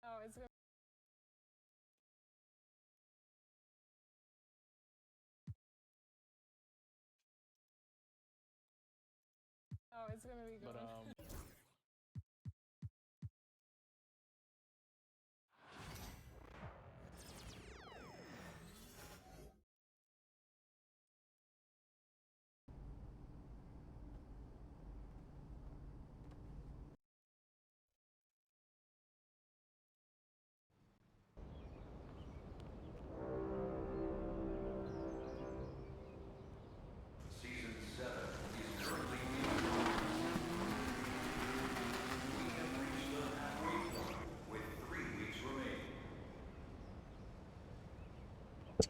Oh, it's gonna. Oh, it's gonna be good.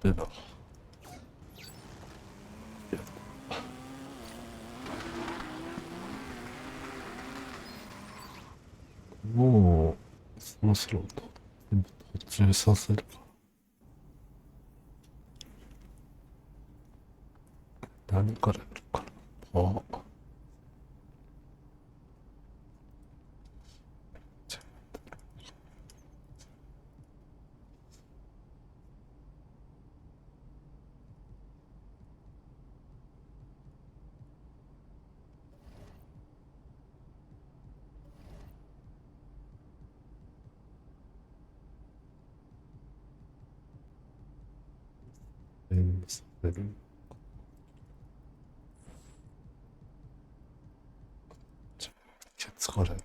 でだ。もう、そろそろと全部途中させるか。何からやるかな。じゃ全部させる。じゃあ、ケツからやるか。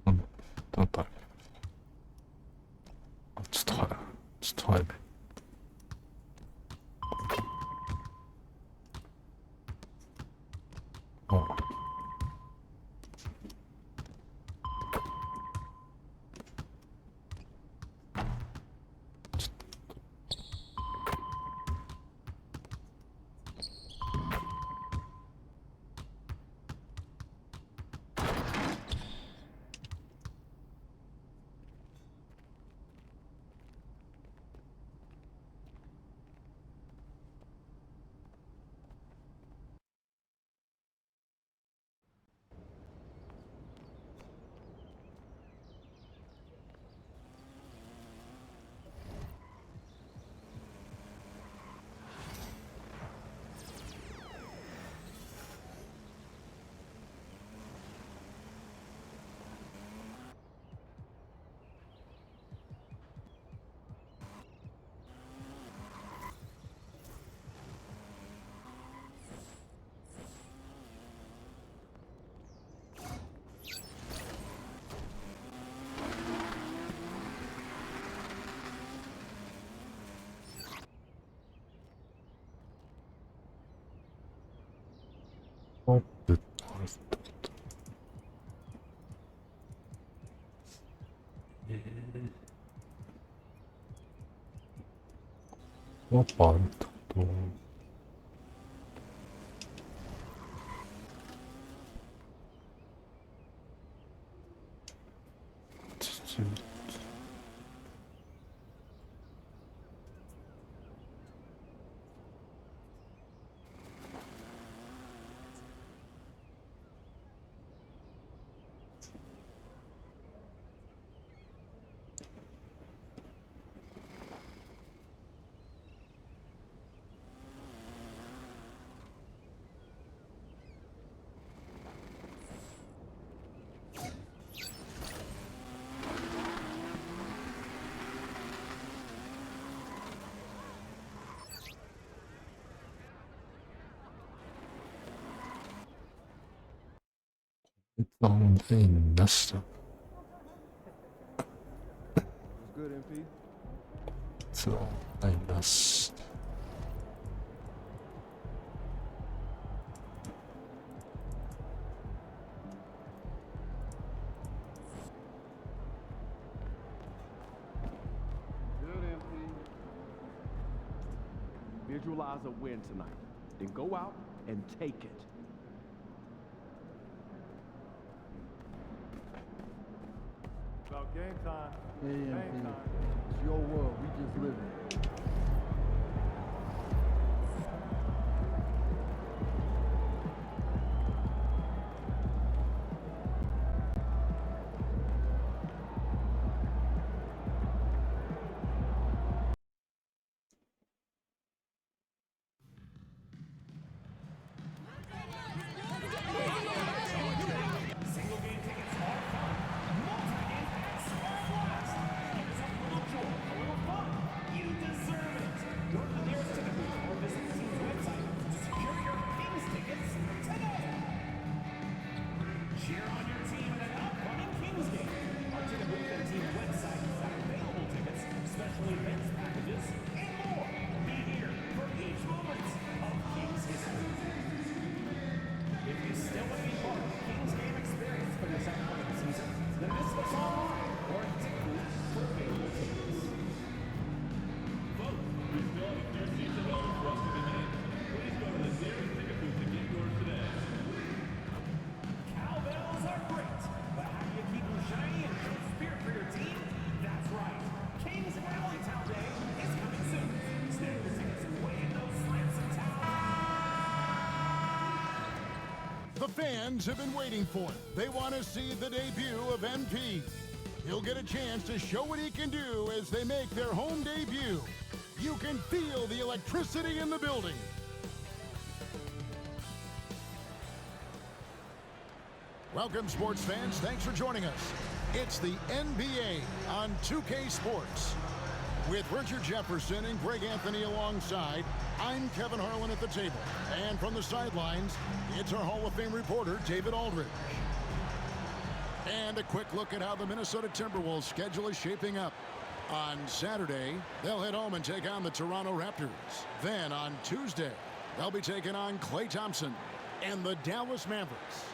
なんだ、なんだ、あ、ちょっと早い。ちょっと早いね。あ、やっぱあるってこと。問題なしだ。問題なし。Visualize a win tonight, then go out and take it. About game time. Game Game time. It's your world. We just live it. The fans have been waiting for it. They want to see the debut of MP. He'll get a chance to show what he can do as they make their home debut. You can feel the electricity in the building. Welcome, sports fans. Thanks for joining us. It's the NBA on 2K Sports. With Richard Jefferson and Greg Anthony alongside, I'm Kevin Harlan at the table. And from the sidelines, it's our Hall of Fame reporter, David Aldridge. And a quick look at how the Minnesota Timberwolves schedule is shaping up. On Saturday, they'll head home and take on the Toronto Raptors. Then on Tuesday, they'll be taking on Klay Thompson and the Dallas Mavericks.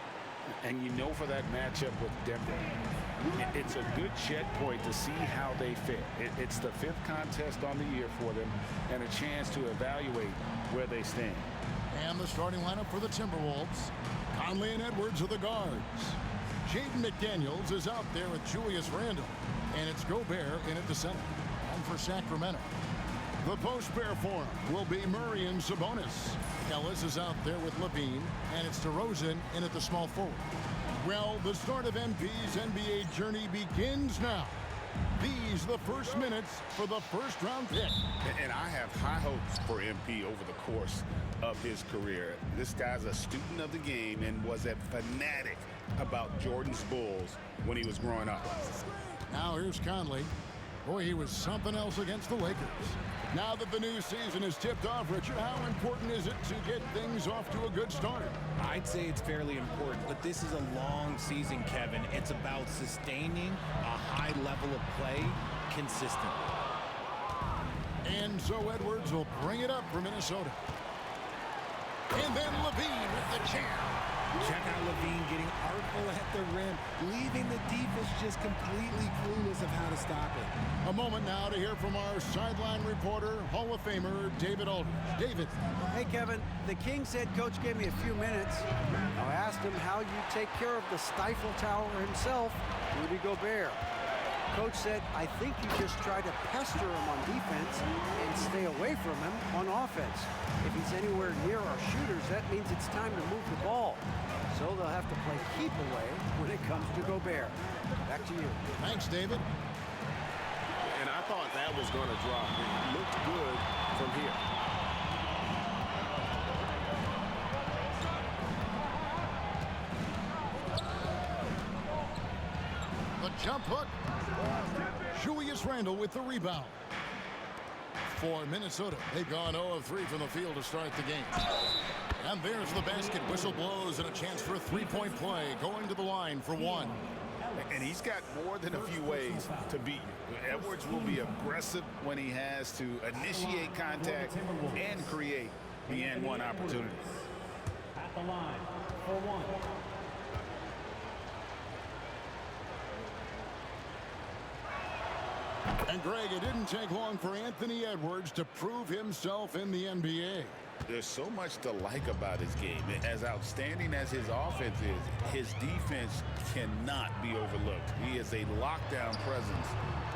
And you know, for that matchup with Denver, it's a good checkpoint to see how they fit. It's the fifth contest on the year for them and a chance to evaluate where they stand. And the starting lineup for the Timberwolves. Conley and Edwards are the guards. Jaden McDaniels is out there with Julius Randle. And it's Gobert in at the center. And for Sacramento, the post pair for him will be Murray and Sabonis. Ellis is out there with Levine, and it's DeRozan in at the small forward. Well, the start of MP's NBA journey begins now. These are the first minutes for the first-round pick. And I have high hopes for MP over the course of his career. This guy's a student of the game and was a fanatic about Jordan's Bulls when he was growing up. Now here's Conley. Boy, he was something else against the Lakers. Now that the new season is tipped off, Richard, how important is it to get things off to a good start? I'd say it's fairly important, but this is a long season, Kevin. It's about sustaining a high level of play consistently. And so Edwards will bring it up for Minnesota. And then Levine with the jam. Check out Levine getting artful at the rim, leaving the defense just completely clueless of how to stop it. A moment now to hear from our sideline reporter, Hall of Famer David Aldridge. David. Hey, Kevin, the Kings head coach gave me a few minutes. I asked him how you take care of the Stifle Tower himself, Rudy Gobert. Coach said, I think you just try to pester him on defense and stay away from him on offense. If he's anywhere near our shooters, that means it's time to move the ball. So they'll have to play keep away when it comes to Gobert. Back to you. Thanks, David. And I thought that was going to drop. It looked good from here. The jump hook. Julius Randle with the rebound. For Minnesota, they've gone 0 of 3 from the field to start the game. And there's the basket. Whistle blows and a chance for a three-point play. Going to the line for one. And he's got more than a few ways to beat you. Edwards will be aggressive when he has to initiate contact and create the and-one opportunity. At the line for one. And Greg, it didn't take long for Anthony Edwards to prove himself in the NBA. There's so much to like about his game. As outstanding as his offense is, his defense cannot be overlooked. He is a lockdown presence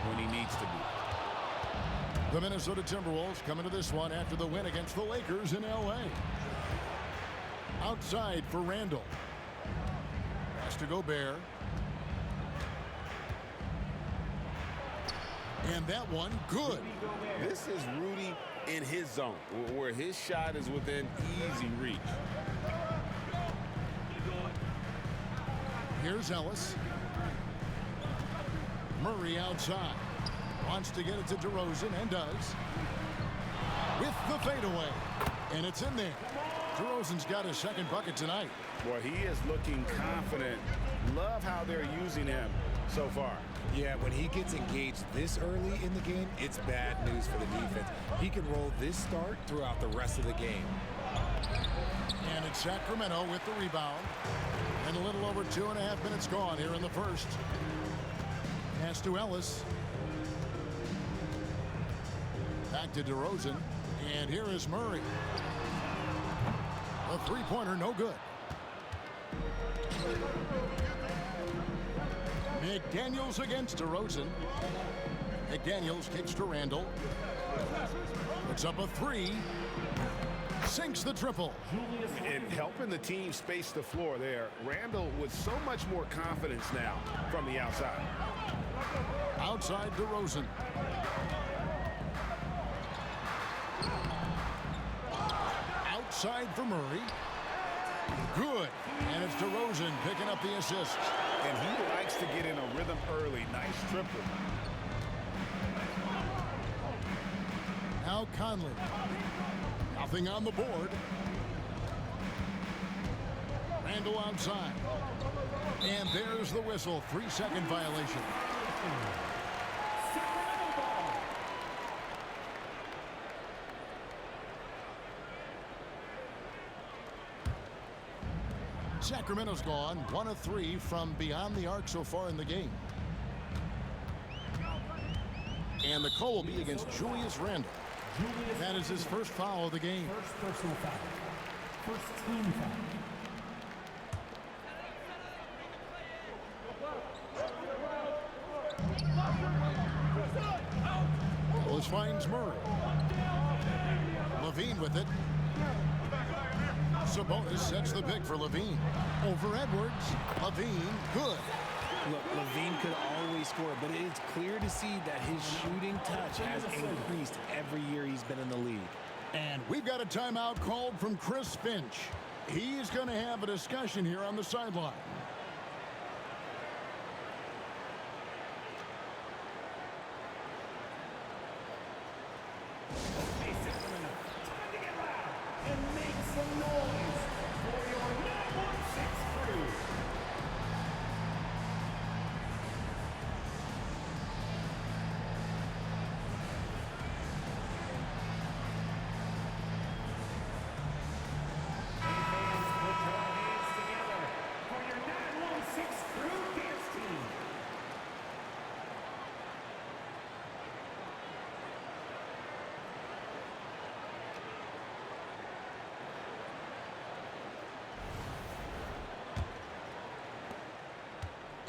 when he needs to be. The Minnesota Timberwolves coming to this one after the win against the Lakers in L.A. Outside for Randle. Pass to Gobert. And that one, good. This is Rudy in his zone, where his shot is within easy reach. Here's Ellis. Murray outside. Wants to get it to DeRozan, and does. With the fadeaway. And it's in there. DeRozan's got his second bucket tonight. Boy, he is looking confident. Love how they're using him so far. Yeah, when he gets engaged this early in the game, it's bad news for the defense. He can roll this start throughout the rest of the game. And it's Sacramento with the rebound. And a little over 2.5 minutes gone here in the first. Pass to Ellis. Back to DeRozan. And here is Murray. A three-pointer, no good. McDaniels against DeRozan. McDaniels kicks to Randle. Puts up a three. Sinks the triple. And helping the team space the floor there. Randle with so much more confidence now from the outside. Outside DeRozan. Outside for Murray. Good. And it's DeRozan picking up the assist. And he likes to get in a rhythm early. Nice triple. Now Conley. Nothing on the board. Randle outside. And there's the whistle. 3-second violation. Sacramento's gone 1 of 3 from beyond the arc so far in the game. And the call will be against Julius Randle. That is his first foul of the game. First personal foul. First team foul. Ellis finds Murray. Levine with it. Sabonis sets the pick for Levine. Over Edwards. Levine, good. Look, Levine could always score, but it's clear to see that his shooting touch has increased every year he's been in the league. And we've got a timeout called from Chris Finch. He's going to have a discussion here on the sideline.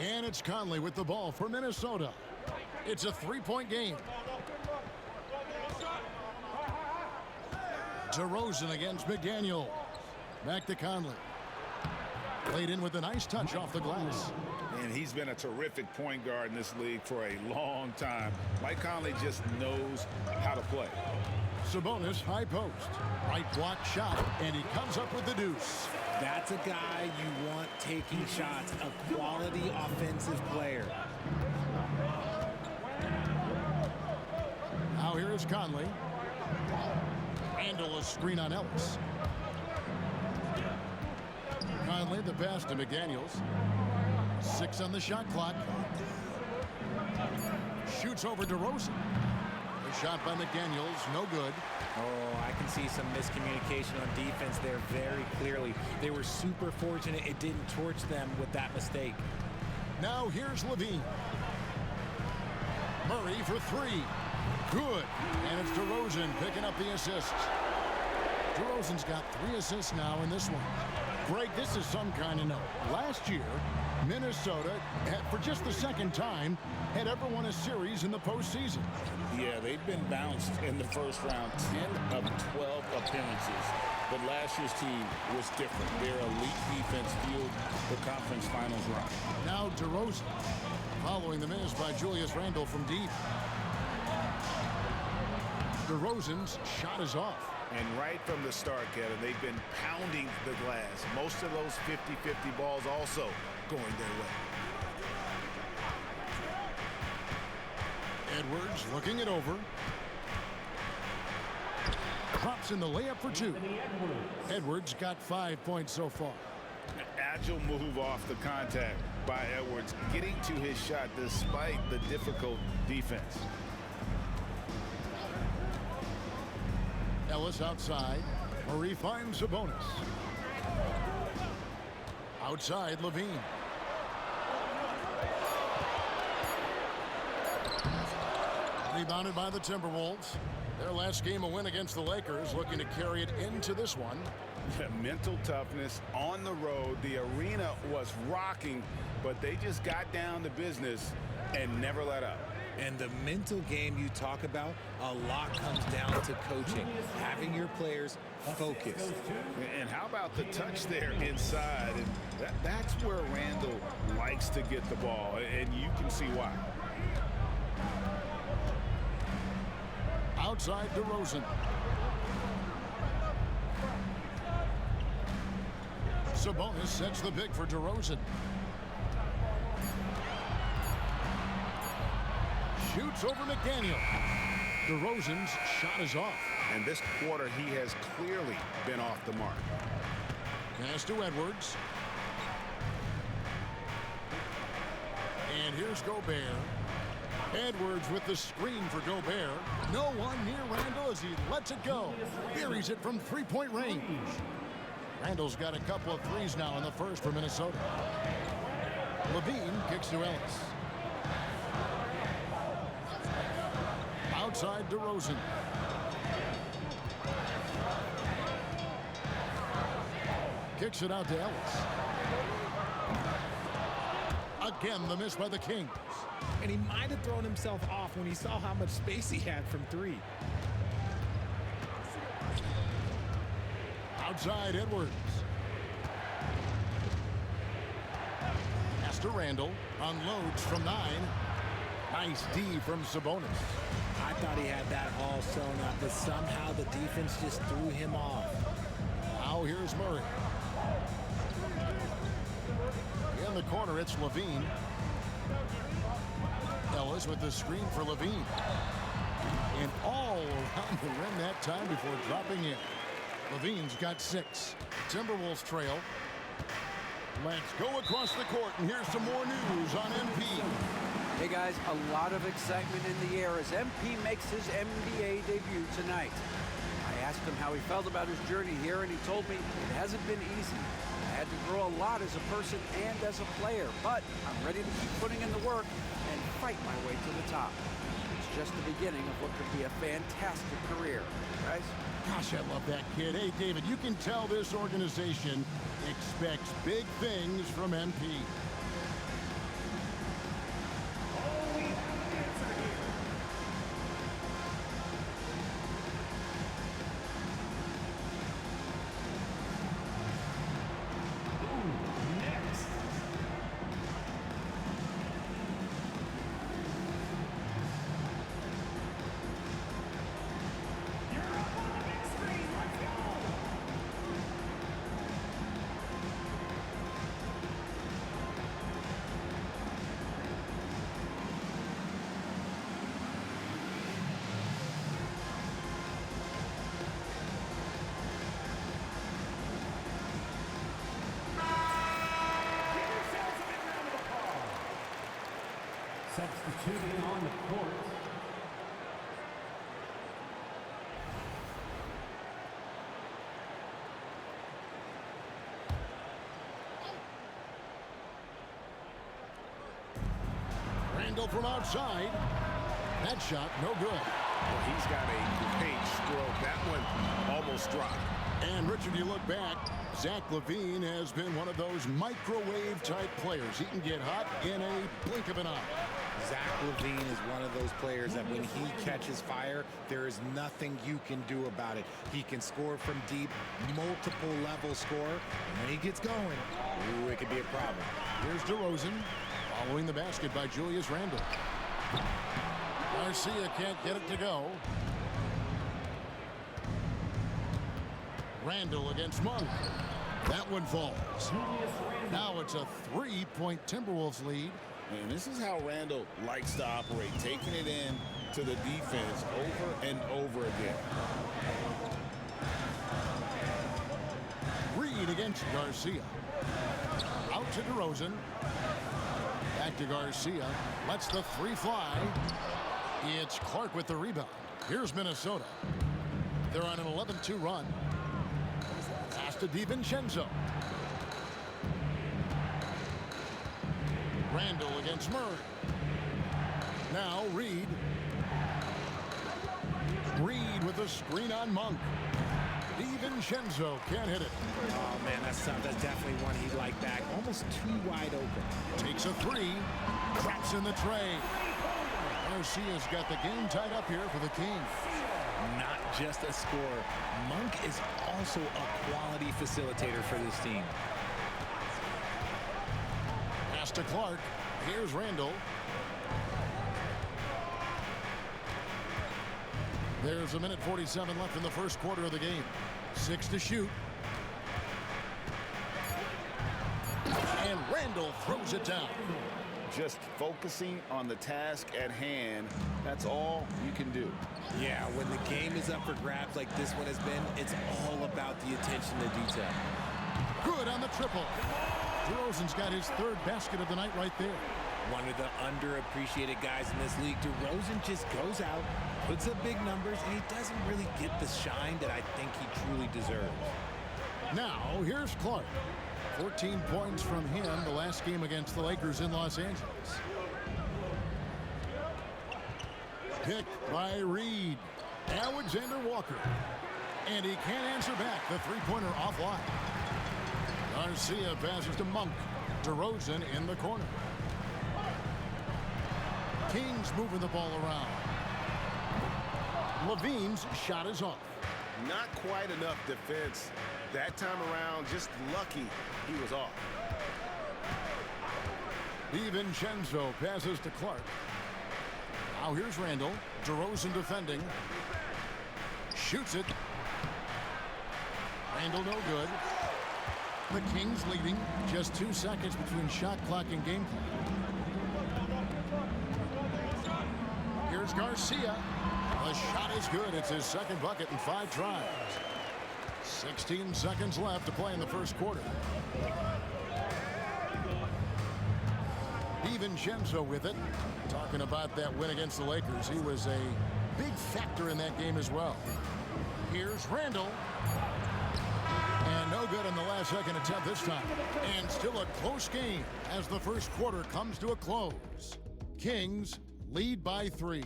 And it's Conley with the ball for Minnesota. It's a three-point game. DeRozan against McDaniel. Back to Conley. Played in with a nice touch off the glass. And he's been a terrific point guard in this league for a long time. Mike Conley just knows how to play. Sabonis high post. Right block shot, and he comes up with the deuce. That's a guy you want taking shots, a quality offensive player. Now here is Conley. Handle a screen on Ellis. Conley, the pass to McDaniels. 6 on the shot clock. Shoots over DeRozan. A shot by McDaniels, no good. Oh, I can see some miscommunication on defense there very clearly. They were super fortunate it didn't torch them with that mistake. Now here's Levine. Murray for 3. Good. And it's DeRozan picking up the assists. DeRozan's got 3 assists now in this one. Greg, this is some kind of note. Last year, Minnesota, for just the second time, had ever won a series in the postseason. Yeah, they've been bounced in the first round 10 of 12 appearances. But last year's team was different. Their elite defense fueled the conference finals run. Now DeRozan, following the miss by Julius Randle from deep. DeRozan's shot is off. And right from the start, Kevin, they've been pounding the glass. Most of those 50-50 balls also going their way. Edwards looking it over. Drops in the layup for 2. Edwards got 5 points so far. Agile move off the contact by Edwards, getting to his shot despite the difficult defense. Ellis outside. Murray finds Sabonis. Outside, Levine. Rebounded by the Timberwolves. Their last game a win against the Lakers, looking to carry it into this one. Mental toughness on the road. The arena was rocking, but they just got down to business and never let up. And the mental game you talk about, a lot comes down to coaching, having your players focus. And how about the touch there inside? And that's where Randle likes to get the ball, and you can see why. Outside DeRozan. Sabonis sets the pick for DeRozan. Shoots over McDaniel. DeRozan's shot is off. And this quarter, he has clearly been off the mark. Pass to Edwards. And here's Gobert. Edwards with the screen for Gobert. No one near Randle as he lets it go. Buries it from three-point range. Randle's got a couple of threes now in the first for Minnesota. Levine kicks to Ellis. Outside DeRozan. Kicks it out to Ellis. Again, the miss by the Kings. And he might have thrown himself off when he saw how much space he had from 3. Outside Edwards. Pass to Randle. Unloads from 9. Nice D from Sabonis. I thought he had that all sewn up, but somehow the defense just threw him off. Now here's Murray. In the corner, it's Levine. Ellis with the screen for Levine. And all around the rim that time before dropping in. Levine's got 6. Timberwolves trail. Let's go across the court, and here's some more news on MP. Hey guys, a lot of excitement in the air as MP makes his NBA debut tonight. I asked him how he felt about his journey here, and he told me it hasn't been easy. I had to grow a lot as a person and as a player, but I'm ready to keep putting in the work and fight my way to the top. It's just the beginning of what could be a fantastic career, guys. Gosh, I love that kid. Hey, David, you can tell this organization expects big things from MP. Substituting on the court. Randall from outside. That shot, no good. Well, he's got a great stroke. That one almost dropped. And, Richard, you look back, Zach LaVine has been one of those microwave-type players. He can get hot in a blink of an eye. Zach LaVine is one of those players that when he catches fire, there is nothing you can do about it. He can score from deep, multiple level score. And when he gets going, ooh, it could be a problem. Here's DeRozan, following the basket by Julius Randle. Garcia can't get it to go. Randle against Monk. That one falls. Now it's a 3-point Timberwolves lead. And this is how Randle likes to operate, taking it in to the defense over and over again. Reed against Garcia. Out to DeRozan. Back to Garcia. Lets the three fly. It's Clark with the rebound. Here's Minnesota. They're on an 11-2 run. Pass to DiVincenzo. Randle against Murray. Now Reed. Reed with a screen on Monk. DiVincenzo can't hit it. Oh, man, that's definitely one he'd like back. Almost too wide open. Takes a three. Traps in the tray. Garcia's got the game tied up here for the Kings. Not just a scorer. Monk is also a quality facilitator for this team. Pass to Clark. Here's Randle. There's 1:47 left in the first quarter of the game. 6 to shoot. And Randle throws it down. Just focusing on the task at hand, that's all you can do. Yeah, when the game is up for grabs like this one has been, it's all about the attention to detail. Good on the triple. DeRozan's got his third basket of the night right there. One of the underappreciated guys in this league. DeRozan just goes out, puts up big numbers, and he doesn't really get the shine that I think he truly deserves. Now, here's Clark. 14 points from him the last game against the Lakers in Los Angeles. Picked by Reed. Alexander Walker. And he can't answer back. The three-pointer offline. Garcia passes to Monk. DeRozan in the corner. Kings moving the ball around. LaVine's shot is off. Not quite enough defense that time around. Just lucky he was off. DiVincenzo passes to Clark. Now here's Randle. DeRozan defending. Shoots it. Randle no good. The Kings leading. Just 2 seconds between shot clock and game clock. Here's Garcia. The shot is good. It's his second bucket in 5 tries. 16 seconds left to play in the first quarter. DiVincenzo with it. Talking about that win against the Lakers. He was a big factor in that game as well. Here's Randle. And no good in the last second attempt this time. And still a close game as the first quarter comes to a close. Kings lead by 3.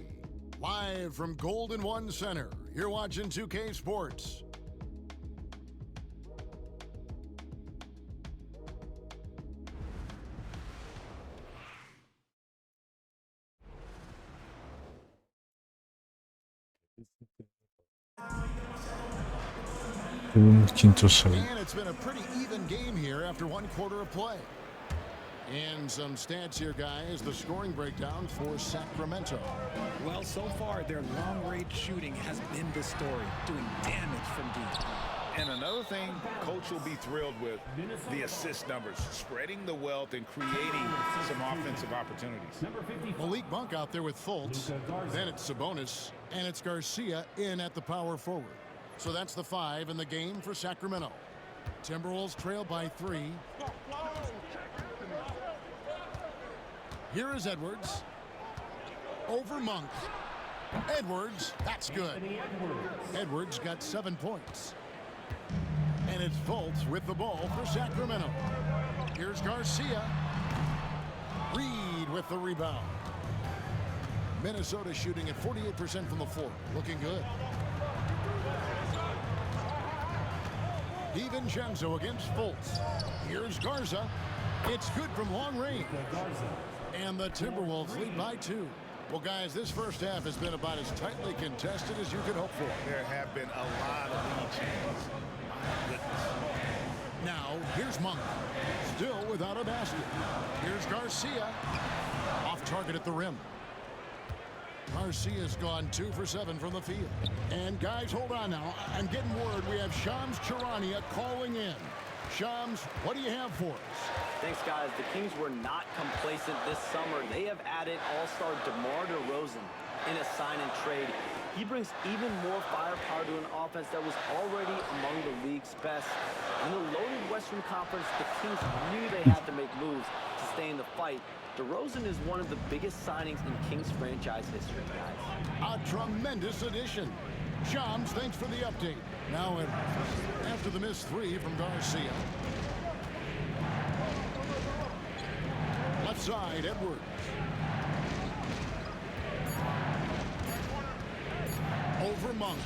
Live from Golden One Center. You're watching 2K Sports. 긴장 시작. And it's been a pretty even game here after 1 quarter of play. And some stats here, guys. The scoring breakdown for Sacramento. Well, so far, their long-range shooting has been the story, doing damage from deep. And another thing Coach will be thrilled with, the assist numbers, spreading the wealth and creating some offensive opportunities. Malik Monk out there with Fultz. Then it's Sabonis, and it's Garcia in at the power forward. So that's the 5 in the game for Sacramento. Timberwolves trail by 3. Here is Edwards. Over Monk. Edwards, that's good. Edwards got 7 points. And it's Fultz with the ball for Sacramento. Here's Garcia. Reed with the rebound. Minnesota shooting at 48% from the floor. Looking good. DiVincenzo against Fultz. Here's Garza. It's good from long range. And the Timberwolves lead by 2. Well, guys, this first half has been about as tightly contested as you could hope for. There have been a lot of lead changes. My goodness. Now, here's Monk. Still without a basket. Here's Garcia. Off target at the rim. Garcia's gone 2 for 7 from the field. And guys, hold on now. I'm getting word we have Shams Charania calling in. Shams, what do you have for us? Thanks, guys. The Kings were not complacent this summer. They have added all-star DeMar DeRozan in a sign and trade. He brings even more firepower to an offense that was already among the league's best. In the loaded Western Conference, the Kings knew they had to make moves to stay in the fight. DeRozan is one of the biggest signings in Kings franchise history, guys. A tremendous addition. Shams, thanks for the update. Now, after the missed 3 from Garcia. Left side, Edwards. Over Monk.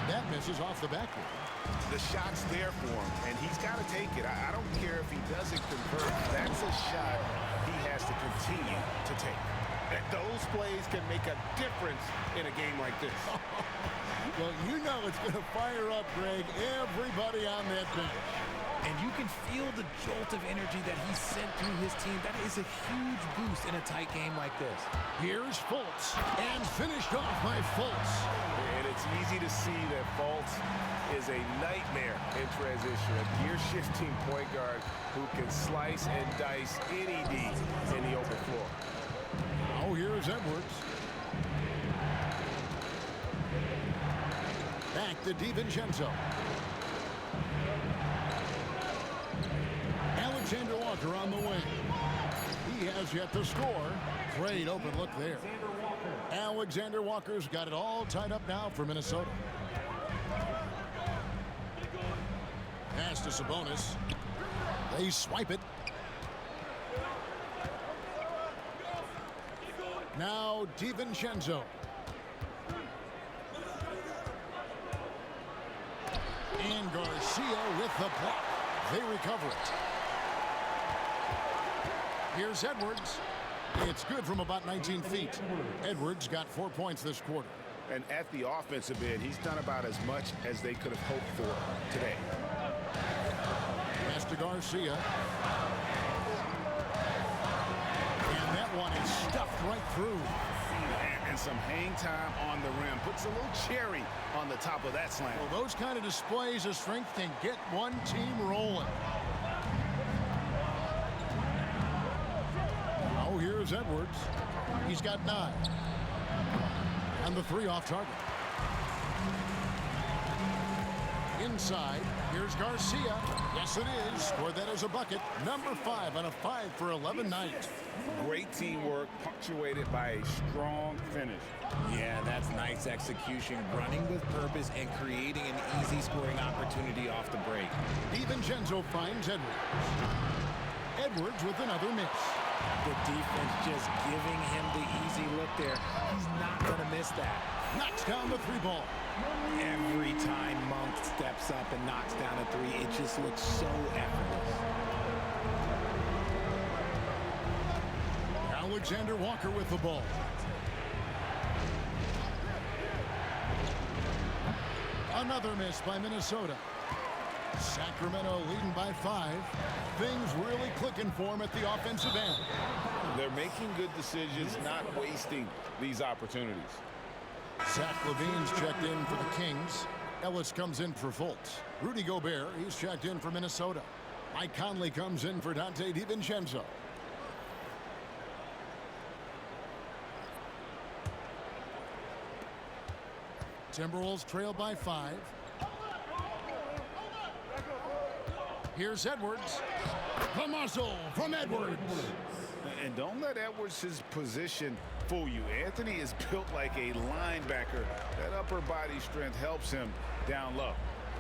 That misses off the backboard. The shot's there for him, and he's got to take it. I don't care if he doesn't convert. That's a shot he has to continue to take. Those plays can make a difference in a game like this. Well, you know it's going to fire up, Greg, everybody on that bench. And you can feel the jolt of energy that he sent through his team. That is a huge boost in a tight game like this. Here's Fultz, and finished off by Fultz. And it's easy to see that Fultz is a nightmare in transition. A gear-shifting point guard who can slice and dice any D in the open floor. Oh, here's Edwards. Back to DiVincenzo. Alexander Walker on the wing. He has yet to score. Great open look there. Alexander Walker's got it all tied up now for Minnesota. Pass to Sabonis. They swipe it. Now DiVincenzo. And Garcia with the block. They recover it. Here's Edwards. It's good from about 19 feet. Edwards got 4 points this quarter. And at the offensive end, he's done about as much as they could have hoped for today. Pass to Garcia. And that one is stuffed right through. And some hang time on the rim. Puts a little cherry on the top of that slam. Well, those kind of displays of strength can get one team rolling. Oh, here's Edwards. He's got 9. And the 3 off target. Inside, here's Garcia. Yes, it is. Scored that as a bucket. Number 5 on a 5 for 11 night. Great teamwork, punctuated by a strong finish. Yeah, that's nice execution, running with purpose and creating an easy scoring opportunity off the break. DiVincenzo finds Edwards. Edwards with another miss. The defense just giving him the easy look there. He's not going to miss that. Knocks down the 3 ball. Every time Monk steps up and knocks down a 3, it just looks so effortless. Alexander Walker with the ball. Another miss by Minnesota. Sacramento leading by 5. Things really clicking for them at the offensive end. They're making good decisions, not wasting these opportunities. Zach LaVine's checked in for the Kings. Ellis comes in for Fultz. Rudy Gobert, he's checked in for Minnesota. Mike Conley comes in for Dante DiVincenzo. Timberwolves trail by 5. Here's Edwards. The muscle from Edwards. And don't let Edwards' position fool you. Anthony is built like a linebacker. That upper body strength helps him down low.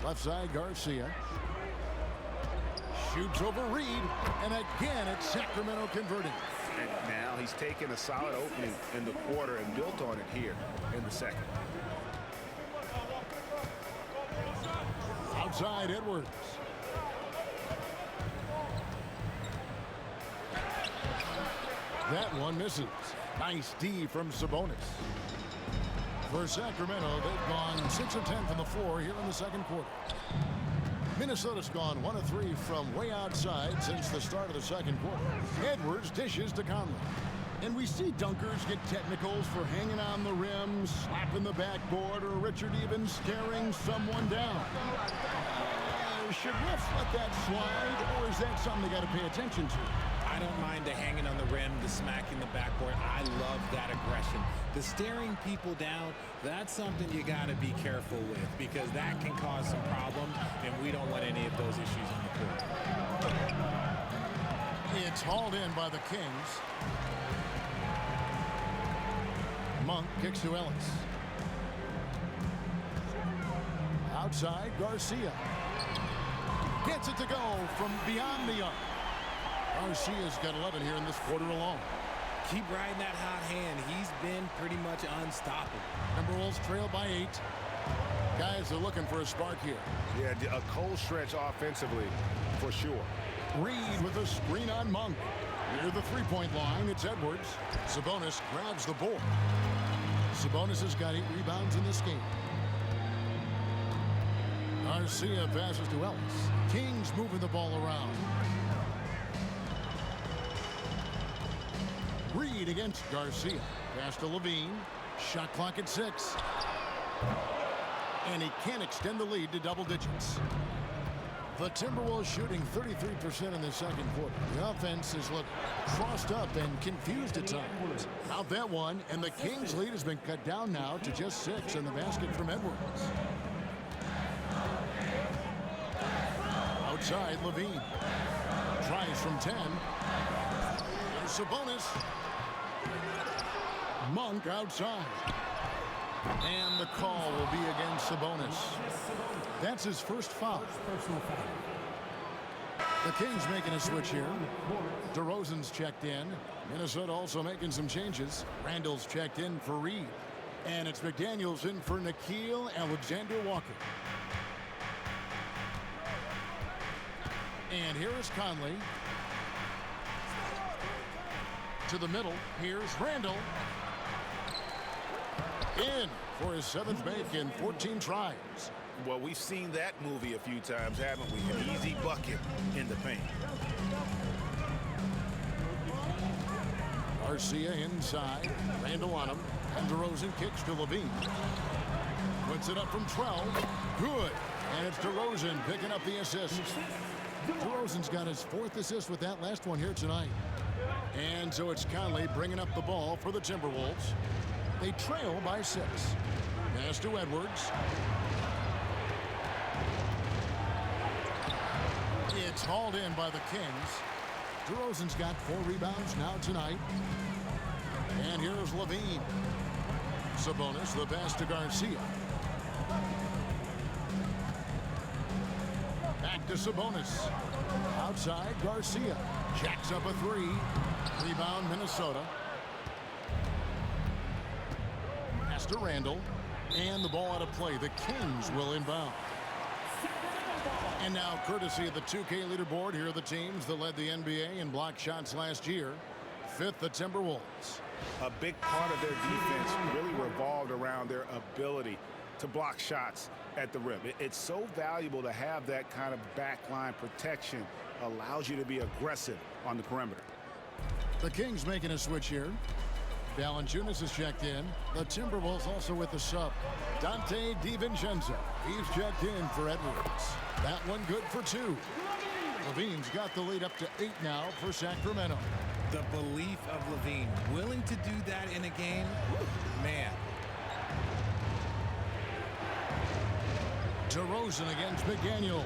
Left side, Garcia. Shoots over Reed. And again, it's Sacramento converting. And now he's taken a solid opening in the quarter and built on it here in the second. Outside, Edwards. That one misses. Nice D from Sabonis. For Sacramento, they've gone 6 of 10 from the floor here in the second quarter. Minnesota's gone 1 of 3 from way outside since the start of the second quarter. Edwards dishes to Conley. And we see dunkers get technicals for hanging on the rim, slapping the backboard, or Richard even staring someone down. Should refs let that slide, or is that something they got to pay attention to? I don't mind the hanging on the rim, the smacking the backboard. I love that aggression. The staring people down, that's something you got to be careful with because that can cause some problems, and we don't want any of those issues on the court. It's hauled in by the Kings. Monk kicks to Ellis. Outside, Garcia. Gets it to go from beyond the arc. Garcia's got 11 here in this quarter alone. Keep riding that hot hand. He's been pretty much unstoppable. Timberwolves trail by 8. Guys are looking for a spark here. Yeah, a cold stretch offensively for sure. Reed with a screen on Monk. Near the three-point line, it's Edwards. Sabonis grabs the board. Sabonis has got 8 rebounds in this game. Garcia passes to Ellis. Kings moving the ball around. Reed against Garcia. Pass to Levine. Shot clock at 6. And he can't extend the lead to double digits. The Timberwolves shooting 33% in the second quarter. The offense is looked crossed up and confused at times. Out that one, and the Kings' lead has been cut down now to just 6 in the basket from Edwards. Outside, Levine. Tries from 10. There's Sabonis. Monk outside. And the call will be against Sabonis. That's his first foul. The Kings making a switch here. DeRozan's checked in. Minnesota also making some changes. Randall's checked in for Reed. And it's McDaniels in for Nickeil Alexander-Walker. And here is Conley. To the middle. Here's Randall. In for his 7th make in 14 tries. Well, we've seen that movie a few times, haven't we? An easy bucket in the paint. Garcia inside. Randall on him. And DeRozan kicks to Levine. Puts it up from 12. Good. And it's DeRozan picking up the assist. DeRozan's got his 4th assist with that last one here tonight. And so it's Conley bringing up the ball for the Timberwolves. They trail by 6. Pass to Edwards. It's hauled in by the Kings. DeRozan's got 4 rebounds now tonight. And here's Levine. Sabonis, the pass to Garcia. Back to Sabonis. Outside, Garcia. Jacks up a 3. Rebound, Minnesota. Pass to Randall. And the ball out of play. The Kings will inbound. And now, courtesy of the 2K leaderboard, here are the teams that led the NBA in block shots last year. 5th, the Timberwolves. A big part of their defense really revolved around their ability to block shots at the rim. It's so valuable to have that kind of backline protection. Allows you to be aggressive on the perimeter. The Kings making a switch here. Valanciunas is checked in. The Timberwolves also with the sub. Dante DiVincenzo. He's checked in for Edwards. That one good for 2. Levine's got the lead up to 8 now for Sacramento. The belief of Levine, willing to do that in a game, man. DeRozan against McDaniel.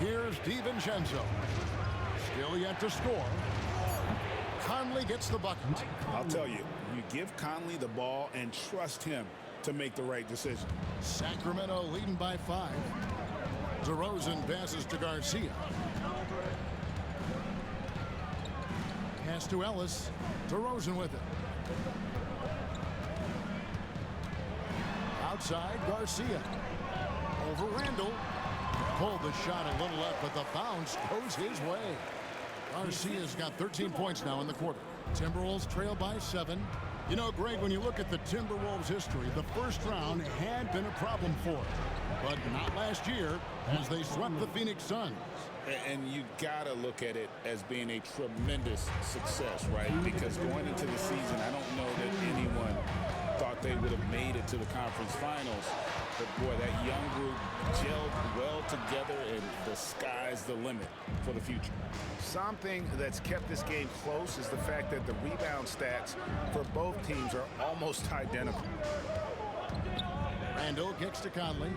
Here's DiVincenzo. Still yet to score. Conley gets the bucket. I'll tell you, you give Conley the ball and trust him to make the right decision. Sacramento leading by 5. DeRozan passes to Garcia. Pass to Ellis. DeRozan with it. Outside, Garcia. Over Randall. Pulled the shot a little left, but the bounce goes his way. Garcia's got 13 points now in the quarter. Timberwolves trail by 7. You know, Greg, when you look at the Timberwolves' history, the first round had been a problem for them. But not last year, as they swept the Phoenix Suns. And you gotta look at it as being a tremendous success, right? Because going into the season, I don't know that anyone thought they would have made it to the conference finals. But boy, that young group gelled well together, and the sky's the limit for the future. Something that's kept this game close is the fact that the rebound stats for both teams are almost identical. Randall kicks to Conley.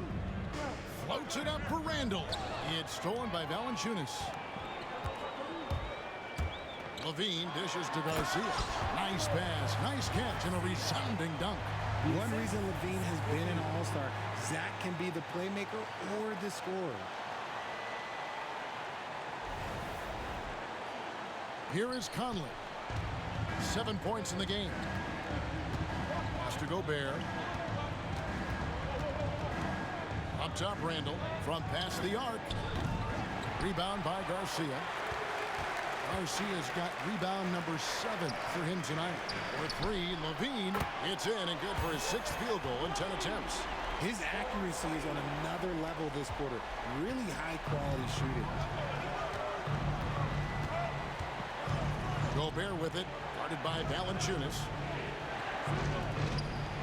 Floats it up for Randall. It's stolen by Valanciunas. Levine dishes to Garcia. Nice pass, nice catch, and a resounding dunk. One reason Levine has been an all-star, Zach can be the playmaker or the scorer. Here is Conley. 7 points in the game. Pass to Gobert. Up top, Randall. From past the arc. Rebound by Garcia. Garcia's got rebound number 7 for him tonight. For 3, Levine. It's in and good for his 6th field goal in 10 attempts. His accuracy is on another level this quarter. Really high-quality shooting. Gobert with it, guarded by Valanciunas.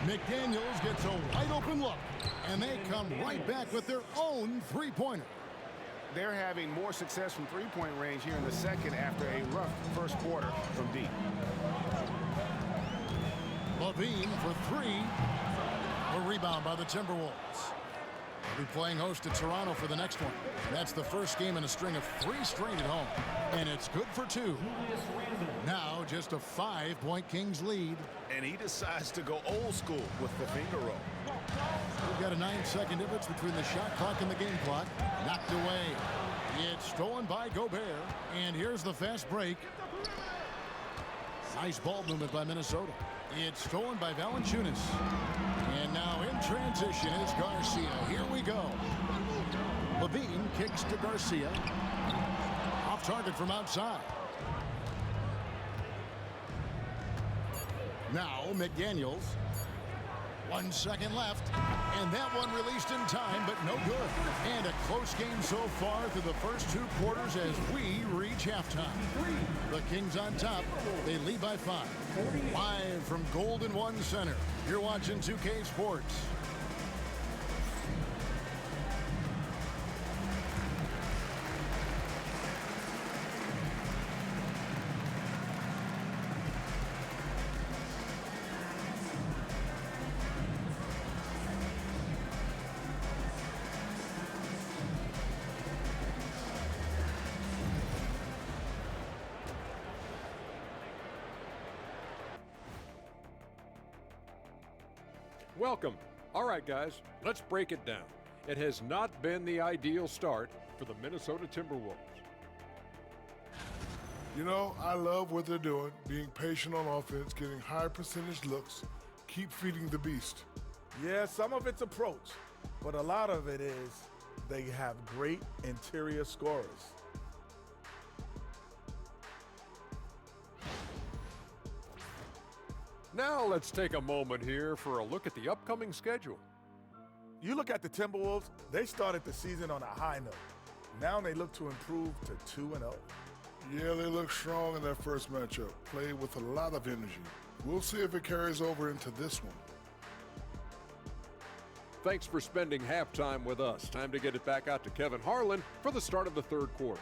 McDaniels gets a wide-open look, and they come right back with their own three-pointer. They're having more success from three-point range here in the second after a rough first quarter from deep. Levine for 3. A rebound by the Timberwolves. They'll be playing host to Toronto for the next one. That's the first game in a string of 3 straight at home. And it's good for 2. Now just a 5-point Kings lead. And he decides to go old school with the finger roll. We've got a 9-second difference between the shot clock and the game clock. Knocked away. It's stolen by Gobert. And here's the fast break. Nice ball movement by Minnesota. It's stolen by Valanciunas. And now in transition is Garcia. Here we go. Levine kicks to Garcia. Off target from outside. Now McDaniels. 1 second left, and that one released in time, but no good. And a close game so far through the first 2 quarters as we reach halftime. The Kings on top. They lead by 5. Live from Golden One Center. You're watching 2K Sports. Welcome. All right, guys, let's break it down. It has not been the ideal start for the Minnesota Timberwolves. You know, I love what they're doing, being patient on offense, getting high percentage looks, keep feeding the beast. Yeah, some of it's approach, but a lot of it is they have great interior scorers. Now let's take a moment here for a look at the upcoming schedule. You look at the Timberwolves, they started the season on a high note. Now they look to improve to 2-0. Yeah, they look strong in their first matchup, played with a lot of energy. We'll see if it carries over into this one. Thanks for spending halftime with us. Time to get it back out to Kevin Harlan for the start of the 3rd quarter.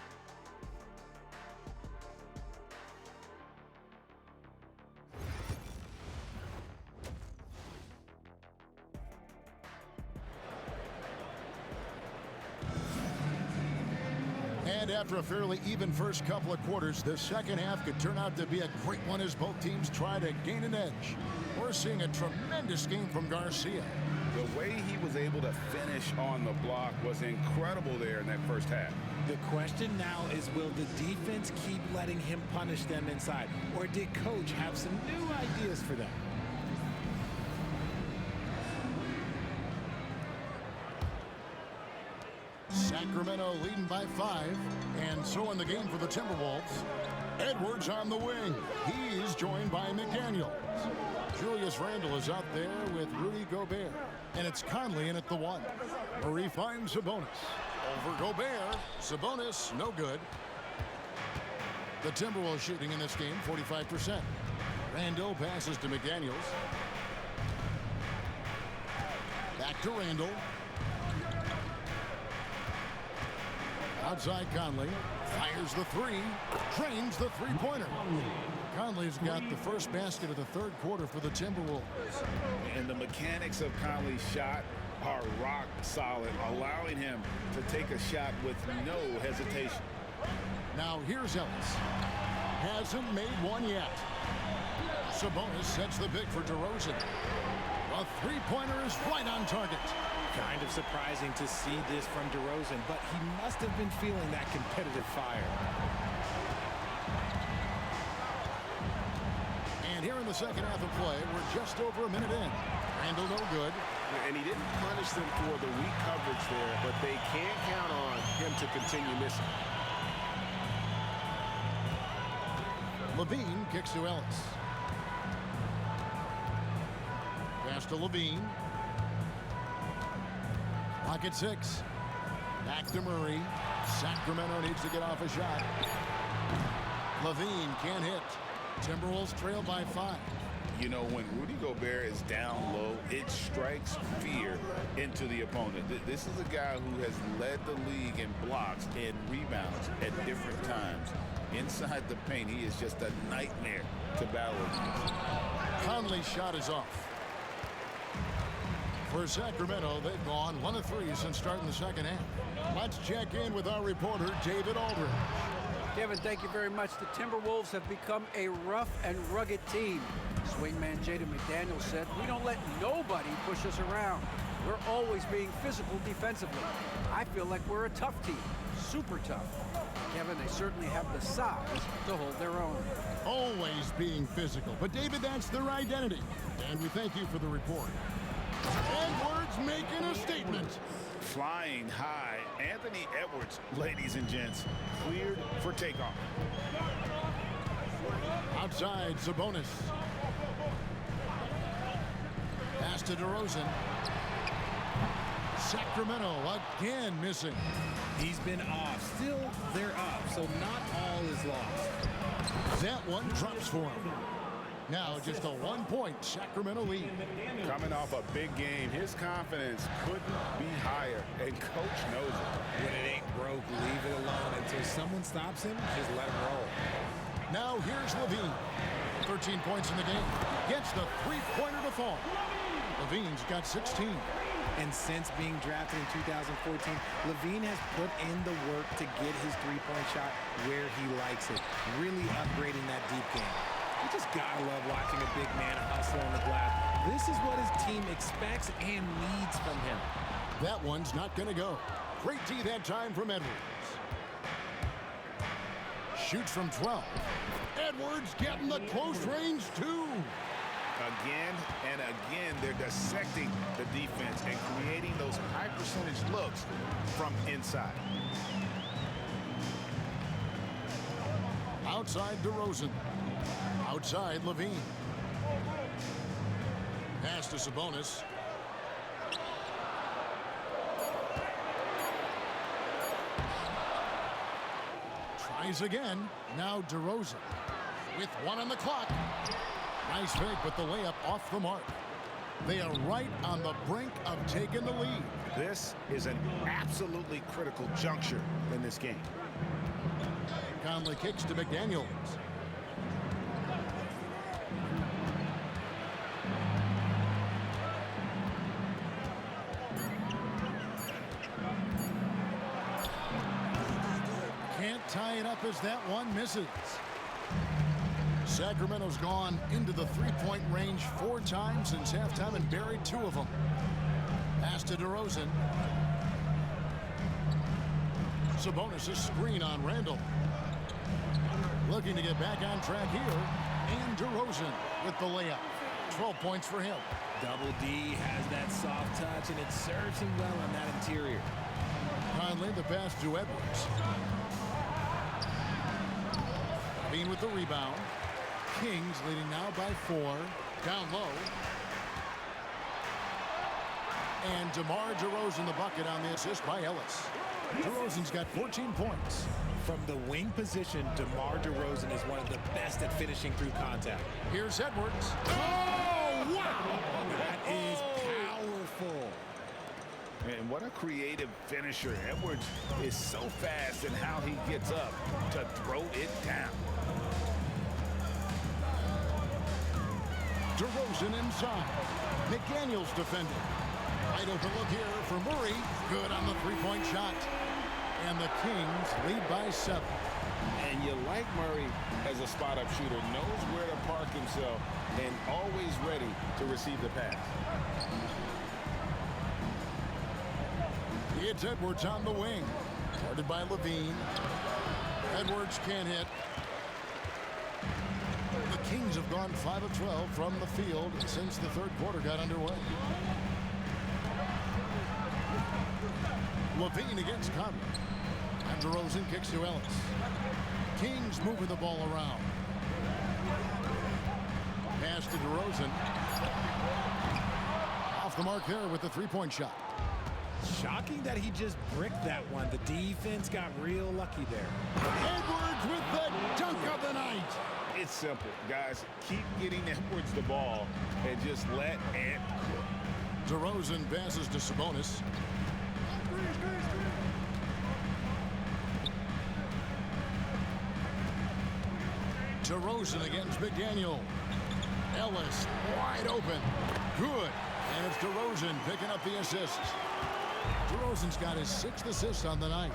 And after a fairly even first couple of quarters, the second half could turn out to be a great one as both teams try to gain an edge. We're seeing a tremendous game from Garcia. The way he was able to finish on the block was incredible there in that first half. The question now is, will the defense keep letting him punish them inside? Or did Coach have some new ideas for them? Sacramento leading by 5, and so in the game for the Timberwolves. Edwards on the wing. He's joined by McDaniels. Julius Randle is out there with Rudy Gobert, and it's Conley in at the 1. Murray finds Sabonis. Over Gobert. Sabonis, no good. The Timberwolves shooting in this game, 45%. Randle passes to McDaniels. Back to Randle. Outside Conley, fires the 3, drains the three-pointer. Conley's got the first basket of the third quarter for the Timberwolves. And the mechanics of Conley's shot are rock solid, allowing him to take a shot with no hesitation. Now here's Ellis. Hasn't made one yet. Sabonis sets the pick for DeRozan. A three-pointer is right on target. Kind of surprising to see this from DeRozan, but he must have been feeling that competitive fire. And here in the second half of play, we're just over a minute in. Randle no good. And he didn't punish them for the weak coverage there, but they can't count on him to continue missing. Levine kicks to Ellis. Pass to Levine. Clock at 6. Back to Murray. Sacramento needs to get off a shot. Levine can't hit. Timberwolves trail by 5. You know, when Rudy Gobert is down low, it strikes fear into the opponent. This is a guy who has led the league in blocks and rebounds at different times. Inside the paint, he is just a nightmare to battle against. Conley's shot is off. For Sacramento, they've gone 1 of 3 since starting the second half. Let's check in with our reporter, David Aldridge. Kevin, thank you very much. The Timberwolves have become a rough and rugged team. Swingman Jaden McDaniels said, "We don't let nobody push us around. We're always being physical defensively. I feel like we're a tough team, super tough." Kevin, they certainly have the size to hold their own. Always being physical, but David, that's their identity. And we thank you for the report. Edwards making a statement. Flying high, Anthony Edwards, ladies and gents, cleared for takeoff. Outside, Sabonis. Pass to DeRozan. Sacramento again missing. He's been off. Still, they're up, so not all is lost. That one drops for him. Now just a 1-point Sacramento lead. Coming off a big game, his confidence couldn't be higher, and Coach knows it. When it ain't broke, leave it alone. Until someone stops him, just let him roll. Now here's Levine. 13 points in the game. Gets the three-pointer to fall. Levine's got 16. And since being drafted in 2014, Levine has put in the work to get his three-point shot where he likes it. Really upgrading that deep game. You just gotta love watching a big man hustle on the glass. This is what his team expects and needs from him. That one's not gonna go. Great D that time from Edwards. Shoots from 12. Edwards getting the close range too. Again and again, they're dissecting the defense and creating those high percentage looks from inside. Outside DeRozan. Outside Levine. Pass to Sabonis. Tries again. Now DeRozan. With 1 on the clock. Nice fake, but the layup off the mark. They are right on the brink of taking the lead. This is an absolutely critical juncture in this game. Conley kicks to McDaniels. tie it up as that one misses. Sacramento's gone into the three-point range 4 times since halftime and buried 2 of them. Pass to DeRozan. Sabonis a screen on Randall. Looking to get back on track here. And DeRozan with the layup. 12 points for him. Double D has that soft touch, and it serves him well on that interior. Conley the pass to Edwards. Bean with the rebound. Kings leading now by 4. Down low. And DeMar DeRozan the bucket on the assist by Ellis. DeRozan's got 14 points. From the wing position, DeMar DeRozan is one of the best at finishing through contact. Here's Edwards. Oh, wow! That is powerful. And what a creative finisher. Edwards is so fast in how he gets up to throw it down. DeRozan inside. McDaniels defending. Wide open look here for Murray. Good on the three-point shot. And the Kings lead by 7. And you like Murray as a spot-up shooter. Knows where to park himself and always ready to receive the pass. It's Edwards on the wing. Guarded by Levine. Edwards can't hit. The Kings have gone 5 of 12 from the field since the third quarter got underway. Levine against Conley. And DeRozan kicks to Ellis. Kings moving the ball around. Pass to DeRozan. Off the mark there with the three-point shot. Shocking that he just bricked that one. The defense got real lucky there. Edwards with the dunk of the night. It's simple, guys. Keep getting Edwards the ball and just let Ant cook. DeRozan passes to Sabonis. DeRozan against McDaniel. Ellis wide open. Good. And it's DeRozan picking up the assist. DeRozan's got his 6th assist on the night.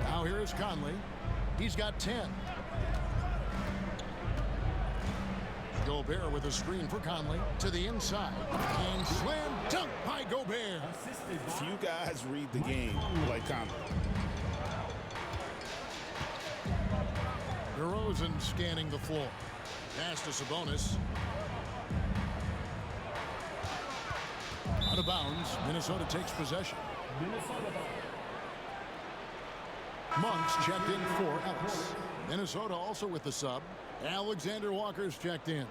Now here is Conley. He's got 10. Gobert with a screen for Conley to the inside. And slam dunk by Gobert. Few guys read the game like Conley. DeRozan scanning the floor. Pass to Sabonis. Out of bounds. Minnesota takes possession. Monk's checked in for Ellis. Minnesota also with the sub. Alexander Walker's checked in.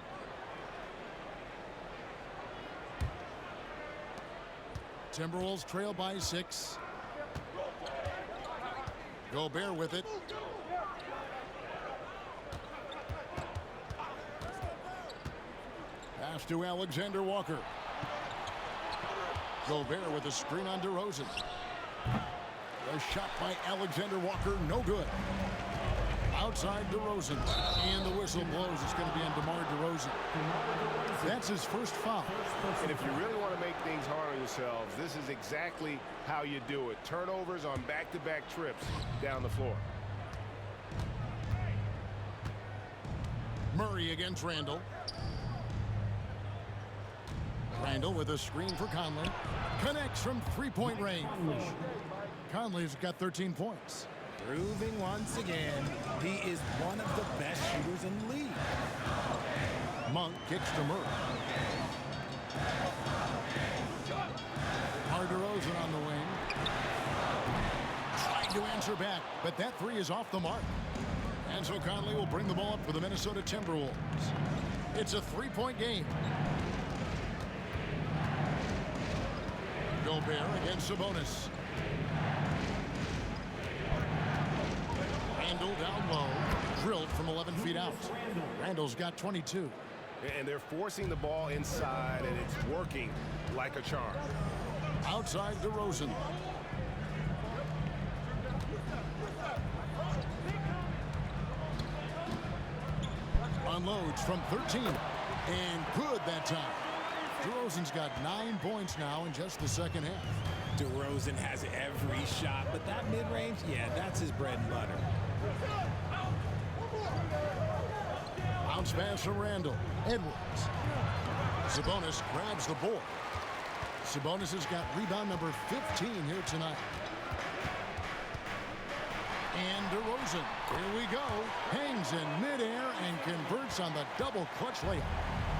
Timberwolves trail by 6. Gobert with it. Pass to Alexander Walker. Gobert with a screen on DeRozan. A shot by Alexander Walker, no good. Outside DeRozan. And the whistle blows. It's going to be on DeMar DeRozan. That's his first foul. And if you really want to make things hard on yourselves, this is exactly how you do it. Turnovers on back-to-back trips down the floor. Murray against Randall. Randall with a screen for Conley. Connects from three-point range. Conley's got 13 points. Proving once again, he is one of the best shooters in the league. Monk kicks to Murray. DeRozan on the wing. Trying to answer back, but that three is off the mark. And so Conley will bring the ball up for the Minnesota Timberwolves. It's a three-point game. Gobert against Sabonis. Randall down low. Drilled from 11 feet out. Randall's got 22. And they're forcing the ball inside, and it's working like a charm. Outside DeRozan. Unloads from 13. And good that time. DeRozan's got 9 points now in just the second half. DeRozan has every shot, but that mid-range, yeah, that's his bread and butter. Bounce pass from Randall. Edwards. Sabonis grabs the board. Sabonis has got rebound number 15 here tonight. And DeRozan, here we go, hangs in midair and converts on the double clutch layup.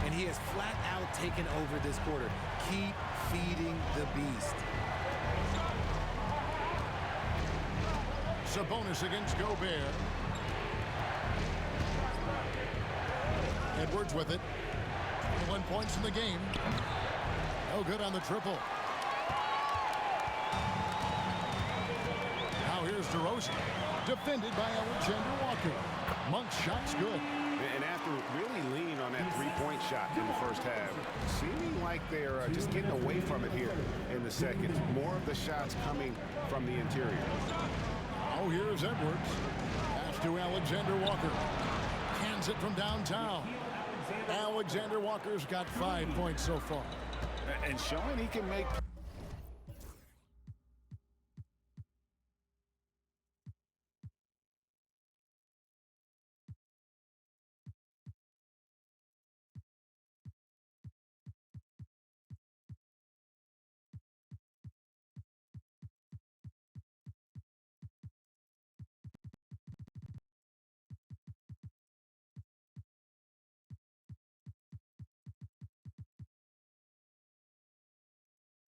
And he has flat out taken over this quarter. Keep feeding the beast. Sabonis against Gobert. Edwards with it. 21 points in the game. No good on the triple. Now here's DeRozan. Defended by Alexander Walker. Monk's shot's good. And after really leaning on that three-point shot in the first half, seeming like they're just getting away from it here in the second. More of the shots coming from the interior. Now here's Edwards. Pass to Alexander Walker. Cans it from downtown. Alexander Walker's got 5 points so far. And showing he can make...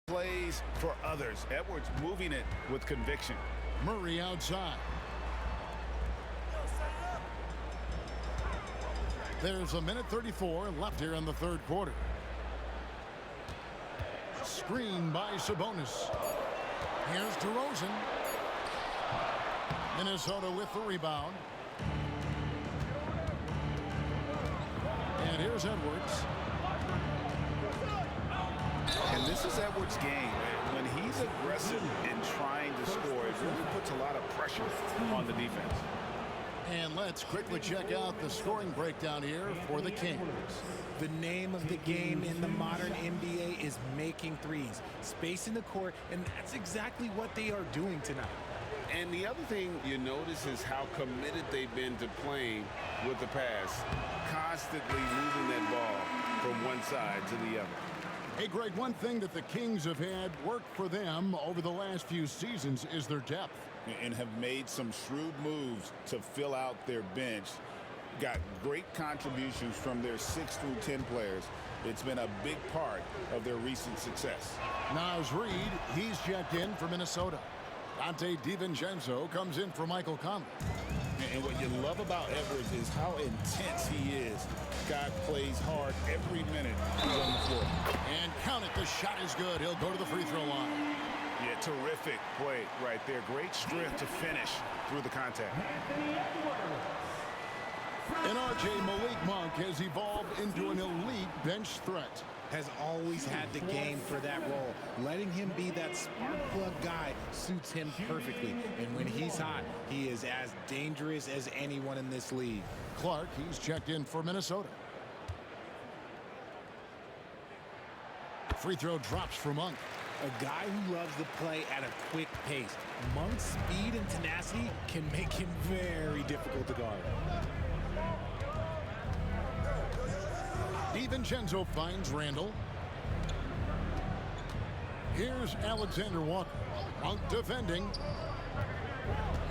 plays for others. Edwards moving it with conviction. Murray outside. There's a minute 34 left here in the third quarter. Screen by Sabonis. Here's DeRozan. Minnesota with the rebound. And here's Edwards. And this is Edwards' game. When he's aggressive in trying to score, it really puts a lot of pressure on the defense. And let's quickly check out the scoring breakdown here for the Kings. The name of the game in the modern NBA is making threes, spacing the court, and that's exactly what they are doing tonight. And the other thing you notice is how committed they've been to playing with the pass, constantly moving that ball from one side to the other. Hey, Greg, one thing that the Kings have had work for them over the last few seasons is their depth. And have made some shrewd moves to fill out their bench. Got great contributions from their 6 through 10 players. It's been a big part of their recent success. Naz Reid, he's checked in for Minnesota. Dante DiVincenzo comes in for Michael Conley. And what you love about Edwards is how intense he is. Guy plays hard every minute he's on the floor. And count it, the shot is good. He'll go to the free throw line. Yeah, terrific play right there. Great strength to finish through the contact. And R.J. Malik Monk has evolved into an elite bench threat. Has always had the game for that role. Letting him be that spark plug guy suits him perfectly. And when he's hot, he is as dangerous as anyone in this league. Clark, he's checked in for Minnesota. Free throw drops for Monk. A guy who loves to play at a quick pace. Monk's speed and tenacity can make him very difficult to guard. DiVincenzo finds Randall. Here's Alexander Walker. Monk defending.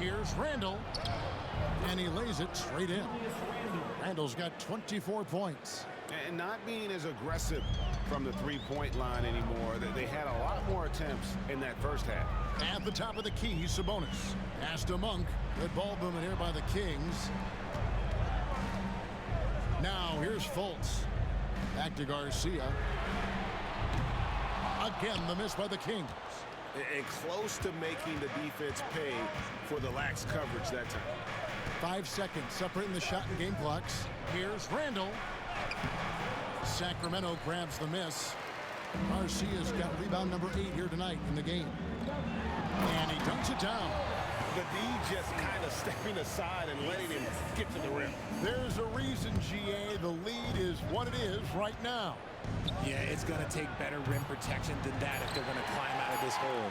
Here's Randall. And he lays it straight in. Randall's got 24 points. And not being as aggressive from the three-point line anymore. They had a lot more attempts in that first half. At the top of the key, Sabonis. Pass to Monk. Good ball movement here by the Kings. Now here's Fultz. Back to Garcia. Again, the miss by the Kings. And close to making the defense pay for the lax coverage that time. 5 seconds separating the shot and game clocks. Here's Randall. Sacramento grabs the miss. Garcia's got rebound number 8 here tonight in the game. And he dunks it down. The D just kind of stepping aside and letting him get to the rim. There's a reason, GA, the lead is what it is right now. Yeah, it's going to take better rim protection than that if they're going to climb out of this hole.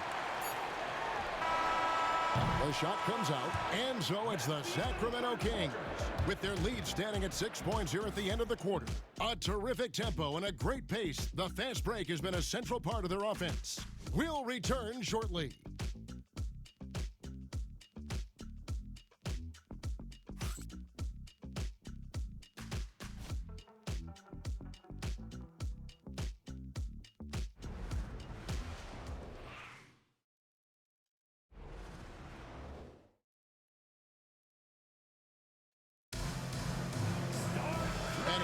The shot comes out, and so it's the Sacramento Kings with their lead standing at 6 points here at the end of the quarter. A terrific tempo and a great pace. The fast break has been a central part of their offense. We'll return shortly.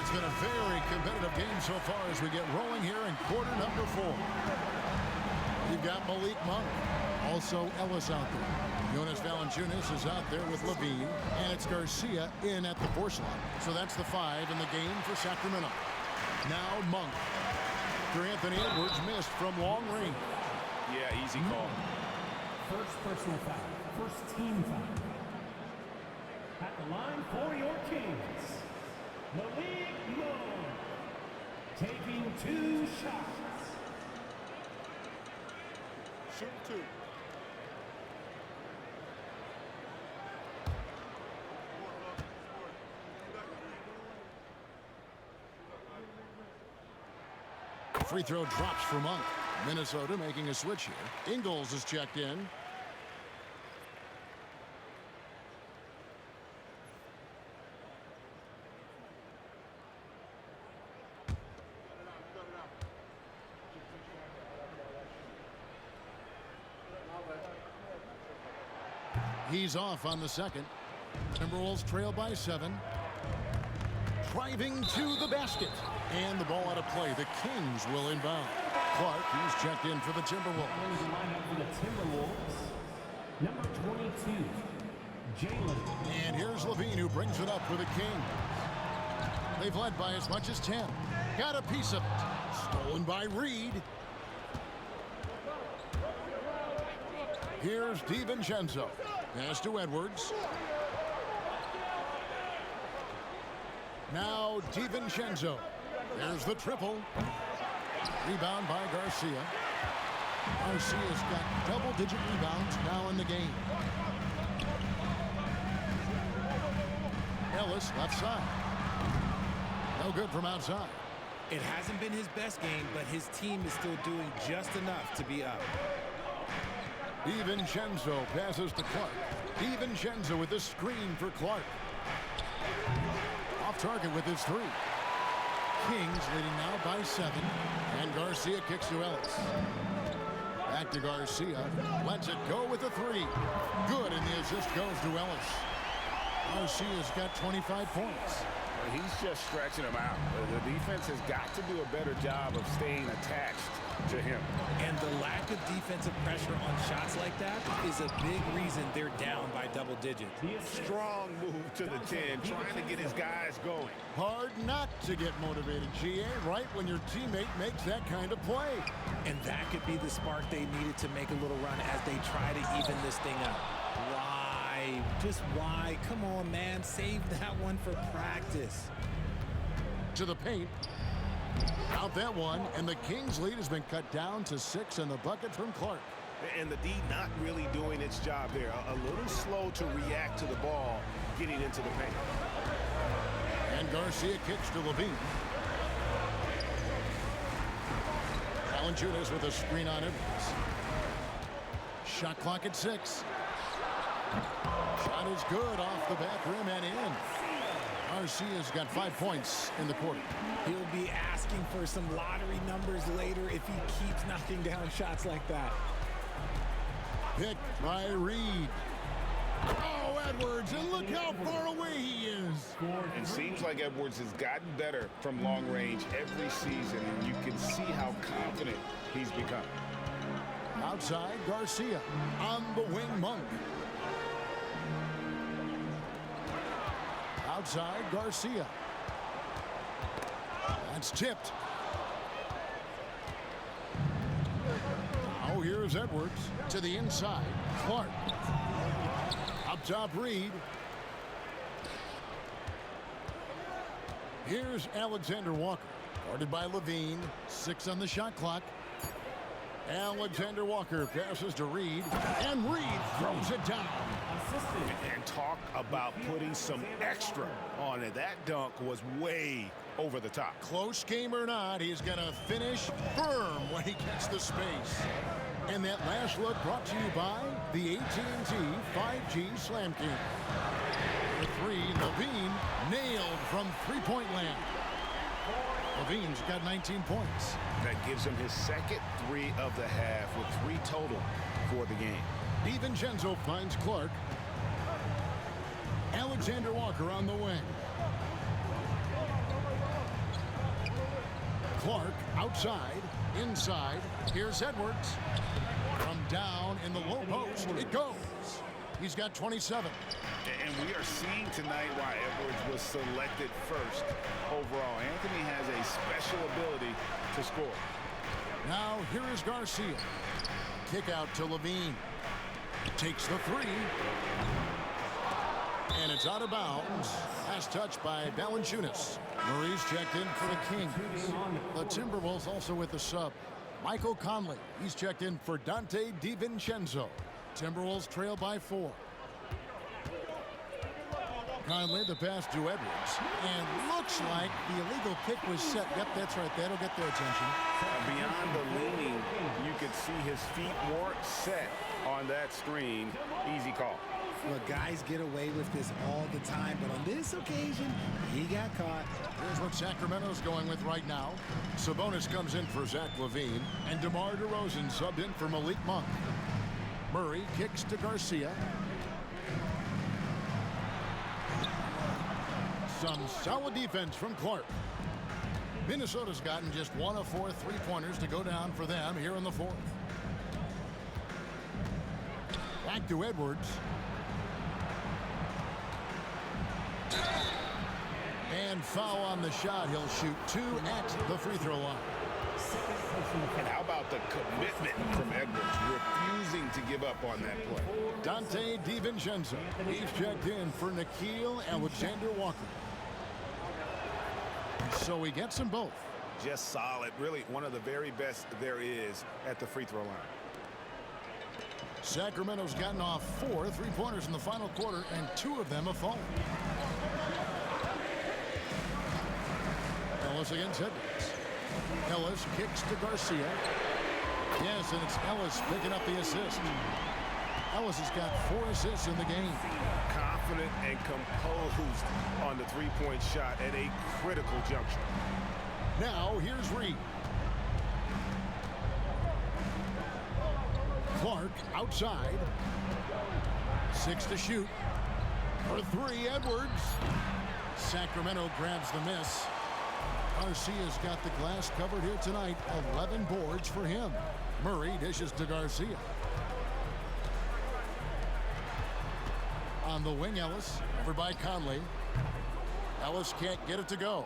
It's been a very competitive game so far as we get rolling here in quarter number 4. You've got Malik Monk, also Ellis out there. Jonas Valanciunas is out there with Levine, and it's Garcia in at the 4 slot. So that's the 5 in the game for Sacramento. Now Monk. After Anthony Edwards missed from long range. Yeah, easy call. First personal foul. First team foul. At the line for your Kings, Malik Monk, taking 2 shots. Shoot 2. Free throw drops for Monk. Minnesota making a switch here. Ingles is checked in. He's off on the second. Timberwolves trail by 7. Driving to the basket. And the ball out of play. The Kings will inbound. Clark, he's checked in for the Timberwolves. For the Timberwolves, number 22, Jalen. And here's Levine, who brings it up for the Kings. They've led by as much as 10. Got a piece of it. Stolen by Reed. Here's DiVincenzo. Pass to Edwards. Now DiVincenzo. There's the triple. Rebound by Garcia. Garcia's got double-digit rebounds now in the game. Ellis left side. No good from outside. It hasn't been his best game, but his team is still doing just enough to be up. DiVincenzo passes to Clark. DiVincenzo with the screen for Clark. Off target with his 3. Kings leading now by 7. And Garcia kicks to Ellis. Back to Garcia. Lets it go with the 3. Good, and the assist goes to Ellis. Garcia's got 25 points. He's just stretching him out. The defense has got to do a better job of staying attached to him. And the lack of defensive pressure on shots like that is a big reason they're down by double digits. Strong move to the 10, trying to get his guys going. Hard not to get motivated, GA, right when your teammate makes that kind of play. And that could be the spark they needed to make a little run as they try to even this thing up. Why? Just why? Come on, man. Save that one for practice. To the paint. Out that one, and the Kings' lead has been cut down to 6 in the bucket from Clark. And the D not really doing its job there. A little slow to react to the ball getting into the paint. And Garcia kicks to Levine. Valanciunas with a screen on Edwards. Shot clock at 6. Shot is good off the back rim and in. Garcia's got 5 points in the quarter. He'll be asking for some lottery numbers later if he keeps knocking down shots like that. Picked by Reed. Oh, Edwards, and look how far away he is. It seems like Edwards has gotten better from long range every season, and you can see how confident he's become. Outside, Garcia. On the wing, Monk. Outside, Garcia. That's tipped. Now here's Edwards to the inside. Clark. Up top, Reed. Here's Alexander Walker, guarded by Levine. 6 on the shot clock. Alexander Walker passes to Reed, and Reed throws it down. And talk about putting some extra on it. That dunk was way over the top. Close game or not, he's going to finish firm when he gets the space. And that last look brought to you by the AT&T 5G Slam King. The 3, Levine nailed from three-point land. Levine's got 19 points. That gives him his second 3 of the half with 3 total for the game. DiVincenzo finds Clark. Alexander Walker on the wing. Clark outside, inside. Here's Edwards. From down in the low post, it goes. He's got 27. And we are seeing tonight why Edwards was selected first overall. Anthony has a special ability to score. Now here is Garcia. Kick out to Levine. Takes the 3. And it's out of bounds. Last touch by Valanciunas. Murray's checked in for the Kings. The Timberwolves also with the sub. Michael Conley. He's checked in for Dante DiVincenzo. Timberwolves trail by 4. Conley, the pass to Edwards. And looks like the illegal pick was set. Yep, that's right. That'll get their attention. Beyond the leaning, you could see his feet weren't set on that screen. Easy call. Look, guys get away with this all the time, but on this occasion, he got caught. Here's what Sacramento's going with right now. Sabonis comes in for Zach LaVine, and DeMar DeRozan subbed in for Malik Monk. Murray kicks to Garcia. Some solid defense from Clark. Minnesota's gotten just 1 of 4 3-pointers to go down for them here in the 4th. Back to Edwards. And foul on the shot. He'll shoot 2 at the free throw line. And how about the commitment from Edwards, refusing to give up on that play? Dante DiVincenzo. He's checked in for Nickeil Alexander Walker. So he gets them both. Just solid. Really one of the very best there is at the free throw line. Sacramento's gotten off 4 3-pointers in the final quarter, and 2 of them have fallen. Ellis against Edwards. Ellis kicks to Garcia. Yes, and it's Ellis picking up the assist. Ellis has got 4 assists in the game. Confident and composed on the 3-point shot at a critical juncture. Now here's Reed. Clark outside. 6 to shoot. For 3, Edwards. Sacramento grabs the miss. Garcia's got the glass covered here tonight. 11 boards for him. Murray dishes to Garcia. On the wing, Ellis. Over by Conley. Ellis can't get it to go.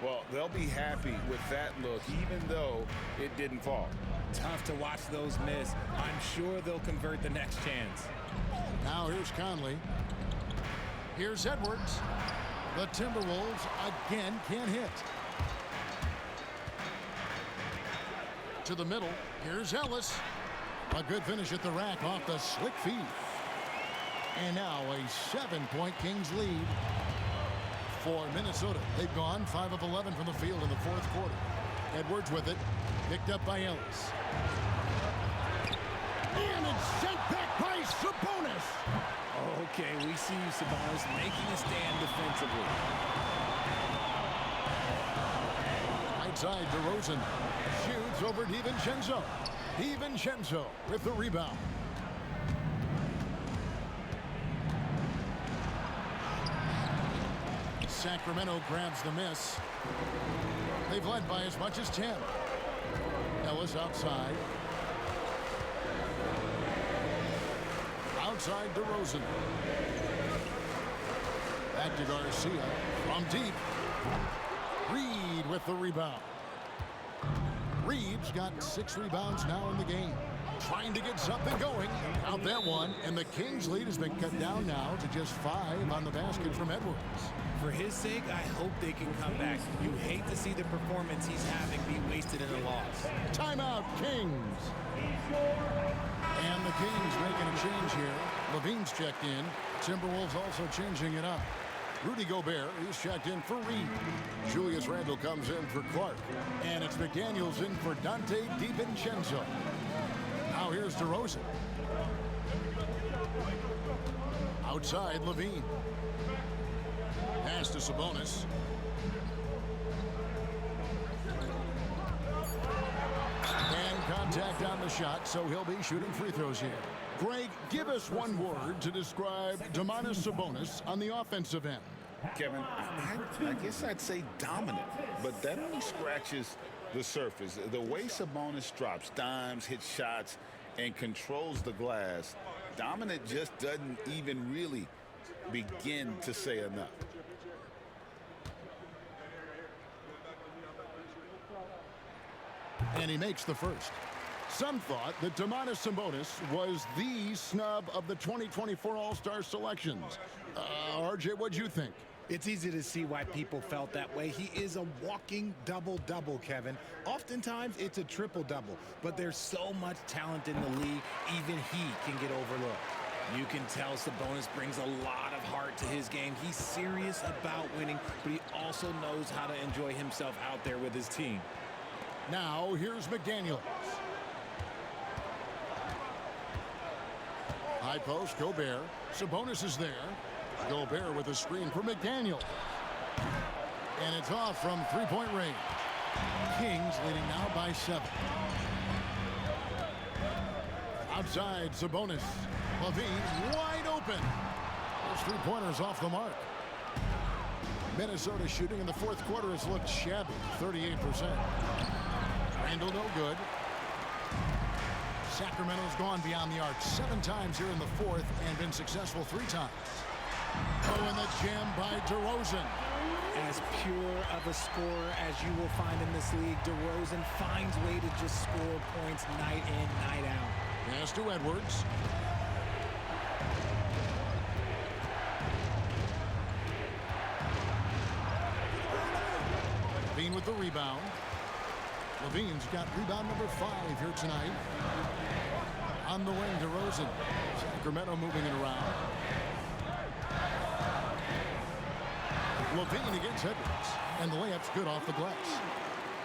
Well, they'll be happy with that look, even though it didn't fall. Tough to watch those miss. I'm sure they'll convert the next chance. Now here's Conley. Here's Edwards. The Timberwolves again can't hit. To the middle. Here's Ellis. A good finish at the rack off the slick feed. And now a 7-point Kings lead for Minnesota. They've gone 5 of 11 from the field in the 4th quarter. Edwards with it. Picked up by Ellis. And it's sent back by Sabonis. Okay, we see Sabonis making a stand defensively. Right side, DeRozan shoots over DiVincenzo. DiVincenzo with the rebound. Sacramento grabs the miss. They've led by as much as 10. Ellis outside. Outside DeRozan. Back to Garcia from deep. Reed with the rebound. Reed's got 6 rebounds now in the game. trying to get something going. Out that one, and the Kings' lead has been cut down now to just 5 on the basket from Edwards. For his sake, I hope they can come back. You hate to see the performance he's having be wasted in a loss. Timeout, Kings. And the Kings making a change here. Levine's checked in. Timberwolves also changing it up. Rudy Gobert, he's checked in for Reed. Julius Randle comes in for Clark. And it's McDaniels in for Dante DiVincenzo. Now here's DeRozan. Outside, Levine. Pass to Sabonis. And contact on the shot, so he'll be shooting free throws here. Greg, give us one word to describe Domantas Sabonis on the offensive end. Kevin, I guess I'd say dominant, but that only scratches the surface. The way Sabonis drops dimes, hits shots, and controls the glass, dominant just doesn't even really begin to say enough. And he makes the first. Some thought that Domantas Sabonis was the snub of the 2024 All-Star selections. RJ, what'd you think? It's easy to see why people felt that way. He is a walking double-double, Kevin. Oftentimes, it's a triple-double, but there's so much talent in the league, even he can get overlooked. You can tell Sabonis brings a lot of heart to his game. He's serious about winning, but he also knows how to enjoy himself out there with his team. Now, here's McDaniels. High post, Gobert. Sabonis is there. Gobert with a screen for McDaniel. And it's off from three-point range. Kings leading now by 7. Outside, Sabonis. Levine wide open. Those three-pointers off the mark. Minnesota shooting in the fourth quarter has looked shabby, 38%. Randle no good. Sacramento's gone beyond the arc 7 times here in the fourth and been successful 3 times. Oh, and the jam by DeRozan. As pure of a scorer as you will find in this league, DeRozan finds way to just score points night in, night out. Pass to Edwards. Levine with the rebound. Levine's got rebound number 5 here tonight. On the wing, DeRozan. Sacramento moving it around. Levine against Edwards. And the layup's good off the glass.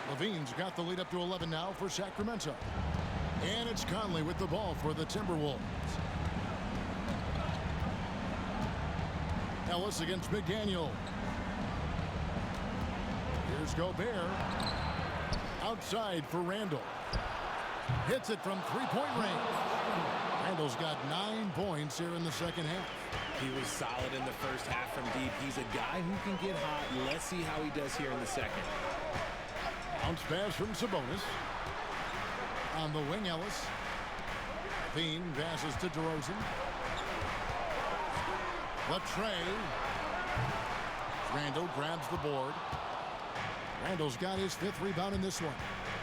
Levine's got the lead up to 11 now for Sacramento. And it's Conley with the ball for the Timberwolves. Ellis against McDaniel. Here's Gobert. Outside for Randle. Hits it from three-point range. Randle's got 9 points here in the second half. He was solid in the first half from deep. He's a guy who can get hot. Let's see how he does here in the second. Bounce pass from Sabonis. On the wing, Ellis. Levine passes to DeRozan. Latre. Randle grabs the board. Randle's got his 5th rebound in this one.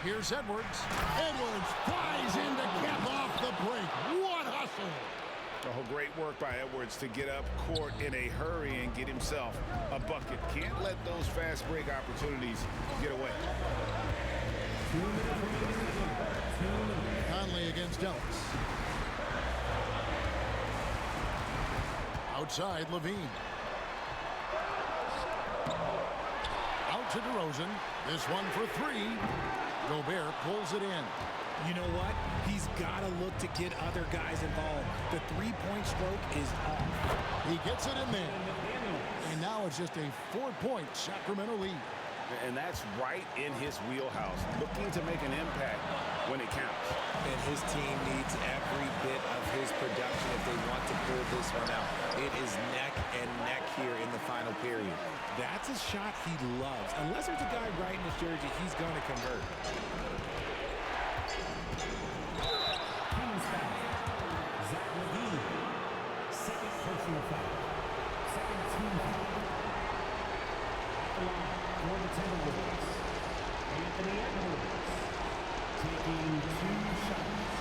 Here's Edwards. Edwards flies in to cap off the break. What hustle! Oh, great work by Edwards to get up court in a hurry and get himself a bucket. Can't let those fast break opportunities get away. Conley against Ellis. Outside, Levine. Out to DeRozan. This one for 3. Gobert pulls it in. You know what? He's got to look to get other guys involved. The three-point stroke is off. He gets it in there. And now it's just a 4-point Sacramento lead. And that's right in his wheelhouse, looking to make an impact when it counts. And his team needs every bit of his production if they want to pull this one out. It is neck and neck here in the final period. That's a shot he loves. Unless there's a guy right in his jersey, he's going to convert. Kings foul. Zach Levine. Second personal foul. Second team foul. At the line for the Timberwolves. Anthony Edwards taking 2 shots.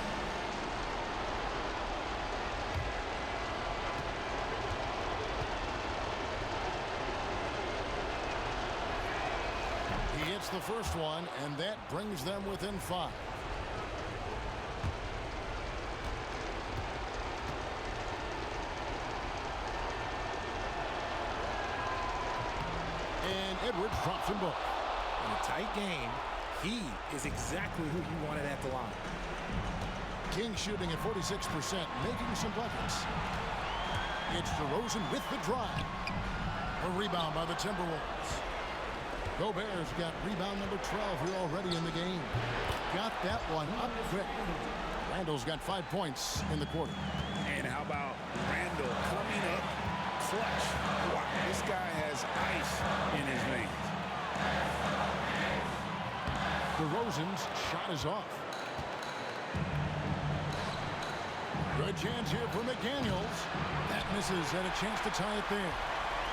drops the first one, and that brings them within 5. And Edwards drops them both. In a tight game, he is exactly who you wanted at the line. King shooting at 46%, making some buckets. It's DeRozan with the drive. A rebound by the Timberwolves. Gobert's got rebound number 12 here already in the game. Got that one up quick. Randall's got 5 points in the quarter. And how about Randall coming up clutch? Wow, this guy has ice in his veins. DeRozan's shot is off. Good chance here for McDaniels. That misses, and a chance to tie it there.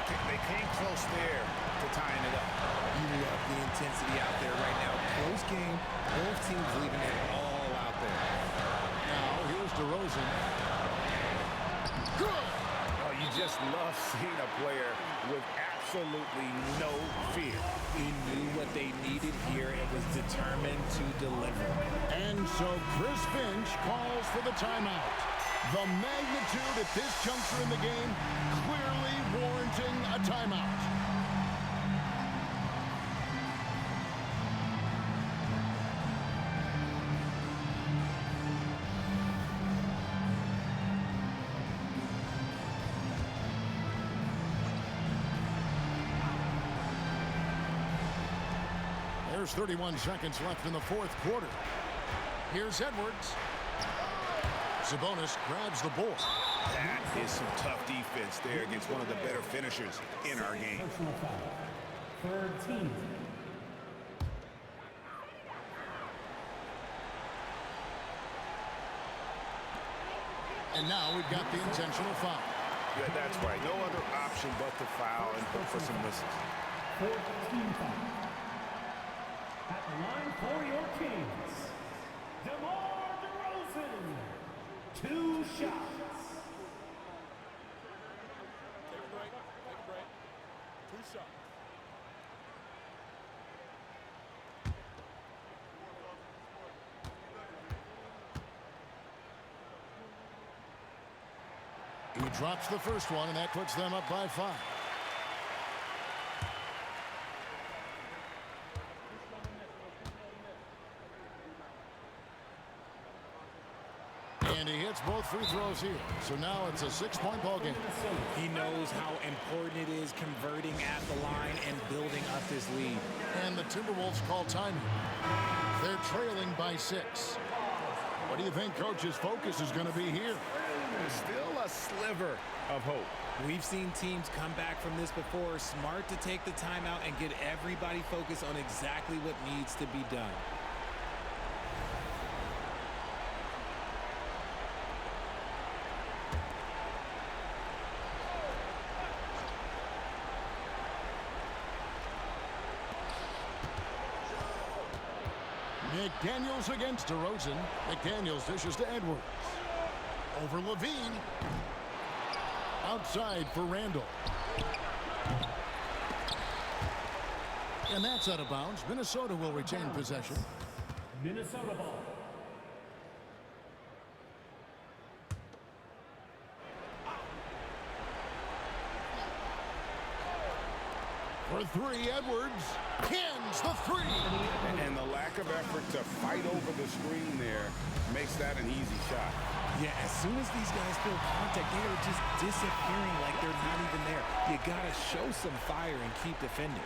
They came close there to tying it up. You love the intensity out there right now. Close game, both teams leaving it all out there. Now, here's DeRozan. Good! Oh, you just love seeing a player with absolutely no fear. He knew what they needed here and was determined to deliver. And so Chris Finch calls for the timeout. The magnitude at this juncture in the game clearly warranting a timeout. There's 31 seconds left in the fourth quarter. Here's Edwards. Sabonis grabs the ball. That is some tough defense there against one of the better finishers in our game. Third team. And now we've got the intentional foul. Yeah, that's right. No other option but to foul and hope for some misses. Fourth team foul. At the line for your Kings, DeMar DeRozan. 2 shots. Take a break. Take a break. 2 shots. He drops the first one, and that puts them up by 5. And he hits both free throws here. So now it's a 6-point ball game. He knows how important it is converting at the line and building up this lead. And the Timberwolves call timing. They're trailing by 6. What do you think Coach's focus is going to be here? There's still a sliver of hope. We've seen teams come back from this before. Smart to take the timeout and get everybody focused on exactly what needs to be done. McDaniels against DeRozan. McDaniels dishes to Edwards. Over Levine. Outside for Randall. And that's out of bounds. Minnesota will retain possession. Minnesota ball. For 3, Edwards pins the 3. And the lack of effort to fight over the screen there makes that an easy shot. Yeah, as soon as these guys feel contact, they are just disappearing like they're not even there. You got to show some fire and keep defending.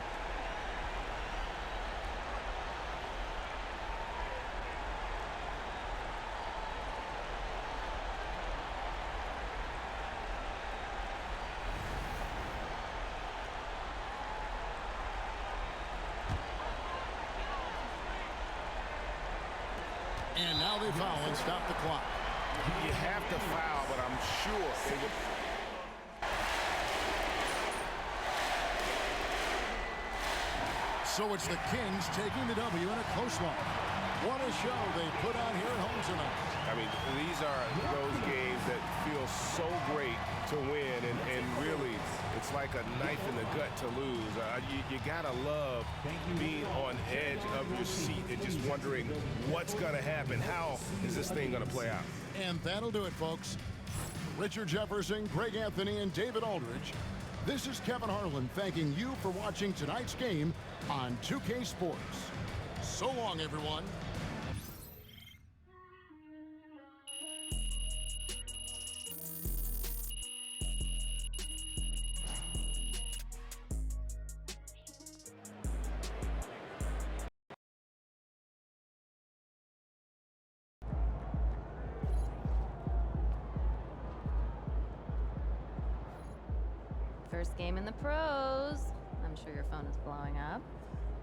And now they foul and stop the clock. You have to foul, but I'm sure they would. So it's the Kings taking the W in a close one. What a show they put on here at home tonight. I mean, these are those games that feel so great to win, and really, it's like a knife in the gut to lose. You gotta love being on edge of your seat and just wondering what's gonna happen. How is this thing gonna play out? And that'll do it, folks. Richard Jefferson, Greg Anthony, and David Aldridge. This is Kevin Harlan thanking you for watching tonight's game on 2K Sports. So long, everyone. First game in the pros. I'm sure your phone is blowing up.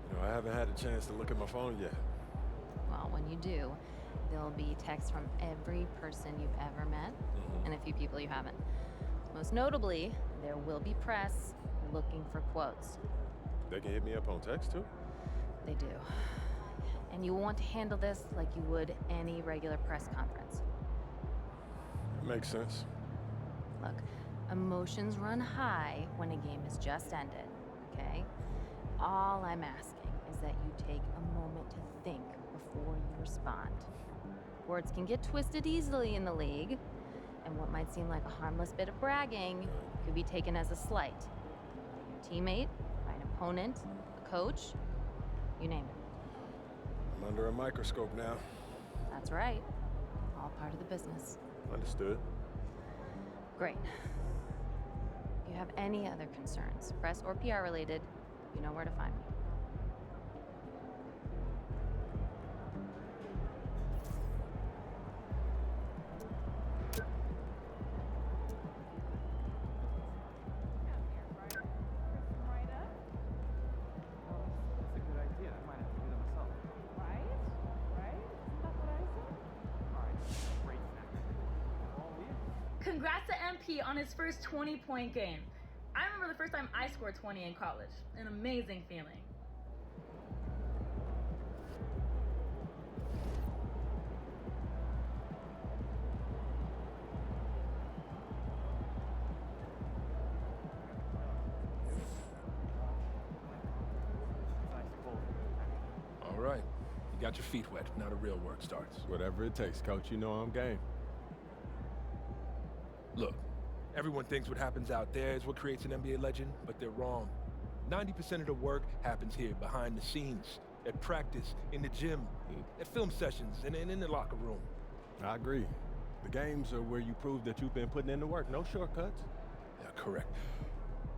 You know, I haven't had a chance to look at my phone yet. Well, when you do, there'll be texts from every person you've ever met and a few people you haven't. Most notably, there will be press looking for quotes. They can hit me up on text too? They do. And you want to handle this like you would any regular press conference. Makes sense. Look, emotions run high when a game has just ended, okay? All I'm asking is that you take a moment to think before you respond. Words can get twisted easily in the league, and what might seem like a harmless bit of bragging could be taken as a slight. A teammate, by an opponent, a coach, you name it. I'm under a microscope now. That's right. All part of the business. Understood. Great. If you have any other concerns, press or PR related, you know where to find me. Congrats to MP on his first 20-point game. I remember the first time I scored 20 in college. An amazing feeling. All right. You got your feet wet. Now the real work starts. Whatever it takes, Coach. You know I'm game. Look, everyone thinks what happens out there is what creates an NBA legend, but they're wrong. 90% of the work happens here, behind the scenes, at practice, in the gym, at film sessions, and in the locker room. I agree. The games are where you prove that you've been putting in the work. No shortcuts. Yeah, correct.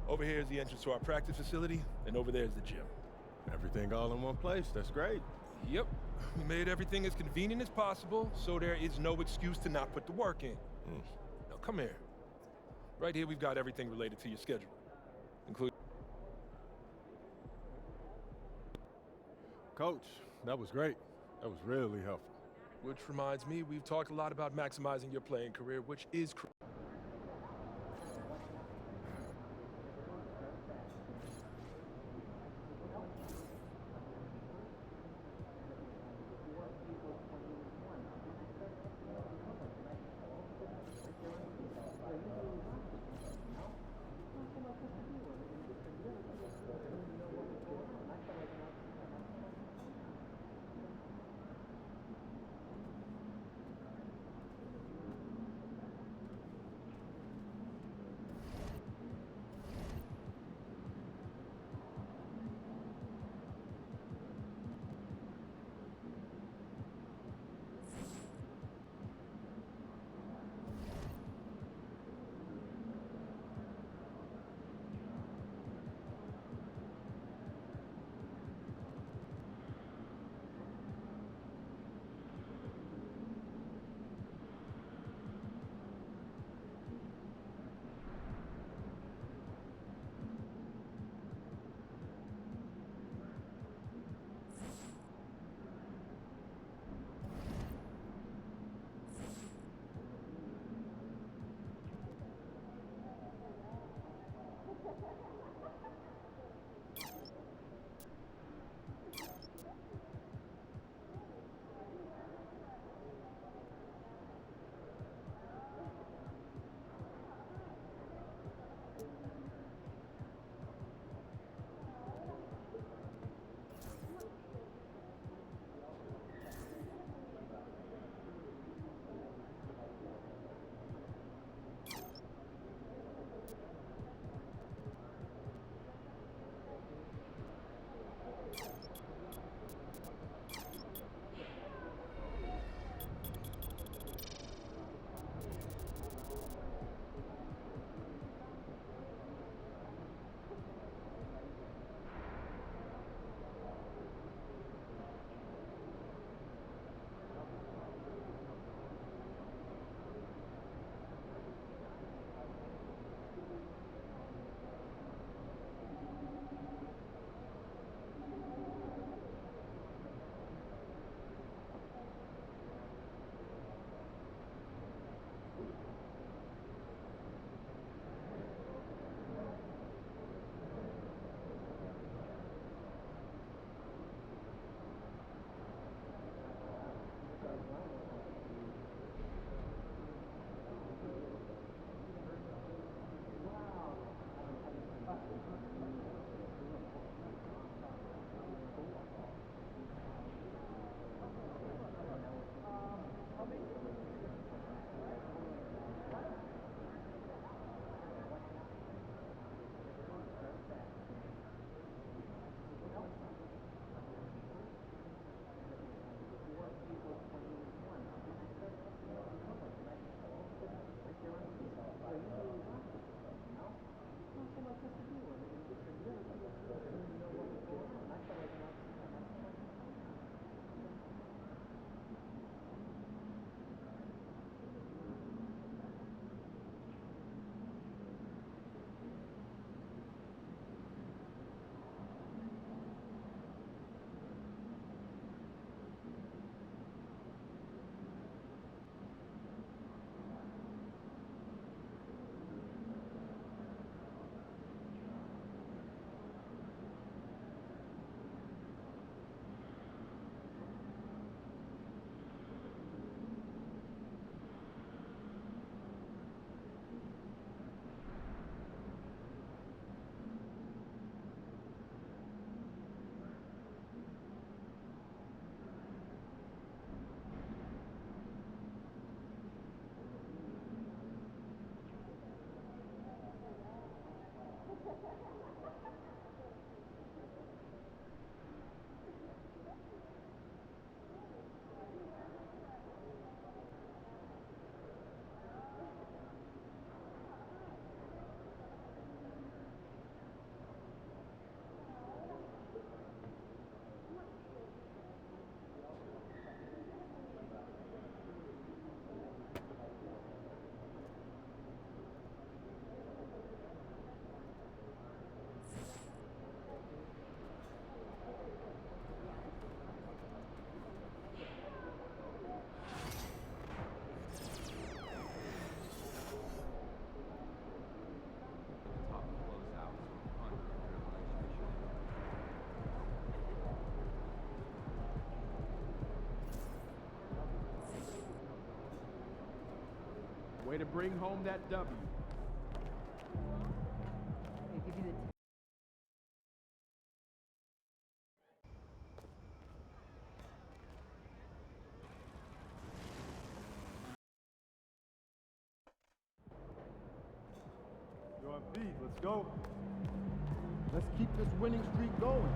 Over here is the entrance to our practice facility, and over there is the gym. Everything all in one place. That's great. Yep. We made everything as convenient as possible, so there is no excuse to not put the work in. Now, come here. Right here, we've got everything related to your schedule, including... Coach, that was great. That was really helpful. Which reminds me, we've talked a lot about maximizing your playing career, which is... to bring home that W. You're on feed. Let's go. Let's keep this winning streak going.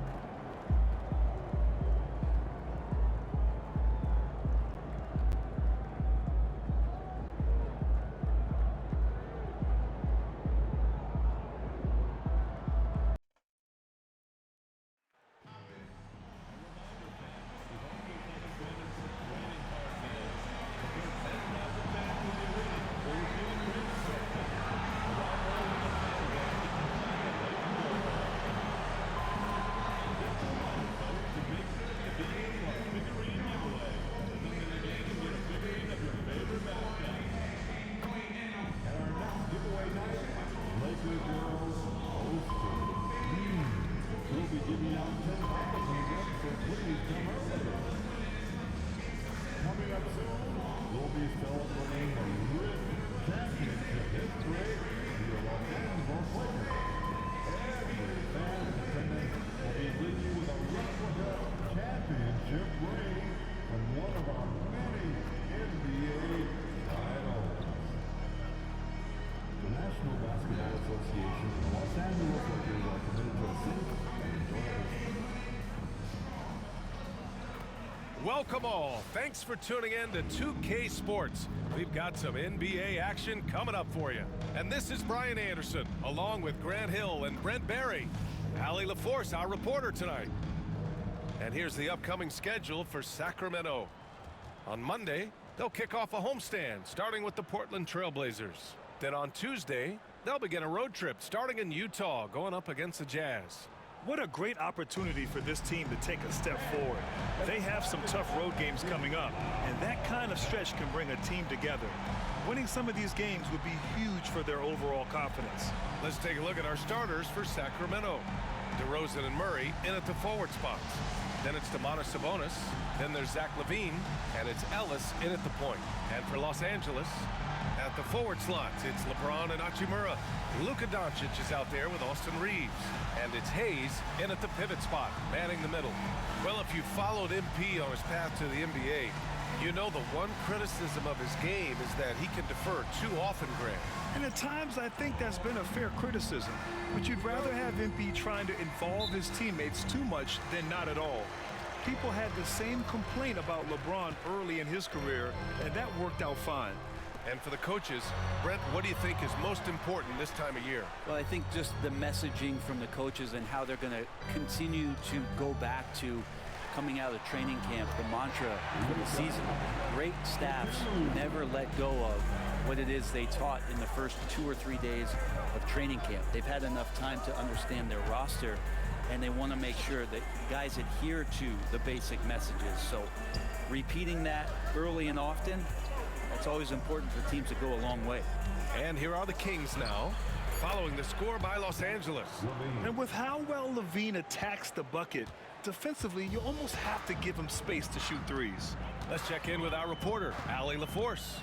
Welcome all. Thanks for tuning in to 2K Sports. We've got some NBA action coming up for you. And this is Brian Anderson, along with Grant Hill and Brent Barry. Allie LaForce, our reporter tonight. And here's the upcoming schedule for Sacramento. On Monday, they'll kick off a homestand, starting with the Portland Trailblazers. Then on Tuesday, they'll begin a road trip, starting in Utah, going up against the Jazz. What a great opportunity for this team to take a step forward. They have some tough road games coming up, and that kind of stretch can bring a team together. Winning some of these games would be huge for their overall confidence. Let's take a look at our starters for Sacramento. DeRozan and Murray in at the forward spots. Then it's Domantas Sabonis. Then there's Zach LaVine, and it's Ellis in at the point. And for Los Angeles, at the forward slots, it's LeBron and Hachimura. Luka Doncic is out there with Austin Reeves. And it's Hayes in at the pivot spot, manning the middle. Well, if you followed MP on his path to the NBA, you know the one criticism of his game is that he can defer too often, Grant. And at times, I think that's been a fair criticism. But you'd rather have MP trying to involve his teammates too much than not at all. People had the same complaint about LeBron early in his career, and that worked out fine. And for the coaches, Brent, what do you think is most important this time of year? Well, I think just the messaging from the coaches and how they're going to continue to go back to coming out of training camp, the mantra for the season. Great staffs never let go of what it is they taught in the first 2 or 3 days of training camp. They've had enough time to understand their roster, and they want to make sure that guys adhere to the basic messages. So repeating that early and often, it's always important for teams to go a long way. And here are the Kings now, following the score by Los Angeles. And with how well LaVine attacks the bucket, defensively, you almost have to give him space to shoot threes. Let's check in with our reporter, Allie LaForce.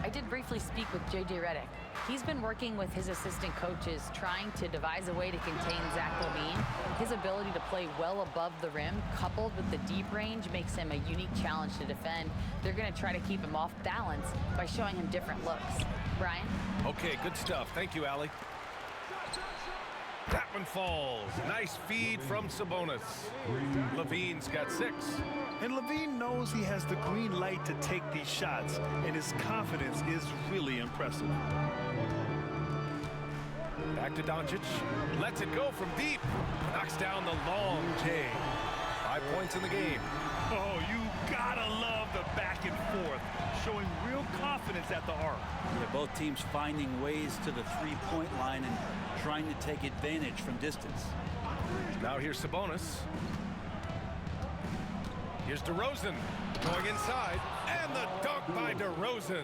I did briefly speak with J.J. Redick. He's been working with his assistant coaches, trying to devise a way to contain Zach LaVine. His ability to play well above the rim, coupled with the deep range, makes him a unique challenge to defend. They're going to try to keep him off balance by showing him different looks. Brian? Okay, good stuff. Thank you, Allie. That one falls. Nice feed from Sabonis. LaVine's got 6. And LaVine knows he has the green light to take these shots, and his confidence is really impressive. Back to Doncic. Lets it go from deep. Knocks down the long J. 5 points in the game. Oh, you gotta love the back and forth, showing real confidence at the arc. Yeah, both teams finding ways to the three-point line and trying to take advantage from distance. Now here's Sabonis. Here's DeRozan going inside, and the dunk by DeRozan.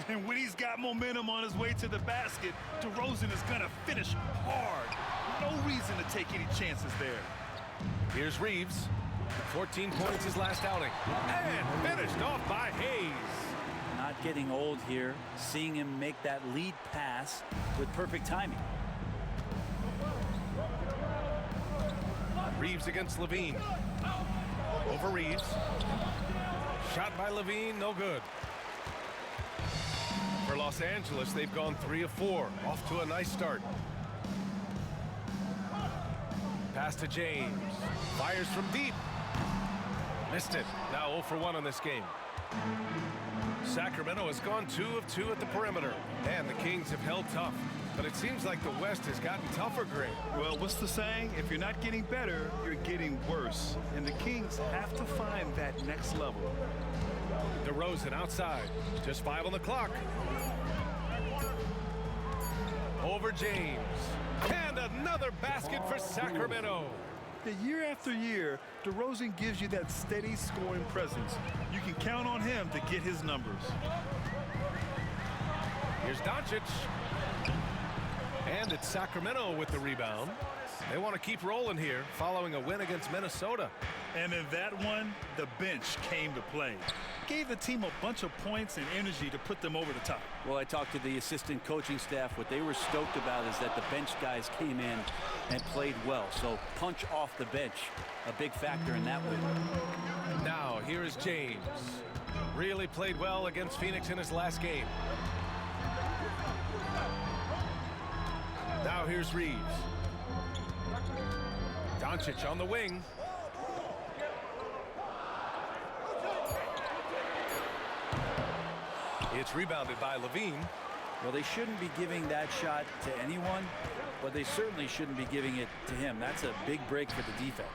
And when he's got momentum on his way to the basket, DeRozan is gonna finish hard. No reason to take any chances there. Here's Reeves. 14 points his last outing. And finished off by Hayes. not getting old here, seeing him make that lead pass with perfect timing. Reeves against Levine. Over Reeves. Shot by Levine, no good. For Los Angeles, they've gone 3 of 4. Off to a nice start. Pass to James. Fires from deep. Missed it. Now 0 for 1 in this game. Sacramento has gone 2 of 2 at the perimeter. And the Kings have held tough. But it seems like the West has gotten tougher, Greg. Well, what's the saying? If you're not getting better, you're getting worse. And the Kings have to find that next level. DeRozan outside. Just 5 on the clock. Over James. And another basket for Sacramento. Year after year, DeRozan gives you that steady scoring presence. You can count on him to get his numbers. Here's Doncic. And it's Sacramento with the rebound. They want to keep rolling here following a win against Minnesota. And in that one, the bench came to play. Gave the team a bunch of points and energy to put them over the top. Well, I talked to the assistant coaching staff. What they were stoked about is that the bench guys came in and played well. So punch off the bench, a big factor in that win. Now here is James. Really played well against Phoenix in his last game. Now here's Reeves. Doncic on the wing. It's rebounded by Levine. Well, they shouldn't be giving that shot to anyone, but they certainly shouldn't be giving it to him. That's a big break for the defense.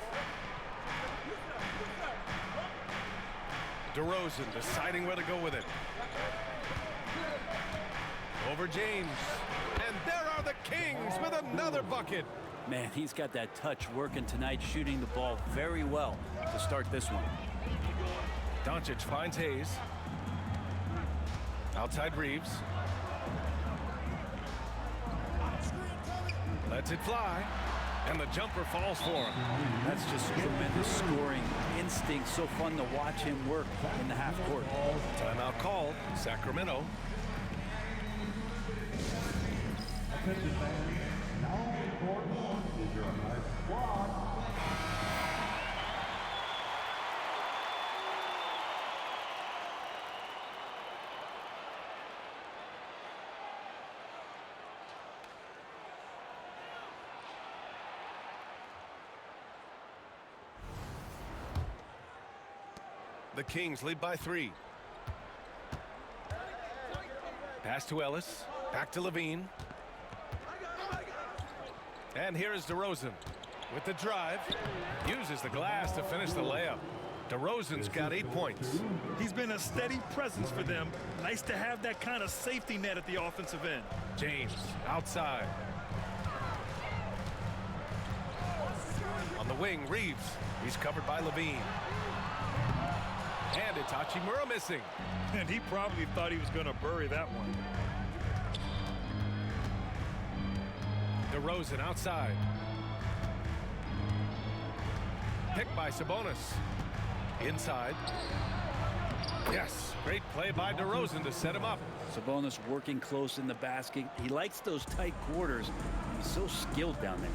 DeRozan deciding where to go with it. Over James. And there are the Kings with another bucket. Man, he's got that touch working tonight, shooting the ball very well to start this one. Doncic finds Hayes. Outside Reeves. Lets it fly. And the jumper falls for him. That's just tremendous scoring instinct. So fun to watch him work in the half court. Timeout called. Sacramento. The Kings lead by 3. Pass to Ellis. Back to Levine. And here is DeRozan with the drive. Uses the glass to finish the layup. DeRozan's got 8 points. He's been a steady presence for them. Nice to have that kind of safety net at the offensive end. James outside. On the wing, Reeves. He's covered by Levine. And it's Hachimura missing. And he probably thought he was going to bury that one. DeRozan outside. Picked by Sabonis. Inside. Yes, great play by DeRozan to set him up. Sabonis working close in the basket. He likes those tight quarters. He's so skilled down there.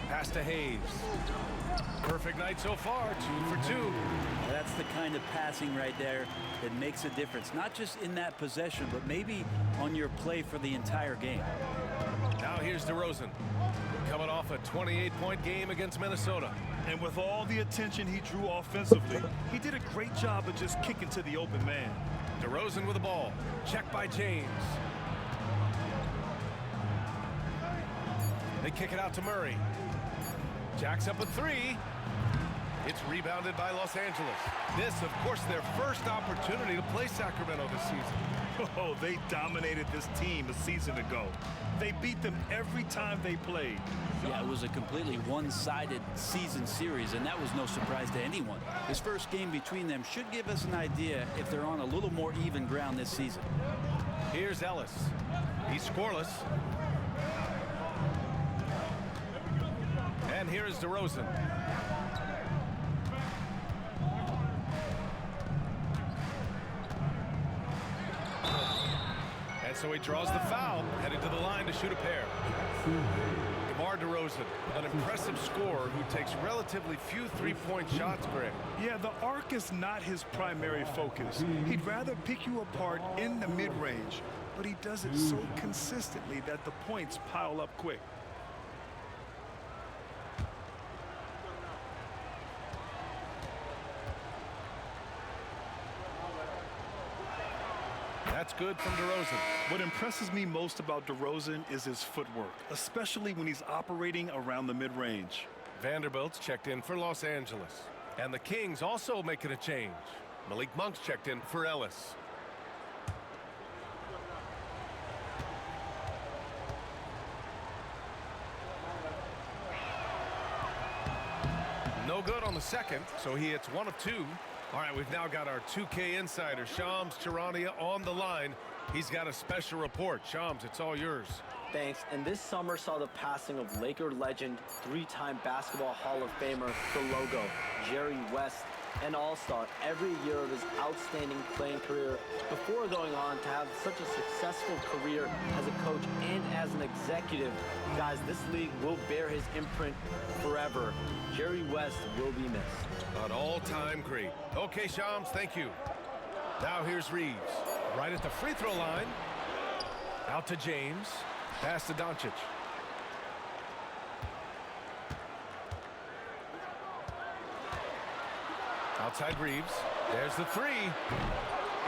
Pass to Hayes. Perfect night so far, 2 for 2. That's the kind of passing right there that makes a difference. Not just in that possession, but maybe on your play for the entire game. Now here's DeRozan. Coming off a 28-point game against Minnesota. And with all the attention he drew offensively, he did a great job of just kicking to the open man. DeRozan with the ball. Checked by James. They kick it out to Murray. Jacks up a 3. It's rebounded by Los Angeles. This, of course, their first opportunity to play Sacramento this season. Oh, they dominated this team a season ago. They beat them every time they played. Yeah, it was a completely one-sided season series, and that was no surprise to anyone. This first game between them should give us an idea if they're on a little more even ground this season. Here's Ellis. He's scoreless. And here is DeRozan. And so he draws the foul, headed to the line to shoot a pair. DeMar DeRozan, an impressive scorer who takes relatively few three-point shots, Greg. Yeah, the arc is not his primary focus. He'd rather pick you apart in the mid-range, but he does it so consistently that the points pile up quick. That's good from DeRozan. What impresses me most about DeRozan is his footwork, especially when he's operating around the mid-range. Vanderbilt's checked in for Los Angeles. And the Kings also making a change. Malik Monk's checked in for Ellis. No good on the second, so he hits 1 of 2. All right, we've now got our 2K insider, Shams Charania, on the line. He's got a special report. Shams, it's all yours. Thanks. And this summer saw the passing of Laker legend, 3-time Basketball Hall of Famer, the logo, Jerry West, an all-star every year of his outstanding playing career before going on to have such a successful career as a coach and as an executive. Guys, this league will bear his imprint forever. Jerry West will be missed. An all-time great. Okay, Shams, thank you. Now here's Reeves. Right at the free throw line. Out to James. Pass to Doncic. Outside Reeves. There's the 3.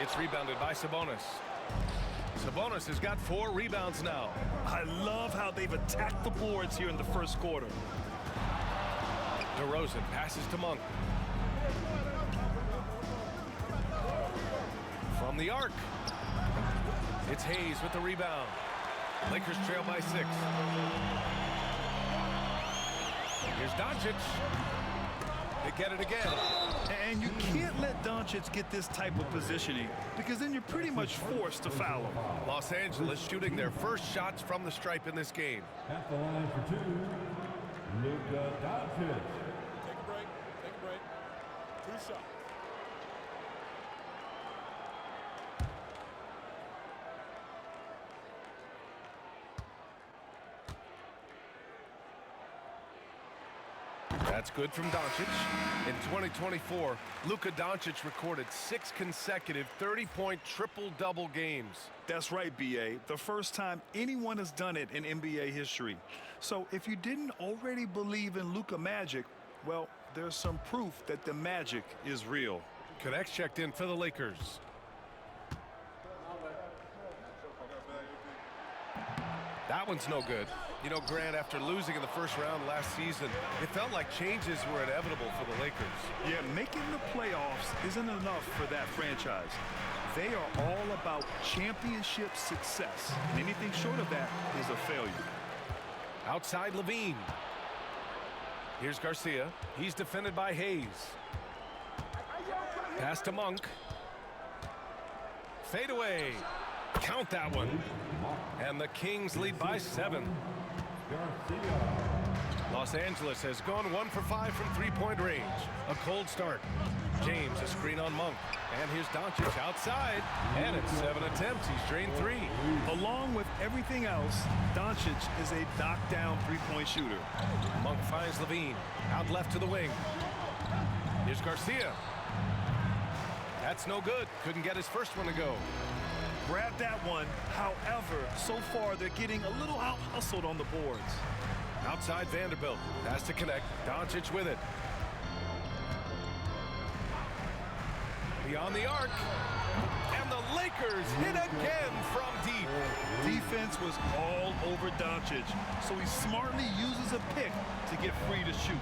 It's rebounded by Sabonis. Sabonis has got 4 rebounds now. I love how they've attacked the boards here in the first quarter. DeRozan passes to Monk. From the arc. It's Hayes with the rebound. Lakers trail by 6. Here's Doncic. They get it again. And you can't let Doncic get this type of positioning because then you're pretty much forced to foul him. Los Angeles shooting their first shots from the stripe in this game. At the line for 2, Luka Doncic. Take a break. 2 shots. That's good from Doncic. In 2024, Luka Doncic recorded 6 consecutive 30-point triple-double games. That's right, B.A. The first time anyone has done it in NBA history. So if you didn't already believe in Luka magic, well, there's some proof that the magic is real. Connects checked in for the Lakers. That one's no good. You know, Grant, after losing in the first round last season, it felt like changes were inevitable for the Lakers. Yeah, making the playoffs isn't enough for that franchise. They are all about championship success. And anything short of that is a failure. Outside Levine. Here's Garcia. He's defended by Hayes. Pass to Monk. Fade away. Count that one. And the Kings lead by 7. Los Angeles has gone 1 for 5 from three-point range. A cold start. James, a screen on Monk. And here's Doncic outside. And in 7 attempts, he's drained 3. Along with everything else, Doncic is a knockdown three-point shooter. Monk finds Levine. Out left to the wing. Here's Garcia. That's no good. Couldn't get his first one to go. Grab that one. However, so far they're getting a little out-hustled on the boards. Outside Vanderbilt. Has to connect. Doncic with it. Beyond the arc. And the Lakers hit again from deep. Defense was all over Doncic, so he smartly uses a pick to get free to shoot.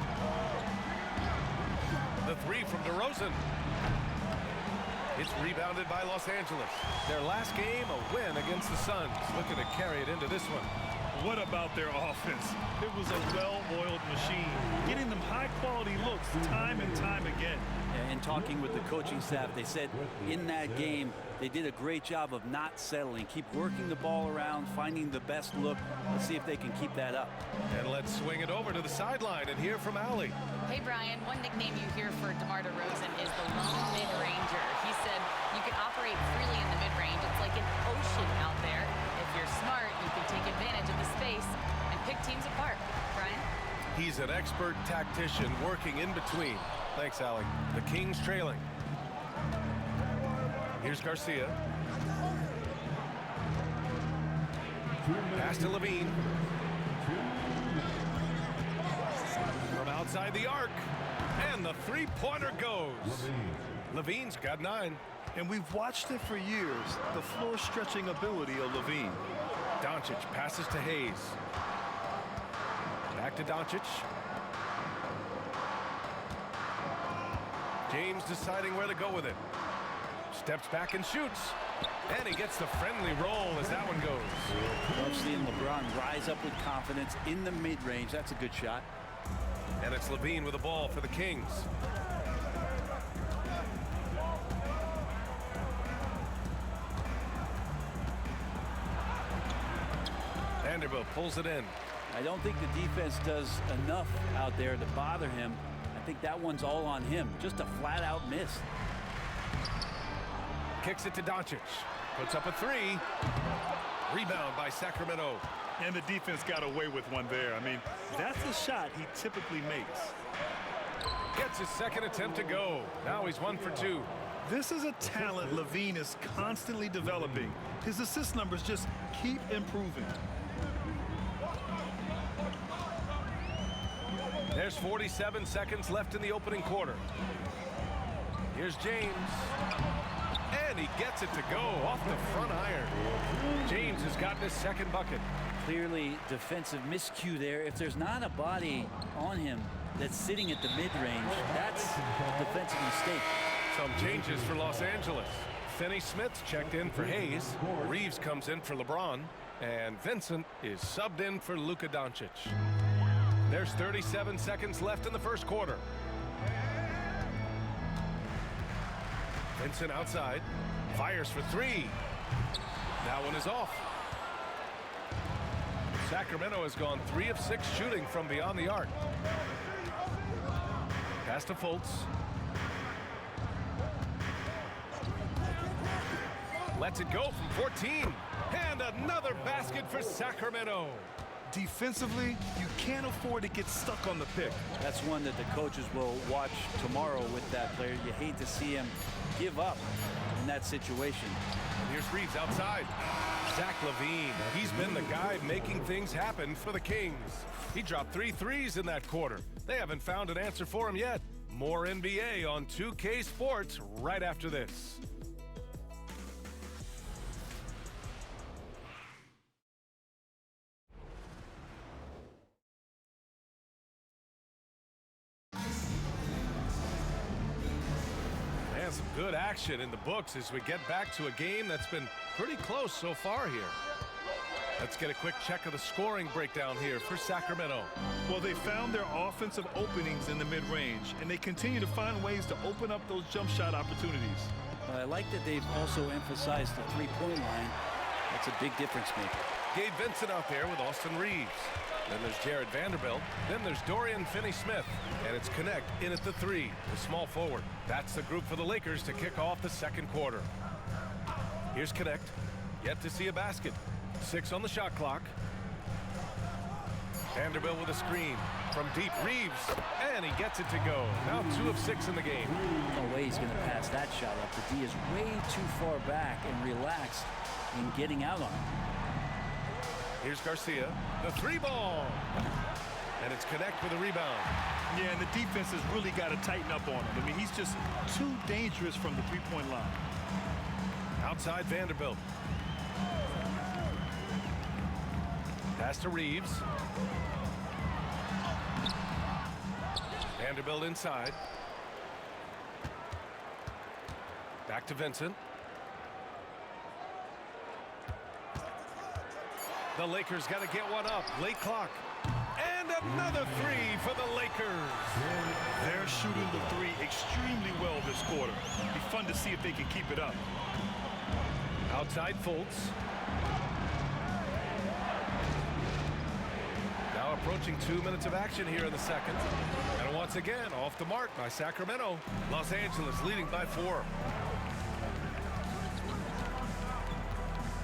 The 3 from DeRozan. It's rebounded by Los Angeles. Their last game, a win against the Suns. Looking to carry it into this one. What about their offense? It was a well-oiled machine, getting them high-quality looks time and time again. And talking with the coaching staff, they said in that game, they did a great job of not settling. Keep working the ball around, finding the best look. Let's see if they can keep that up. And let's swing it over to the sideline and hear from Allie. Hey, Brian, one nickname you hear for DeMar DeRozan is the lone mid-ranger. He said you can operate freely in the mid-range. It's like an ocean out there. He's an expert tactician working in between. Thanks, Alec. The Kings trailing. Here's Garcia. Pass to Levine. From outside the arc. And the three-pointer goes. Levine's got 9. And we've watched it for years, the floor-stretching ability of Levine. Doncic passes to Hayes. Back to Doncic. James deciding where to go with it. Steps back and shoots. And he gets the friendly roll as that one goes. Love seeing LeBron rise up with confidence in the mid-range. That's a good shot. And it's Levine with the ball for the Kings. Vanderbilt pulls it in. I don't think the defense does enough out there to bother him. I think that one's all on him. Just a flat-out miss. Kicks it to Doncic. Puts up a 3. Rebound by Sacramento. And the defense got away with one there. I mean, that's a shot he typically makes. Gets his second attempt to go. Now he's 1 for 2. This is a talent Levine is constantly developing. His assist numbers just keep improving. There's 47 seconds left in the opening quarter. Here's James. And he gets it to go off the front iron. James has gotten his second bucket. Clearly defensive miscue there. If there's not a body on him that's sitting at the mid-range, that's a defensive mistake. Some changes for Los Angeles. Finney Smith's checked in for Hayes. Reeves comes in for LeBron. And Vincent is subbed in for Luka Doncic. There's 37 seconds left in the first quarter. Vincent outside. Fires for 3. That one is off. Sacramento has gone 3 of 6 shooting from beyond the arc. Pass to Fultz. Lets it go from 14. And another basket for Sacramento. Defensively, you can't afford to get stuck on the pick. That's one that the coaches will watch tomorrow with that player. You hate to see him give up in that situation. And here's Reeves outside. Zach LaVine, he's been the guy making things happen for the Kings. He dropped 3 threes in that quarter. They haven't found an answer for him yet. More NBA on 2K Sports right after this. Some good action in the books as we get back to a game that's been pretty close so far here. Let's get a quick check of the scoring breakdown here for Sacramento. Well, they found their offensive openings in the mid-range, and they continue to find ways to open up those jump shot opportunities. I like that they've also emphasized the three-point line. That's a big difference maker. Gabe Vincent out there with Austin Reeves. Then there's Jared Vanderbilt. Then there's Dorian Finney-Smith. And it's Connect in at the 3, the small forward. That's the group for the Lakers to kick off the second quarter. Here's Connect. Yet to see a basket. 6 on the shot clock. Vanderbilt with a screen. From deep, Reeves. And he gets it to go. Now 2 of 6 in the game. No way he's going to pass that shot up. The D is way too far back and relaxed in getting out on it. Here's Garcia, the 3-ball. And it's Connect with a rebound. Yeah, and the defense has really got to tighten up on him. I mean, he's just too dangerous from the three-point line. Outside Vanderbilt. Pass to Reeves. Vanderbilt inside. Back to Vincent. The Lakers got to get one up. Late clock. And another 3 for the Lakers. They're shooting the 3 extremely well this quarter. It'll be fun to see if they can keep it up. Outside Fultz. Now approaching 2 minutes of action here in the second. And once again, off the mark by Sacramento. Los Angeles leading by 4.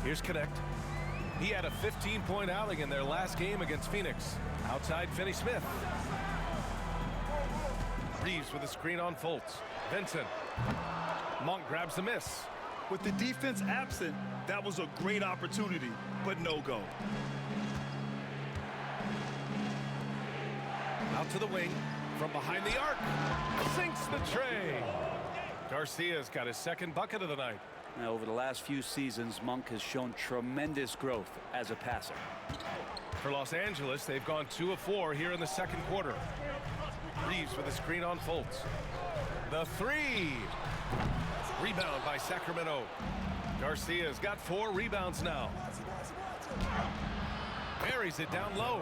Here's Connect. He had a 15-point outing in their last game against Phoenix. Outside Finney Smith. Reeves with a screen on Fultz. Vincent. Monk grabs the miss. With the defense absent, that was a great opportunity, but no go. Out to the wing. From behind the arc. Sinks the tray. Garcia's got his second bucket of the night. Now, over the last few seasons, Monk has shown tremendous growth as a passer. For Los Angeles, they've gone 2 of 4 here in the second quarter. Reeves with a screen on Fultz. The three. Rebound by Sacramento. Garcia's got 4 rebounds now. Buries it down low.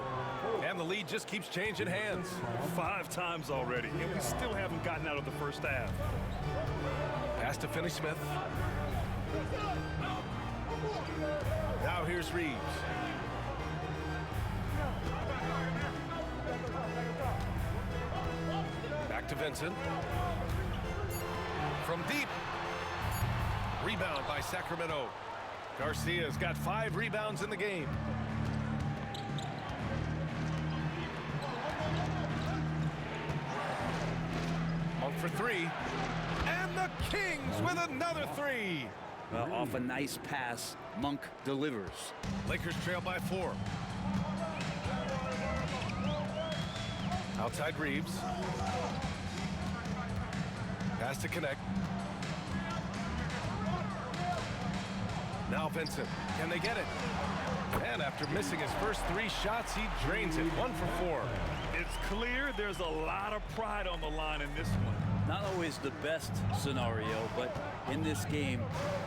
And the lead just keeps changing hands. 5 times already, and we still haven't gotten out of the first half. Pass to Finney Smith. Now here's Reeves. Back to Vincent. From deep. Rebound by Sacramento. Garcia's got 5 rebounds in the game. Monk for 3. And the Kings with another 3. Well, off a nice pass, Monk delivers. Lakers trail by 4. Outside Reeves. Pass to connect. Now Vincent. Can they get it? And after missing his first 3 shots, he drains it. 1 for 4. It's clear there's a lot of pride on the line in this one. Not always the best scenario, but in this game,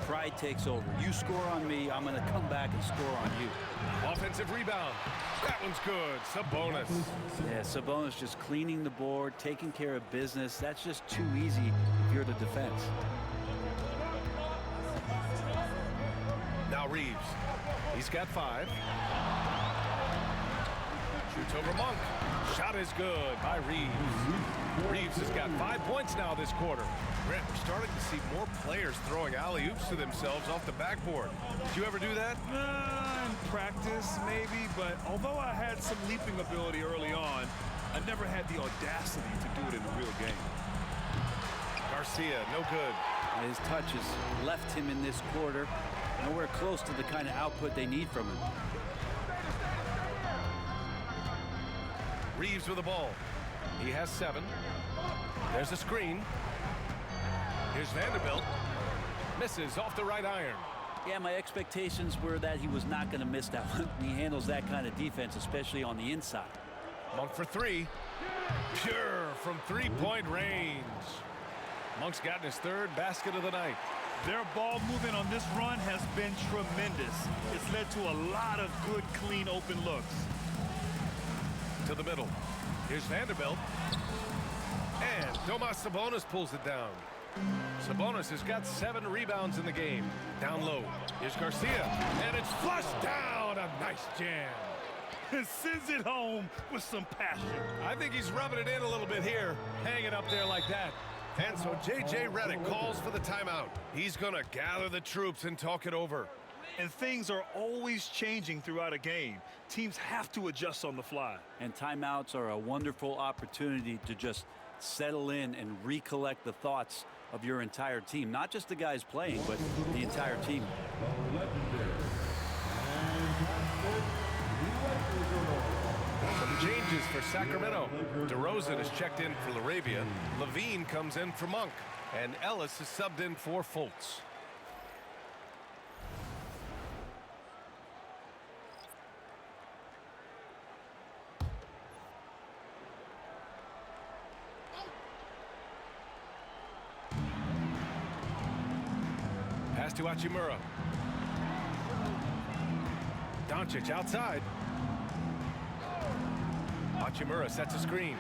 pride takes over. You score on me, I'm going to come back and score on you. Offensive rebound. That one's good. Sabonis. Yeah, Sabonis just cleaning the board, taking care of business. That's just too easy if you're the defense. Now Reeves. He's got 5. Shoots over Monk. Shot is good by Reeves. Reeves has got 5 points now this quarter. Grant, we're starting to see more players throwing alley-oops to themselves off the backboard. Did you ever do that? In practice, maybe, but although I had some leaping ability early on, I never had the audacity to do it in a real game. Garcia, no good. His touch has left him in this quarter. Nowhere close to the kind of output they need from him. Reeves with the ball. He has 7. There's a screen. Here's Vanderbilt. Misses off the right iron. Yeah, my expectations were that he was not going to miss that one. He handles that kind of defense, especially on the inside. Monk for 3. Pure from 3-point range. Monk's gotten his 3rd basket of the night. Their ball movement on this run has been tremendous. It's led to a lot of good, clean, open looks. To the middle. Here's Vanderbilt. And Domas Sabonis pulls it down. Sabonis has got 7 rebounds in the game. Down low. Here's Garcia. And it's flushed down. A nice jam. Sends it home with some passion. I think he's rubbing it in a little bit here. Hanging up there like that. And so J.J. Redick calls for the timeout. He's going to gather the troops and talk it over. And things are always changing throughout a game. Teams have to adjust on the fly. And timeouts are a wonderful opportunity to just settle in and recollect the thoughts of your entire team. Not just the guys playing, but the entire team. Some changes for Sacramento. DeRozan is checked in for Laravia. Levine comes in for Monk. And Ellis is subbed in for Fultz. Pass to Hachimura. Doncic outside. Hachimura sets a screen.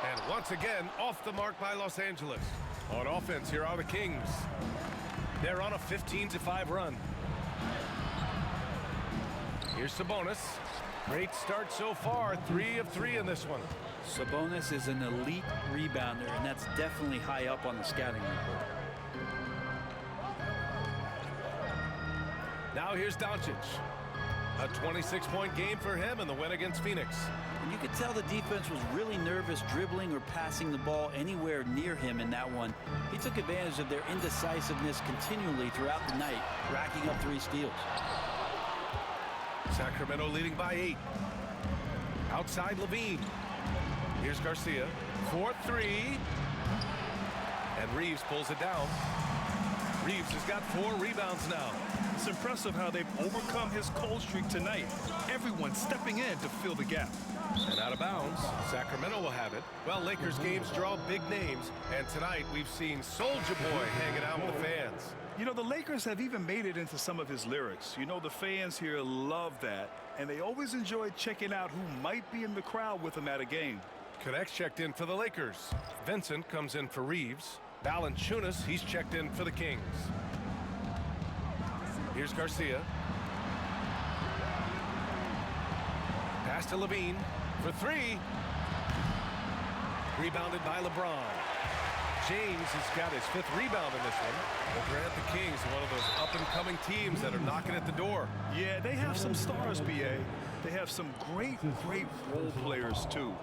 And once again, off the mark by Los Angeles. On offense, here are the Kings. They're on a 15-5 run. Here's Sabonis. Great start so far. 3 of 3 in this one. Sabonis is an elite rebounder, and that's definitely high up on the scouting report. Now here's Doncic. A 26-point game for him in the win against Phoenix. And you could tell the defense was really nervous dribbling or passing the ball anywhere near him in that one. He took advantage of their indecisiveness continually throughout the night, racking up 3 steals. Sacramento leading by 8. Outside Levine. Here's Garcia. 4-3. And Reeves pulls it down. Reeves has got 4 rebounds now. It's impressive how they've overcome his cold streak tonight. Everyone stepping in to fill the gap. And out of bounds, Sacramento will have it. Well, Lakers games draw big names, and tonight we've seen Soulja Boy hanging out with the fans. You know, the Lakers have even made it into some of his lyrics. You know, the fans here love that, and they always enjoy checking out who might be in the crowd with them at a game. Connects checked in for the Lakers. Vincent comes in for Reeves. Valanciunas, he's checked in for the Kings. Here's Garcia. Pass to Levine for 3. Rebounded by LeBron. James has got his 5th rebound in this one. Well, Grant, the Kings, one of those up-and-coming teams that are knocking at the door. Yeah, they have some stars, BA. They have some great role players, too.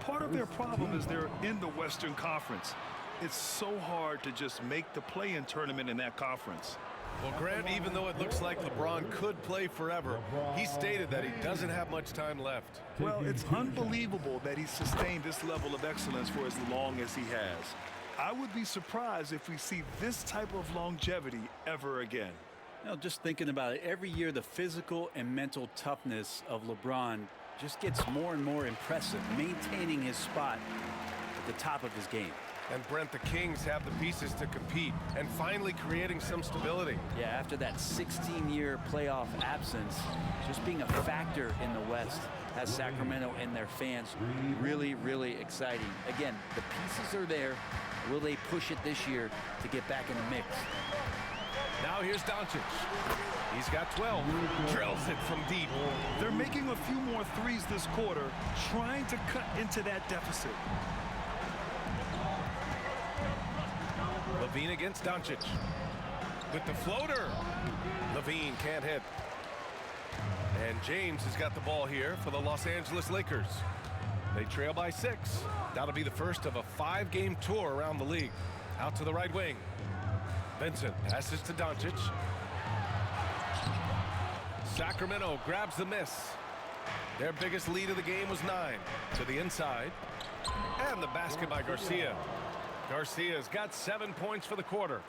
Part of their problem is they're in the Western Conference. It's so hard to just make the play-in tournament in that conference. Well, Grant, even though it looks like LeBron could play forever, he stated that he doesn't have much time left. Well, it's unbelievable that he's sustained this level of excellence for as long as he has. I would be surprised if we see this type of longevity ever again. You know, just thinking about it, every year the physical and mental toughness of LeBron just gets more and more impressive, maintaining his spot at the top of his game. And Brent, the Kings have the pieces to compete and finally creating some stability. Yeah, after that 16-year playoff absence, just being a factor in the West has Sacramento and their fans really, really exciting. Again, the pieces are there. Will they push it this year to get back in the mix? Now here's Doncic. He's got 12. Drills it from deep. They're making a few more threes this quarter, trying to cut into that deficit. Levine against Doncic. With the floater. Levine can't hit. And James has got the ball here for the Los Angeles Lakers. They trail by 6. That'll be the first of a 5-game tour around the league. Out to the right wing. Vincent passes to Doncic. Sacramento grabs the miss. Their biggest lead of the game was 9. To the inside. And the basket by Garcia. Garcia's got 7 points for the quarter.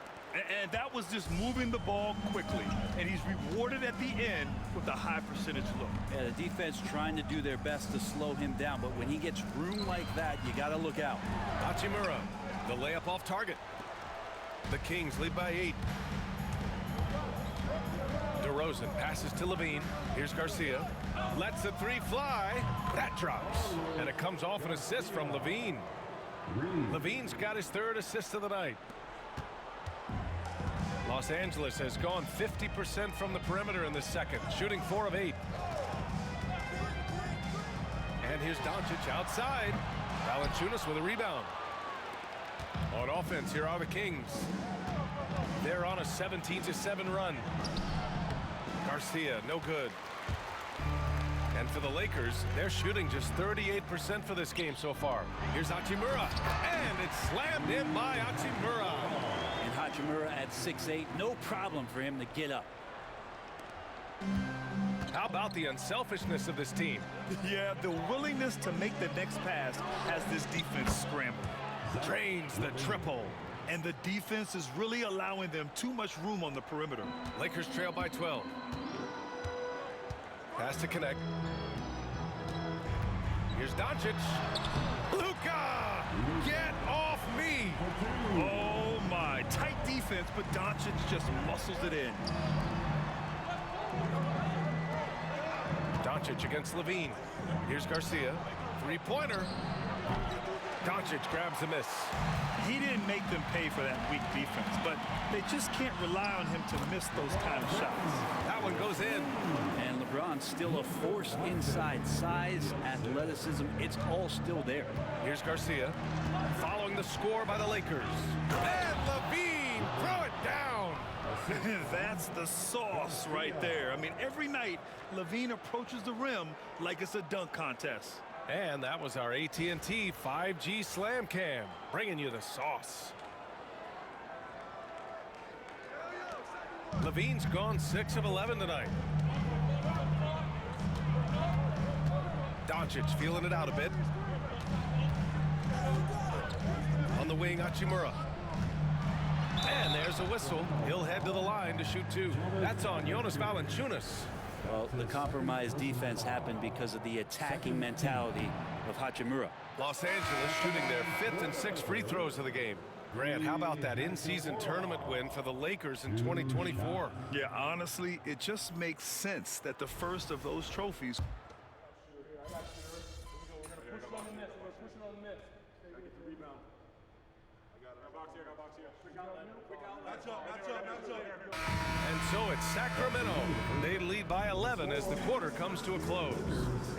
And that was just moving the ball quickly. And he's rewarded at the end with a high percentage look. Yeah, the defense trying to do their best to slow him down. But when he gets room like that, you got to look out. Hachimura, the layup off target. The Kings lead by 8. DeRozan passes to Levine. Here's Garcia. Lets the 3 fly. That drops. And it comes off an assist from Levine. Levine's got his 3rd assist of the night. Los Angeles has gone 50% from the perimeter in the second, shooting 4 of 8. And here's Doncic outside. Valanciunas with a rebound. On offense, here are the Kings. They're on a 17-7 run. Garcia, no good. And for the Lakers, they're shooting just 38% for this game so far. Here's Hachimura, and it's slammed in by Hachimura. And Hachimura at 6'8", no problem for him to get up. How about the unselfishness of this team? Yeah, the willingness to make the next pass has this defense scrambled. Drains the triple. And the defense is really allowing them too much room on the perimeter. Lakers trail by 12. Pass to connect. Here's Doncic. Luka! Get off me! Oh my, tight defense, but Doncic just muscles it in. Doncic against Levine. Here's Garcia. 3-pointer. Doncic grabs the miss. He didn't make them pay for that weak defense, but they just can't rely on him to miss those kind of shots. That one goes in. And LeBron's still a force inside. Size, athleticism, it's all still there. Here's Garcia. Following the score by the Lakers. And Levine, throw it down. That's the sauce right there. I mean, every night, LaVine approaches the rim like it's a dunk contest. And that was our AT&T 5G Slam Cam, bringing you the sauce. LaVine's gone 6 of 11 tonight. Doncic feeling it out a bit. On the wing, Hachimura. And there's a whistle. He'll head to the line to shoot 2. That's on Jonas Valanciunas. Well, the compromised defense happened because of the attacking mentality of Hachimura. Los Angeles shooting their 5th and 6th free throws of the game. Grant, how about that in-season tournament win for the Lakers in 2024? Yeah, honestly, it just makes sense that the first of those trophies. And so it's Sacramento. They lead by 11 as the quarter comes to a close.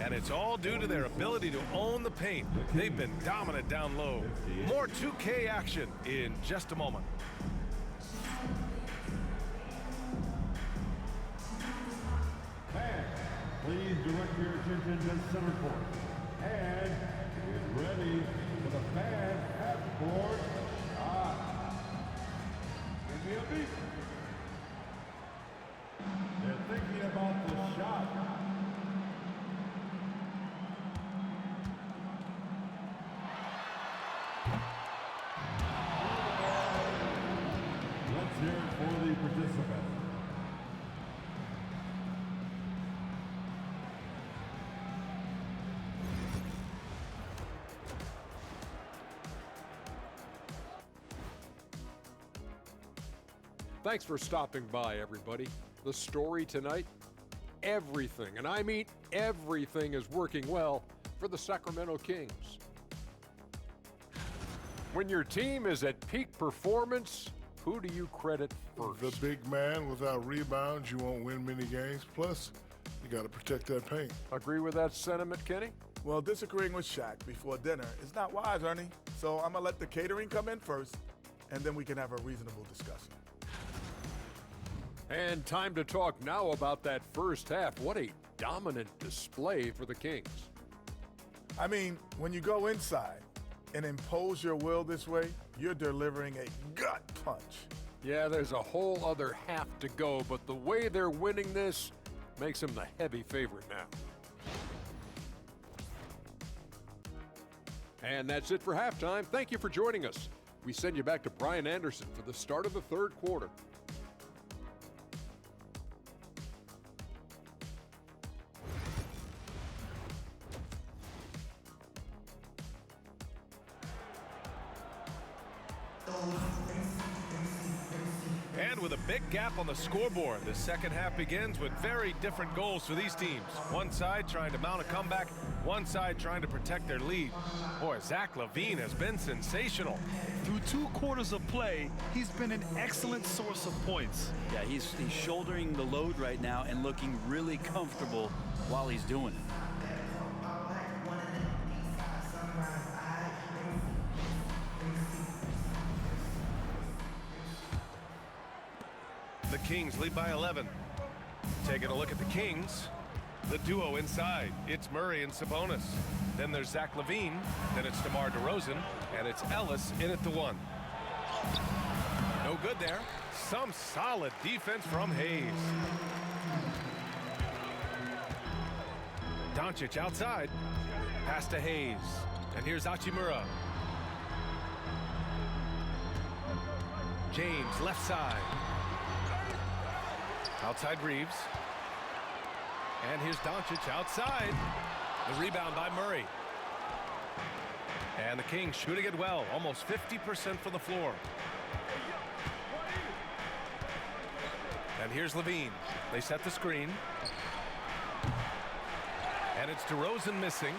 And it's all due to their ability to own the paint. They've been dominant down low. More 2K action in just a moment. Please direct your attention to center court. And get ready for the fan half court shot. Give me a beat. They're thinking about the shot. Let's hear it for the participants. Thanks for stopping by, everybody. The story tonight, everything, and I mean everything, is working well for the Sacramento Kings. When your team is at peak performance, who do you credit first? The big man. Without rebounds, you won't win many games. Plus, you got to protect that paint. Agree with that sentiment, Kenny? Well, disagreeing with Shaq before dinner is not wise, Ernie. So I'm going to let the catering come in first, and then we can have a reasonable discussion. And time to talk now about that first half. What a dominant display for the Kings. I mean, when you go inside and impose your will this way, you're delivering a gut punch. Yeah, there's a whole other half to go, but the way they're winning this makes them the heavy favorite now. And that's it for halftime. Thank you for joining us. We send you back to Brian Anderson for the start of the third quarter. And with a big gap on the scoreboard, the second half begins with very different goals for these teams. One side trying to mount a comeback, one side trying to protect their lead. Boy, Zach LaVine has been sensational. Through 2 quarters of play, he's been an excellent source of points. Yeah, he's shouldering the load right now and looking really comfortable while he's doing it. The Kings lead by 11. Taking a look at the Kings, the duo inside. It's Murray and Sabonis. Then there's Zach LaVine. Then it's DeMar DeRozan. And it's Ellis in at the 1. No good there. Some solid defense from Hayes. Doncic outside. Pass to Hayes. And here's Hachimura. James left side. Outside Reeves. And here's Doncic outside. The rebound by Murray. And the Kings shooting it well. Almost 50% from the floor. And here's LaVine. They set the screen. And it's DeRozan missing.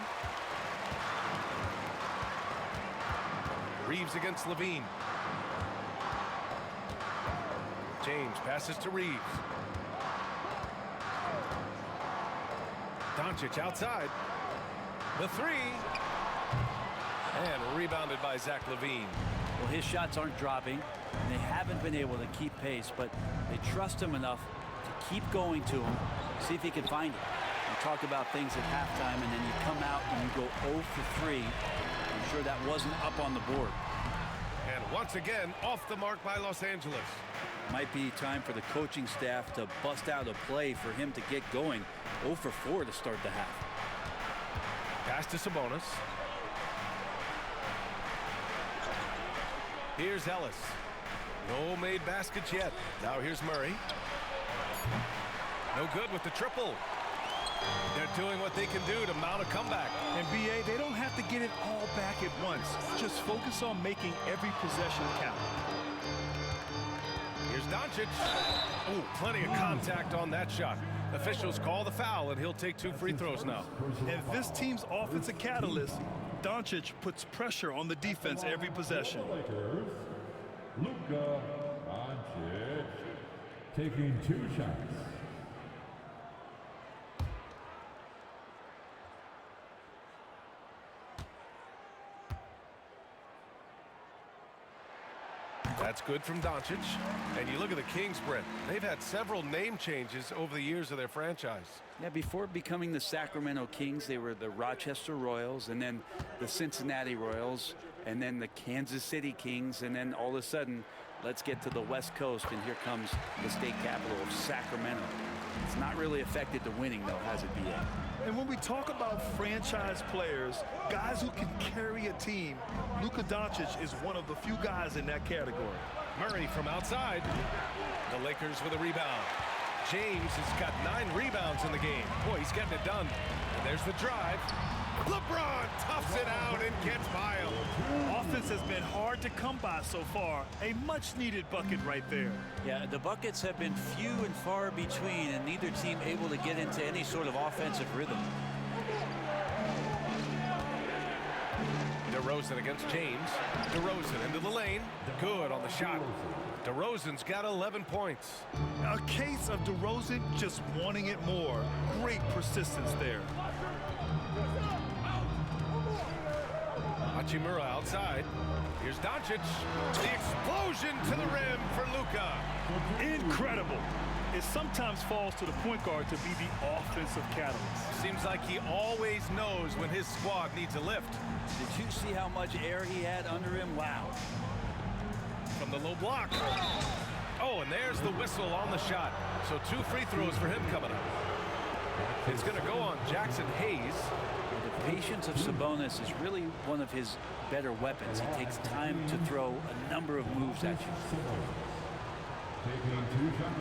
Reeves against LaVine. James passes to Reeves. Doncic outside. The 3. And rebounded by Zach LaVine. Well, his shots aren't dropping. And they haven't been able to keep pace, but they trust him enough to keep going to him, see if he can find it. We talked about things at halftime, and then you come out and you go 0 for 3. I'm sure that wasn't up on the board. And once again, off the mark by Los Angeles. Might be time for the coaching staff to bust out a play for him to get going. 0 for 4 to start the half. Pass to Sabonis. Here's Ellis. No made baskets yet. Now here's Murray. No good with the triple. They're doing what they can do to mount a comeback. And BA, they don't have to get it all back at once. Just focus on making every possession count. Here's Doncic. Oh, plenty of contact on that shot. Officials call the foul, and he'll take 2 free throws now. And this team's offensive catalyst, Doncic puts pressure on the defense every possession. Luka Doncic taking 2 shots. That's good from Doncic. And you look at the Kings, Brent. They've had several name changes over the years of their franchise. Yeah, before becoming the Sacramento Kings, they were the Rochester Royals, and then the Cincinnati Royals, and then the Kansas City Kings, and then all of a sudden, let's get to the West Coast, and here comes the state capital of Sacramento. It's not really affected the winning, though, has it, B.A.? And when we talk about franchise players, guys who can carry a team, Luka Doncic is one of the few guys in that category. Murray from outside. The Lakers with a rebound. James has got 9 rebounds in the game. Boy, he's getting it done. And there's the drive. LeBron toughs it out and gets by him. Offense has been hard to come by so far. A much-needed bucket right there. Yeah, the buckets have been few and far between, and neither team able to get into any sort of offensive rhythm. DeRozan against James. DeRozan into the lane. Good on the shot. DeRozan's got 11 points. A case of DeRozan just wanting it more. Great persistence there. Hachimura outside. Here's Doncic. The explosion to the rim for Luka. Incredible. It sometimes falls to the point guard to be the offensive catalyst. Seems like he always knows when his squad needs a lift. Did you see how much air he had under him? Wow. From the low block. Oh, and there's the whistle on the shot. So 2 free throws for him coming up. It's going to go on Jackson Hayes. The patience of Sabonis is really one of his better weapons. He takes time to throw a number of moves at you. Taking 2 shots.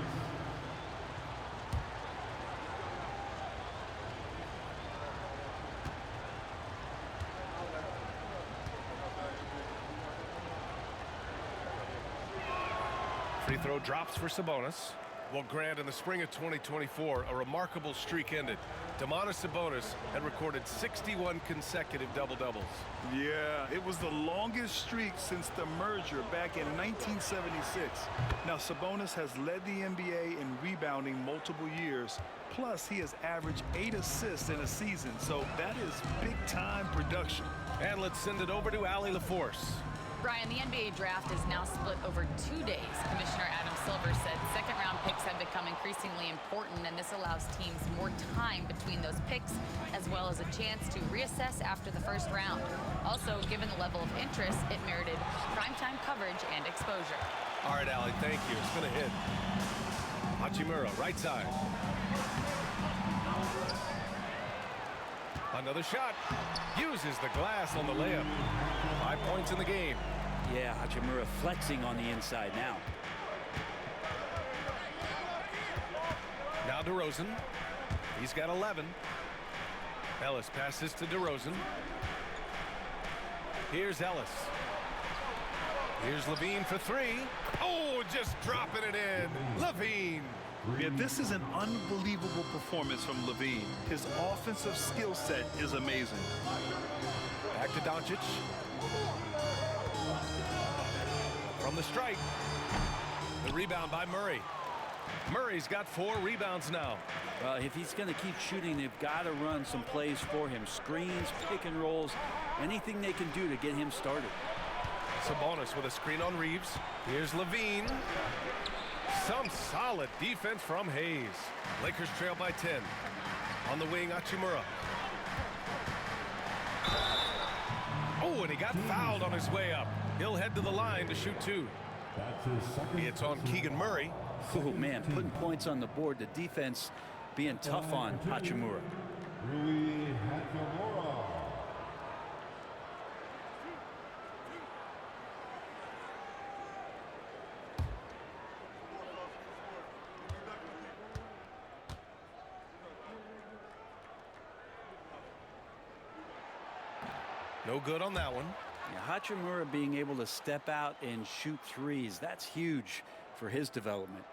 Free throw drops for Sabonis. Well, Grant, in the spring of 2024, a remarkable streak ended. Domantas Sabonis had recorded 61 consecutive double-doubles. Yeah, it was the longest streak since the merger back in 1976. Now, Sabonis has led the NBA in rebounding multiple years. Plus, he has averaged 8 assists in a season, so that is big-time production. And let's send it over to Allie LaForce. Brian, the NBA draft is now split over 2 days. Commissioner Adam Silver said second-round picks have become increasingly important, and this allows teams more time between those picks, as well as a chance to reassess after the first round. Also, given the level of interest, it merited primetime coverage and exposure. All right, Allie, thank you. It's been a hit. Hachimura, right side. Another shot. Uses the glass on the layup. 5 points in the game. Yeah, Hachimura flexing on the inside now. Now DeRozan. He's got 11. Ellis passes to DeRozan. Here's Ellis. Here's Levine for 3. Oh, just dropping it in. Levine. Yeah, this is an unbelievable performance from Levine. His offensive skill set is amazing. Back to Doncic. From the strike. The rebound by Murray. Murray's got 4 rebounds now. If he's going to keep shooting, they've got to run some plays for him. Screens, pick and rolls, anything they can do to get him started. Sabonis with a screen on Reeves. Here's Levine. Some solid defense from Hayes. Lakers trail by 10. On the wing, Hachimura. Oh, and he got fouled on his way up. He'll head to the line to shoot 2. It's on Keegan Murray. Oh, man, putting points on the board. The defense being tough on Hachimura. No good on that one. Yeah, Hachimura being able to step out and shoot threes, that's huge for his development.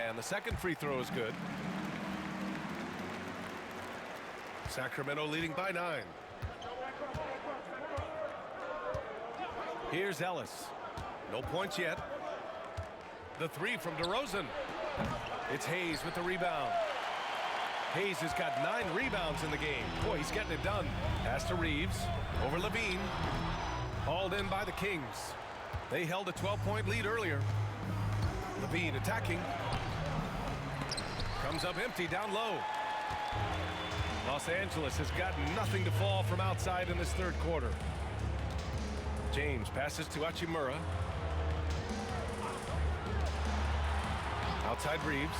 And the second free throw is good. Sacramento leading by 9. Here's Ellis. No points yet. The 3 from DeRozan. It's Hayes with the rebound. Hayes has got 9 rebounds in the game. Boy, he's getting it done. Pass to Reeves. Over Levine. Hauled in by the Kings. They held a 12-point lead earlier. Levine attacking. Comes up empty down low. Los Angeles has got nothing to fall from outside in this third quarter. James passes to Hachimura. Outside Reeves.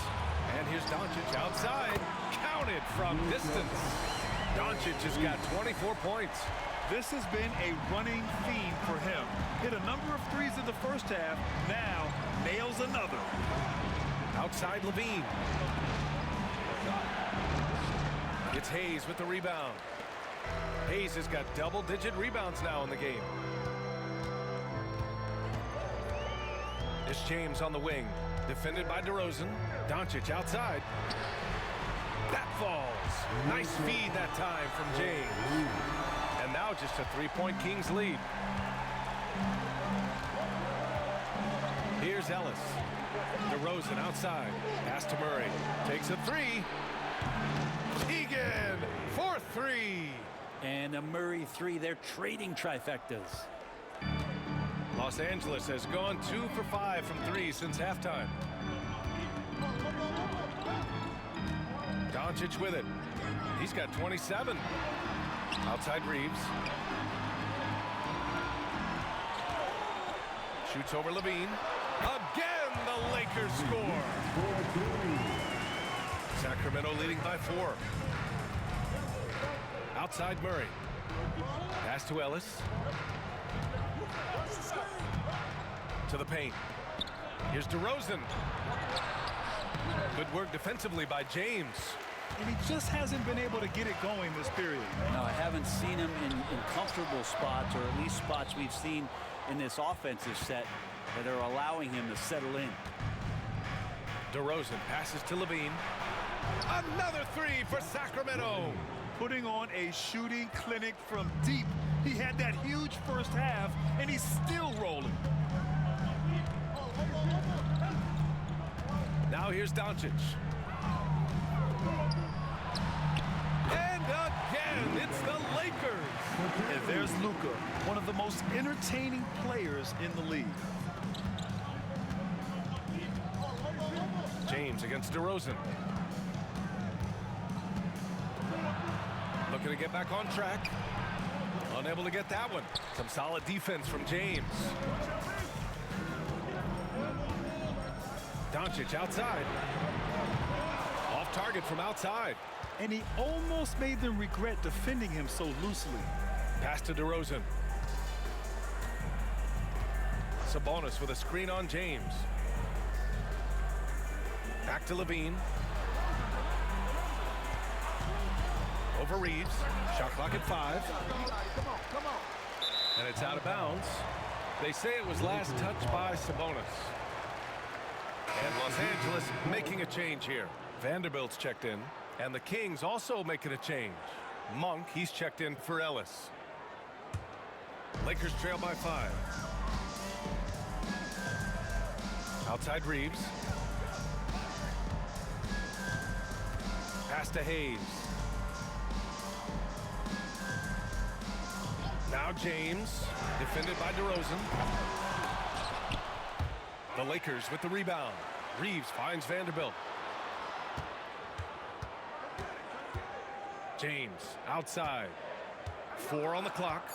And here's Doncic outside. Counted from distance. Doncic has got 24 points. This has been a running theme for him. Hit a number of threes in the first half. Now nails another. Outside Levine. It's Hayes with the rebound. Hayes has got double-digit rebounds now in the game. It's James on the wing. Defended by DeRozan. Doncic outside. That falls. Nice feed that time from James. And now just a 3-point Kings lead. Here's Ellis. DeRozan outside. Pass to Murray. Takes a 3. Keegan for 3. And a Murray 3. They're trading trifectas. Los Angeles has gone 2 for 5 from 3 since halftime. Doncic with it. He's got 27. Outside Reeves. Shoots over Levine. Again, the Lakers score. Sacramento leading by 4. Outside Murray. Pass to Ellis. To the paint. Here's DeRozan. Good work defensively by James. And he just hasn't been able to get it going this period. No, I haven't seen him in comfortable spots, or at least spots we've seen in this offensive set that are allowing him to settle in. DeRozan passes to Levine. Another 3 for Sacramento. Putting on a shooting clinic from deep. He had that huge first half, and he's still rolling. Now here's Doncic. And again, it's the Lakers. And there's Luka, one of the most entertaining players in the league. James against DeRozan. Looking to get back on track. Unable to get that one. Some solid defense from James. Doncic outside. Off target from outside. And he almost made them regret defending him so loosely. Pass to DeRozan. Sabonis with a screen on James. Back to Levine. Over Reeves. Shot clock at 5. And it's out of bounds. They say it was last touched by Sabonis. And Los Angeles making a change here. Vanderbilt's checked in. And the Kings also making a change. Monk, he's checked in for Ellis. Lakers trail by 5. Outside Reeves. Pass to Hayes. Now James, defended by DeRozan. The Lakers with the rebound. Reeves finds Vanderbilt. James outside. 4 on the clock.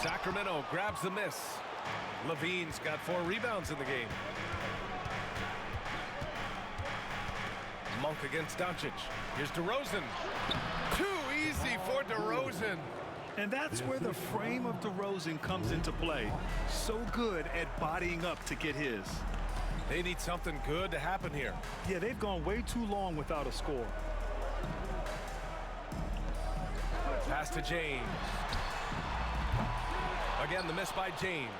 Sacramento grabs the miss. Levine's got 4 rebounds in the game. Monk against Doncic. Here's DeRozan. Too easy for DeRozan. And that's where the frame of DeRozan comes into play. So good at bodying up to get his. They need something good to happen here. Yeah, they've gone way too long without a score. Pass to James. Again, the miss by James.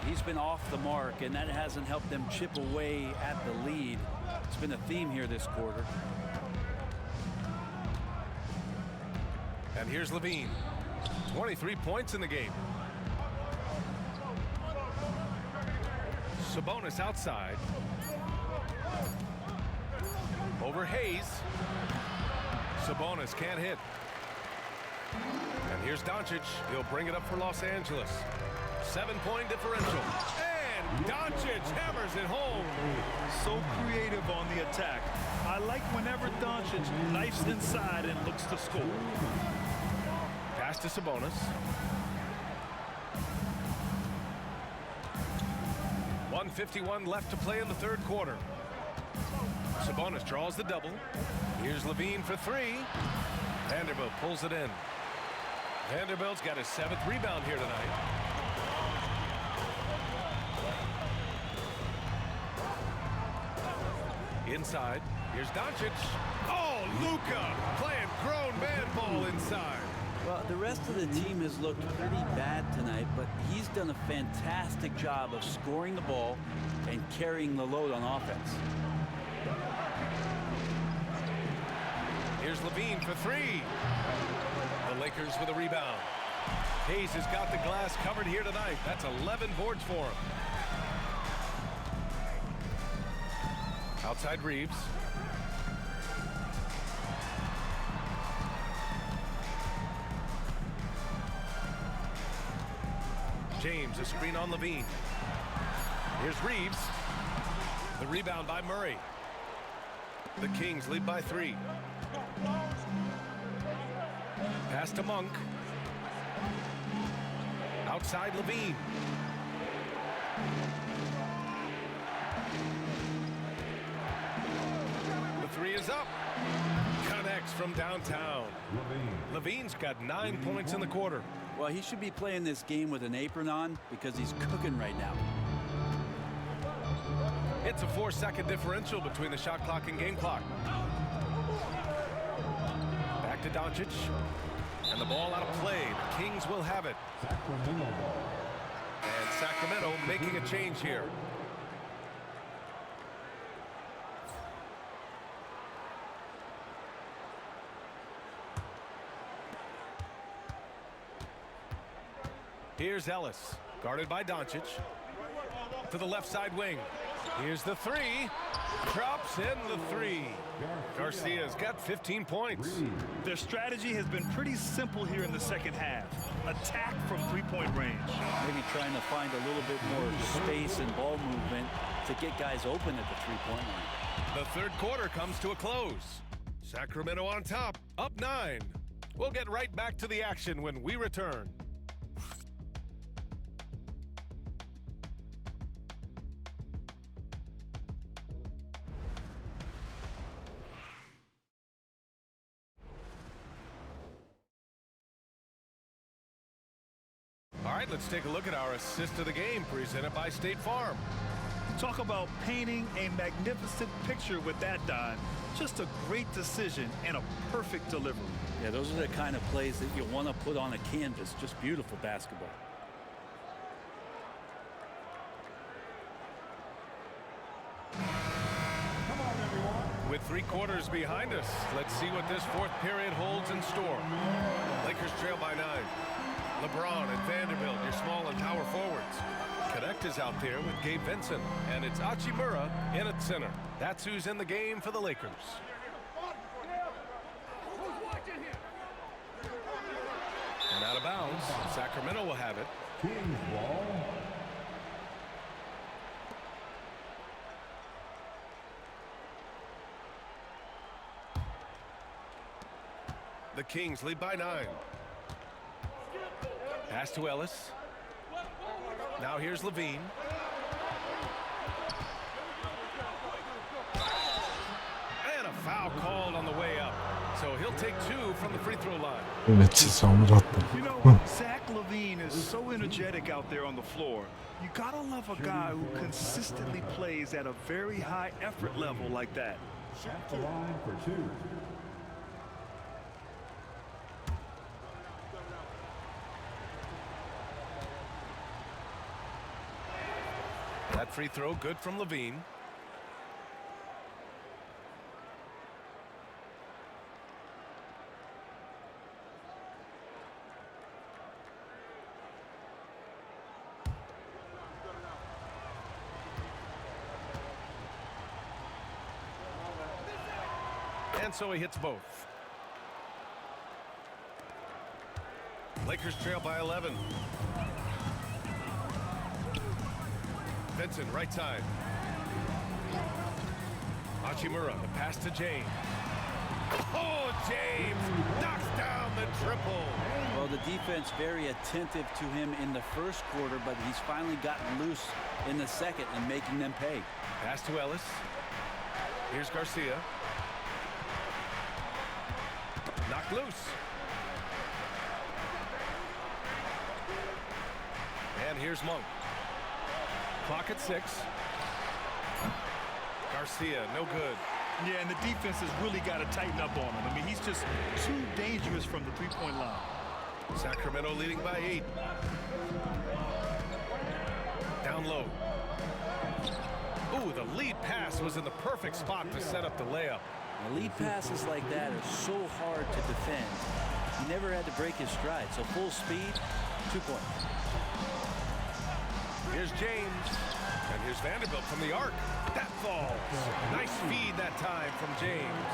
He's been off the mark, and that hasn't helped them chip away at the lead. It's been a theme here this quarter. And here's Levine. 23 points in the game. Sabonis outside. Over Hayes. Sabonis can't hit. And here's Doncic. He'll bring it up for Los Angeles. 7-point differential. And Doncic hammers it home. So creative on the attack. I like whenever Doncic knifes inside and looks to score. Pass to Sabonis. 1:51 left to play in the third quarter. Sabonis draws the double. Here's Levine for 3. Vanderbilt pulls it in. Vanderbilt's got his 7th rebound here tonight. Inside, here's Doncic. Oh, Luka playing grown man ball inside. Well, the rest of the team has looked pretty bad tonight, but he's done a fantastic job of scoring the ball and carrying the load on offense. Here's Levine for 3. The Lakers with a rebound. Hayes has got the glass covered here tonight. That's 11 boards for him. Outside Reeves. James, a screen on Levine. Here's Reeves. The rebound by Murray. The Kings lead by 3. Pass to Monk. Outside Levine. The 3 is up. Connects from downtown. Levine's got 9 points in the quarter. Well, he should be playing this game with an apron on because he's cooking right now. It's a 4-second differential between the shot clock and game clock. Back to Doncic. And the ball out of play. The Kings will have it. And Sacramento making a change here. Here's Ellis, guarded by Doncic. To the left side wing. Here's the 3. Drops in the 3. Garcia's got 15 points. Their strategy has been pretty simple here in the second half. Attack from three-point range. Maybe trying to find a little bit more space and ball movement to get guys open at the three-point line. The third quarter comes to a close. Sacramento on top, up 9. We'll get right back to the action when we return. All right, let's take a look at our assist of the game presented by State Farm. Talk about painting a magnificent picture with that, Don. Just a great decision and a perfect delivery. Yeah, those are the kind of plays that you want to put on a canvas. Just beautiful basketball. With 3 quarters behind us, let's see what this fourth period holds in store. Lakers trail by 9. LeBron and Vanderbilt, your small and power forwards. Connect is out there with Gabe Vincent, and it's Hachimura in at center. That's who's in the game for the Lakers. And out of bounds, Sacramento will have it. Kings ball. The Kings lead by 9. Pass to Ellis. Now here's Levine. And a foul called on the way up. So he'll take 2 from the free throw line. You know, Zach LaVine is so energetic out there on the floor. You gotta love a guy who consistently plays at a very high effort level like that. At the line for 2. That free throw good from Levine. And so he hits both. Lakers trail by 11. Vincent, right side. Hachimura, the pass to James. Oh, James knocks down the triple. Well, the defense very attentive to him in the first quarter, but he's finally gotten loose in the second and making them pay. Pass to Ellis. Here's Garcia. Knocked loose. And here's Monk. Clock at 6. Garcia, no good. Yeah, and the defense has really got to tighten up on him. I mean, he's just too dangerous from the three-point line. Sacramento leading by 8. Down low. Ooh, the lead pass was in the perfect spot to set up the layup. The lead passes like that are so hard to defend. He never had to break his stride, so full speed, 2 points. Here's James. And here's Vanderbilt from the arc. That falls. Nice feed that time from James.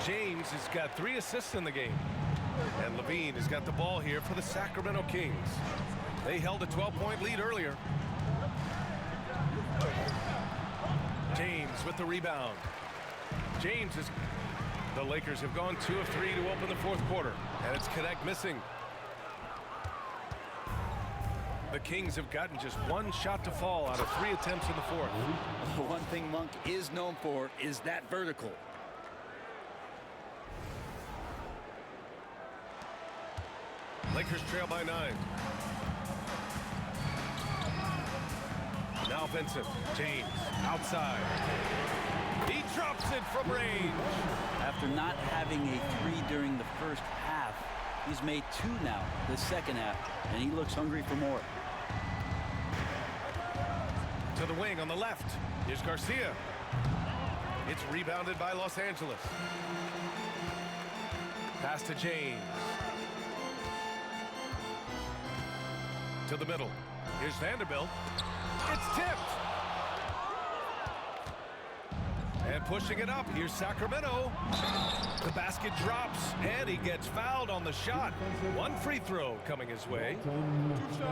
James has got 3 assists in the game. And Levine has got the ball here for the Sacramento Kings. They held a 12-point lead earlier. James with the rebound. James is... The Lakers have gone 2 of 3 to open the fourth quarter. And it's Connect missing. The Kings have gotten just 1 shot to fall out of 3 attempts in the fourth. The one thing Monk is known for is that vertical. Lakers trail by 9. Now Vincent. James outside. He drops it from range. After not having a 3 during the first half, he's made 2 now the second half, and he looks hungry for more. To the wing on the left. Here's Garcia. It's rebounded by Los Angeles. Pass to James. To the middle. Here's Vanderbilt. It's tipped. And pushing it up, here's Sacramento. The basket drops, and he gets fouled on the shot. 1 free throw coming his way.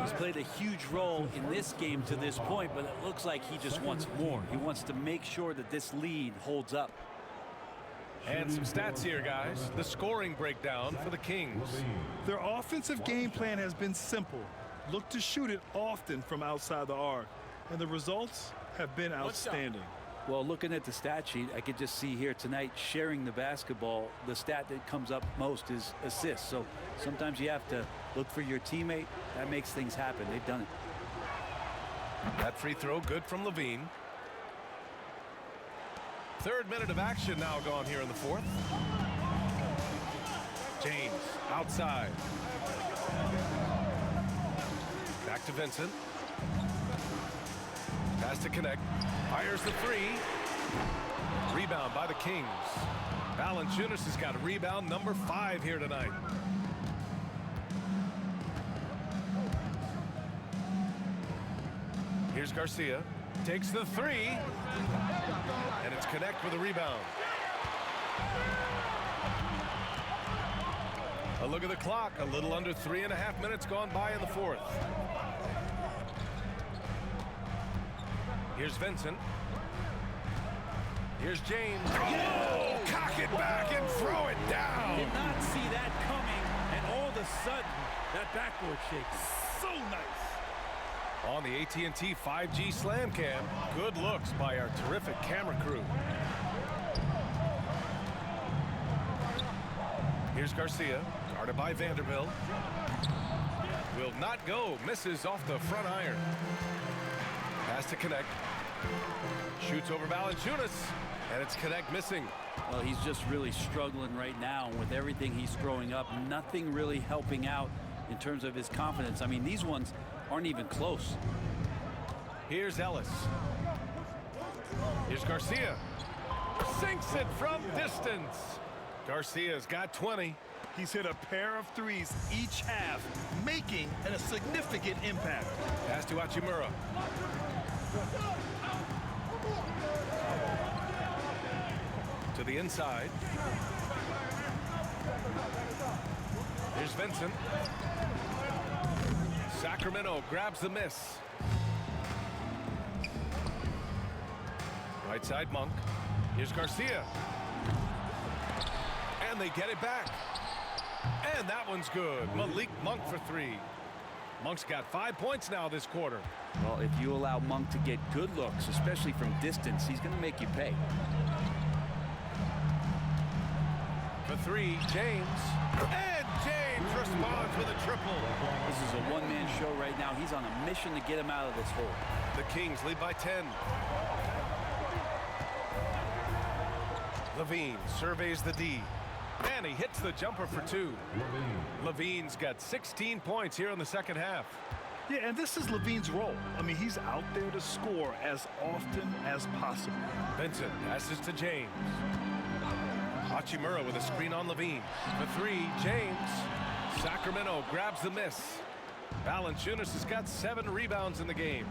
He's played a huge role in this game to this point, but it looks like he just wants more. He wants to make sure that this lead holds up. And some stats here, guys. The scoring breakdown for the Kings. Their offensive game plan has been simple. Look to shoot it often from outside the arc. And the results have been outstanding. Well, looking at the stat sheet, I could just see here tonight sharing the basketball. The stat that comes up most is assists. So sometimes you have to look for your teammate. That makes things happen. They've done it. That free throw good from Levine. 3rd minute of action now gone here in the fourth. James outside. Back to Vincent. Pass to Connect. Fires the 3. Rebound by the Kings. Valanciunas has got a rebound number 5 here tonight. Here's Garcia. Takes the three. And it's Connect with a rebound. A look at the clock. A little under 3.5 minutes gone by in the fourth. Here's Vincent. Here's James. Oh, cock it back and throw it down. Did not see that coming, and all of a sudden, that backboard shakes. So nice. On the AT&T 5G Slam Cam, good looks by our terrific camera crew. Here's Garcia, guarded by Vanderbilt. Will not go, misses off the front iron. Pass to Connect. Shoots over Valanciunas, and it's Connect missing. Well, he's just really struggling right now with everything he's throwing up. Nothing really helping out in terms of his confidence. I mean, these ones aren't even close. Here's Ellis. Here's Garcia. Sinks it from distance. Garcia's got 20. He's hit a pair of threes each half, making a significant impact. Pass to Hachimura. To the inside. Here's Vincent. Sacramento grabs the miss. Right side, Monk. Here's Garcia. And they get it back. And that one's good. Malik Monk for three. Monk's got 5 points now this quarter. Well, if you allow Monk to get good looks, especially from distance, he's going to make you pay. For three, James. And James responds with a triple. This is a one-man show right now. He's on a mission to get him out of this hole. The Kings lead by 10. Levine surveys the D. And he hits the jumper for two. Levine's got 16 points here in the second half. Yeah, and this is Levine's role. I mean, he's out there to score as often as possible. Vincent passes to James. Hachimura with a screen on Levine. For three, James. Sacramento grabs the miss. Valanciunas has got 7 rebounds in the game.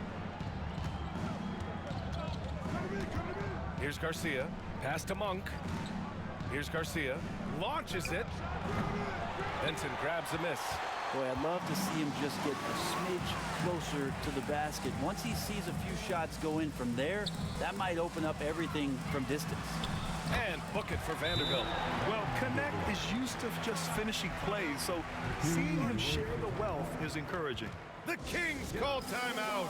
Here's Garcia. Pass to Monk. Here's Garcia. Launches it. Vincent grabs the miss. Boy, I'd love to see him just get a smidge closer to the basket. Once he sees a few shots go in from there, that might open up everything from distance. And book it for Vanderbilt. Well, Connect is used to just finishing plays, so seeing him share the wealth is encouraging. The Kings call timeout.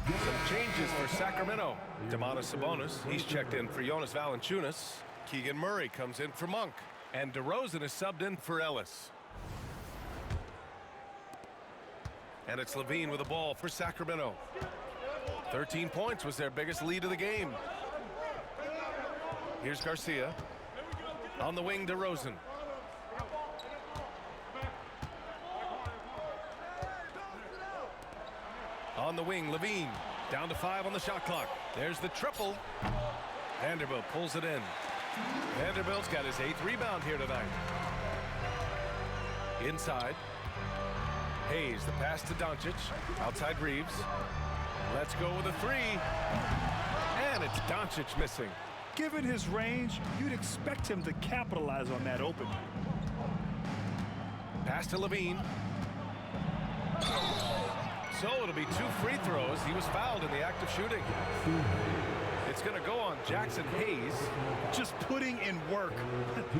Some changes for Sacramento. Domantas Sabonis, he's checked in for Jonas Valanciunas. Keegan Murray comes in for Monk. And DeRozan is subbed in for Ellis. And it's Levine with the ball for Sacramento. 13 points was their biggest lead of the game. Here's Garcia. On the wing, DeRozan. On the wing, Levine. Down to 5 on the shot clock. There's the triple. Vanderbilt pulls it in. Vanderbilt's got his 8th rebound here tonight. Inside. Hayes, the pass to Doncic. Outside Reeves. Let's go with a three. And it's Doncic missing. Given his range, you'd expect him to capitalize on that opening. Pass to Levine. So it'll be 2 free throws. He was fouled in the act of shooting. It's going to go on Jackson Hayes. Just putting in work.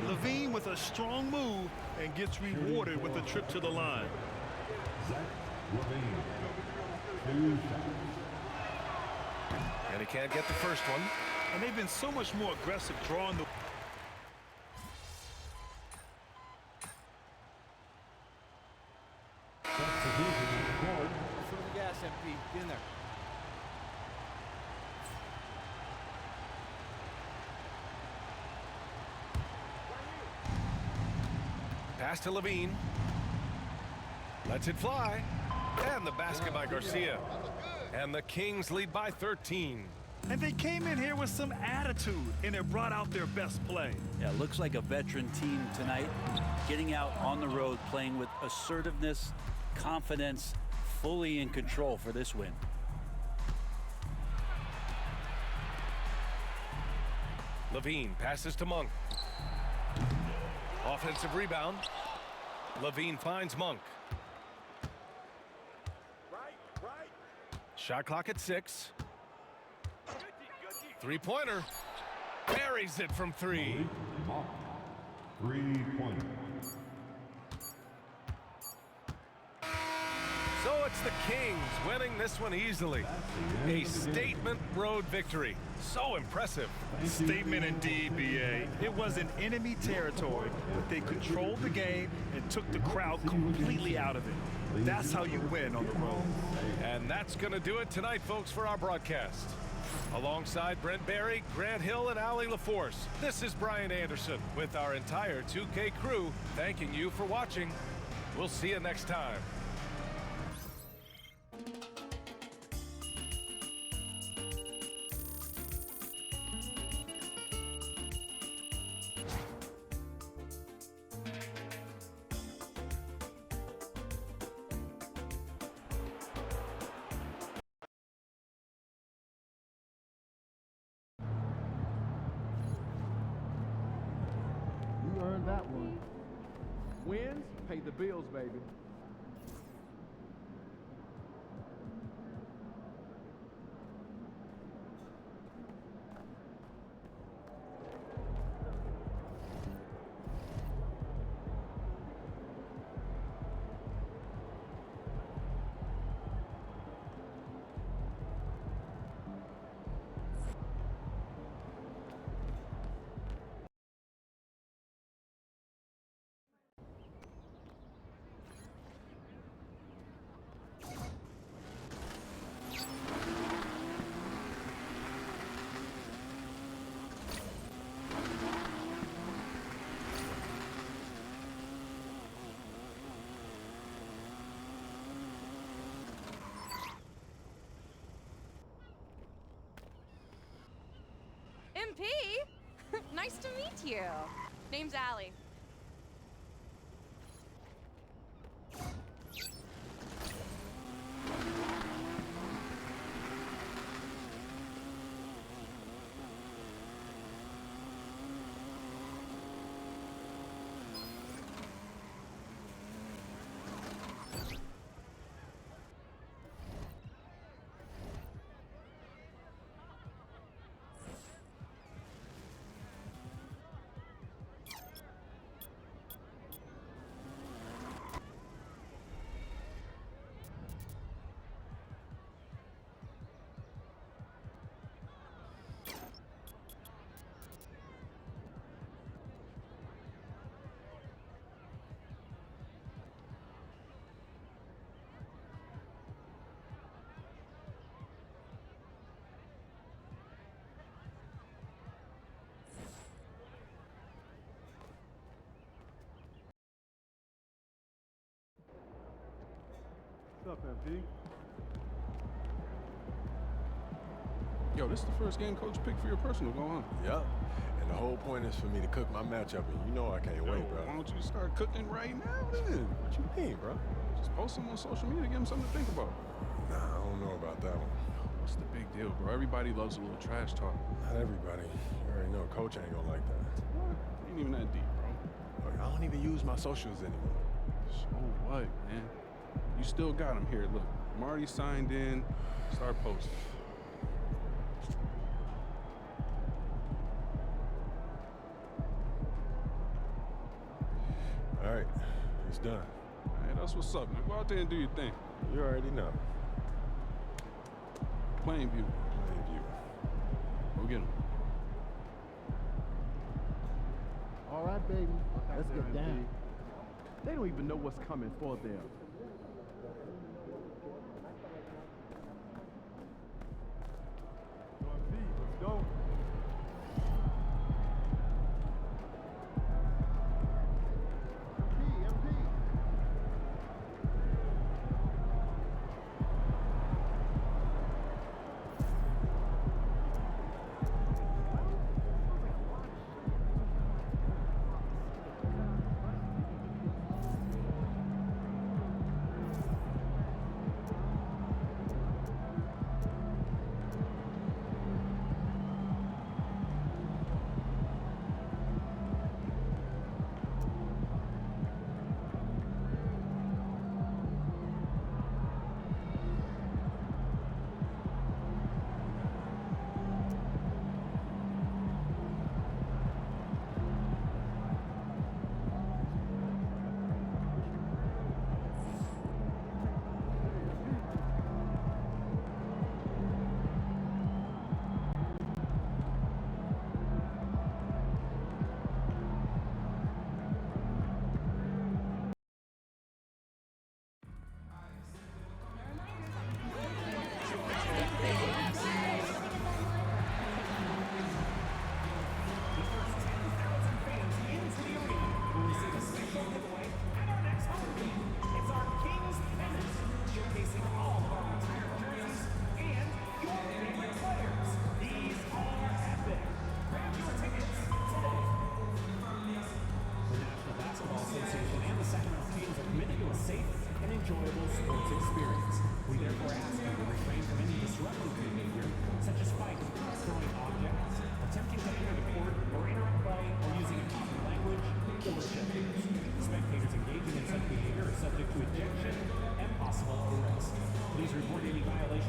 Levine with a strong move and gets rewarded with a trip to the line. And he can't get the first one. And they've been so much more aggressive drawing the... Foot of the gas, MP. Get in there. Pass to Levine. Lets it fly. And the basket by Garcia. And the Kings lead by 13. And they came in here with some attitude, and it brought out their best play. Yeah, looks like a veteran team tonight, getting out on the road, playing with assertiveness, confidence, fully in control for this win. Levine passes to Monk. Offensive rebound. Levine finds Monk. Shot clock at 6. Three-pointer. Buries it from 3. 3-point. So it's the Kings winning this one easily. A statement road victory. So impressive. Statement indeed, BA. It wasn't enemy territory, but they controlled the game and took the crowd completely out of it. That's how you win on the road. And that's going to do it tonight, folks, for our broadcast. Alongside Brent Barry, Grant Hill, and Allie LaForce, this is Brian Anderson with our entire 2K crew thanking you for watching. We'll see you next time. You earned that one. Wins pay the bills, baby. MP? Nice to meet you. Name's Allie. What's up, MP? Yo, this is the first game coach picked for your personal go on. Yup. And the whole point is for me to cook my matchup, and you know I can't wait, bro. Why don't you start cooking right now then? What you mean, bro? Just post them on social media, give them something to think about. Nah, I don't know about that one. What's the big deal, bro? Everybody loves a little trash talk. Not everybody. You already know Coach ain't gonna like that. What? Ain't even that deep, bro. Look, I don't even use my socials anymore. So what, man? You still got them here. Look, I'm already signed in. Start posting. All right, it's done. All right, that's what's up, man. Go out there and do your thing. You already know. Plain view. Plain view. Go get him. All right, baby. Let's get down. They don't even know what's coming for them. Let's go.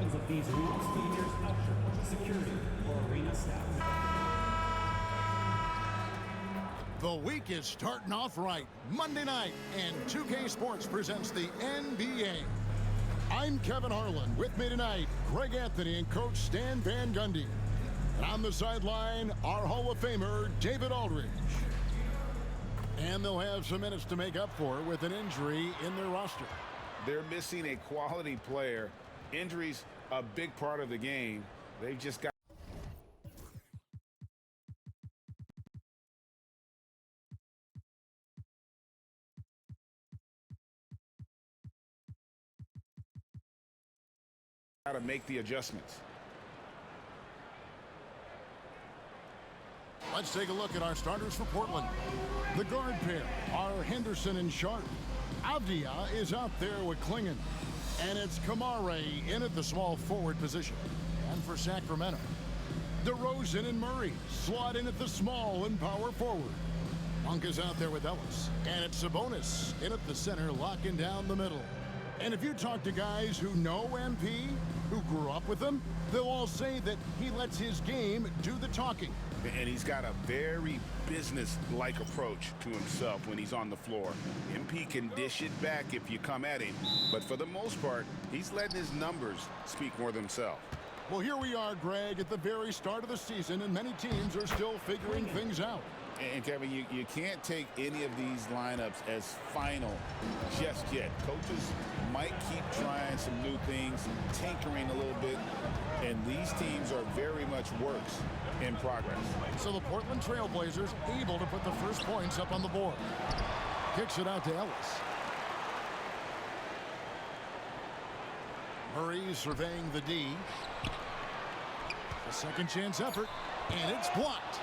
Because of these rules, seniors usher security for arena staff. The week is starting off right. Monday night, and 2K Sports presents the NBA. I'm Kevin Harlan. With me tonight, Greg Anthony and Coach Stan Van Gundy. And on the sideline, our Hall of Famer, David Aldridge. And they'll have some minutes to make up for with an injury in their roster. They're missing a quality player. Injuries, a big part of the game. They've just got to make the adjustments. Let's take a look at our starters for Portland. The guard pair are Henderson and Sharp. Avdia is out there with Klingon. And it's Kamare in at the small forward position. And for Sacramento, DeRozan and Murray slot in at the small and power forward. Monk is out there with Ellis. And it's Sabonis in at the center, locking down the middle. And if you talk to guys who know MP, who grew up with him, they'll all say that he lets his game do the talking. And he's got a very business-like approach to himself when he's on the floor. MP can dish it back if you come at him, but for the most part, he's letting his numbers speak for themselves. Well, here we are, Greg, at the very start of the season, and many teams are still figuring things out. And Kevin, you can't take any of these lineups as final just yet. Coaches might keep trying some new things, tinkering a little bit, and these teams are very much works in progress. So the Portland Trailblazers able to put the first points up on the board. Kicks it out to Ellis. Murray surveying the D. A second chance effort, and it's blocked.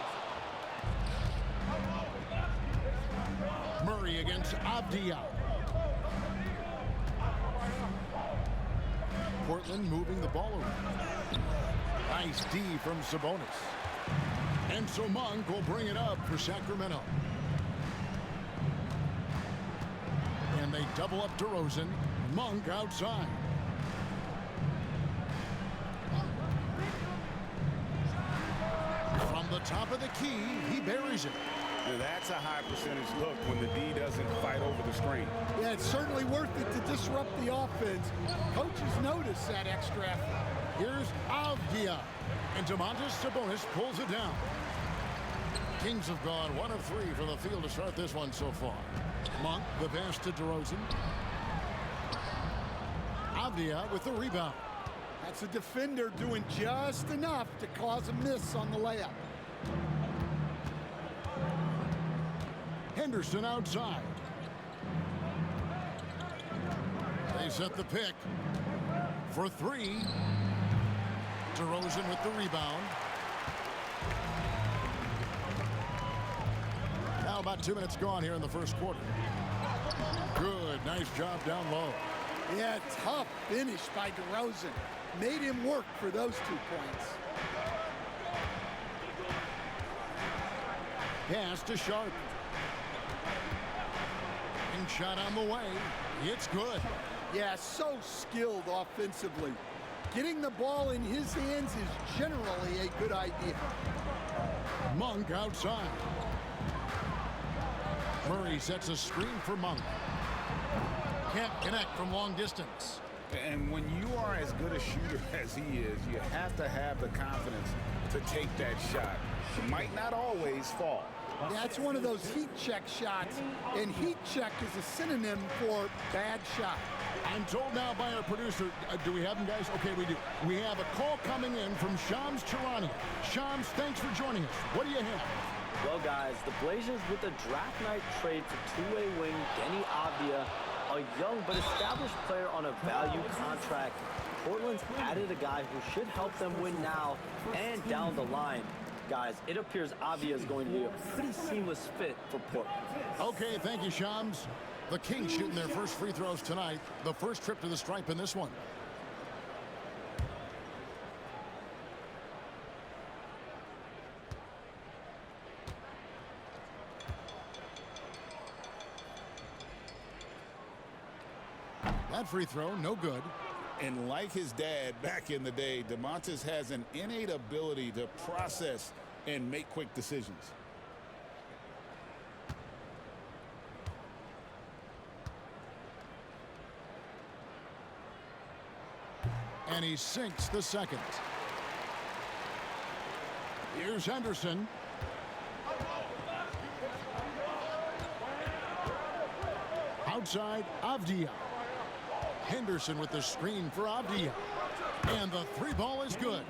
Murray against Avdia. Portland moving the ball around. Nice D from Sabonis. And so Monk will bring it up for Sacramento. And they double up DeRozan. Monk outside. From the top of the key, he buries it. Now that's a high percentage look when the D doesn't fight over the screen. Yeah, it's certainly worth it to disrupt the offense. Coaches notice that extra effort. Here's Avdia. And Domantas Sabonis pulls it down. Kings have gone 1 of 3 from the field to start this one so far. Monk, the pass to DeRozan. Avdia with the rebound. That's a defender doing just enough to cause a miss on the layup. Henderson outside. They set the pick for 3. DeRozan with the rebound. Now about 2 minutes gone here in the first quarter. Good, nice job down low. Yeah, tough finish by DeRozan. Made him work for those 2 points. Pass to Sharp. And shot on the way. It's good. Yeah, so skilled offensively. Getting the ball in his hands is generally a good idea. Monk outside. Murray sets a screen for Monk. Can't connect from long distance. And when you are as good a shooter as he is, you have to have the confidence to take that shot. It might not always fall. That's one of those heat check shots, and heat check is a synonym for bad shot. I'm told now by our producer, do we have him, guys? Okay, we do. We have a call coming in from Shams Charania. Shams, thanks for joining us. What do you have? Well, guys, the Blazers with a draft night trade for two-way wing Denny Avdia, a young but established player on a value contract. Portland's added a guy who should help them win now and down the line. Guys, it appears Avdia is going to be a pretty seamless fit for Portland. Okay, thank you, Shams. The Kings shooting their first free throws tonight. The first trip to the stripe in this one. That free throw, no good. And like his dad back in the day, DeMontis has an innate ability to process and make quick decisions. And he sinks the second. Here's Henderson. Outside, Avdia. Henderson with the screen for Avdia. And the three ball is good.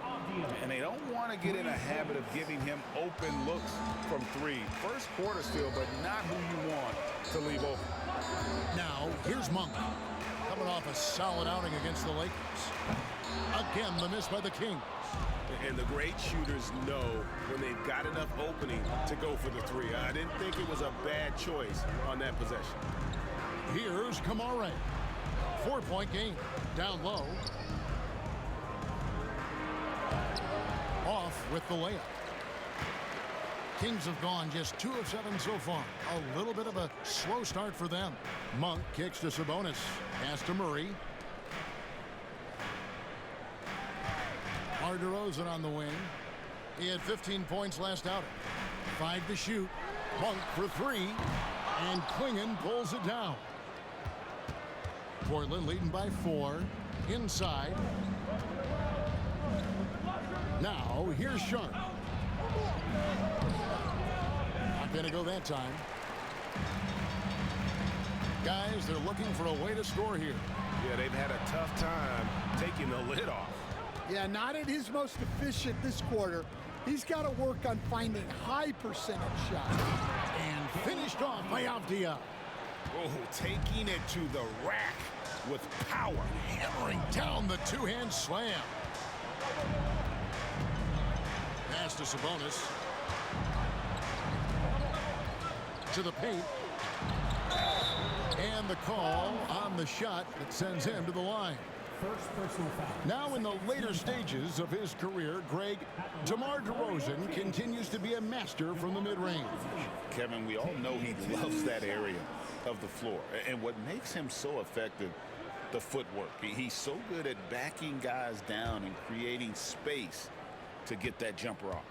And they don't want to get in a habit of giving him open looks from three. First quarter still, but not who you want to leave open. Now, here's Monk. Coming off a solid outing against the Lakers. Again, the miss by the Kings. And the great shooters know when they've got enough opening to go for the three. I didn't think it was a bad choice on that possession. Here's Kamare. 4-point game. Down low. Off with the layup. Kings have gone just 2 of 7 so far. A little bit of a slow start for them. Monk kicks to Sabonis. Pass to Murray. DeRozan on the wing. He had 15 points last outing. 5 to shoot. Monk for 3. And Klingon pulls it down. Portland leading by 4. Inside. Now, here's Sharp. Not going to go that time. Guys, they're looking for a way to score here. Yeah, they've had a tough time taking the lid off. Yeah, not at his most efficient this quarter. He's got to work on finding high percentage shots. And finished off by Avdia. Oh, taking it to the rack with power. Hammering down the two-hand slam. Pass to Sabonis. To the paint. And the call on the shot that sends him to the line. First personal foul. Now in the later stages of his career, Greg, DeMar DeRozan continues to be a master from the mid-range. Kevin, we all know he loves that area of the floor. And what makes him so effective, the footwork. He's so good at backing guys down and creating space to get that jumper off.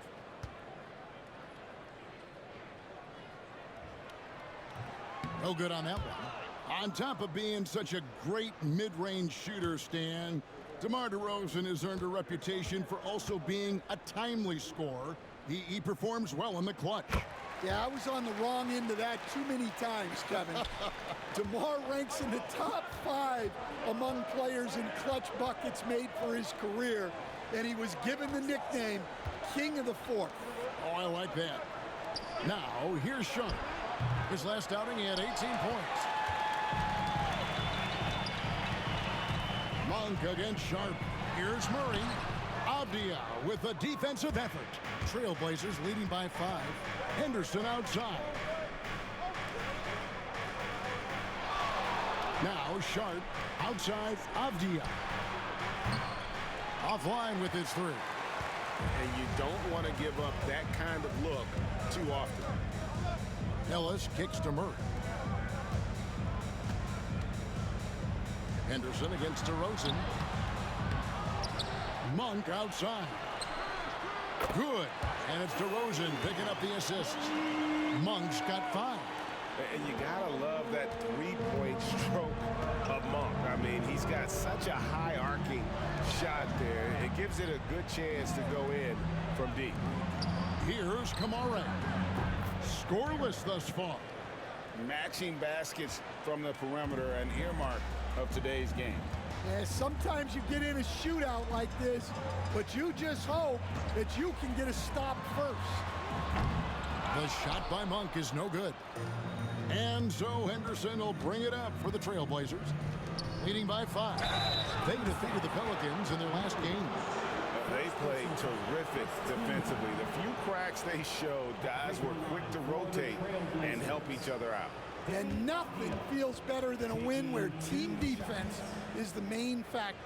No good on that one. On top of being such a great mid-range shooter, Stan, DeMar DeRozan has earned a reputation for also being a timely scorer. He performs well in the clutch. Yeah, I was on the wrong end of that too many times, Kevin. DeMar ranks in the top 5 among players in clutch buckets made for his career, and he was given the nickname King of the Fourth. Oh, I like that. Now, here's Sharp. His last outing, he had 18 points. Monk against Sharp. Here's Murray. Avdia with a defensive effort. Trailblazers leading by 5. Henderson outside. Now Sharp outside Avdia. Offline with his 3. And you don't want to give up that kind of look too often. Ellis kicks to Murray. Henderson against DeRozan. Monk outside. Good. And it's DeRozan picking up the assist. Monk's got 5. And you gotta love that three-point stroke of Monk. I mean, he's got such a high arcing shot there. It gives it a good chance to go in from deep. Here's Kamare. Scoreless thus far. Matching baskets from the perimeter, an earmark of today's game. Yeah, sometimes you get in a shootout like this, but you just hope that you can get a stop first. The shot by Monk is no good. And so Henderson will bring it up for the Trailblazers, leading by 5. They defeated the Pelicans in their last game. They played terrific defensively. The few cracks they showed, guys were quick to rotate and help each other out. And nothing feels better than a win where team defense is the main factor.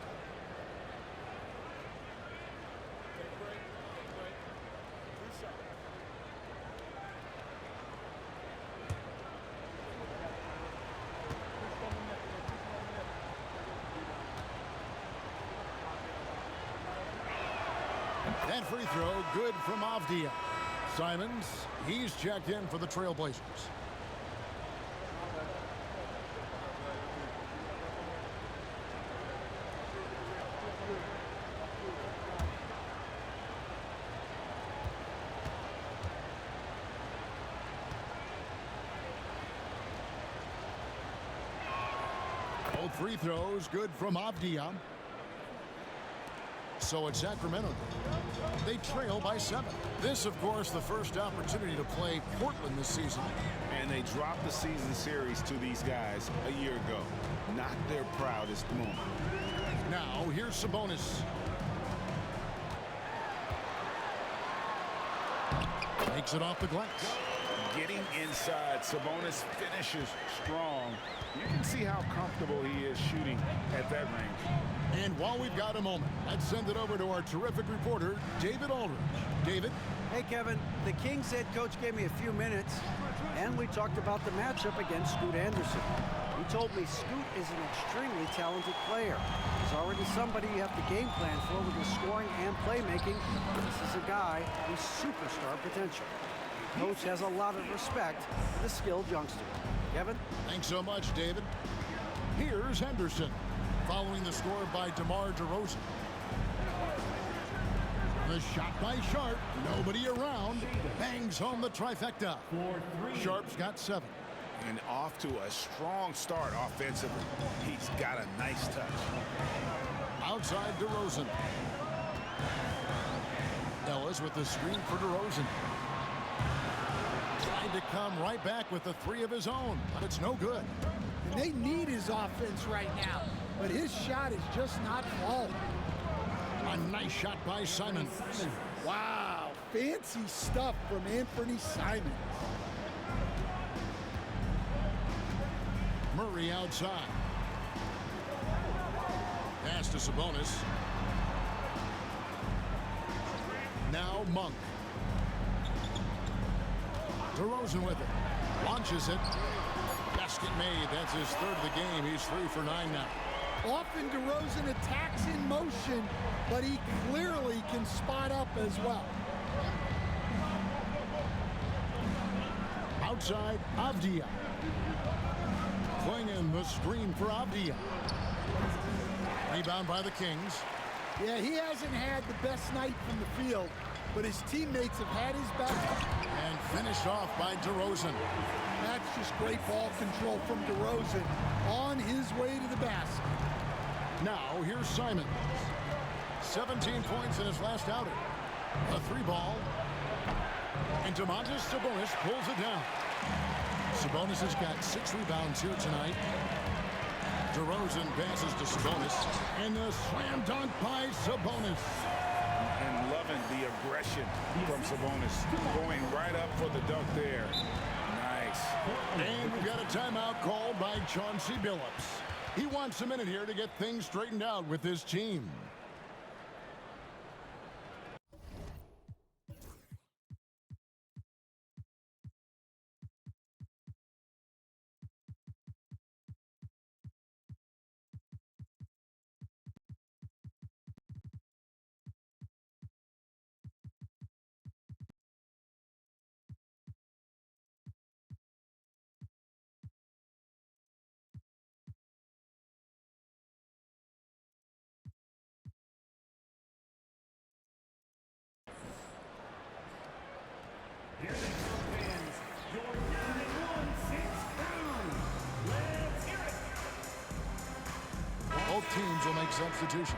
And free throw, good from Avdia. Simons, he's checked in for the Trailblazers. Both free throws, good from Avdia. So it's Sacramento. They trail by 7. This, of course, the first opportunity to play Portland this season. And they dropped the season series to these guys a year ago. Not their proudest moment. Now, here's Sabonis. Makes it off the glass. Getting inside, Sabonis finishes strong. You can see how comfortable he is shooting at that range. And while we've got a moment, let's send it over to our terrific reporter, David Aldridge. David? Hey, Kevin. The Kings head coach gave me a few minutes, and we talked about the matchup against Scoot Anderson. He told me Scoot is an extremely talented player. He's already somebody you have to game plan for with his scoring and playmaking. This is a guy with superstar potential. The coach has a lot of respect for the skilled youngster. Kevin? Thanks so much, David. Here's Henderson, following the score by DeMar DeRozan. The shot by Sharp, nobody around, bangs home the trifecta. Sharp's got 7. And off to a strong start offensively. He's got a nice touch. Outside DeRozan. Ellis with the screen for DeRozan. Tried to come right back with the 3 of his own, but it's no good. And they need his offense right now, but his shot is just not falling. A nice shot by Simons. Wow, fancy stuff from Anthony Simons. Murray outside. Pass to Sabonis. Now Monk. DeRozan with it. Launches it. Basket made. That's his 3rd of the game. He's 3 for 9 now. Often DeRozan attacks in motion, but he clearly can spot up as well. Outside, Avdia. Clinging the screen for Avdia. Rebound by the Kings. Yeah, he hasn't had the best night from the field, but his teammates have had his back. And finished off by DeRozan. That's just great ball control from DeRozan on his way to the basket. Now, here's Simons. 17 points in his last outing. A 3 ball. And Domantas Sabonis pulls it down. Sabonis has got 6 rebounds here tonight. DeRozan passes to Sabonis. And the slam dunk by Sabonis. And loving the aggression from Sabonis. Going right up for the dunk there. Nice. And we've got a timeout called by Chauncey Billups. He wants a minute here to get things straightened out with his team. Both teams will make substitutions.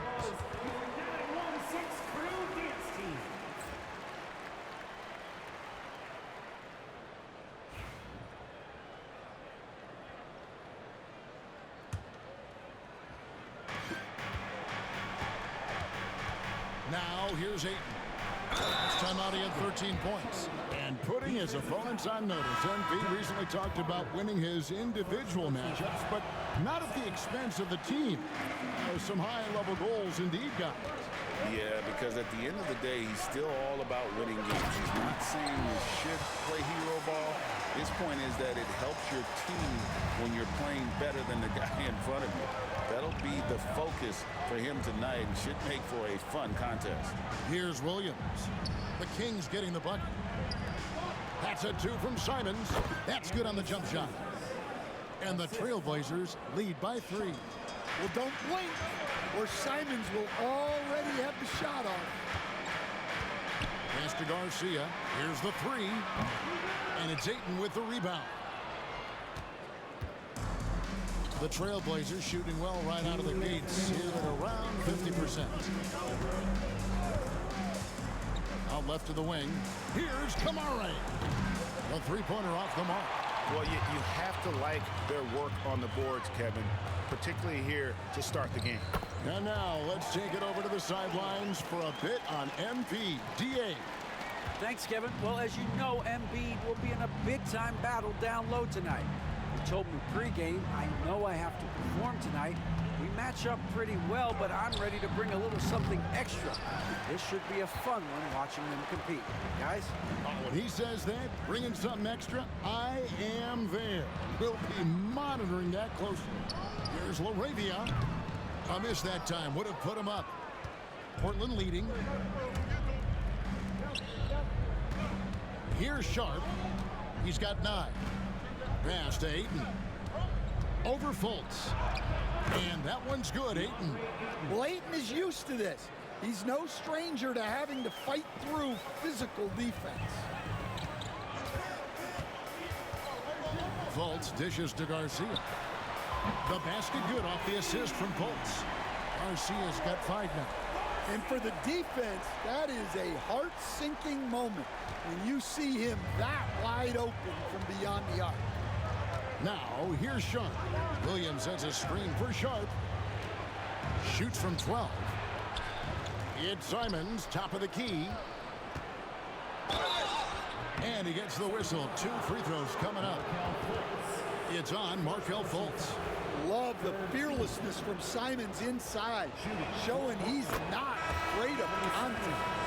Now, here's Ayton. Last time out, he had 13 points. And putting his opponents on notice. MP recently talked about winning his individual matchups, but not at the expense of the team. Some high-level goals indeed, guys. Yeah, because at the end of the day, he's still all about winning games. He's not saying you should play hero ball. His point is that it helps your team when you're playing better than the guy in front of you. That'll be the focus for him tonight and should make for a fun contest. Here's Williams. The Kings getting the bucket. That's a 2 from Simons. That's good on the jump shot. And the Trailblazers lead by 3. Well, don't blink, or Simons will already have the shot on. Pass to Garcia. Here's the 3. And it's Ayton with the rebound. The Trailblazers shooting well right out of the gates here at around 50%. Out left to the wing. Here's Kamare. The three-pointer off the mark. Well, you have to like their work on the boards, Kevin, particularly here to start the game. And now let's take it over to the sidelines for a bit on MP. DA. Thanks, Kevin. Well, as you know, Embiid will be in a big-time battle down low tonight. He told me pregame, I know I have to perform tonight. We match up pretty well, but I'm ready to bring a little something extra. This should be a fun one watching them compete. Guys? When he says that, bringing something extra, I am there. We'll be monitoring that closely. Here's LaRavia. A miss that time. Would have put him up. Portland leading. Here's Sharp. He's got 9. Pass to Ayton. Over Fultz. And that one's good, Ayton. Well, Ayton is used to this. He's no stranger to having to fight through physical defense. Fultz dishes to Garcia. The basket good off the assist from Fultz. Garcia's got 5 now. And for the defense, that is a heart-sinking moment when you see him that wide open from beyond the arc. Now, here's Sharp. Williams has a screen for Sharp. Shoots from 12. It's Simons, top of the key. And he gets the whistle. 2 free throws coming up. It's on Markelle Fultz. Love the fearlessness from Simons inside, showing he's not afraid of contact.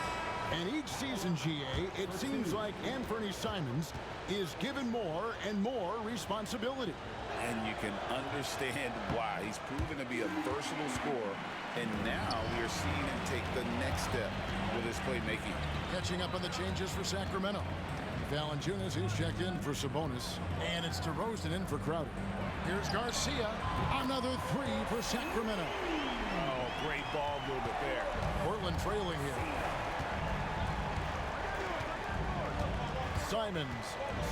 And each season, GA, it seems like Anthony Simons is given more and more responsibility. And you can understand why. He's proven to be a versatile scorer, and now we are seeing him take the next step with his playmaking. Catching up on the changes for Sacramento. Valanciunas is checked in for Sabonis, and it's DeRozan in for Crowder. Here's Garcia. Another 3 for Sacramento. Oh, great ball movement there. Portland trailing here. Simons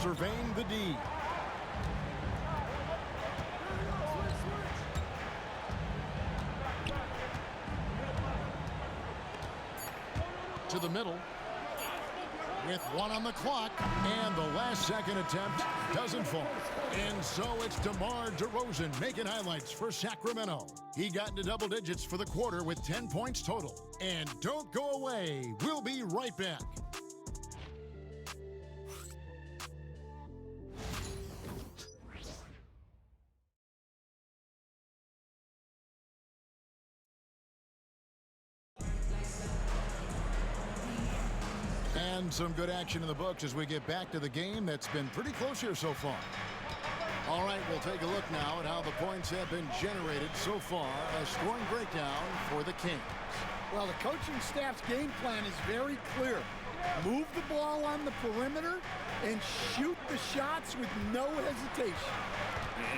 surveying the D. To the middle. With 1 on the clock, and the last second attempt doesn't fall. And so it's DeMar DeRozan making highlights for Sacramento. He got into double digits for the quarter with 10 points total. And don't go away. We'll be right back. And some good action in the books as we get back to the game that's been pretty close here so far. All right, we'll take a look now at how the points have been generated so far. A scoring breakdown for the Kings. Well, the coaching staff's game plan is very clear. Move the ball on the perimeter and shoot the shots with no hesitation.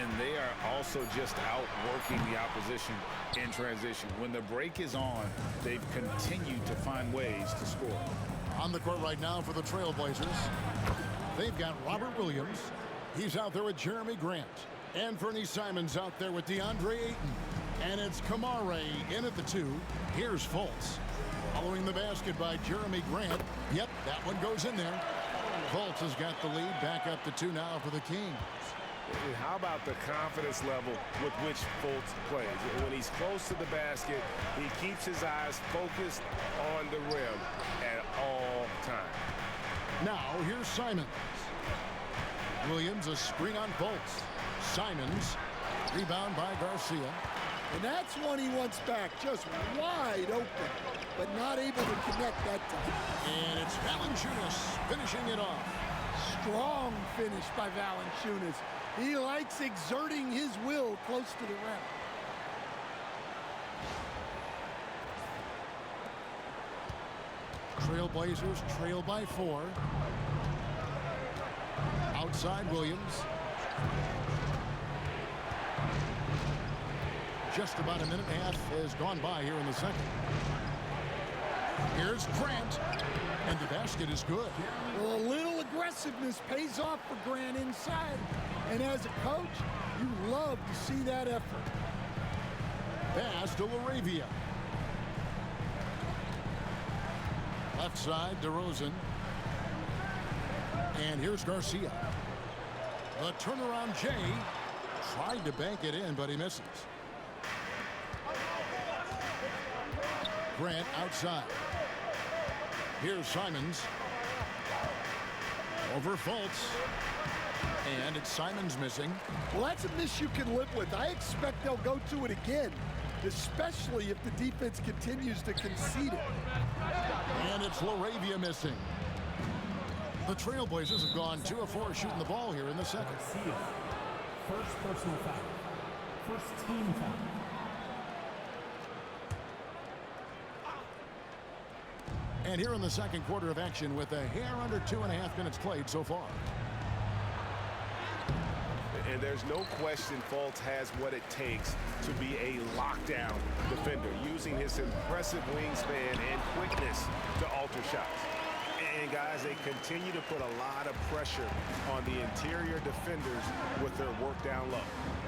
And they are also just outworking the opposition in transition. When the break is on, they've continued to find ways to score. On the court right now for the Trailblazers, they've got Robert Williams. He's out there with Jeremy Grant. Anthony Simons out there with DeAndre Ayton. And it's Kamare in at the 2. Here's Fultz. Following the basket by Jeremy Grant. Yep, that one goes in there. Fultz has got the lead. Back up to 2 now for the Kings. How about the confidence level with which Fultz plays? When he's close to the basket, he keeps his eyes focused on the rim at all times. Now, here's Simons. Williams, a screen on Fultz. Simons, rebound by Garcia. And that's one he wants back, just wide open, but not able to connect that time. And it's Valanciunas finishing it off. Strong finish by Valanciunas. He likes exerting his will close to the rim. Trailblazers trail by 4. Outside Williams. Just about a minute and a half has gone by here in the second. Here's Grant, and the basket is good. Well, a little aggressiveness pays off for Grant inside. And as a coach, you love to see that effort. Pass to LaRavia. Left side, DeRozan. And here's Garcia. The turnaround Jay tried to bank it in, but he misses. Grant outside. Here's Simons. Over Fultz. And it's Simons missing. Well, that's a miss you can live with. I expect they'll go to it again, especially if the defense continues to concede it. And it's LaRavia missing. The Trailblazers have gone 2 of 4 shooting the ball here in the second. First personal foul. First team foul. And here in the second quarter of action with a hair under 2.5 minutes played so far. And there's no question Fultz has what it takes to be a lockdown defender, using his impressive wingspan and quickness to alter shots. And guys, they continue to put a lot of pressure on the interior defenders with their work down low.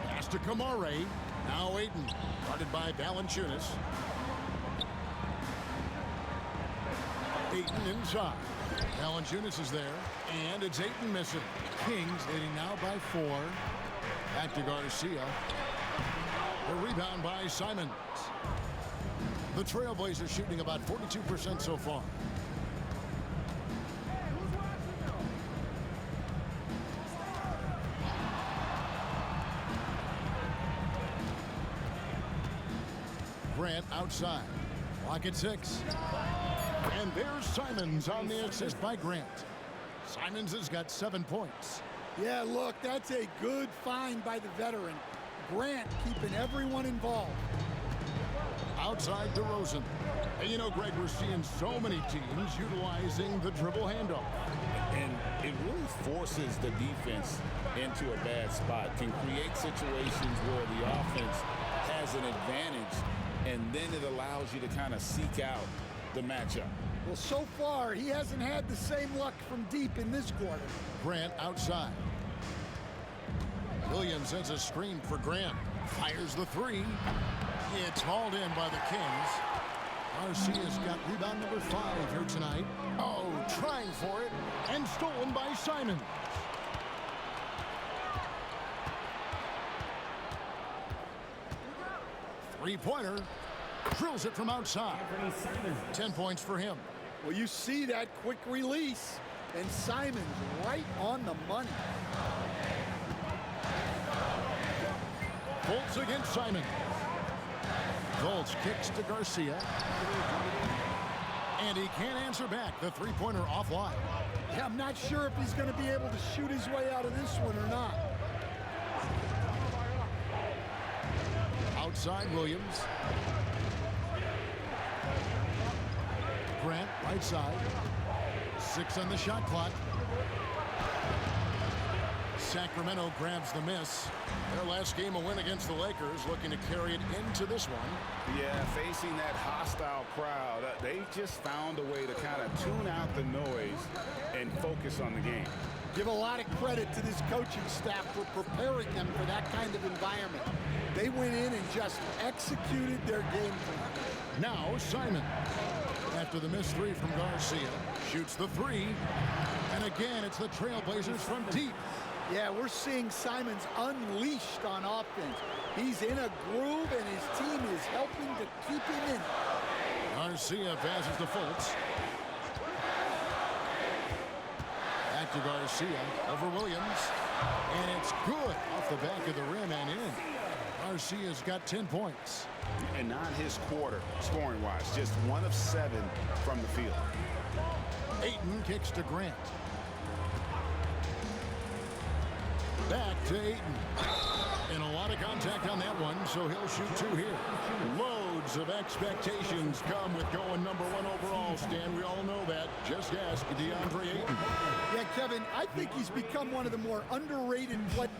Pass to Kamare. Now Ayton, guarded by Valanciunas. Ayton inside. Valanciunas is there, and it's Ayton missing. Kings leading now by 4. Back to Garcia. The rebound by Simons. The Trailblazers shooting about 42% so far. Grant outside. Clock at 6. And there's Simons on the assist by Grant. Simons has got 7 points. Yeah, look, that's a good find by the veteran. Grant keeping everyone involved. Outside DeRozan. And you know, Greg, we're seeing so many teams utilizing the dribble handoff. And it really forces the defense into a bad spot. Can create situations where the offense has an advantage, and then it allows you to kind of seek out the matchup. Well, so far, he hasn't had the same luck from deep in this quarter. Grant outside. Williams sends a screen for Grant. Fires the 3. It's hauled in by the Kings. Garcia's got rebound number 5 here tonight. Oh, trying for it. And stolen by Simons. Three-pointer. Drills it from outside. 10 points for him. Well, you see that quick release. And Simons right on the money. Fultz against Simons. Fultz kicks to Garcia. And he can't answer back. The three-pointer offline. Yeah, I'm not sure if he's going to be able to shoot his way out of this one or not. Outside Williams. Grant, right side. 6 on the shot clock. Sacramento grabs the miss. Their last game, a win against the Lakers, looking to carry it into this one. Yeah, facing that hostile crowd, they just found a way to kind of tune out the noise and focus on the game. Give a lot of credit to this coaching staff for preparing them for that kind of environment. They went in and just executed their game plan. Now Simon, after the missed 3 from Garcia, shoots the 3. And again, it's the Trailblazers from deep. Yeah, we're seeing Simons unleashed on offense. He's in a groove, and his team is helping to keep him in. Garcia passes to Fultz. Back to Garcia over Williams. And it's good off the back of the rim and in. Garcia's got 10 points. And not his quarter, scoring-wise. Just 1 of 7 from the field. Ayton kicks to Grant. to Ayton. And a lot of contact on that one, so he'll shoot 2 here. Loads of expectations come with going number 1 overall, Stan. We all know that. Just ask DeAndre Ayton. Yeah, Kevin, I think he's become one of the more underrated players.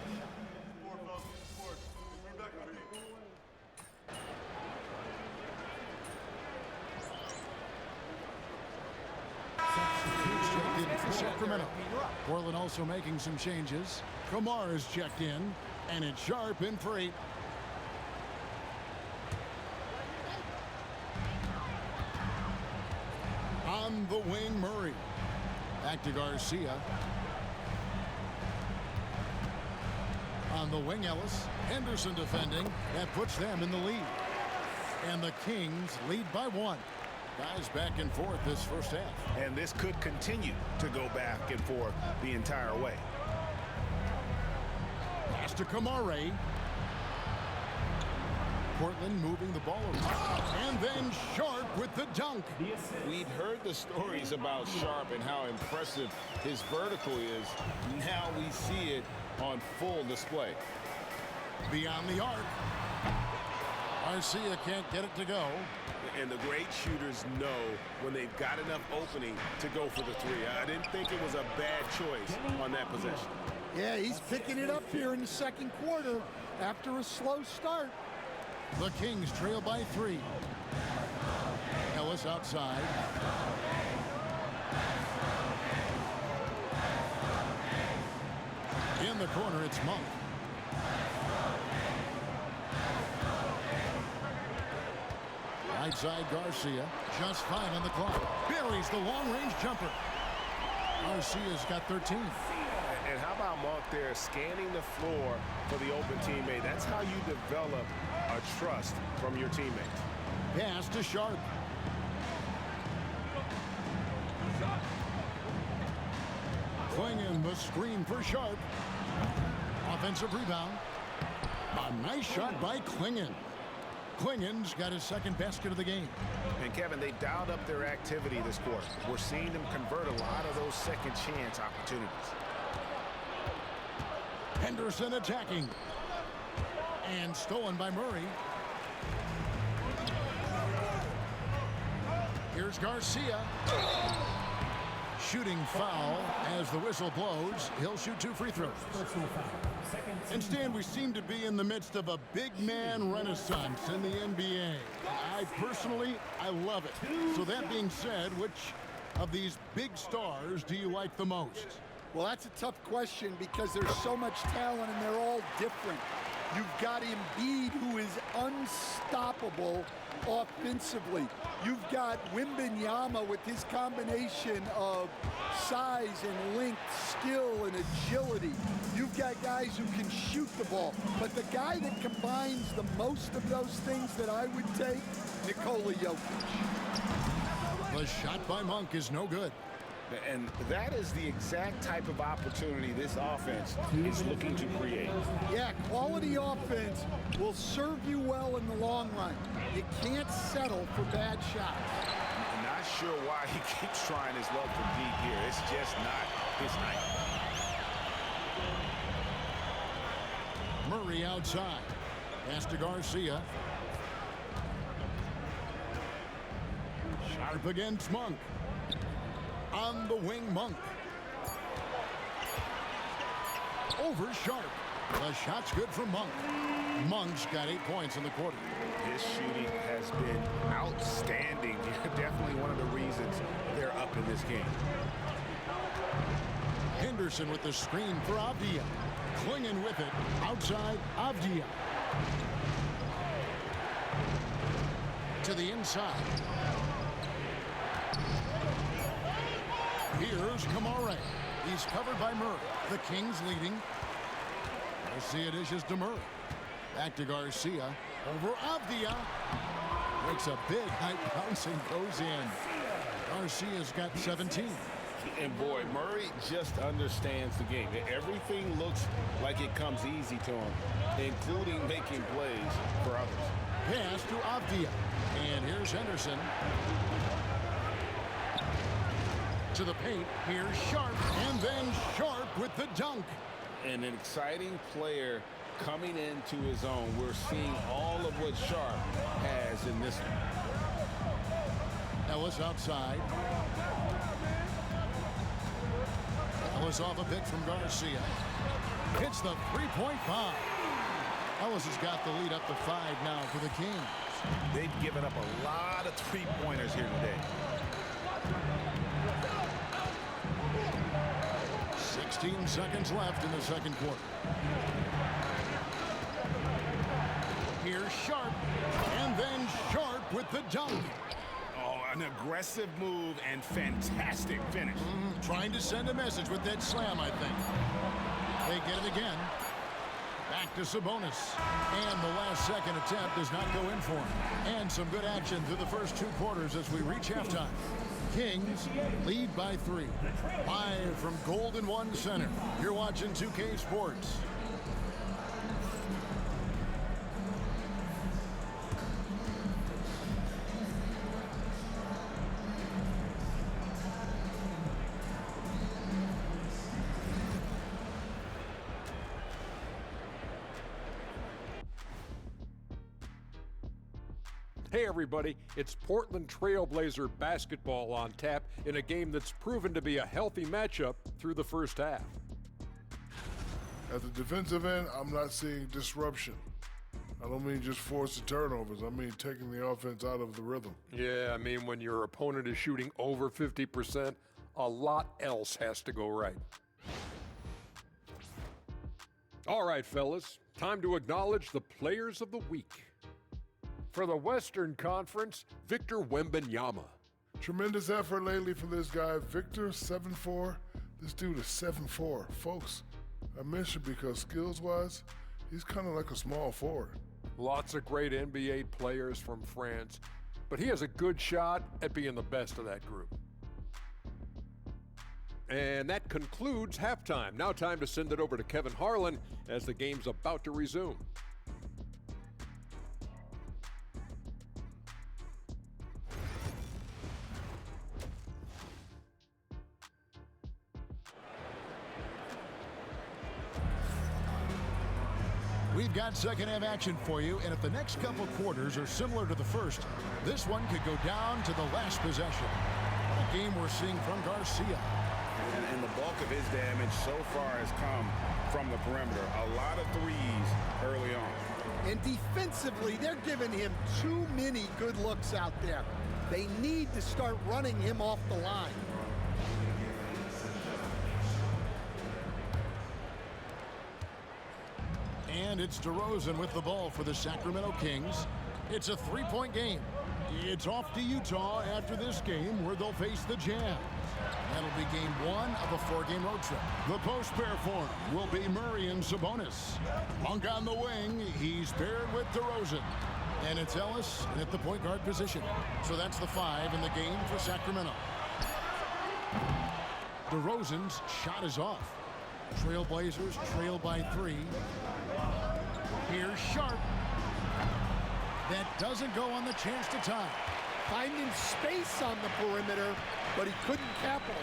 For Sacramento. Portland also making some changes. Kamar is checked in, and it's Sharp in for 8. On the wing, Murray. Back to Garcia. On the wing, Ellis. Henderson defending. That puts them in the lead. And the Kings lead by 1. Guys back and forth this first half. And this could continue to go back and forth the entire way. Pass to Kamare. Portland moving the ball around. And then Sharp with the dunk. We'd heard the stories about Sharp and how impressive his vertical is. Now we see it on full display. Beyond the arc. Garcia can't get it to go. And the great shooters know when they've got enough opening to go for the 3. I didn't think it was a bad choice on that possession. Yeah, he's picking it up here in the second quarter after a slow start. The Kings trail by 3. Ellis outside. In the corner, it's Monk. Right side, Garcia. Just 5 on the clock. Buries the long-range jumper. Garcia's got 13. And how about Monk there scanning the floor for the open teammate? That's how you develop a trust from your teammates. Pass to Sharp. Klingon the screen for Sharp. Offensive rebound. A nice shot by Klingon. Klingon's got his second basket of the game. And Kevin, they dialed up their activity this quarter. We're seeing them convert a lot of those second chance opportunities. Henderson attacking. And stolen by Murray. Here's Garcia. Shooting foul as the whistle blows. He'll shoot 2 free throws. And Stan, we seem to be in the midst of a big man renaissance in the NBA. I love it. So that being said, which of these big stars do you like the most? Well, that's a tough question because there's so much talent and they're all different. You've got Embiid, who is unstoppable offensively. You've got Wembanyama with his combination of size and length, skill and agility. You've got guys who can shoot the ball. But the guy that combines the most of those things that I would take, Nikola Jokic. The shot by Monk is no good. And that is the exact type of opportunity this offense is looking to create. Yeah, quality offense will serve you well in the long run. You can't settle for bad shots. I'm not sure why he keeps trying his luck from deep here. It's just not his night. Murray outside. Pass to Garcia. Sharp against Monk. On the wing, Monk. Over Sharp. The shot's good from Monk. Monk's got 8 points in the quarter. His shooting has been outstanding. Definitely one of the reasons they're up in this game. Henderson with the screen for Avdia. Klingon with it. Outside, Avdia. To the inside. Here's Kamare. He's covered by Murray. The Kings leading. Garcia dishes to Murray. Back to Garcia. Over Avdia. Makes a big high bounce and goes in. Garcia's got 17. And boy, Murray just understands the game. Everything looks like it comes easy to him, including making plays for others. Pass to Avdia. And here's Henderson. To the paint. Here's Sharp. And then Sharp with the dunk. an exciting player coming into his own. We're seeing all of what Sharp has in this one. Ellis outside. Ellis off a pick from Garcia. Hits the three-point bomb. Ellis has got the lead up to 5 now for the Kings. They've given up a lot of three-pointers here today. 16 seconds left in the second quarter. Here's Sharp, and then Sharp with the dunk. Oh, an aggressive move and fantastic finish. Trying to send a message with that slam, I think. They get it again. Back to Sabonis. And the last second attempt does not go in for him. And some good action through the first 2 quarters as we reach halftime. Kings lead by 3. Live from Golden One Center. You're watching 2K Sports. Hey everybody, it's Portland Trailblazer basketball on tap in a game that's proven to be a healthy matchup through the first half. At the defensive end, I'm not seeing disruption. I don't mean just forced turnovers. I mean taking the offense out of the rhythm. Yeah, I mean when your opponent is shooting over 50%, a lot else has to go right. All right, fellas, time to acknowledge the players of the week. For the Western Conference, Victor Wembanyama. Tremendous effort lately for this guy. Victor, 7'4". This dude is 7'4". Folks, I mentioned because skills-wise, he's kind of like a small forward. Lots of great NBA players from France, but he has a good shot at being the best of that group. And that concludes halftime. Now time to send it over to Kevin Harlan as the game's about to resume. We've got second half action for you, and if the next couple quarters are similar to the first, this one could go down to the last possession. What a game we're seeing from Garcia. And the bulk of his damage so far has come from the perimeter. A lot of threes early on. And defensively, they're giving him too many good looks out there. They need to start running him off the line. And it's DeRozan with the ball for the Sacramento Kings. It's a three-point game. It's off to Utah after this game where they'll face the Jazz. That'll be game 1 of a 4-game road trip. The post pair form will be Murray and Sabonis. Monk on the wing. He's paired with DeRozan. And it's Ellis at the point guard position. So that's the 5 in the game for Sacramento. DeRozan's shot is off. Trailblazers trail by 3. Here's Sharp. That doesn't go on the chance to tie. Finding space on the perimeter, but he couldn't capitalize.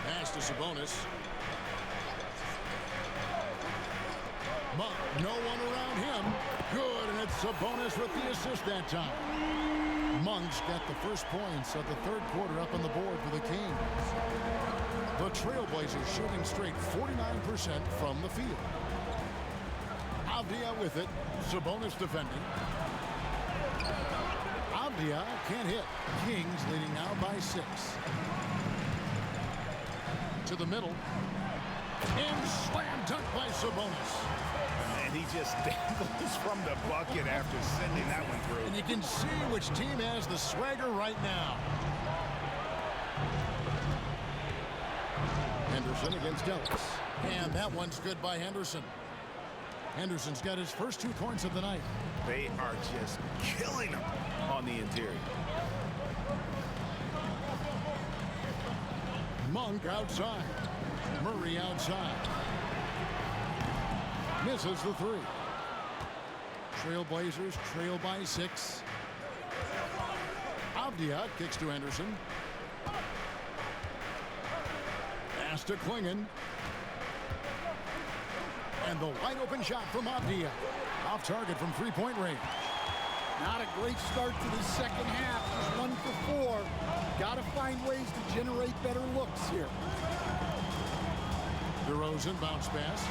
Pass to Sabonis. Monk, no one around him. Good, and it's Sabonis with the assist that time. Monk's got the first points of the third quarter up on the board for the Kings. The Trailblazers shooting straight 49% from the field. Avdia with it. Sabonis defending. Avdia can't hit. Kings leading now by 6. To the middle. And slam dunk by Sabonis. And he just dangles from the bucket after sending that one through. And you can see which team has the swagger right now. Henderson against Ellis. And that one's good by Henderson. Henderson's got his first 2 points of the night. They are just killing him on the interior. Monk outside. Murray outside. Misses the 3. Trailblazers trail by 6. Avdia kicks to Henderson. Pass to Klingon. And the wide open shot from Avdia. Off target from three-point range. Not a great start to the second half. Just 1 for 4. Got to find ways to generate better looks here. DeRozan bounce pass.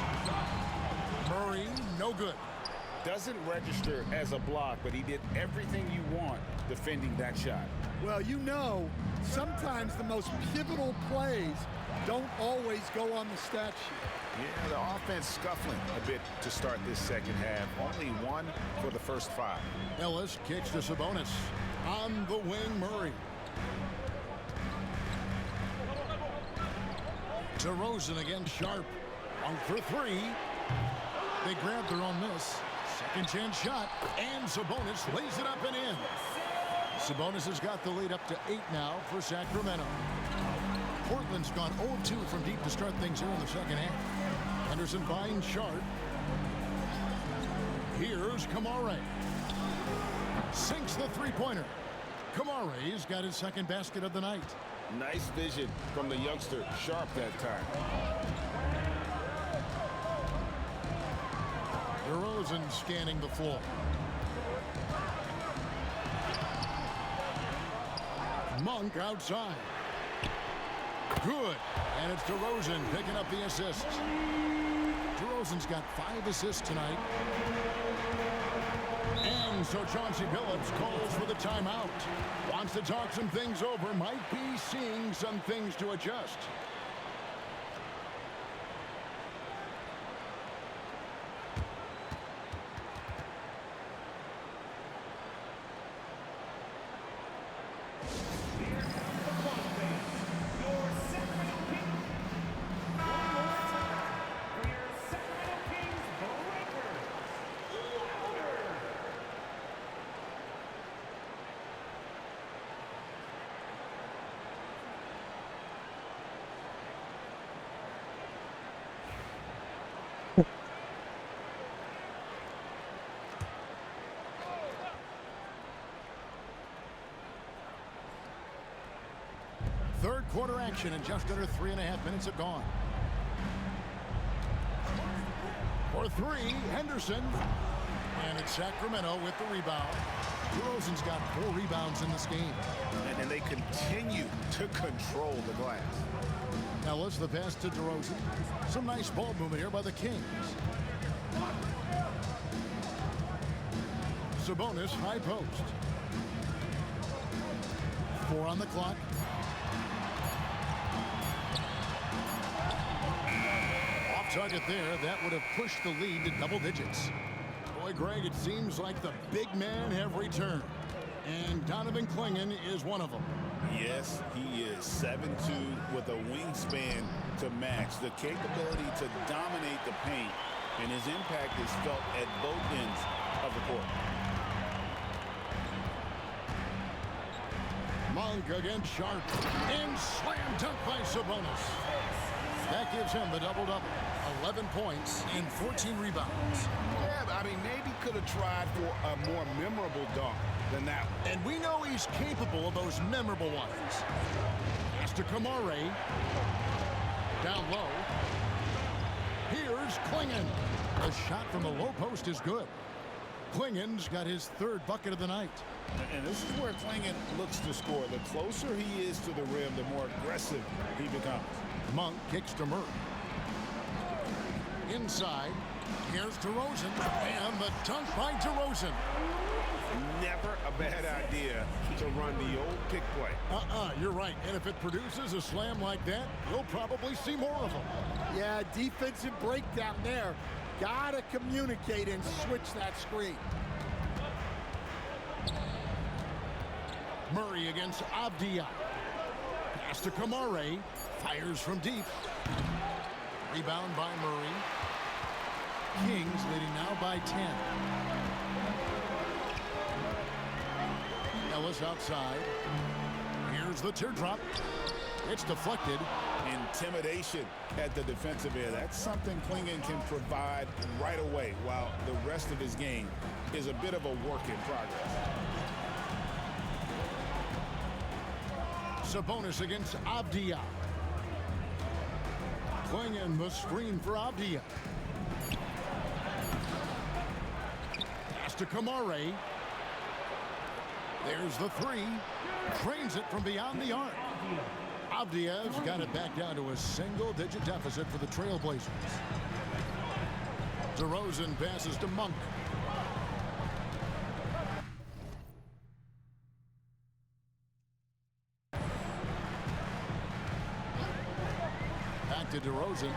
Murray, no good. Doesn't register as a block, but he did everything you want defending that shot. Well, you know, sometimes the most pivotal plays don't always go on the stat sheet. Yeah, the offense scuffling a bit to start this second half. Only 1 for the first 5. Ellis kicks to Sabonis. On the wing, Murray. DeRozan against Sharp. On for 3. They grab their own miss. Second chance shot. And Sabonis lays it up and in. Sabonis has got the lead up to 8 now for Sacramento. Portland's gone 0-2 from deep to start things here in the second half. Henderson finds Sharp. Here's Kamare. Sinks the three-pointer. Kamare's got his second basket of the night. Nice vision from the youngster, Sharp, that time. DeRozan scanning the floor. Monk outside. Good. And it's DeRozan picking up the assist. DeRozan's got 5 assists tonight. And so Chauncey Billups calls for the timeout. Wants to talk some things over. Might be seeing some things to adjust. Third quarter action and just under 3.5 minutes have gone. For 3, Henderson. And it's Sacramento with the rebound. DeRozan's got 4 rebounds in this game. And they continue to control the glass. Ellis, the pass to DeRozan. Some nice ball movement here by the Kings. Sabonis, high post. 4 on the clock. Target there, that would have pushed the lead to double digits. Boy, Greg, it seems like the big men have returned. And Donovan Klingon is one of them. Yes, he is 7'2" with a wingspan to match. The capability to dominate the paint, and his impact is felt at both ends of the court. Monk against Sharp. And slam dunk by Sabonis. That gives him the double-double. 11 points and 14 rebounds. Yeah, I mean, maybe could have tried for a more memorable dunk than that one. And we know he's capable of those memorable ones. Pass to Kamare. Down low. Here's Klingon. The shot from the low post is good. Klingon's got his 3rd bucket of the night. And this is where Klingon looks to score. The closer he is to the rim, the more aggressive he becomes. Monk kicks to Murray. Inside, here's DeRozan, and the dunk by DeRozan. Never a bad idea to run the old pick play. You're right. And if it produces a slam like that, you'll probably see more of them. Yeah, defensive breakdown there. Gotta communicate and switch that screen. Murray against Avdia. Pass to Kamare. Fires from deep. Rebound by Murray. Kings leading now by 10. Ellis outside. Here's the teardrop. It's deflected. Intimidation at the defensive end. That's something Klingon can provide right away, while the rest of his game is a bit of a work in progress. Sabonis against Avdia. Swinging the screen for Avdia. Pass to Kamare. There's the three. Drains it from beyond the arc. Avdia's got it back down to a single-digit deficit for the Trailblazers. DeRozan passes to Monk. Back to DeRozan.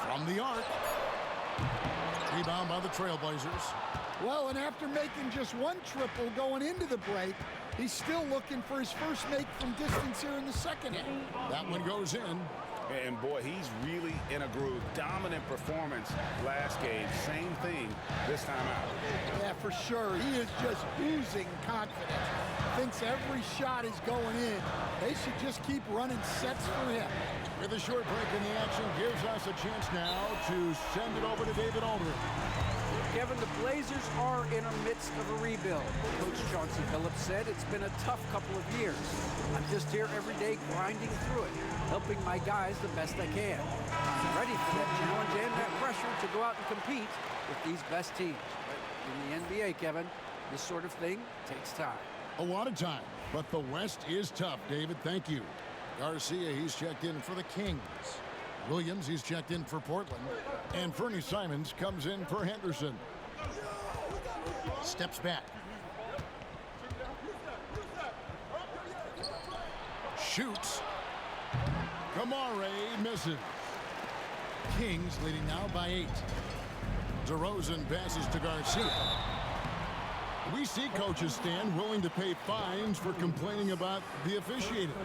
From the arc. Rebound by the Trailblazers. Well, and after making just one triple going into the break, he's still looking for his first make from distance here in the second half. That one goes in. And boy, he's really in a groove. Dominant performance last game. Same thing this time out. Yeah, for sure. He is just oozing confidence. Thinks every shot is going in. They should just keep running sets for him. With a short break in the action, gives us a chance now to send it over to David Aldridge. Kevin, the Blazers are in the midst of a rebuild. Coach Chauncey Billups said it's been a tough couple of years. I'm just here every day grinding through it, helping my guys the best I can. I'm ready for that challenge and that pressure to go out and compete with these best teams. But in the NBA, Kevin, this sort of thing takes time. A lot of time, but the West is tough, David. Thank you. Garcia, he's checked in for the Kings. Williams, he's checked in for Portland. And Fernie Simons comes in for Henderson. Steps back. Shoots. Kamare misses. Kings leading now by 8. DeRozan passes to Garcia. We see coaches stand willing to pay fines for complaining about the officiating.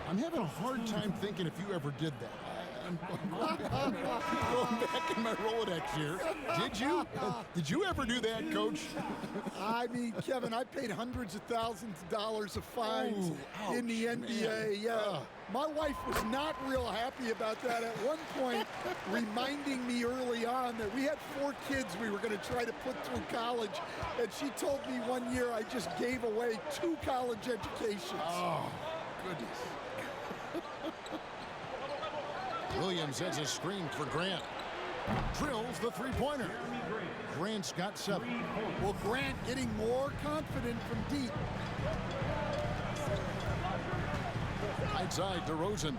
I'm having a hard time thinking if you ever did that. I'm going back in my Rolodex here. Did you? Did you ever do that, Coach? I mean, Kevin, I paid hundreds of thousands of dollars of fines in the NBA. Man. Yeah. My wife was not real happy about that at one point, reminding me early on that we had 4 kids we were going to try to put through college. And she told me one year I just gave away 2 college educations. Oh, goodness. Williams has a screen for Grant. Drills the three-pointer. Grant's got 7. Well, Grant getting more confident from deep. Right side, DeRozan.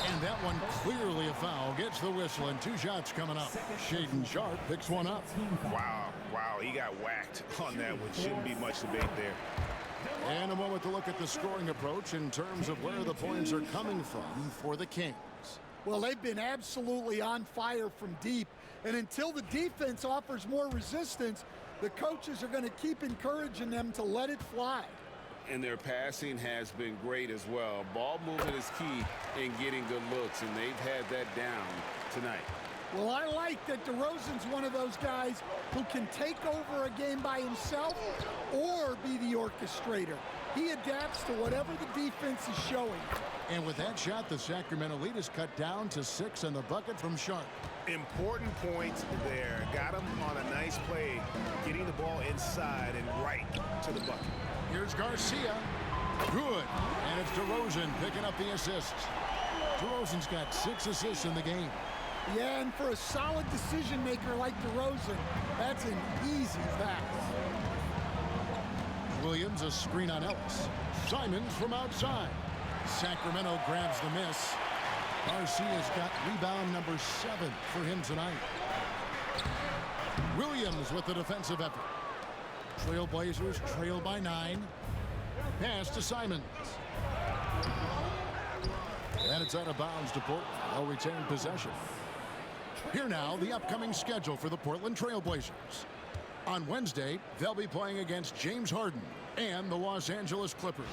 And that one clearly a foul. Gets the whistle and 2 shots coming up. Shaedon Sharpe picks one up. Wow, he got whacked on that one. Shouldn't be much debate there. And a moment to look at the scoring approach in terms of where the points are coming from for the Kings. Well, they've been absolutely on fire from deep. And until the defense offers more resistance, the coaches are going to keep encouraging them to let it fly. And their passing has been great as well. Ball movement is key in getting good looks, and they've had that down tonight. Well, I like that DeRozan's one of those guys who can take over a game by himself or be the orchestrator. He adapts to whatever the defense is showing. And with that shot, the Sacramento lead is cut down to 6 on the bucket from Sharpe. Important points there. Got him on a nice play, getting the ball inside and right to the bucket. Here's Garcia. Good. And it's DeRozan picking up the assists. DeRozan's got 6 assists in the game. Yeah, and for a solid decision maker like DeRozan, that's an easy fast. Williams, a screen on Ellis. Simons from outside. Sacramento grabs the miss. Garcia's got rebound number 7 for him tonight. Williams with the defensive effort. Trailblazers trail by 9. Pass to Simons. And it's out of bounds to Portland. They'll retain possession. Here now, the upcoming schedule for the Portland Trailblazers. On Wednesday, they'll be playing against James Harden and the Los Angeles Clippers.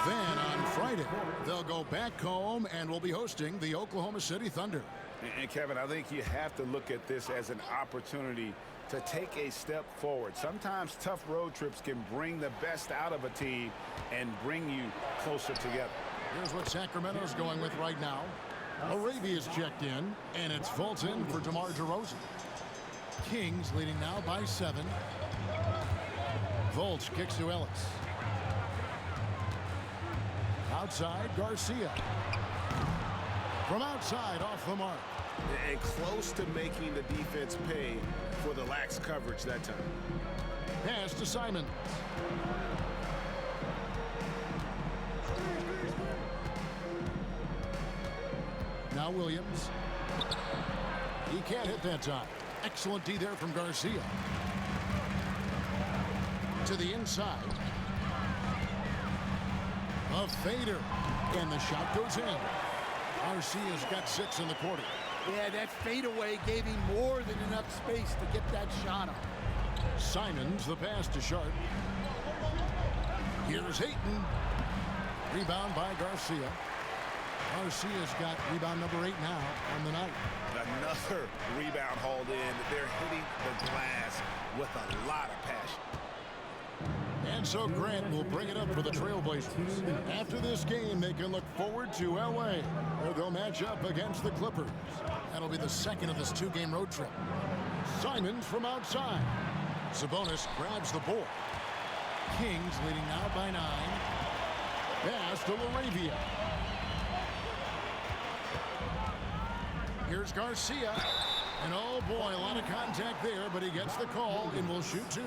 Then on Friday, they'll go back home and will be hosting the Oklahoma City Thunder. And Kevin, I think you have to look at this as an opportunity to take a step forward. Sometimes tough road trips can bring the best out of a team and bring you closer together. Here's what Sacramento's going with right now. Arabia's checked in, and it's Fultz in for DeMar DeRozan. Kings leading now by 7. Fultz kicks to Ellis. outside, Garcia. From outside, off the mark. And close to making the defense pay for the lax coverage that time. Pass to Simons. Now Williams. He can't hit that time. Excellent D there from Garcia. To the inside. A fader. And the shot goes in. Garcia's got 6 in the quarter. Yeah, that fadeaway gave him more than enough space to get that shot up. Simons, the pass to Sharp. Here's Hayton. Rebound by Garcia. Garcia's got rebound number 8 now on the night. Another rebound hauled in. They're hitting the glass with a lot of passion. And so Grant will bring it up for the Trailblazers. After this game, they can look forward to L.A., where they'll match up against the Clippers. That'll be the second of this 2-game road trip. Simons from outside. Sabonis grabs the board. Kings leading now by 9. Pass to LaRavia. Here's Garcia. And oh boy, a lot of contact there, but he gets the call and will shoot 2.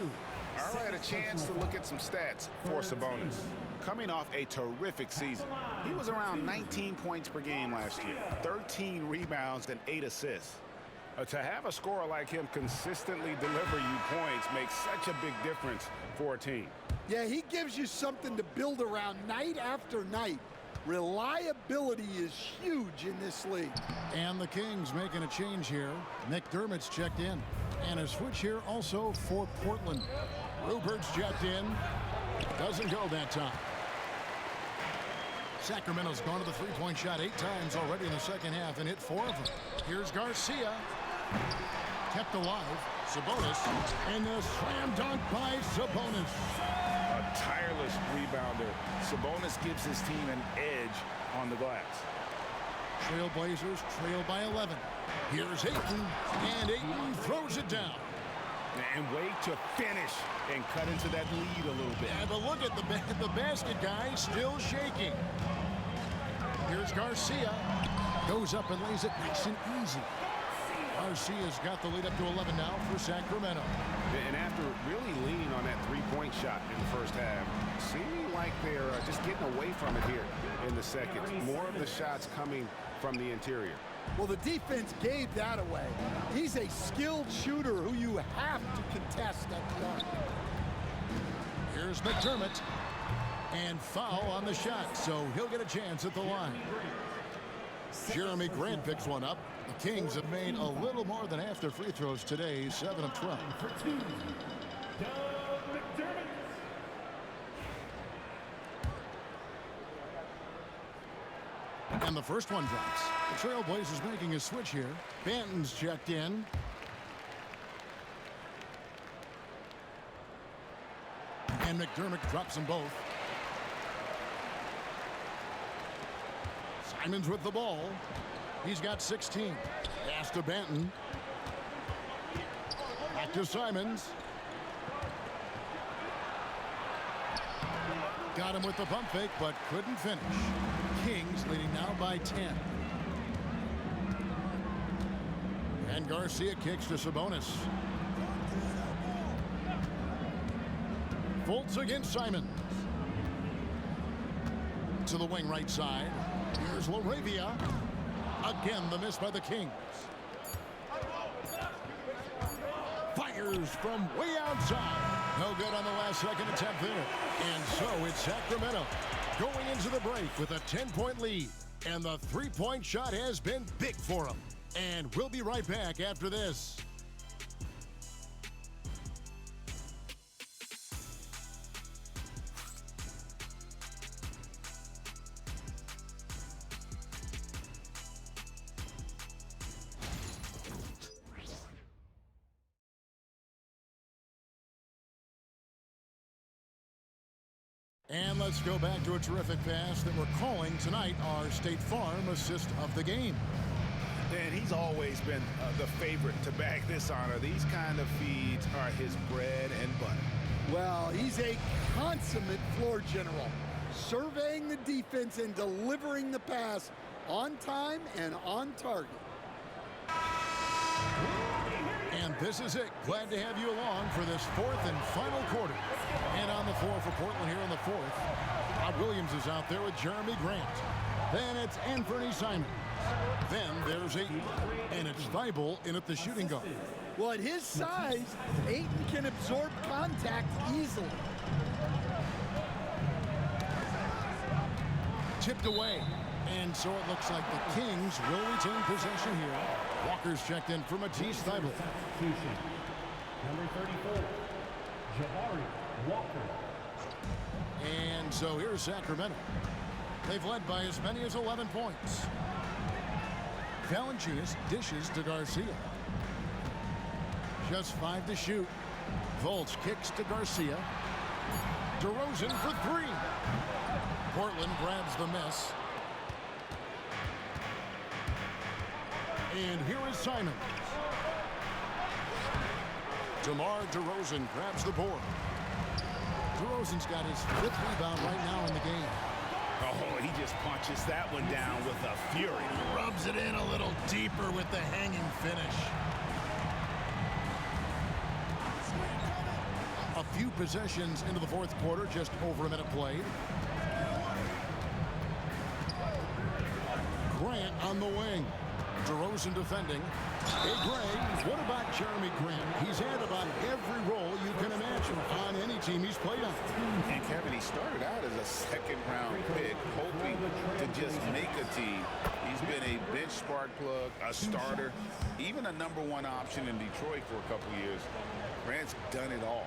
All right, a chance to look at some stats for Sabonis. Coming off a terrific season, he was around 19 points per game last year, 13 rebounds and 8 assists. To have a scorer like him consistently deliver you points makes such a big difference for a team. Yeah, he gives you something to build around night after night. Reliability is huge in this league. And the Kings making a change here. McDermott's checked in. And a switch here also for Portland. Rupert's checked in. Doesn't go that time. Sacramento's gone to the three-point shot 8 times already in the second half and hit 4 of them. Here's Garcia. Kept alive. Sabonis. And the slam dunk by Sabonis. A tireless rebounder. Sabonis gives his team an edge on the glass. Trailblazers trail by 11. Here's Hayton. And Hayton throws it down. And wait to finish and cut into that lead a little bit. Yeah, but look at the basket guy still shaking. Here's Garcia. Goes up and lays it nice and easy. Garcia's got the lead up to 11 now for Sacramento. And after really leaning on that three-point shot in the first half, seeming like they're just getting away from it here in the second. More of the shots coming from the interior. Well, the defense gave that away. He's a skilled shooter who you have to contest at the arc. Here's McDermott. And foul on the shot, so he'll get a chance at the line. Jeremy Grant picks one up. The Kings have made a little more than half their free throws today, 7 of 12. And the first one drops. The Trailblazers making a switch here. Banton's checked in. And McDermott drops them both. Simons with the ball. He's got 16. Pass to Banton. Back to Simons. Got him with the pump fake, but couldn't finish. Kings leading now by 10. And Garcia kicks to Sabonis. Fultz against Simons. To the wing right side. Here's LaRavia. Again, the miss by the Kings. Fires from way outside. No good on the last second attempt there. And so it's Sacramento going into the break with a 10-point lead. And the three-point shot has been big for them. And we'll be right back after this. And let's go back to a terrific pass that we're calling tonight our State Farm assist of the game. And he's always been the favorite to bag this honor. These kind of feeds are his bread and butter. Well, he's a consummate floor general. surveying the defense and delivering the pass on time and on target. And this is it. Glad to have you along for this fourth and final quarter. And on the floor for Portland here in the fourth, Rod Williams is out there with Jeremy Grant. Then it's Anthony Simons. Then there's Ayton. And it's Thibault in at the shooting guard. Well, at his size, Ayton can absorb contact easily. Tipped away. And so it looks like the Kings will retain possession here. Walker's checked in for Matisse Thybulle. Number 34, Jabari Walker. And so here's Sacramento. They've led by as many as 11 points. Valanciunas dishes to Garcia. Just 5 to shoot. Fultz kicks to Garcia. DeRozan for 3. Portland grabs the miss. And here is Simons. DeMar DeRozan grabs the board. DeRozan's got his 5th rebound right now in the game. Oh, he just punches that one down with a fury. He rubs it in a little deeper with the hanging finish. A few possessions into the fourth quarter, just over a minute played. Grant on the wing. DeRozan defending. Hey, Greg, what about Jeremy Grant? He's had about every role you can imagine on any team he's played on. And Kevin, he started out as a second-round pick, hoping to just make a team. He's been a bench spark plug, a starter, even a #1 option in Detroit for a couple years. Grant's done it all.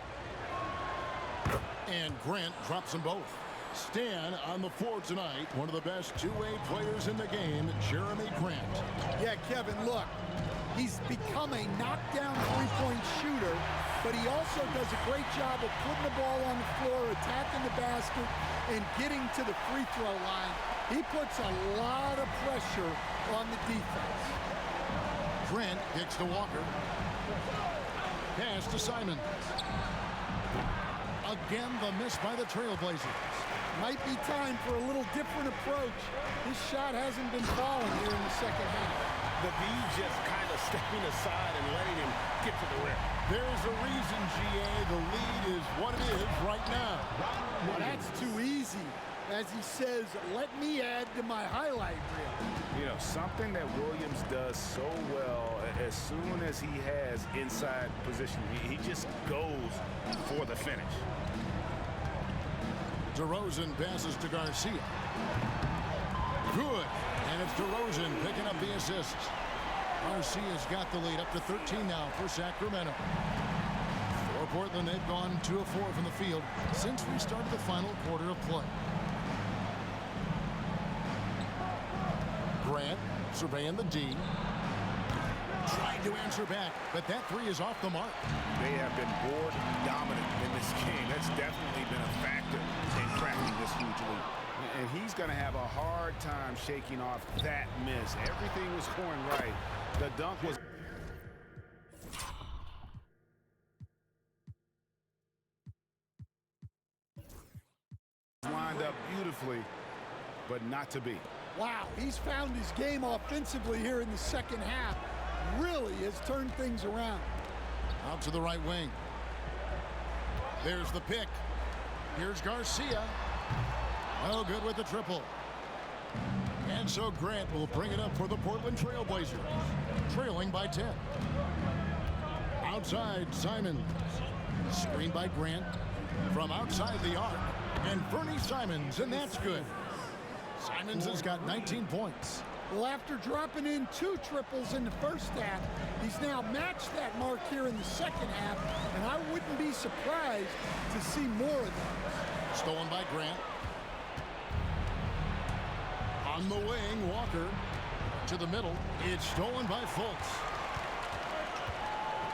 And Grant drops them both. Stan on the floor tonight, one of the best two-way players in the game, Jeremy Grant. Yeah, Kevin, look, he's become a knockdown three-point shooter, but he also does a great job of putting the ball on the floor, attacking the basket, and getting to the free throw line. He puts a lot of pressure on the defense. Grant kicks to Walker. Pass to Simons. Again, the miss by the Trailblazers. Might be time for a little different approach. His shot hasn't been falling here in the second half. The D just kind of stepping aside and letting him get to the rim. There's a reason, GA, the lead is what it is right now. Well, that's too easy. As he says, let me add to my highlight reel. You know, something that Williams does so well, as soon as he has inside position, he just goes for the finish. DeRozan passes to Garcia. Good. And it's DeRozan picking up the assist. Garcia's got the lead up to 13 now for Sacramento. For Portland, they've gone 2 of 4 from the field since we started the final quarter of play. Grant surveying the D. Trying to answer back, but that 3 is off the mark. They have been board dominant in this game. That's definitely been a factor in cracking this huge lead. And he's going to have a hard time shaking off that miss. Everything was going right. The dunk was... lined up beautifully, but not to be. Wow, he's found his game offensively here in the second half. Really has turned things around. Out to the right wing. There's the pick. Here's Garcia. Oh, good with the triple. And so Grant will bring it up for the Portland Trailblazers, trailing by 10. Outside, Simons. Screen by Grant from outside the arc. And Fernie Simons, and that's good. Simons has got 19 points. Well, after dropping in 2 triples in the first half, he's now matched that mark here in the second half, and I wouldn't be surprised to see more of that. Stolen by Grant. On the wing, Walker to the middle. It's stolen by Fultz.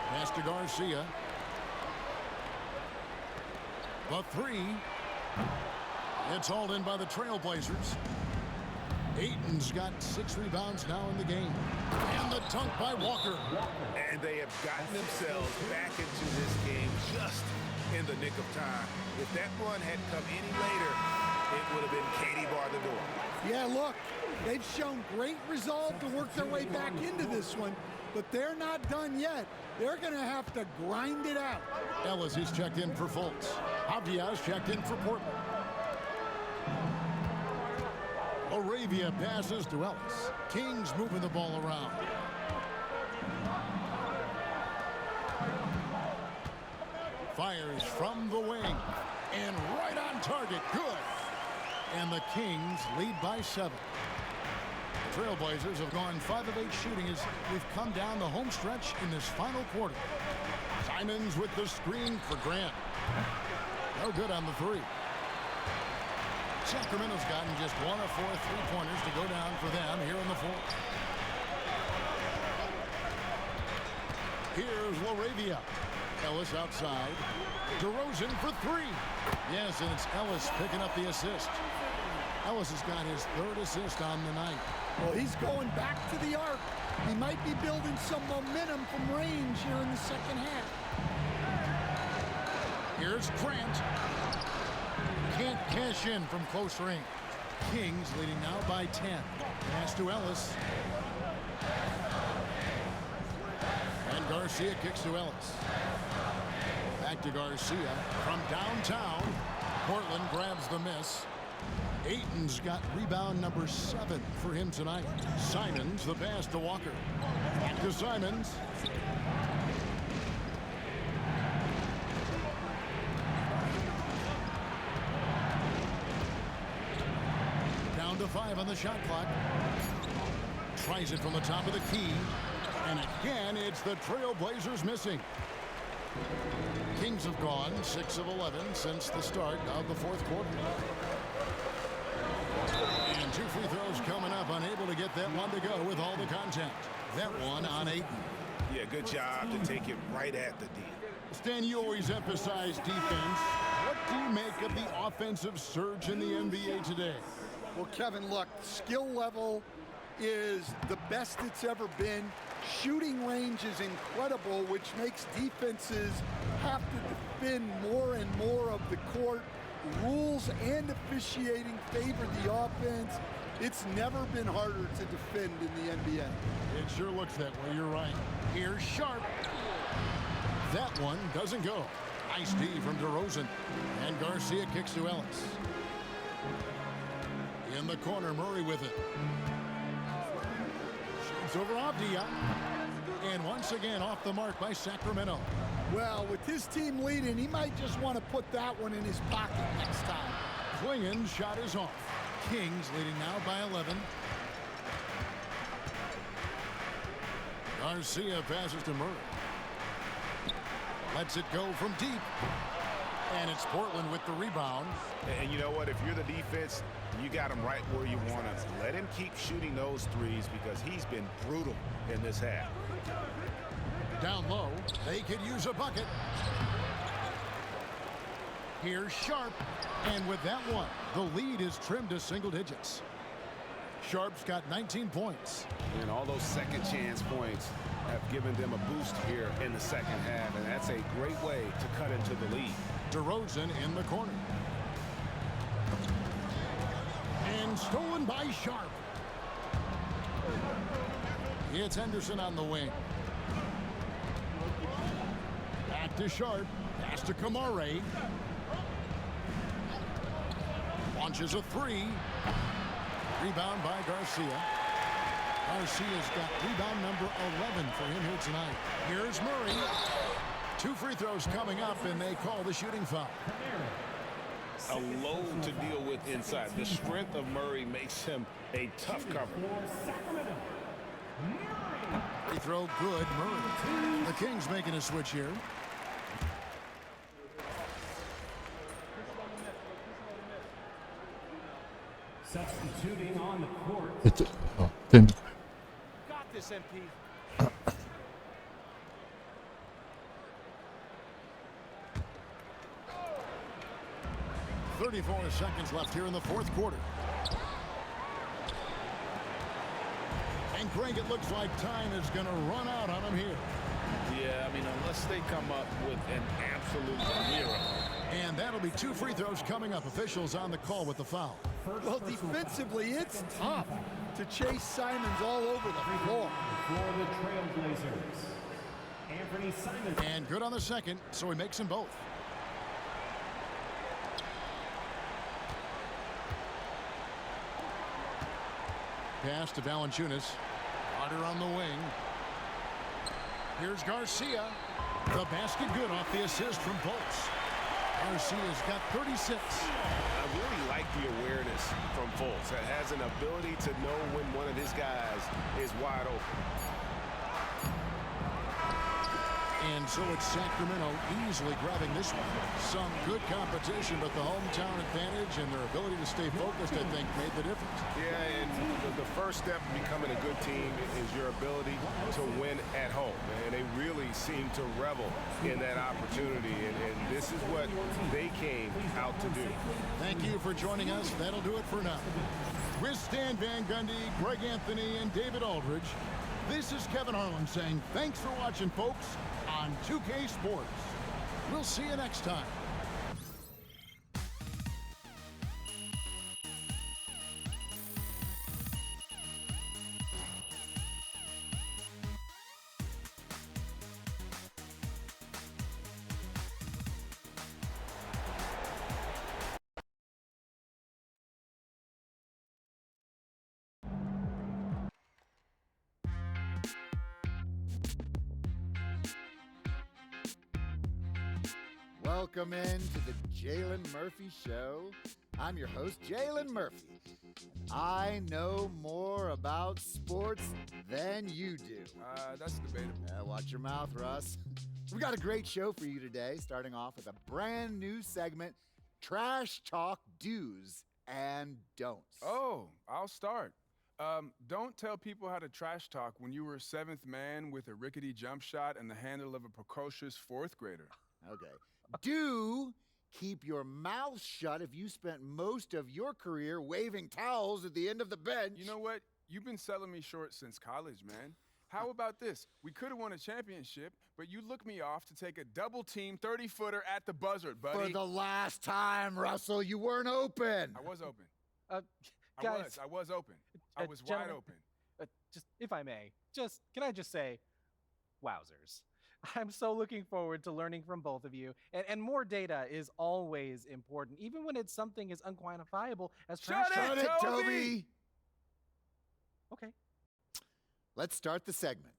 Pass to Garcia. The 3. It's hauled in by the Trailblazers. Ayton's got 6 rebounds now in the game. And the dunk by Walker. And they have gotten themselves back into this game just in the nick of time. If that run had come any later, it would have been Katie bar the door. Yeah, look, they've shown great resolve to work their way back into this one, but they're not done yet. They're going to have to grind it out. Ellis is checked in for Fultz. Javia's checked in for Portland. Laravia passes to Ellis. Kings moving the ball around. Fires from the wing. And right on target. Good. And the Kings lead by 7. The Trailblazers have gone 5 of 8 shooting as we've come down the home stretch in this final quarter. Simons with the screen for Grant. No good on the 3. Sacramento's gotten just 1 of 4 3-pointers to go down for them here in the 4th. Here's Laravia. Ellis outside. DeRozan for 3. Yes, and it's Ellis picking up the assist. Ellis has got his 3rd assist on the night. Well, he's going back to the arc. He might be building some momentum from range here in the second half. Here's Grant. Can't cash in from close range. Kings leading now by 10. Pass to Ellis. And Garcia kicks to Ellis. Back to Garcia from downtown. Portland grabs the miss. Ayton's got rebound number 7 for him tonight. Simons the pass to Walker. Back to Simons. Down to 5 on the shot clock. Tries it from the top of the key. And again, it's the Trailblazers missing. Kings have gone 6 of 11 since the start of the 4th quarter. And 2 free throws coming up, unable to get that one to go with all the contact. That one on Ayton. Yeah, good job to take it right at the D. Stan, you always emphasize defense. What do you make of the offensive surge in the NBA today? Well, Kevin, look, skill level is the best it's ever been. Shooting range is incredible, which makes defenses have to defend more and more of the court. Rules and officiating favor the offense. It's never been harder to defend in the NBA. It sure looks that way. You're right. Here's Sharp. That one doesn't go. Nice D from DeRozan. And Garcia kicks to Ellis. In the corner, Murray with it. Shoots over Avdia. And once again off the mark by Sacramento. Well, with his team leading, he might just want to put that one in his pocket next time. Klingen's shot is off. Kings leading now by 11. Garcia passes to Murray. Lets it go from deep. And it's Portland with the rebound. And you know what? If you're the defense, you got him right where you want him. Let him keep shooting those threes because he's been brutal in this half. Down low, they could use a bucket. Here's Sharp, and with that one, the lead is trimmed to single digits. Sharp's got 19 points. And all those second chance points have given them a boost here in the second half, and that's a great way to cut into the lead. DeRozan in the corner. And stolen by Sharp. It's Henderson on the wing. Back to Sharp. Pass to Kamare. Launches a 3. Rebound by Garcia. Garcia's got rebound number 11 for him here tonight. Here's Murray. 2 free throws coming up, and they call the shooting foul. A load to deal with inside. The strength of Murray makes him a tough cover. Free throw good, Murray. The Kings making a switch here. Substituting on the court. Tim. Got this, MP. 34 seconds left here in the 4th quarter. And Craig, it looks like time is going to run out on him here. Yeah, I mean, unless they come up with an absolute miracle. And that'll be 2 free throws coming up. Officials on the call with the foul. Well, defensively, it's tough to chase Simons all over the floor. For the Trailblazers, Anthony Simons. And good on the second, so he makes them both. Pass to Valanciunas. Otter on the wing. Here's Garcia. The basket good off the assist from Fultz. Garcia's got 36. I really like the awareness from Fultz. That has an ability to know when one of his guys is wide open. And so it's Sacramento easily grabbing this one. Some good competition, but the hometown advantage and their ability to stay focused, I think, made the difference. Yeah, and the first step in becoming a good team is your ability to win at home. And they really seem to revel in that opportunity. And this is what they came out to do. Thank you for joining us. That'll do it for now. With Stan Van Gundy, Greg Anthony, and David Aldridge, this is Kevin Harlan saying thanks for watching, folks, on 2K Sports. We'll see you next time. Welcome in to the Jalen Murphy Show. I'm your host, Jalen Murphy. I know more about sports than you do. That's debatable. Watch your mouth, Russ. We've got a great show for you today, starting off with a brand new segment, Trash Talk Do's and Don'ts. Oh, I'll start. Don't tell people how to trash talk when you were a 7th man with a rickety jump shot and the handle of a precocious 4th grader. Okay. Do keep your mouth shut if you spent most of your career waving towels at the end of the bench. You know what? You've been selling me short since college, man. How about this? We could have won a championship, but you looked me off to take a double-team 30-footer at the buzzer, buddy. For the last time, Russell, you weren't open. I was open. Guys, I was open. I was wide open. Just, if I may, can I just say, wowzers. I'm so looking forward to learning from both of you. And more data is always important, even when it's something as unquantifiable as trash talk. Shut it, Toby! Okay. Let's start the segment.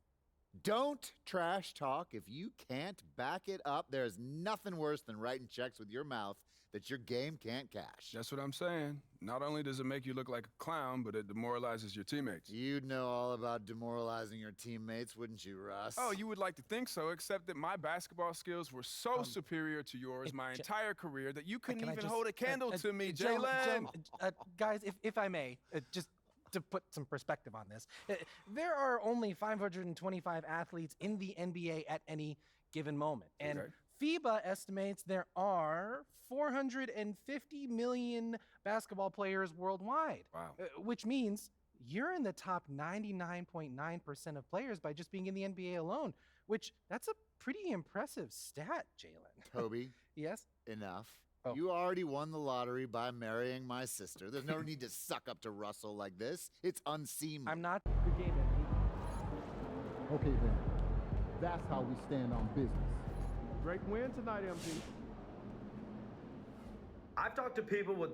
Don't trash talk if you can't back it up. There's nothing worse than writing checks with your mouth that your game can't cash. That's what I'm saying. Not only does it make you look like a clown, but it demoralizes your teammates. You'd know all about demoralizing your teammates, wouldn't you, Russ? Oh, you would like to think so, except that my basketball skills were so superior to yours my entire career that you couldn't even hold a candle to me, Jalen. Guys, if I may, just to put some perspective on this, there are only 525 athletes in the NBA at any given moment. And FIBA estimates there are 450 million basketball players worldwide. Wow. Which means you're in the top 99.9% of players by just being in the NBA alone, which that's a pretty impressive stat, Jalen. Toby. Yes? Enough. Oh. You already won the lottery by marrying my sister. There's no need to suck up to Russell like this. It's unseemly. I'm not. Good game, MP. Okay, then. That's how we stand on business. Great win tonight, MP. I've talked to people with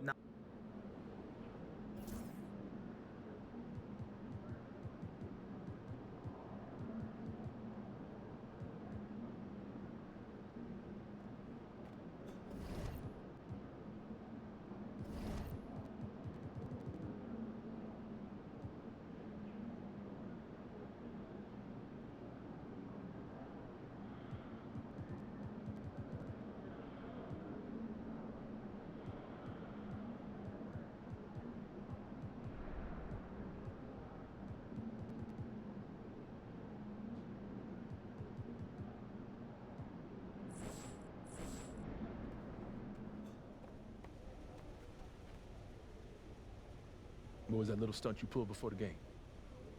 What was that little stunt you pulled before the game?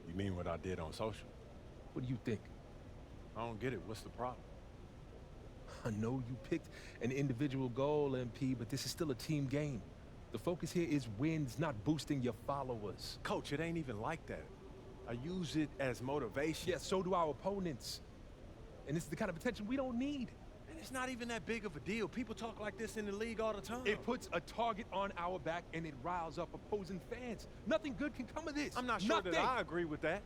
You mean what I did on social? What do you think? I don't get it. What's the problem? I know you picked an individual goal, MP, but this is still a team game. The focus here is wins, not boosting your followers. Coach, it ain't even like that. I use it as motivation. Yeah, so do our opponents. And this is the kind of attention we don't need. And it's not even that big of a deal. People talk like this in the league all the time. It puts a target on our back, and it riles up opposing fans. Nothing good can come of this. I'm not sure that I agree with that.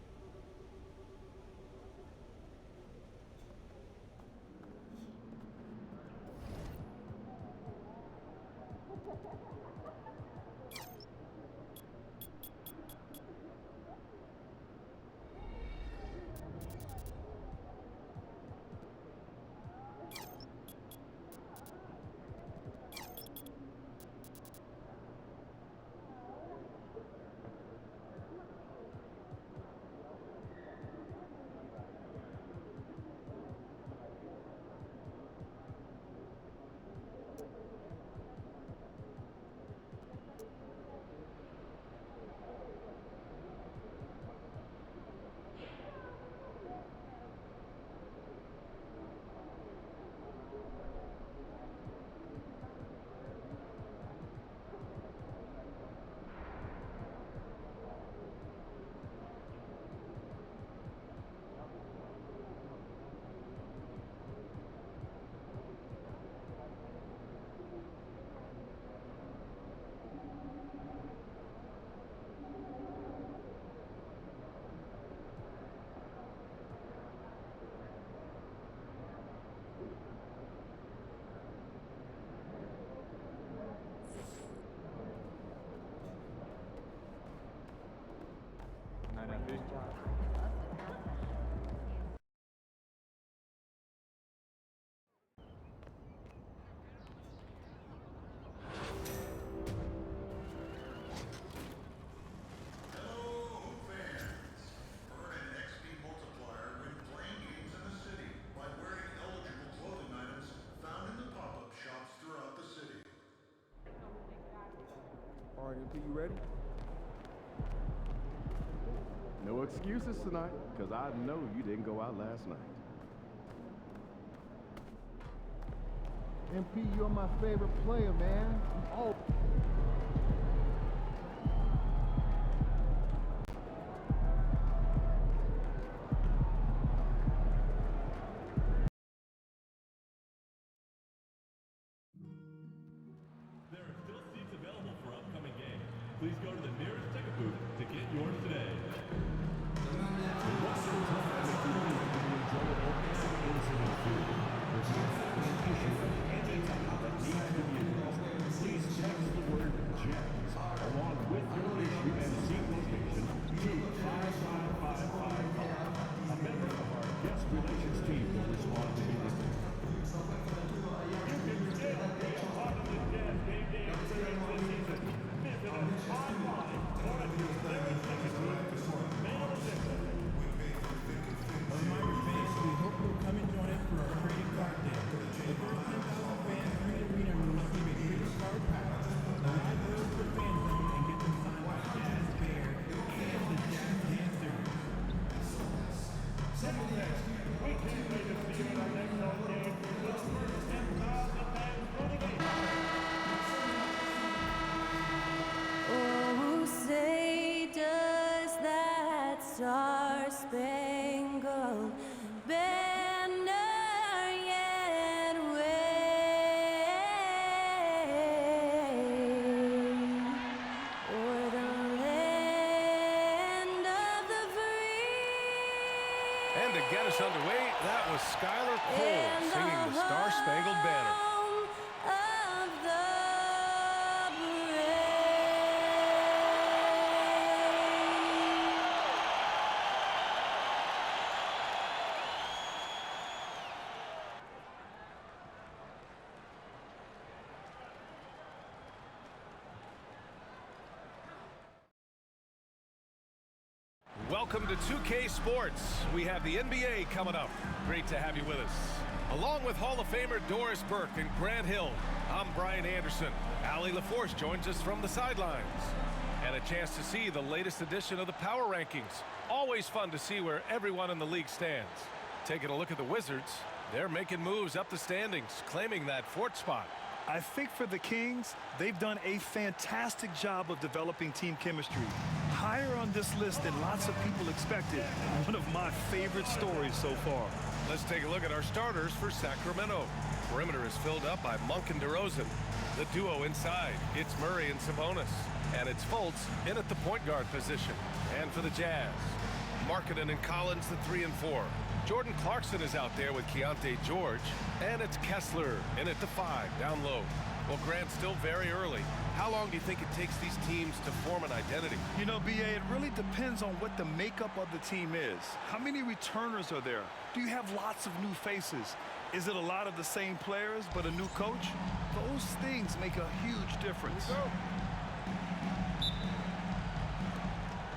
All right, MP, you ready? No excuses tonight, because I know you didn't go out last night. MP, you're my favorite player, man. Oh. There are still seats available for upcoming games. Please go to the nearest ticket booth to get yours today. Please text the word GEMS along with your issue and seat location to 55555. A member of our guest relations team will respond immediately. You can still be a part of the Jazz Game Day experience this season. Visit us online or at your nearest ticket booth for mail assistance. A reminder, fans, we hope you'll come and join us for our trading card day. The first 10,000 fans in the arena will receive a trading card pack. The live road to the fan zone and get them signed by Jazz Bear and the Jazz Dancers. We can't wait to see you in our next home game for the first 10,000 fans for the game. Oh, say does that star-spangled banner yet wave o'er the land of the free? And to get us underway, that was Skylar Cole singing the Star-Spangled Banner. Of the Welcome to 2K Sports. We have the NBA coming up. Great to have you with us. Along with Hall of Famer Doris Burke and Grant Hill, I'm Brian Anderson. Allie LaForce joins us from the sidelines. And a chance to see the latest edition of the Power Rankings. Always fun to see where everyone in the league stands. Taking a look at the Wizards, They're making moves up the standings, claiming that fourth spot. I think for the Kings, they've done a fantastic job of developing team chemistry. Higher on this list than lots of people expected. One of my favorite stories so far. Let's take a look at our starters for Sacramento. Perimeter is filled up by Monk and DeRozan. The duo inside, it's Murray and Sabonis. And it's Fultz in at the point guard position. And for the Jazz, Markkanen and Collins, the 3 and 4. Jordan Clarkson is out there with Keontae George. And it's Kessler in at the 5, down low. Well, Grant, still very early. How long do you think it takes these teams to form an identity? You know, B.A., it really depends on what the makeup of the team is. How many returners are there? Do you have lots of new faces? Is it a lot of the same players but a new coach? Those things make a huge difference.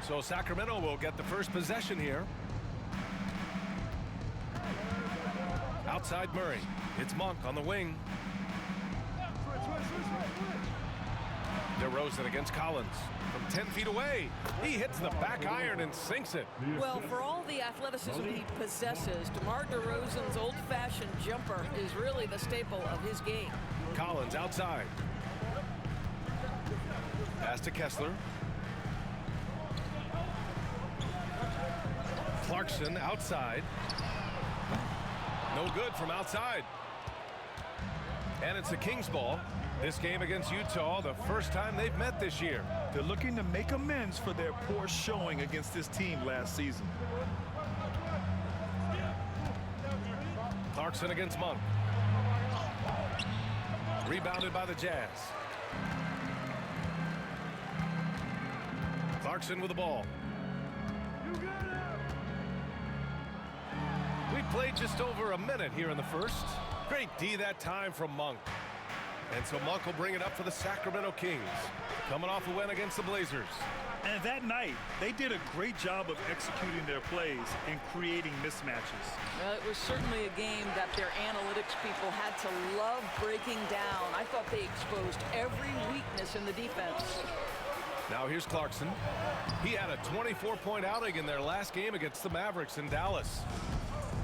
So Sacramento will get the first possession here. Outside Murray. It's Monk on the wing. DeRozan against Collins from 10 feet away. He hits the back iron and sinks it. Well, for all the athleticism he possesses, DeMar DeRozan's old-fashioned jumper is really the staple of his game. Collins outside. Pass to Kessler. Clarkson outside. No good from outside. And it's the Kings ball. This game against Utah, the first time they've met this year. They're looking to make amends for their poor showing against this team last season. Clarkson against Monk. Rebounded by the Jazz. Clarkson with the ball. We played just over a minute here in the first. Great D that time from Monk. And so Monk will bring it up for the Sacramento Kings, coming off a win against the Blazers. And that night, they did a great job of executing their plays and creating mismatches. Well, it was certainly a game that their analytics people had to love breaking down. I thought they exposed every weakness in the defense. Now here's Clarkson. He had a 24-point outing in their last game against the Mavericks in Dallas.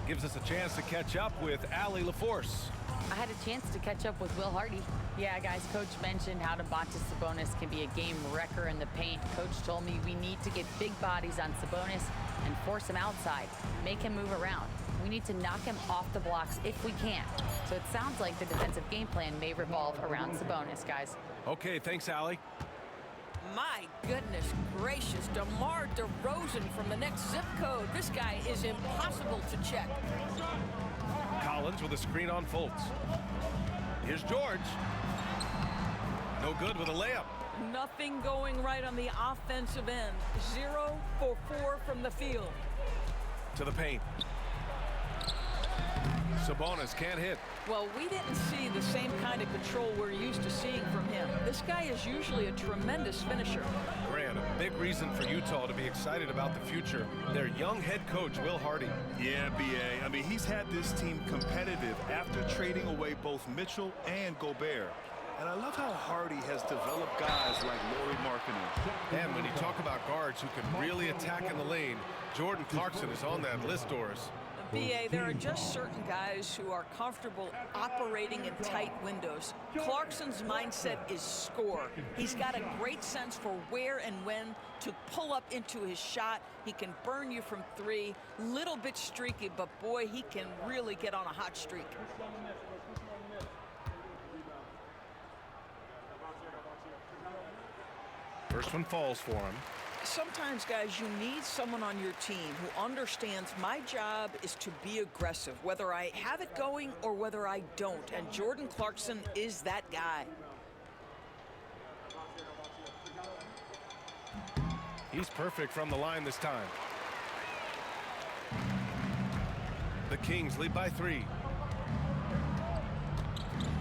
Gives us a chance to catch up with Allie LaForce. I had a chance to catch up with Will Hardy. Yeah, guys, Coach mentioned how Domantas Sabonis can be a game wrecker in the paint. Coach told me we need to get big bodies on Sabonis and force him outside, make him move around. We need to knock him off the blocks if we can. So it sounds like the defensive game plan may revolve around Sabonis, guys. Okay, thanks, Allie. My goodness gracious, DeMar DeRozan from the next zip code. This guy is impossible to check. Collins with a screen on Fultz. Here's George. No good with a layup. Nothing going right on the offensive end. 0 for 4 from the field. To the paint. Sabonis can't hit. Well, we didn't see the same kind of control we're used to seeing from him. This guy is usually a tremendous finisher. Grant, a big reason for Utah to be excited about the future. Their young head coach, Will Hardy. Yeah, B.A. I mean, he's had this team competitive after trading away both Mitchell and Gobert. And I love how Hardy has developed guys like Lauri Markkanen. And when you talk about guards who can really attack in the lane, Jordan Clarkson is on that list, Doris. B.A., there are just certain guys who are comfortable operating in tight windows. Clarkson's mindset is score. He's got a great sense for where and when to pull up into his shot. He can burn you from 3. Little bit streaky, but boy, he can really get on a hot streak. First one falls for him. Sometimes, guys, you need someone on your team who understands my job is to be aggressive, whether I have it going or whether I don't. And Jordan Clarkson is that guy. He's perfect from the line this time. The Kings lead by 3.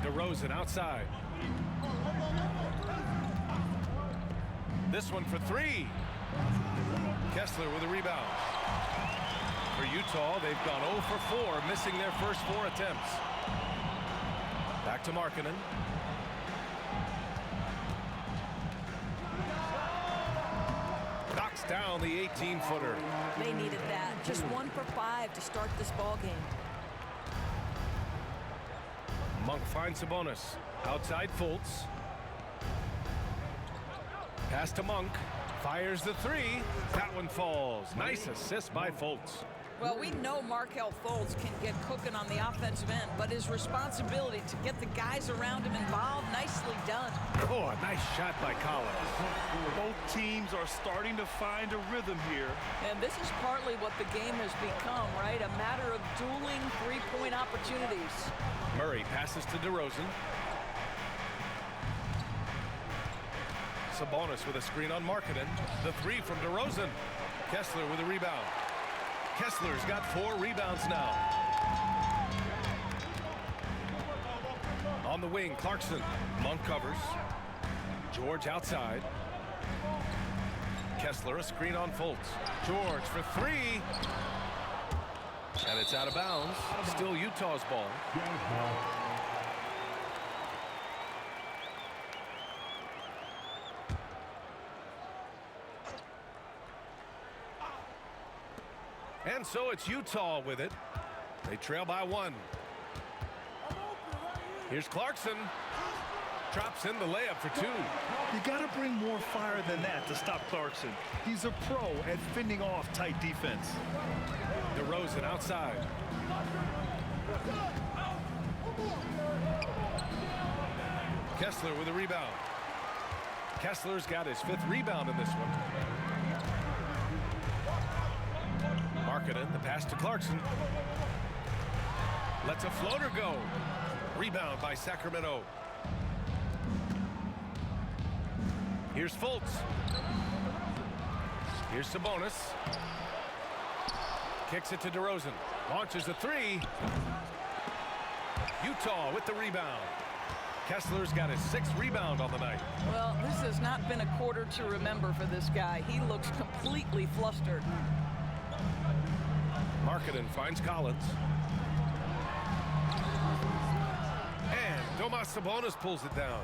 DeRozan outside. This one for 3. Kessler with a rebound. For Utah, they've gone 0 for 4, missing their first 4 attempts. Back to Markkanen. Knocks down the 18-footer. They needed that. Just 1 for 5 to start this ball game. Monk finds Sabonis. Outside Fultz. Pass to Monk. Fires the three. That one falls. Nice assist by Fultz. Well, we know Markelle Fultz can get cooking on the offensive end, but his responsibility to get the guys around him involved, nicely done. Oh, a nice shot by Collins. Both teams are starting to find a rhythm here. And this is partly what the game has become, right? A matter of dueling three-point opportunities. Murray passes to DeRozan. Sabonis with a screen on Markkanen. The three from DeRozan. Kessler with a rebound. Kessler's got 4 rebounds now. On the wing, Clarkson. Monk covers. George outside. Kessler, a screen on Fultz. George for 3. And it's out of bounds. Still Utah's ball. And so it's Utah with it. They trail by 1. Here's Clarkson. Drops in the layup for 2. You got to bring more fire than that to stop Clarkson. He's a pro at fending off tight defense. DeRozan outside. Kessler with a rebound. Kessler's got his 5th rebound in this one. Markkanen, the pass to Clarkson. Lets a floater go. Rebound by Sacramento. Here's Fultz. Here's Sabonis. Kicks it to DeRozan. Launches the 3. Utah with the rebound. Kessler's got his 6th rebound on the night. Well, this has not been a quarter to remember for this guy. He looks completely flustered. Markkanen finds Collins. And Domas Sabonis pulls it down.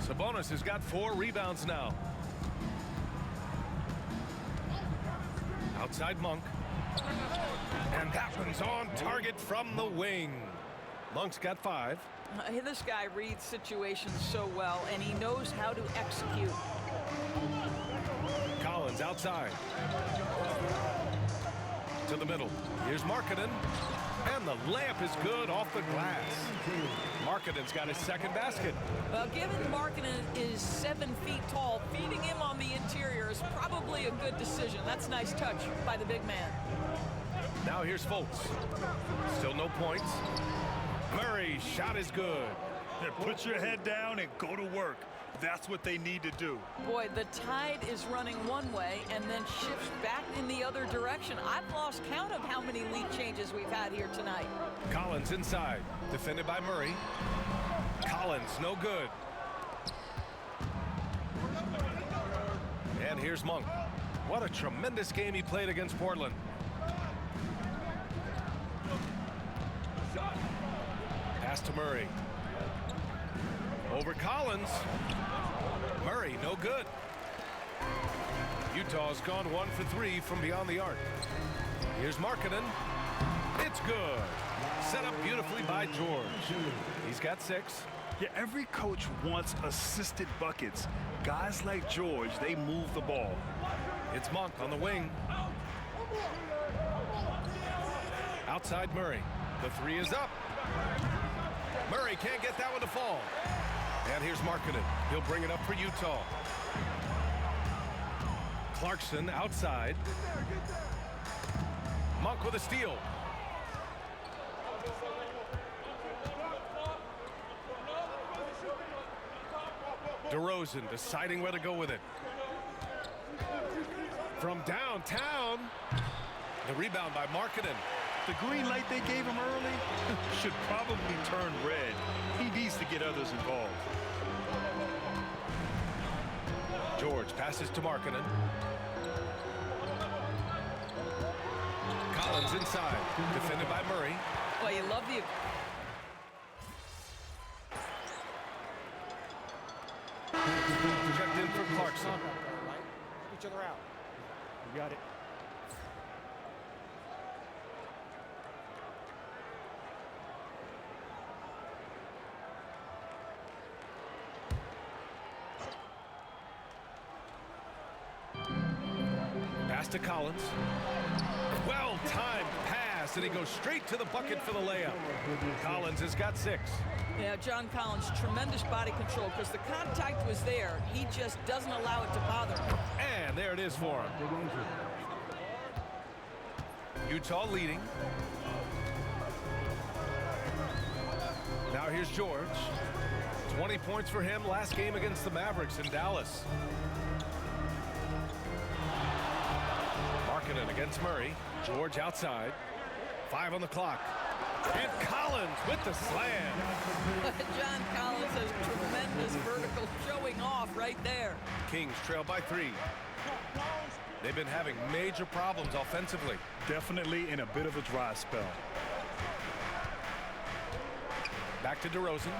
Sabonis has got 4 rebounds now. Outside Monk. And that one's on target from the wing. Monk's got 5. This guy reads situations so well, and he knows how to execute. Collins outside. To the middle. Here's Markkanen. And the layup is good off the glass. Markkanen's got his 2nd basket. Well, given Markkanen is 7 feet tall, feeding him on the interior is probably a good decision. That's a nice touch by the big man. Now here's Fultz. Still no points. Murray's shot is good. Yeah, put your head down and go to work. That's what they need to do. Boy, the tide is running one way and then shifts back in the other direction. I've lost count of how many lead changes we've had here tonight. Collins inside, defended by Murray. Collins, no good. And here's Monk. What a tremendous game he played against Portland. Pass to Murray. Over Collins. Murray, no good. Utah's gone 1 for 3 from beyond the arc. Here's Markkanen. It's good. Set up beautifully by George. He's got 6. Yeah, every coach wants assisted buckets. Guys like George, they move the ball. It's Monk on the wing. Outside Murray. The 3 is up. Murray can't get that one to fall. And here's Markkanen. He'll bring it up for Utah. Clarkson outside. Monk with a steal. DeRozan deciding where to go with it. From downtown. The rebound by Markkanen. The green light they gave him early should probably turn red. He needs to get others involved. George passes to Markkanen. Collins inside, defended by Murray. Well, you love the... Checked in for Clarkson. Each other out. You got it. Pass to Collins. Well-timed pass, and he goes straight to the bucket for the layup. Collins has got 6. Yeah, John Collins, tremendous body control because the contact was there. He just doesn't allow it to bother him. And there it is for him. Utah leading. Now here's George. 20 points for him last game against the Mavericks in Dallas. Markkanen against Murray. George outside. 5 on the clock. And Collins with the slam. John Collins has tremendous vertical showing off right there. Kings trail by 3. They've been having major problems offensively. Definitely in a bit of a dry spell. Back to DeRozan.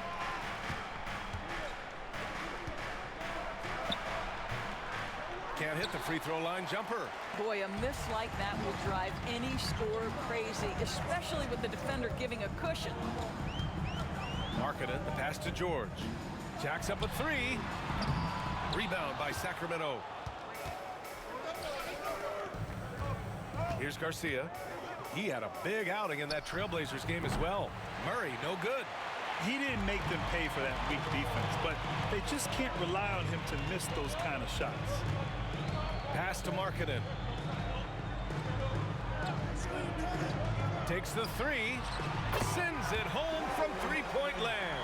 Can't hit the free throw line jumper. Boy, a miss like that will drive any scorer crazy, especially with the defender giving a cushion. Markkanen, the pass to George. Jacks up a 3. Rebound by Sacramento. Here's Garcia. He had a big outing in that Trailblazers game as well. Murray, no good. He didn't make them pay for that weak defense, but they just can't rely on him to miss those kind of shots. Pass to Markkanen. Takes the 3. Sends it home from three-point land.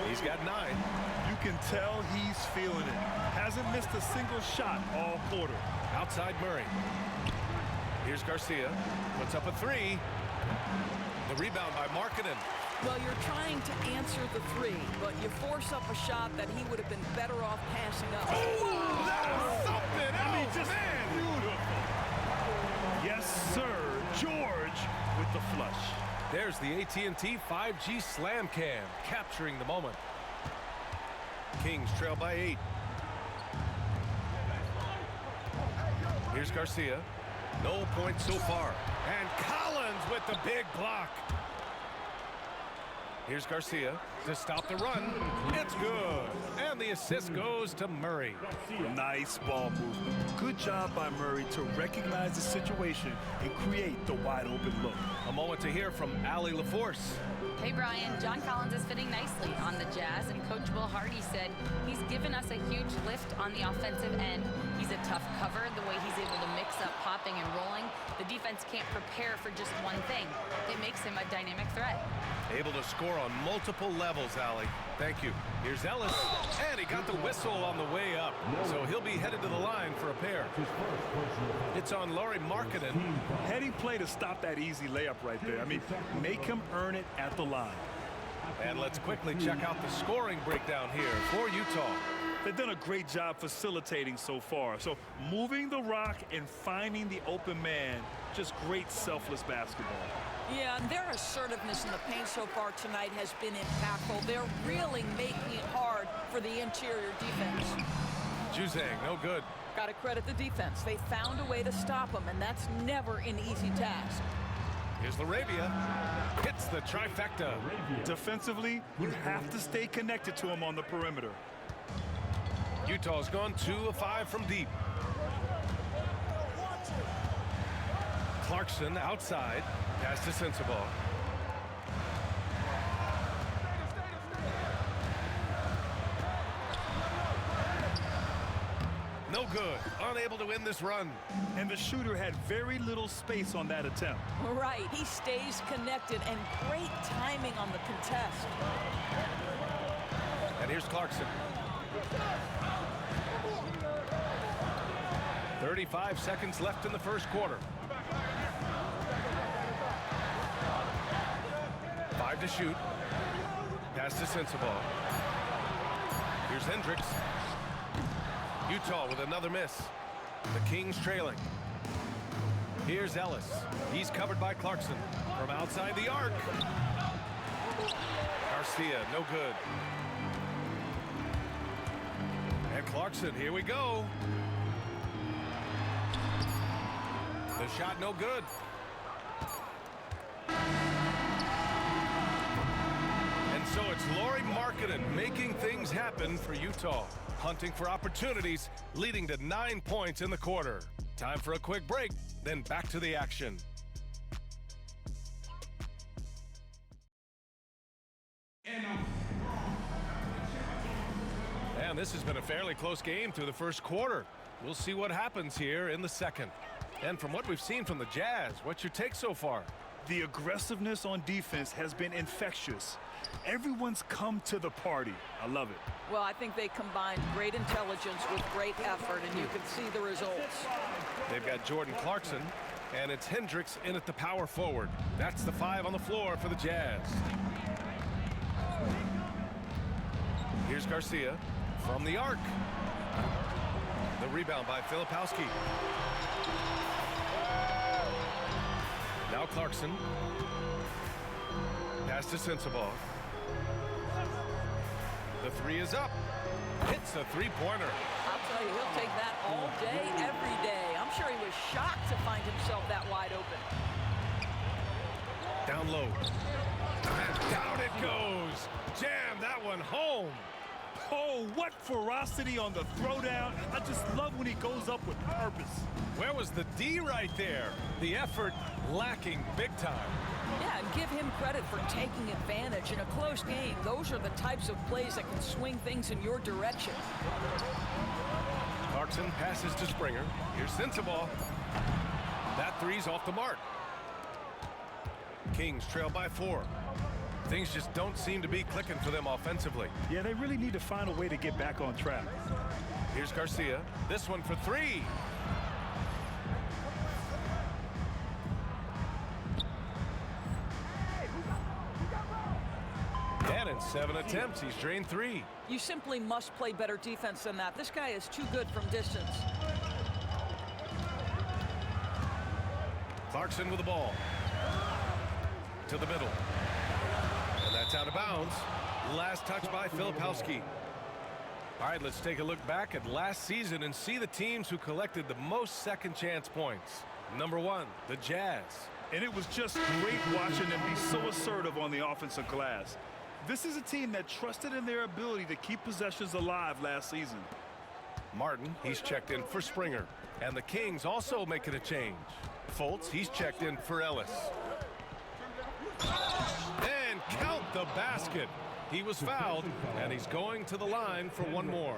He's got 9. You can tell he's feeling it. Hasn't missed a single shot all quarter. Outside Murray. Here's Garcia. Puts up a 3. The rebound by Markkanen. Well, you're trying to answer the 3, but you force up a shot that he would have been better off passing up. Oh, that's something else, I mean, just beautiful. Yes, sir. George with the flush. There's the AT&T 5G Slam Cam, capturing the moment. Kings trail by 8. Here's Garcia. No points so far. And Collins with the big block. Here's Garcia to stop the run. It's good. And the assist goes to Murray. Nice ball movement. Good job by Murray to recognize the situation and create the wide open look. A moment to hear from Allie LaForce. Hey, Brian. John Collins is fitting nicely on the Jazz, and Coach Will Hardy said he's given us a huge lift on the offensive end. He's a tough cover, the way he's able to mix up popping and rolling. The defense can't prepare for just one thing. It makes him a dynamic threat. Able to score on multiple levels, Allie. Thank you. Here's Ellis, and he got the whistle on the way up. So he'll be headed to the line for a pair. It's on Lauri Markkanen. Heady play to stop that easy layup right there. I mean, make him earn it at the line. And let's quickly check out the scoring breakdown here for Utah. They've done a great job facilitating so far. So moving the rock and finding the open man, just great selfless basketball. Yeah, and their assertiveness in the paint so far tonight has been impactful. They're really making it hard for the interior defense. Juzang, no good. Got to credit the defense. They found a way to stop him, and that's never an easy task. Here's LaRavia. Hits the trifecta. Defensively, you have to stay connected to him on the perimeter. Utah's gone 2 of 5 from deep. Clarkson outside. Pass to Sensabaugh. No good. Unable to win this run. And the shooter had very little space on that attempt. Right. He stays connected, and great timing on the contest. And here's Clarkson. 35 seconds left in the first quarter. 5 to shoot. Pass to Sensabaugh. Here's Hendricks. Utah with another miss. The Kings trailing. Here's Ellis. He's covered by Clarkson. From outside the arc. Garcia, no good. And Clarkson, here we go. The shot no good. And so it's Lauri Markkanen making things happen for Utah. Hunting for opportunities, leading to 9 points in the quarter. Time for a quick break, then back to the action. And this has been a fairly close game through the first quarter. We'll see what happens here in the second. And from what we've seen from the Jazz, what's your take so far? The aggressiveness on defense has been infectious. Everyone's come to the party. I love it. Well, I think they combined great intelligence with great effort, and you can see the results. They've got Jordan Clarkson, and it's Hendricks in at the power forward. That's the 5 on the floor for the Jazz. Here's Garcia from the arc. The rebound by Filipowski. Now Clarkson. Pass to Sensabaugh. The 3 is up. Hits a three-pointer. I'll tell you, he'll take that all day, every day. I'm sure he was shocked to find himself that wide open. Down low. And down it goes. Jam that one home. Oh, what ferocity on the throwdown. I just love when he goes up with purpose. Where was the D right there? The effort lacking big time. Yeah, and give him credit for taking advantage in a close game. Those are the types of plays that can swing things in your direction. Clarkson passes to Springer. Here's Sensabaugh. That 3's off the mark. Kings trail by 4. Things just don't seem to be clicking for them offensively. Yeah, they really need to find a way to get back on track. Here's Garcia. This one for 3. And in 7 attempts, he's drained 3. You simply must play better defense than that. This guy is too good from distance. Clarkson with the ball. To the middle. And that's out of bounds. Last touch by Filipowski. All right, let's take a look back at last season and see the teams who collected the most second chance points. Number 1, the Jazz. And it was just great watching them be so assertive on the offensive glass. This is a team that trusted in their ability to keep possessions alive last season. Martin, he's checked in for Springer. And the Kings also making a change. Fultz, he's checked in for Ellis. And count the basket. He was fouled, and he's going to the line for one more.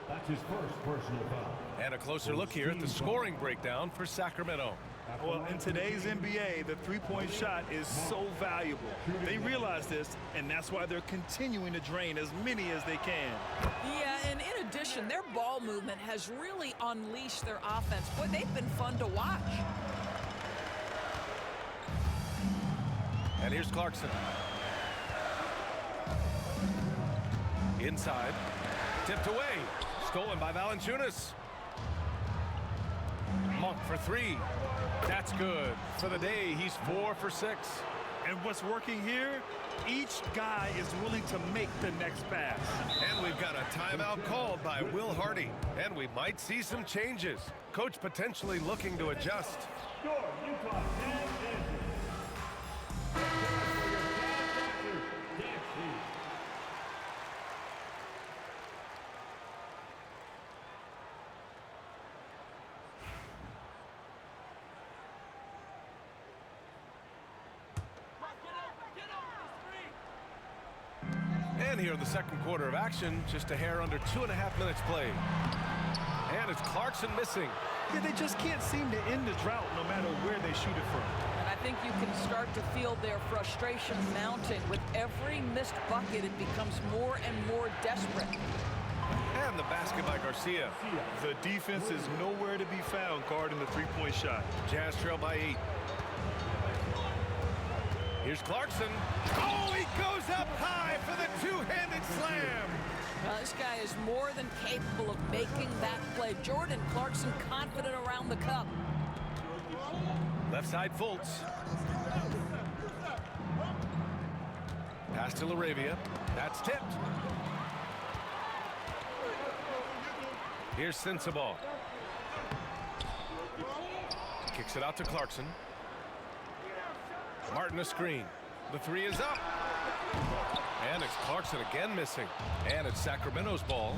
That's his first personal foul. And a closer look here at the scoring breakdown for Sacramento. Well, in today's NBA, the three-point shot is so valuable. They realize this, and that's why they're continuing to drain as many as they can. Yeah, and in addition, their ball movement has really unleashed their offense. Boy, they've been fun to watch. And here's Clarkson. Inside. Tipped away. Stolen by Valanciunas. Monk for 3. That's good. For the day, he's 4 for 6. And what's working here? Each guy is willing to make the next pass. And we've got a timeout called by Will Hardy. And we might see some changes. Coach potentially looking to adjust. Score, Utah, 10 inches. And here in the second quarter of action, just a hair under 2.5 minutes played. And it's Clarkson missing. Yeah, they just can't seem to end the drought no matter where they shoot it from. And I think you can start to feel their frustration mounting. With every missed bucket, it becomes more and more desperate. And the basket by Garcia. The defense is nowhere to be found guarding the three-point shot. Jazz trail by 8. Here's Clarkson. Oh, he goes up high for the two-handed slam. This guy is more than capable of making that play. Jordan Clarkson confident around the cup. Left side Fultz. Pass to LaRavia. That's tipped. Here's Sensabaugh. Kicks it out to Clarkson. Martin a screen. The 3 is up. And it's Clarkson again missing. And it's Sacramento's ball.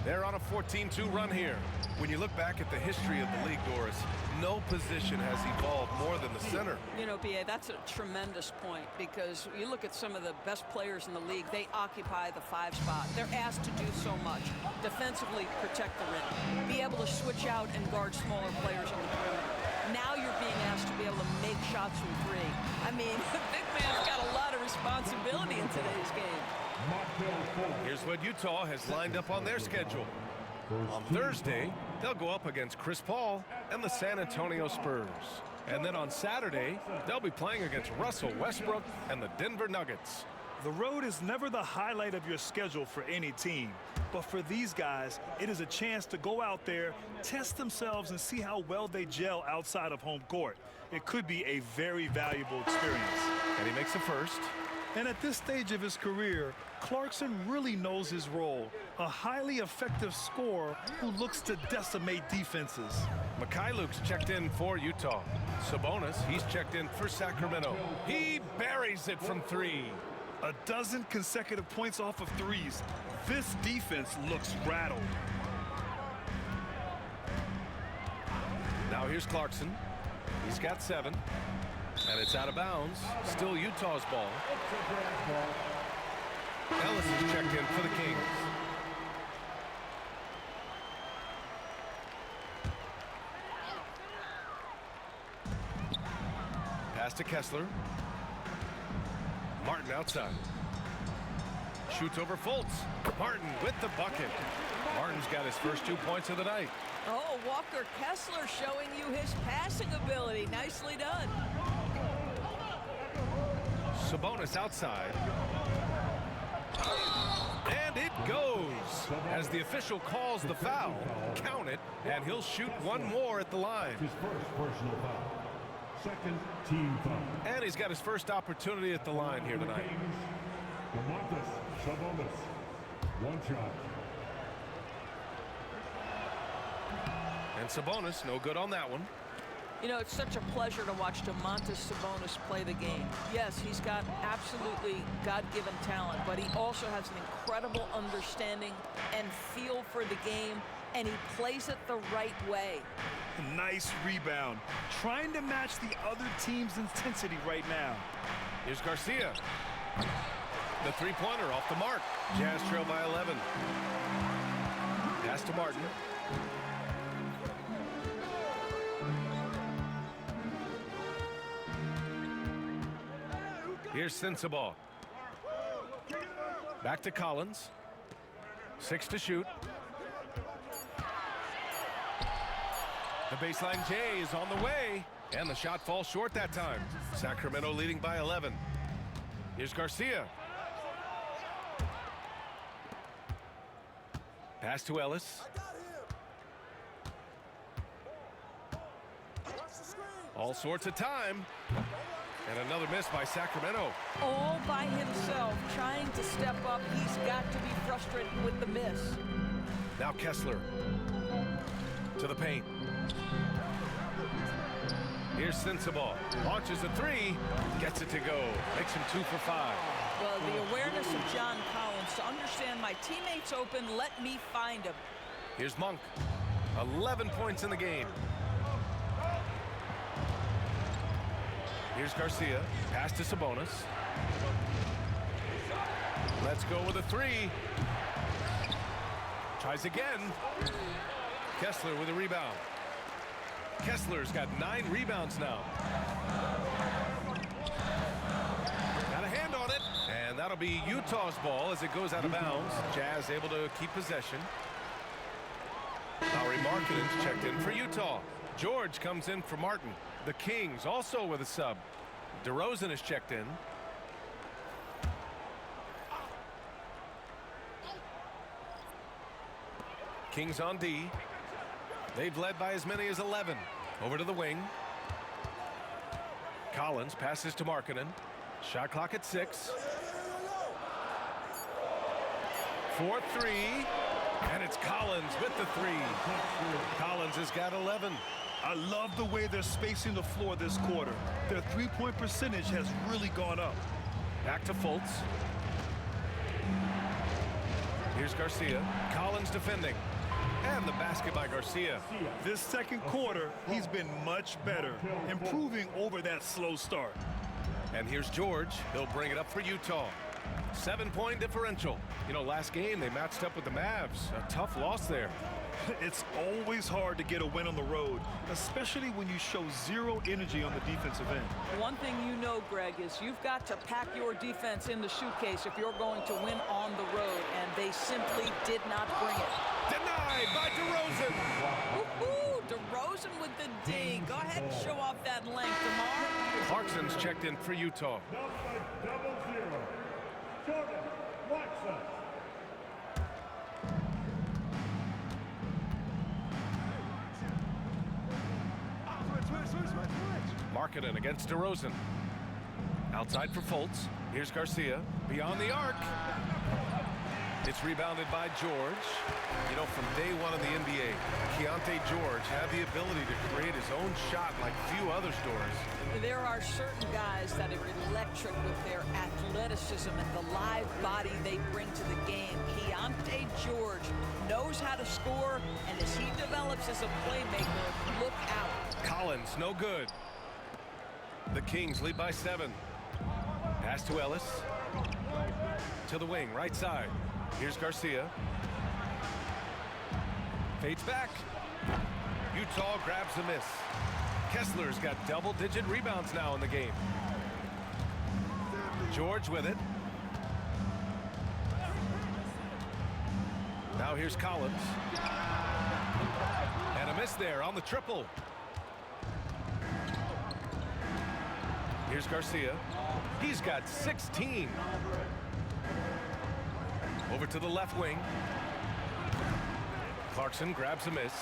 They're on a 14-2 run here. When you look back at the history of the league, Doris, no position has evolved more than the center. You know, B.A., that's a tremendous point because you look at some of the best players in the league, they occupy the 5 spot. They're asked to do so much. Defensively, protect the rim. Be able to switch out and guard smaller players on the perimeter. Now you're being asked to be able to make shots from 3. I mean, the big man's got a lot of responsibility in today's game. Here's what Utah has lined up on their schedule. On Thursday, they'll go up against Chris Paul and the San Antonio Spurs. And then on Saturday, they'll be playing against Russell Westbrook and the Denver Nuggets. The road is never the highlight of your schedule for any team. But for these guys, it is a chance to go out there, test themselves, and see how well they gel outside of home court. It could be a very valuable experience. And he makes a first. And at this stage of his career, Clarkson really knows his role. A highly effective scorer who looks to decimate defenses. Mikhailuk's checked in for Utah. Sabonis, he's checked in for Sacramento. He buries it from 3. A dozen consecutive points off of 3s. This defense looks rattled. Now here's Clarkson. He's got 7. And it's out of bounds. Still Utah's ball. Ellis is checked in for the Kings. Pass to Kessler. Martin outside. Shoots over Fultz. Martin with the bucket. Martin's got his first 2 points of the night. Oh, Walker Kessler showing you his passing ability. Nicely done. Sabonis outside. And it goes. As the official calls the foul, count it, and he'll shoot one more at the line. His first personal foul. Second team foul. And he's got his first opportunity at the line here tonight. Domantas Sabonis. 1 shot. And Sabonis, no good on that one. You know, it's such a pleasure to watch Domantas Sabonis play the game. Yes, he's got absolutely God-given talent, but he also has an incredible understanding and feel for the game, and he plays it the right way. Nice rebound. Trying to match the other team's intensity right now. Here's Garcia. The 3-pointer off the mark. Jazz trail by 11. Pass to Martin. Here's Sensabaugh. Back to Collins. 6 to shoot. The baseline J is on the way, and the shot falls short that time. Sacramento leading by 11. Here's Garcia. Pass to Ellis. All sorts of time. And another miss by Sacramento. All by himself, trying to step up. He's got to be frustrated with the miss. Now Kessler. To the paint. Here's Sensabaugh. Launches a 3. Gets it to go. Makes him 2 for 5. Well, the awareness of John Collins to understand my teammate's open, let me find him. Here's Monk. 11 points in the game. Here's Garcia. Pass to Sabonis. Let's go with a 3. Tries again. Kessler with a rebound. Kessler's got 9 rebounds now. Got a hand on it. And that'll be Utah's ball as it goes out of bounds. Jazz able to keep possession. Lauri Markkanen's checked in for Utah. George comes in for Martin. The Kings also with a sub. DeRozan is checked in. Kings on D. They've led by as many as 11. Over to the wing. Collins passes to Markkanen. Shot clock at 6. 4-3. And it's Collins with the 3. Collins has got 11. I love the way they're spacing the floor this quarter. Their three-point percentage has really gone up. Back to Fultz. Here's Garcia. Collins defending. And the basket by Garcia. This second quarter, he's been much better, improving over that slow start. And here's George. He'll bring it up for Utah. 7-point differential. You know, last game they matched up with the Mavs. A tough loss there. It's always hard to get a win on the road, especially when you show zero energy on the defensive end. One thing you know, Greg, is you've got to pack your defense in the suitcase if you're going to win on the road, and they simply did not bring it. Denied by DeRozan. Woohoo! DeRozan with the D. Go ahead and show off that length, DeMar. Clarkson's checked in for Utah. Double zero. Jordan Clarkson. Markkanen against DeRozan. Outside for Fultz. Here's Garcia. Beyond the arc. It's rebounded by George. You know, from day one in the NBA, Keontae George had the ability to create his own shot like few other stores. There are certain guys that are electric with their athleticism and the live body they bring to the game. Keontae George knows how to score, and as he develops as a playmaker, look out. Collins, no good. The Kings lead by 7. Pass to Ellis. To the wing, right side. Here's Garcia. Fades back. Utah grabs the miss. Kessler's got double-digit rebounds now in the game. George with it. Now here's Collins. And a miss there on the triple. Here's Garcia. He's got 16. Over to the left wing. Clarkson grabs a miss.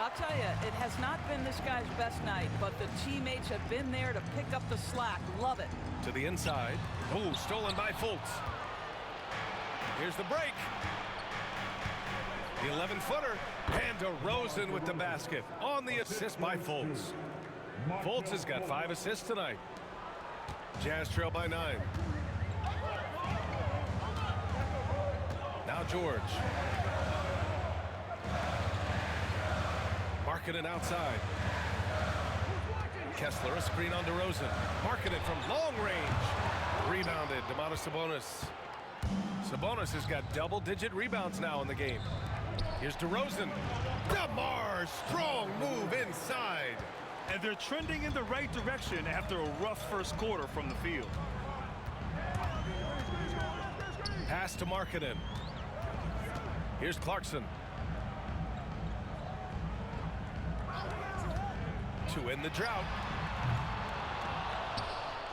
I'll tell you, it has not been this guy's best night, but the teammates have been there to pick up the slack. Love it. To the inside. Oh, stolen by Fultz. Here's the break. The 11-footer. And DeRozan with the basket on the assist by Fultz. Fultz has got 5 assists tonight. Jazz trail by 9. Now George. Markkanen outside. Kessler, a screen on DeRozan. Markkanen from long range. Rebounded, Domantas Sabonis. Sabonis has got double-digit rebounds now in the game. Here's DeRozan. DeMar, strong move inside. And they're trending in the right direction after a rough first quarter from the field. Pass to Markkanen. Here's Clarkson. To end the drought.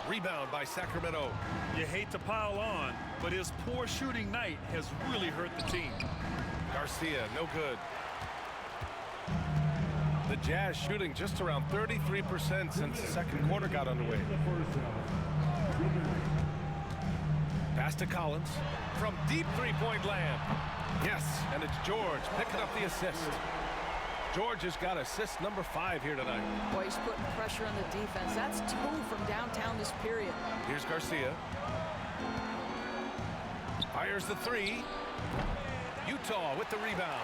Rebound by Sacramento. You hate to pile on, but his poor shooting night has really hurt the team. Garcia, no good. The Jazz shooting just around 33% since the second quarter got underway. Pass to Collins from deep three-point land. Yes, and it's George picking up the assist. George has got assist number 5 here tonight. Boy, he's putting pressure on the defense. That's 2 from downtown this period. Here's Garcia. Fires the 3. Utah with the rebound.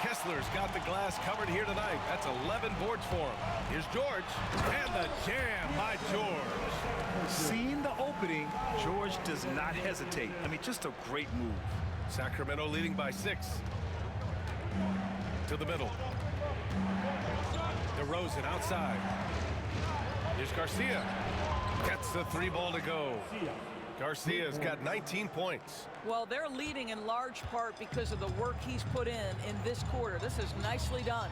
Kessler's got the glass covered here tonight. That's 11 boards for him. Here's George. And the jam by George. Seeing the opening, George does not hesitate. I mean, just a great move. Sacramento leading by 6. To the middle. DeRozan outside. Here's Garcia. Gets the 3 ball to go. Garcia's got 19 points. Well, they're leading in large part because of the work he's put in this quarter. This is nicely done.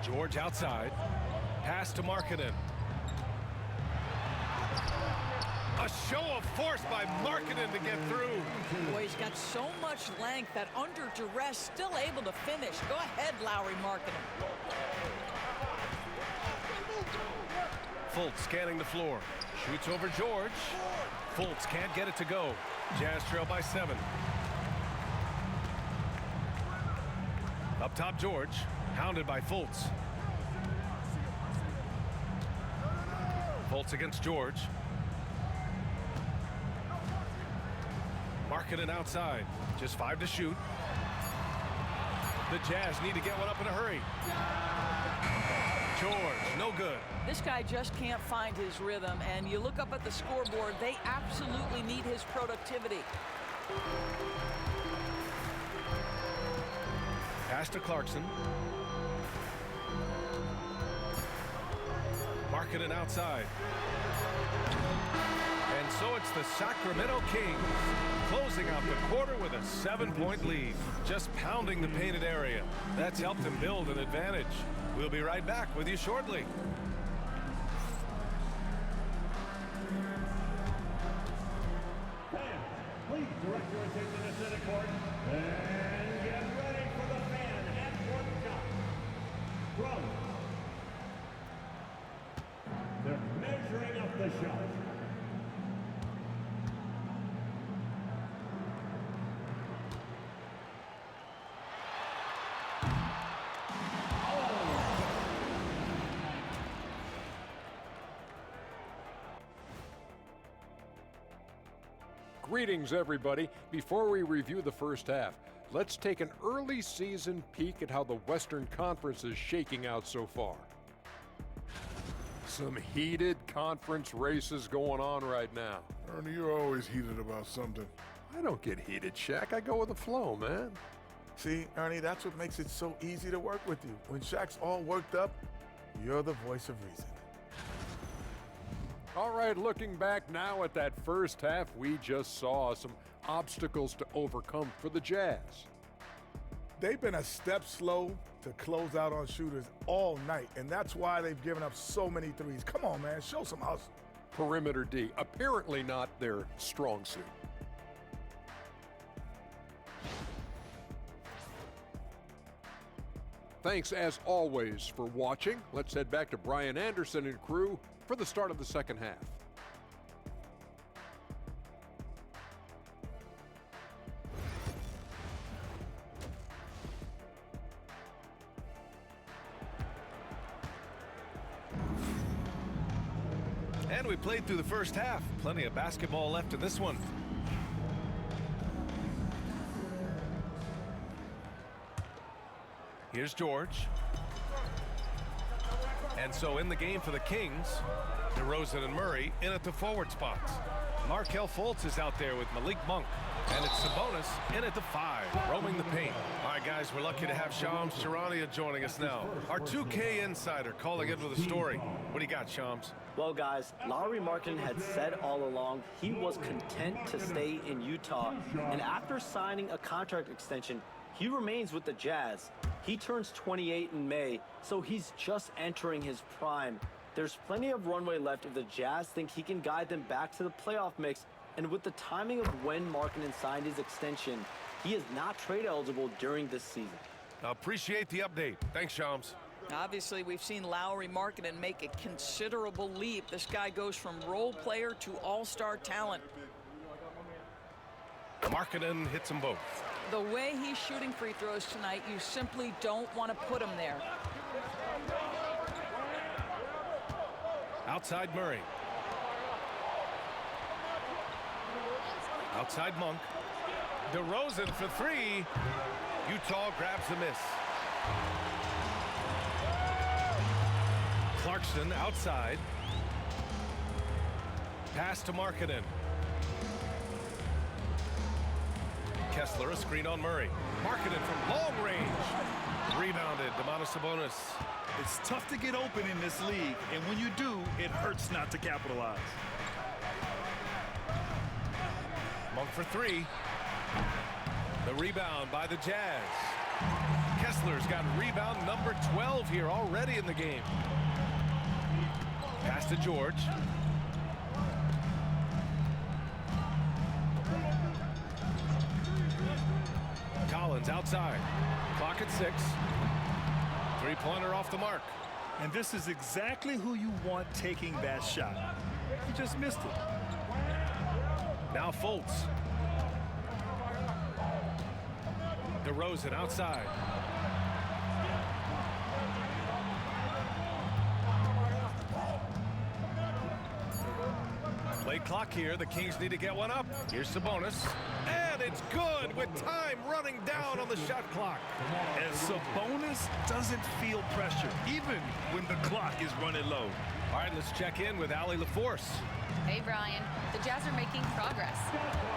George outside. Pass to Markkanen. A show of force by Markkanen to get through. Boy, he's got so much length that under duress, still able to finish. Go ahead, Lowry Markkanen. Fultz scanning the floor. Shoots over George. Fultz can't get it to go. Jazz trail by 7. Up top, George. Hounded by Fultz. Fultz against George. Markkanen outside. Just 5 to shoot. The Jazz need to get one up in a hurry. George, no good. This guy just can't find his rhythm, and you look up at the scoreboard, they absolutely need his productivity. Pass to Clarkson. Markkanen outside. And so it's the Sacramento Kings closing out the quarter with a 7-point lead, just pounding the painted area. That's helped them build an advantage. We'll be right back with you shortly. Please direct your attention to center court and get ready for the fan at court shot. From they're measuring up the shot. Greetings, everybody. Before we review the first half, let's take an early season peek at how the Western Conference is shaking out so far. Some heated conference races going on right now. Ernie, you're always heated about something. I don't get heated, Shaq. I go with the flow, man. See, Ernie, that's what makes it so easy to work with you. When Shaq's all worked up, you're the voice of reason. All right, looking back now at that first half, we just saw some obstacles to overcome for the Jazz. They've been a step slow to close out on shooters all night, and that's why they've given up so many threes. Come on, man, show some hustle. Perimeter D, apparently not their strong suit. Thanks, as always, for watching. Let's head back to Brian Anderson and crew for the start of the second half. And we played through the first half. Plenty of basketball left in this one. Here's George. And so in the game for the Kings, DeRozan and Murray in at the forward spots. Markelle Fultz is out there with Malik Monk. And it's Sabonis in at the 5, roaming the paint. All right, guys, we're lucky to have Shams Charania joining us now. Our 2K insider calling in with a story. What do you got, Shams? Well, guys, Lauri Markkanen had said all along he was content to stay in Utah. And after signing a contract extension, he remains with the Jazz. He turns 28 in May, so he's just entering his prime. There's plenty of runway left if the Jazz think he can guide them back to the playoff mix. And with the timing of when Markkanen signed his extension, he is not trade eligible during this season. I appreciate the update. Thanks, Shams. Obviously, we've seen Lauri Markkanen make a considerable leap. This guy goes from role player to all-star talent. Markkanen hits them both. The way he's shooting free throws tonight, you simply don't want to put him there. Outside Murray. Outside Monk. DeRozan for 3. Utah grabs the miss. Clarkson outside. Pass to Markkanen. Kessler, a screen on Murray. Markkanen from long range. Rebounded, Domantas Sabonis. It's tough to get open in this league, and when you do, it hurts not to capitalize. Monk for 3. The rebound by the Jazz. Kessler's got rebound number 12 here already in the game. Pass to George. Collins outside. Clock at 6. Three-pointer off the mark. And this is exactly who you want taking that shot. He just missed it. Now Fultz. DeRozan outside. Play clock here. The Kings need to get one up. Here's Sabonis. And with time running down on the shot clock. And Sabonis doesn't feel pressure, even when the clock is running low. All right, let's check in with Allie LaForce. Hey, Brian. The Jazz are making progress.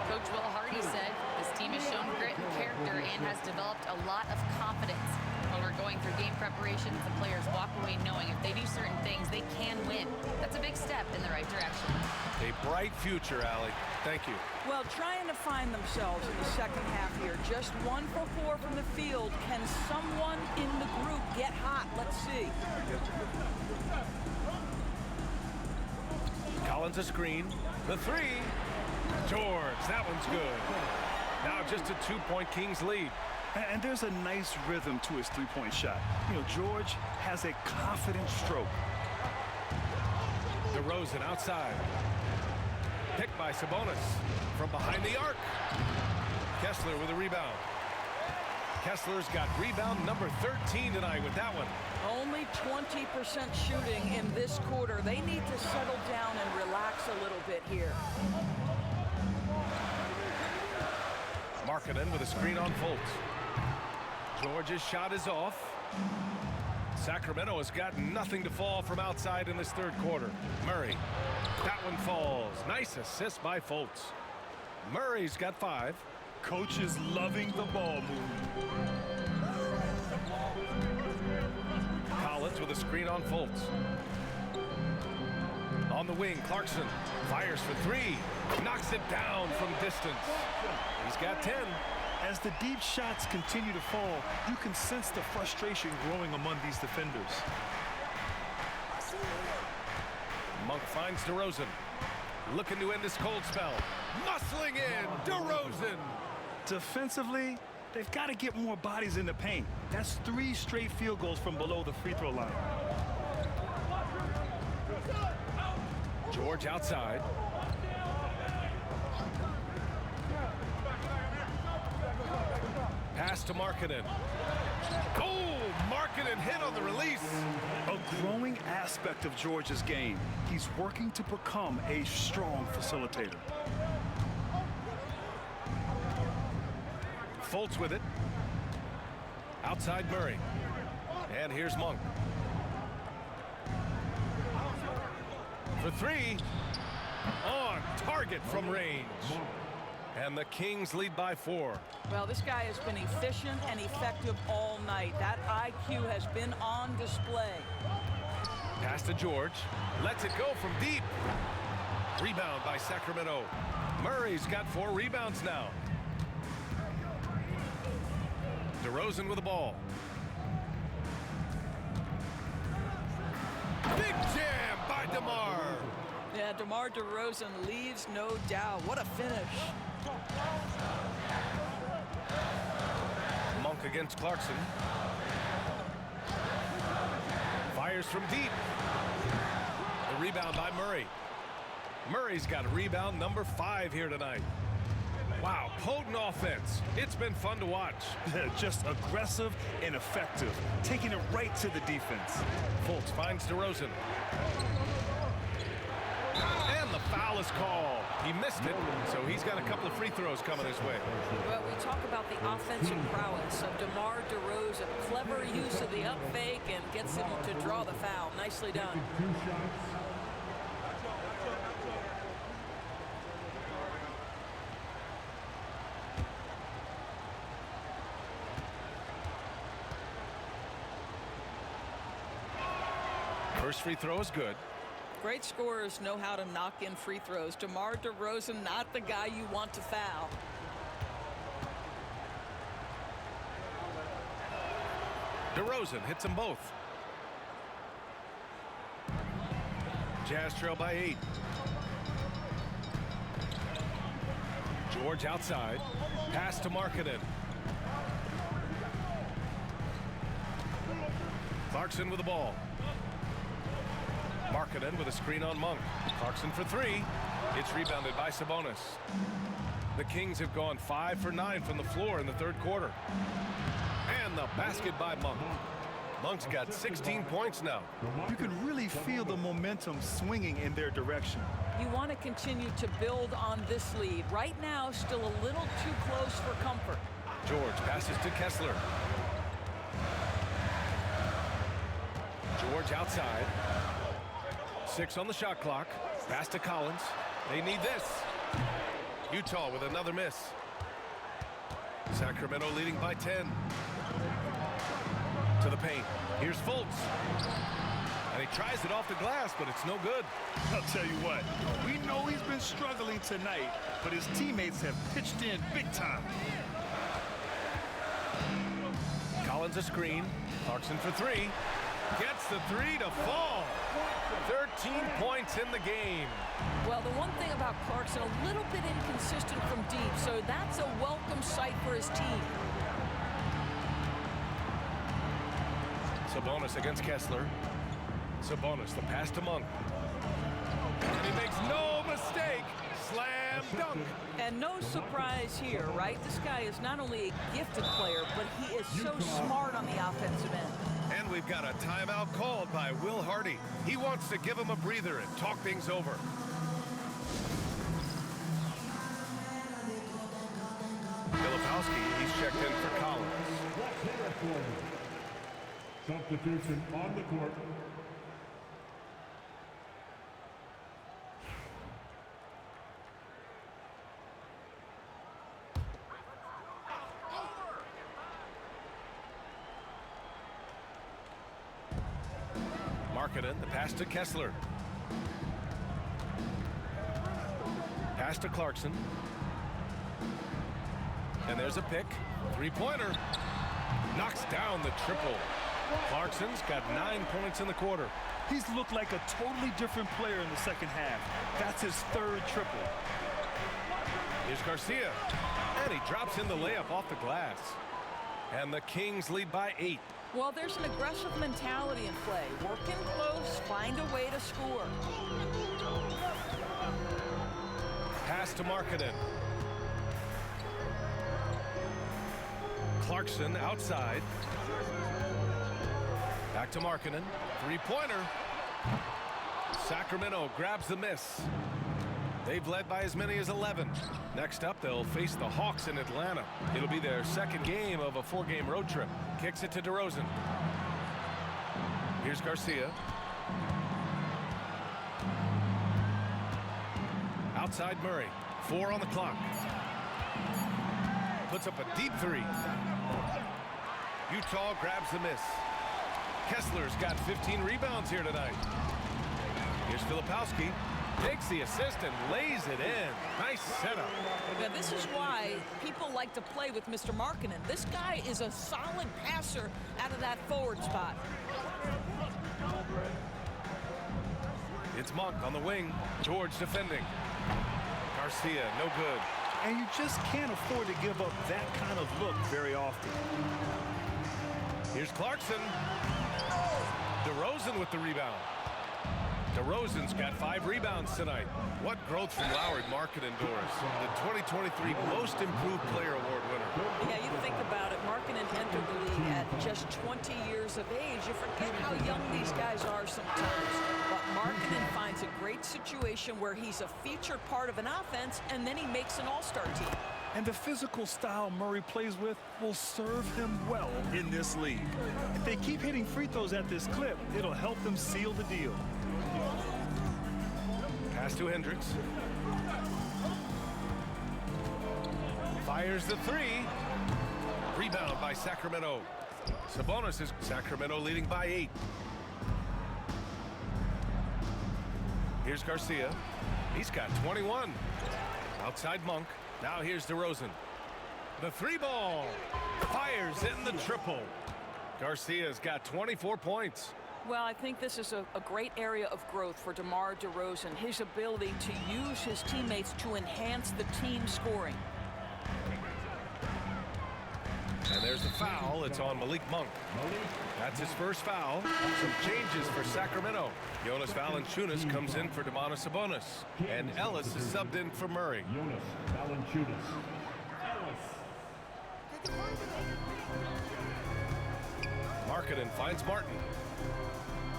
Coach Will Hardy said this team has shown grit and character and has developed a lot of confidence. When we're going through game preparations, the players walk away knowing if they do certain things, they can win. That's a big step in the right direction. A bright future, Allie. Thank you. Well, trying to find themselves in the second half here. Just 1 for 4 from the field. Can someone in the group get hot? Let's see. Collins a screen. The three. George, that one's good. Now just a 2-point Kings lead. And there's a nice rhythm to his three-point shot. You know, George has a confident stroke. DeRozan outside. Picked by Sabonis from behind the arc. Kessler with a rebound. Kessler's got rebound number 13 tonight with that one. Only 20% shooting in this quarter. They need to settle down and relax a little bit here. Markkanen with a screen on Fultz. George's shot is off. Sacramento has got nothing to fall from outside in this third quarter. Murray. That one falls. Nice assist by Fultz. Murray's got 5. Coach is loving the ball move. Collins with a screen on Fultz. On the wing, Clarkson fires for 3. Knocks it down from distance. He's got 10. As the deep shots continue to fall, you can sense the frustration growing among these defenders. Monk finds DeRozan. Looking to end this cold spell. Muscling in, DeRozan. Defensively, they've got to get more bodies in the paint. That's 3 straight field goals from below the free throw line. George outside. Pass to Markkanen. Oh, Markkanen hit on the release. A growing aspect of George's game. He's working to become a strong facilitator. Fultz with it. Outside Murray. And here's Monk. For 3. On target from range. And the Kings lead by 4. Well, this guy has been efficient and effective all night. That IQ has been on display. Pass to George. Lets it go from deep. Rebound by Sacramento. Murray's got 4 rebounds now. DeRozan with the ball. Big jam by DeMar. Yeah, DeMar DeRozan leaves no doubt. What a finish. Monk against Clarkson. Fires from deep. The rebound by Murray. Murray's got rebound number 5 here tonight. Wow, potent offense. It's been fun to watch. Just aggressive and effective, taking it right to the defense. Fultz finds DeRozan. And the foul is called. He missed it, so he's got a couple of free throws coming his way. Well, we talk about the offensive prowess of DeMar DeRozan. Clever use of the up fake and gets him to draw the foul. Nicely done. First free throw is good. Great scorers know how to knock in free throws. DeMar DeRozan, not the guy you want to foul. DeRozan hits them both. Jazz trail by 8. George outside. Pass to Markkanen. Clarkson with the ball. Markkanen with a screen on Monk. Clarkson for 3. It's rebounded by Sabonis. The Kings have gone 5 for 9 from the floor in the third quarter. And the basket by Monk. Monk's got 16 points now. You can really feel the momentum swinging in their direction. You want to continue to build on this lead. Right now, still a little too close for comfort. comfort. George passes to Kessler. George outside. 6 on the shot clock. Pass to Collins. They need this. Utah with another miss. Sacramento leading by 10. To the paint. Here's Fultz. And he tries it off the glass, but it's no good. I'll tell you what, we know he's been struggling tonight, but his teammates have pitched in big time. Collins a screen. Clarkson for 3. Gets the 3 to fall. 13 points in the game. Well, the one thing about Clarkson, a little bit inconsistent from deep, so that's a welcome sight for his team. Sabonis against Kessler. Sabonis, the pass to Monk. And he makes no mistake. Slam dunk. And no surprise here, right? This guy is not only a gifted player, but he is so smart on the offensive end. And we've got a timeout called by Will Hardy. He wants to give him a breather and talk things over. Filipowski, he's checked in for Collins. Substitution on the court. Markkanen, the pass to Kessler. Pass to Clarkson. And there's a pick. 3-pointer. Knocks down the triple. Clarkson's got 9 points in the quarter. He's looked like a totally different player in the second half. That's his 3rd triple. Here's Garcia. And he drops in the layup off the glass. And the Kings lead by 8. Well, there's an aggressive mentality in play. Work in close, find a way to score. Pass to Markkanen. Clarkson outside. Back to Markkanen. 3-pointer. Sacramento grabs the miss. They've led by as many as 11. Next up, they'll face the Hawks in Atlanta. It'll be their 2nd game of a 4-game road trip. Kicks it to DeRozan. Here's Garcia. Outside Murray. 4 on the clock. Puts up a deep 3. Utah grabs the miss. Kessler's got 15 rebounds here tonight. Here's Filipowski. Takes the assist and lays it in. Nice setup. Now, this is why people like to play with Mr. Markkanen. This guy is a solid passer out of that forward spot. It's Monk on the wing. George defending. Garcia, no good. And you just can't afford to give up that kind of look very often. Here's Clarkson. DeRozan with the rebound. DeRozan's got 5 rebounds tonight. What growth from Lowry, Markkanen, Doris. The 2023 Most Improved Player Award winner. Yeah, you think about it. Markkanen entered the league at just 20 years of age. You forget how young these guys are sometimes. But Markkanen finds a great situation where he's a featured part of an offense, and then he makes an all-star team. And the physical style Murray plays with will serve him well in this league. If they keep hitting free throws at this clip, it'll help them seal the deal. Pass to Hendricks. Fires the 3. Rebound by Sacramento. Sabonis is Sacramento leading by 8. Here's Garcia. He's got 21. Outside Monk. Now here's DeRozan. The 3-ball. Fires in the triple. Garcia's got 24 points. Well, I think this is a great area of growth for DeMar DeRozan. His ability to use his teammates to enhance the team scoring. And there's the foul. It's on Malik Monk. That's his first foul. Some changes for Sacramento. Jonas Valanciunas comes in for Domantas Sabonis. And Ellis is subbed in for Murray. Jonas Valanciunas. Markkanen finds Martin.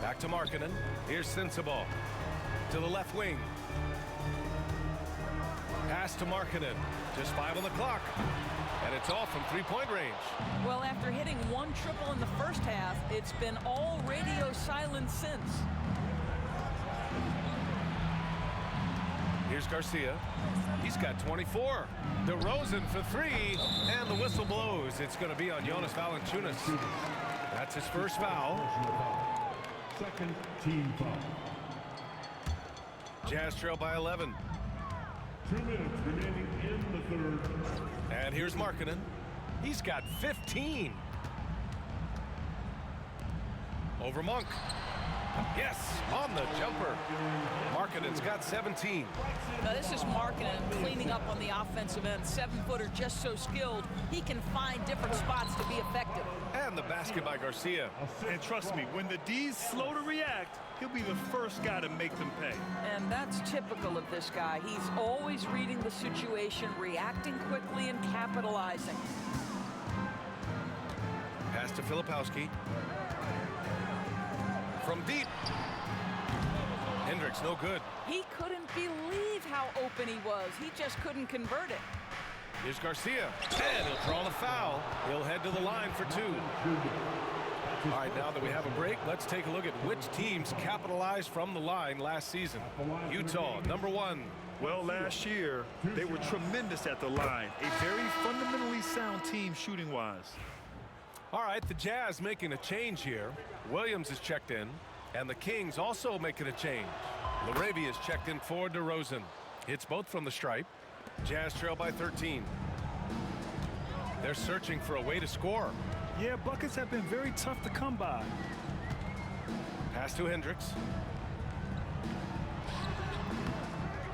Back to Markkanen. Here's Sensabaugh. To the left wing. Pass to Markkanen. Just 5 on the clock. And it's it's off from three-point range. Well, after hitting one triple in the first half, it's been all radio silence since. Here's Garcia. He's got 24. DeRozan for three, and the whistle blows. It's going to be on Jonas Valanciunas. That's his first foul. Second team foul. Jazz trail by 11. 2 minutes remaining in the third. And here's Markkanen. He's got 15. Over Monk. Yes, on the jumper. Markkanen's got 17. Now this is Markkanen cleaning up on the offensive end. 7-footer just so skilled, he can find different spots to be effective. And the basket by Garcia. And trust me, when the D's slow to react, he'll be the first guy to make them pay. And that's typical of this guy. He's always reading the situation, reacting quickly, and capitalizing. Pass to Filipowski. From deep. Hendricks, no good. He couldn't believe how open he was. He just couldn't convert it. Here's Garcia. And he'll draw the foul. He'll head to the line for two. All right, now that we have a break, let's take a look at which teams capitalized from the line last season. Utah, number 1. Well, last year, they were tremendous at the line. A very fundamentally sound team shooting-wise. All right, the Jazz making a change here. Williams is checked in, and the Kings also making a change. LaRavia is checked in for DeRozan. Hits both from the stripe. Jazz trail by 13. They're searching for a way to score. Yeah, buckets have been very tough to come by. Pass to Hendricks.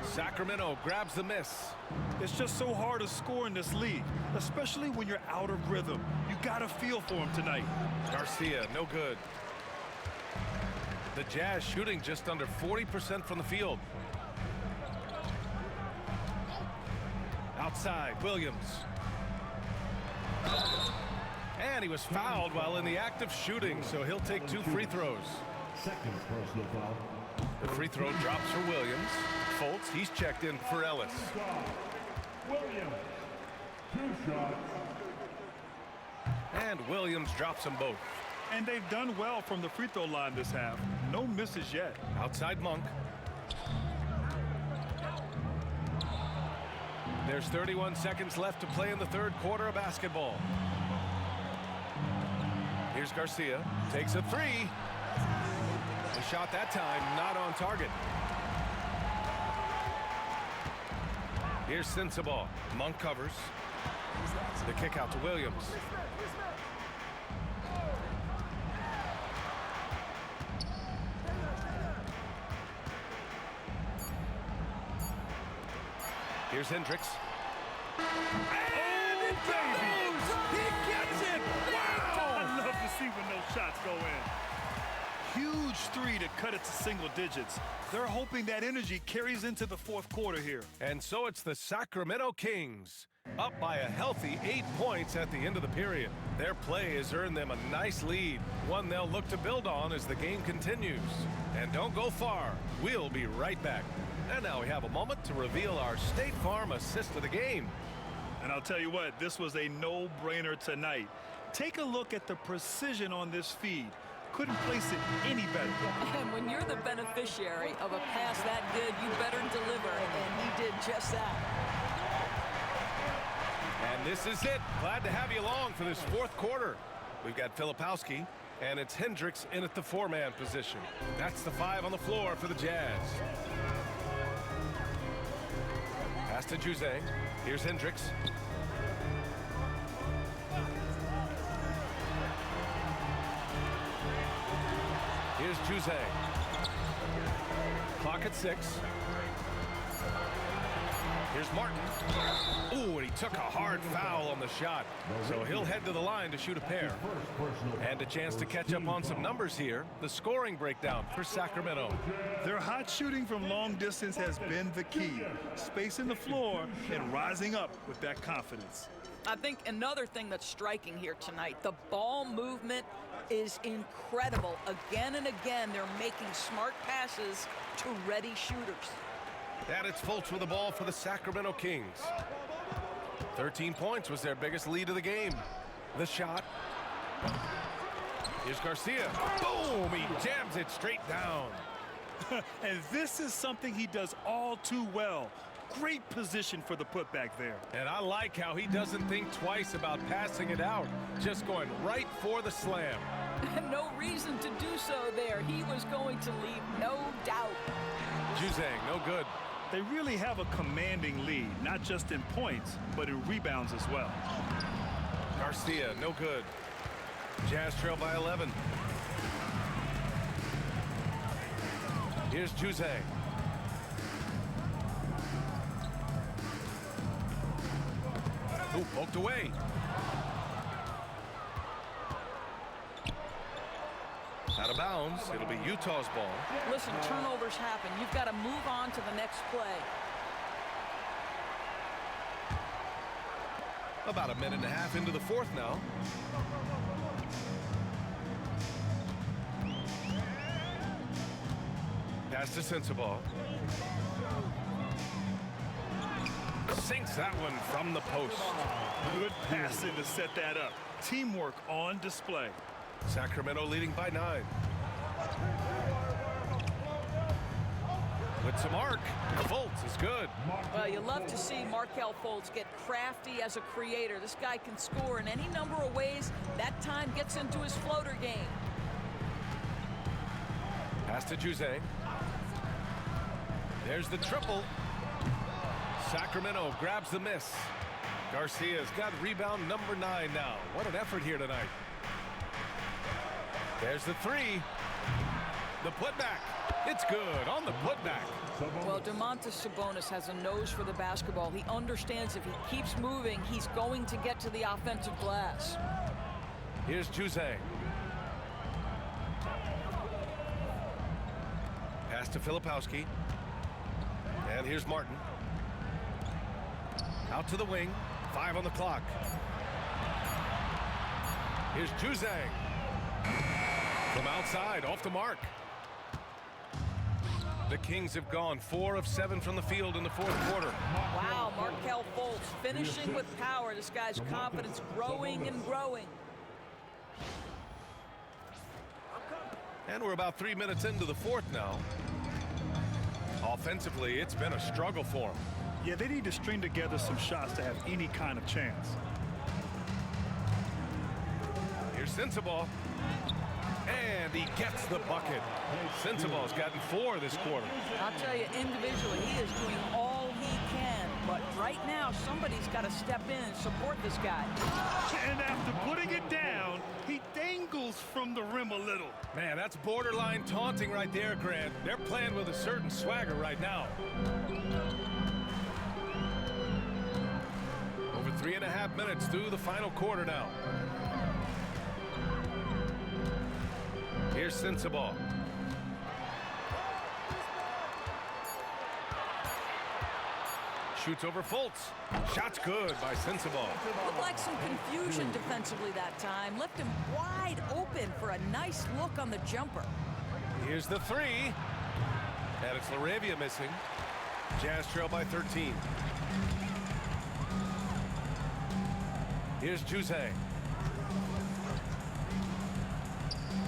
Sacramento grabs the miss. It's just so hard to score in this league, especially when you're out of rhythm. You got a feel for him tonight. Garcia, no good. The Jazz shooting just under 40% from the field. Outside, Williams. And he was fouled while in the act of shooting, so he'll take 2 free throws. Second personal foul. The free throw drops for Williams. Fultz, he's checked in for Ellis. Williams, 2 shots. And Williams drops them both. And they've done well from the free throw line this half. No misses yet. Outside Monk. There's 31 seconds left to play in the third quarter of basketball. Here's Garcia. Takes a 3. The shot that time not on target. Here's Sensabaugh. Monk covers. The kick out to Williams. Here's Hendricks. And it goes! He gets it! Wow! I love to see when those shots go in. Huge 3 to cut it to single digits. They're hoping that energy carries into the fourth quarter here. And so it's the Sacramento Kings, up by a healthy 8 points at the end of the period. Their play has earned them a nice lead, one they'll look to build on as the game continues. And don't go far. We'll be right back. And now we have a moment to reveal our State Farm assist of the game. And I'll tell you what, this was a no-brainer tonight. Take a look at the precision on this feed. Couldn't place it any better. And when you're the beneficiary of a pass that good, you better deliver, and he did just that. And this is it. Glad to have you along for this fourth quarter. We've got Filipowski, and it's Hendricks in at the 4-man position. That's the 5 on the floor for the Jazz. Pass to Juzang. Here's Hendricks. Here's Juzang. Clock at 6. Here's Martin. Ooh, and he took a hard foul on the shot. So he'll head to the line to shoot a pair. And a chance to catch up on some numbers here. The scoring breakdown for Sacramento. Their hot shooting from long distance has been the key. Spacing the floor and rising up with that confidence. I think another thing that's striking here tonight, the ball movement is incredible. Again and again, they're making smart passes to ready shooters. And it's Fultz with the ball for the Sacramento Kings. 13 points was their biggest lead of the game. The shot. Here's Garcia. Boom! He jams it straight down. And this is something he does all too well. Great position for the putback there. And I like how he doesn't think twice about passing it out. Just going right for the slam. No reason to do so there. He was going to leave, no doubt. Juzang, no good. They really have a commanding lead, not just in points, but in rebounds as well. Garcia, no good. Jazz trail by 11. Here's Juzang. Ooh, poked away. Out of bounds. It'll be Utah's ball. Listen, turnovers happen. You've got to move on to the next play. About a minute and a half into the fourth now. Pass to Sensabaugh. Sinks that one from the post. Good passing to set that up. Teamwork on display. Sacramento leading by 9. With some arc, Fultz is good. Well, you love to see Markelle Fultz get crafty as a creator. This guy can score in any number of ways. That time gets into his floater game. Pass to Juzang. There's the triple. Sacramento grabs the miss. Garcia's got rebound number 9 now. What an effort here tonight. There's the 3. The putback. It's good on the putback. Well, Domantas Sabonis has a nose for the basketball. He understands if he keeps moving, he's going to get to the offensive glass. Here's Juzang. Pass to Filipowski. And here's Martin. Out to the wing. 5 on the clock. Here's Juzang. From outside, off the mark. The Kings have gone 4 of 7 from the field in the fourth quarter. Wow, Markelle Fultz finishing with power. This guy's confidence growing and growing. And we're about 3 minutes into the fourth now. Offensively, it's been a struggle for them. Yeah, they need to string together some shots to have any kind of chance. Here's Sensabaugh. And he gets the bucket. Sensabaugh's gotten 4 this quarter. I'll tell you, individually, he is doing all he can. But right now, somebody's got to step in and support this guy. And after putting it down, he dangles from the rim a little. Man, that's borderline taunting right there, Grant. They're playing with a certain swagger right now. Over 3.5 minutes through the final quarter now. Here's Sensabaugh. Shoots over Fultz. Shot's good by Sensabaugh. Looked like some confusion defensively that time. Left him wide open for a nice look on the jumper. Here's the 3. And it's LaRavia missing. Jazz trail by 13. Here's Juzang.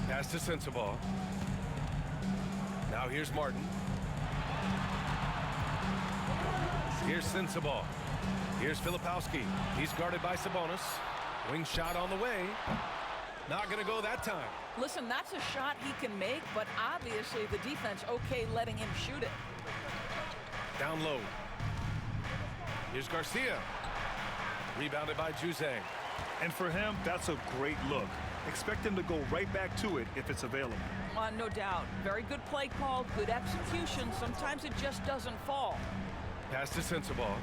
Pass to Sensabaugh. Now here's Martin. Here's Sensabaugh. Here's Filipowski. He's guarded by Sabonis. Wing shot on the way. Not going to go that time. Listen, that's a shot he can make, but obviously the defense okay letting him shoot it. Down low. Here's Garcia. Rebounded by Juzang. And for him, that's a great look. Expect him to go right back to it if it's available. No doubt. Very good play call, good execution. Sometimes it just doesn't fall. Pass to Sensabaugh.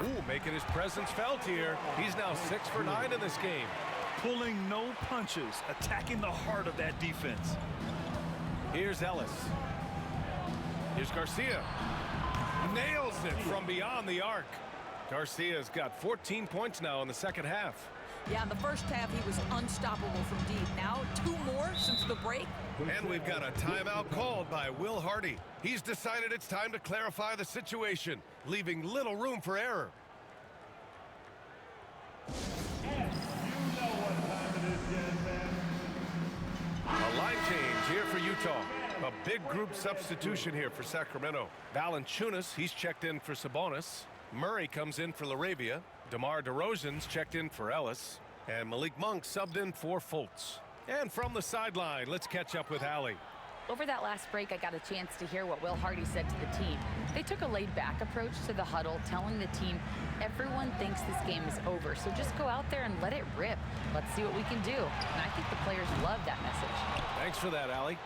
Ooh, making his presence felt here. He's now 6 for 9 in this game. Pulling no punches, attacking the heart of that defense. Here's Ellis. Here's Garcia. Nails it from beyond the arc. Garcia's got 14 points now in the second half. Yeah, in the first half, he was unstoppable from deep. Now, 2 more since the break. And we've got a timeout called by Will Hardy. He's decided it's time to clarify the situation, leaving little room for error. A line change here for Utah. A big group substitution here for Sacramento. Valanciunas, he's checked in for Sabonis. Murray comes in for LaRavia. DeMar DeRozan's checked in for Ellis. And Malik Monk subbed in for Fultz. And from the sideline, let's catch up with Allie. Over that last break, I got a chance to hear what Will Hardy said to the team. They took a laid-back approach to the huddle, telling the team, everyone thinks this game is over, so just go out there and let it rip. Let's see what we can do. And I think the players love that message. Thanks for that, Allie.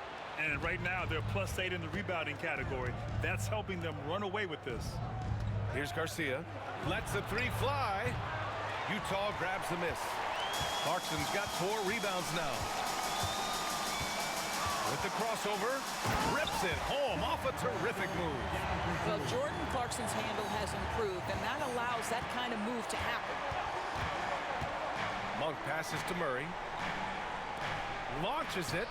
And right now, they're +8 in the rebounding category. That's helping them run away with this. Here's Garcia. Lets the 3 fly. Utah grabs the miss. Clarkson's got 4 rebounds now. With the crossover, rips it home off a terrific move. Well, Jordan Clarkson's handle has improved, and that allows that kind of move to happen. Monk passes to Murray. Launches it.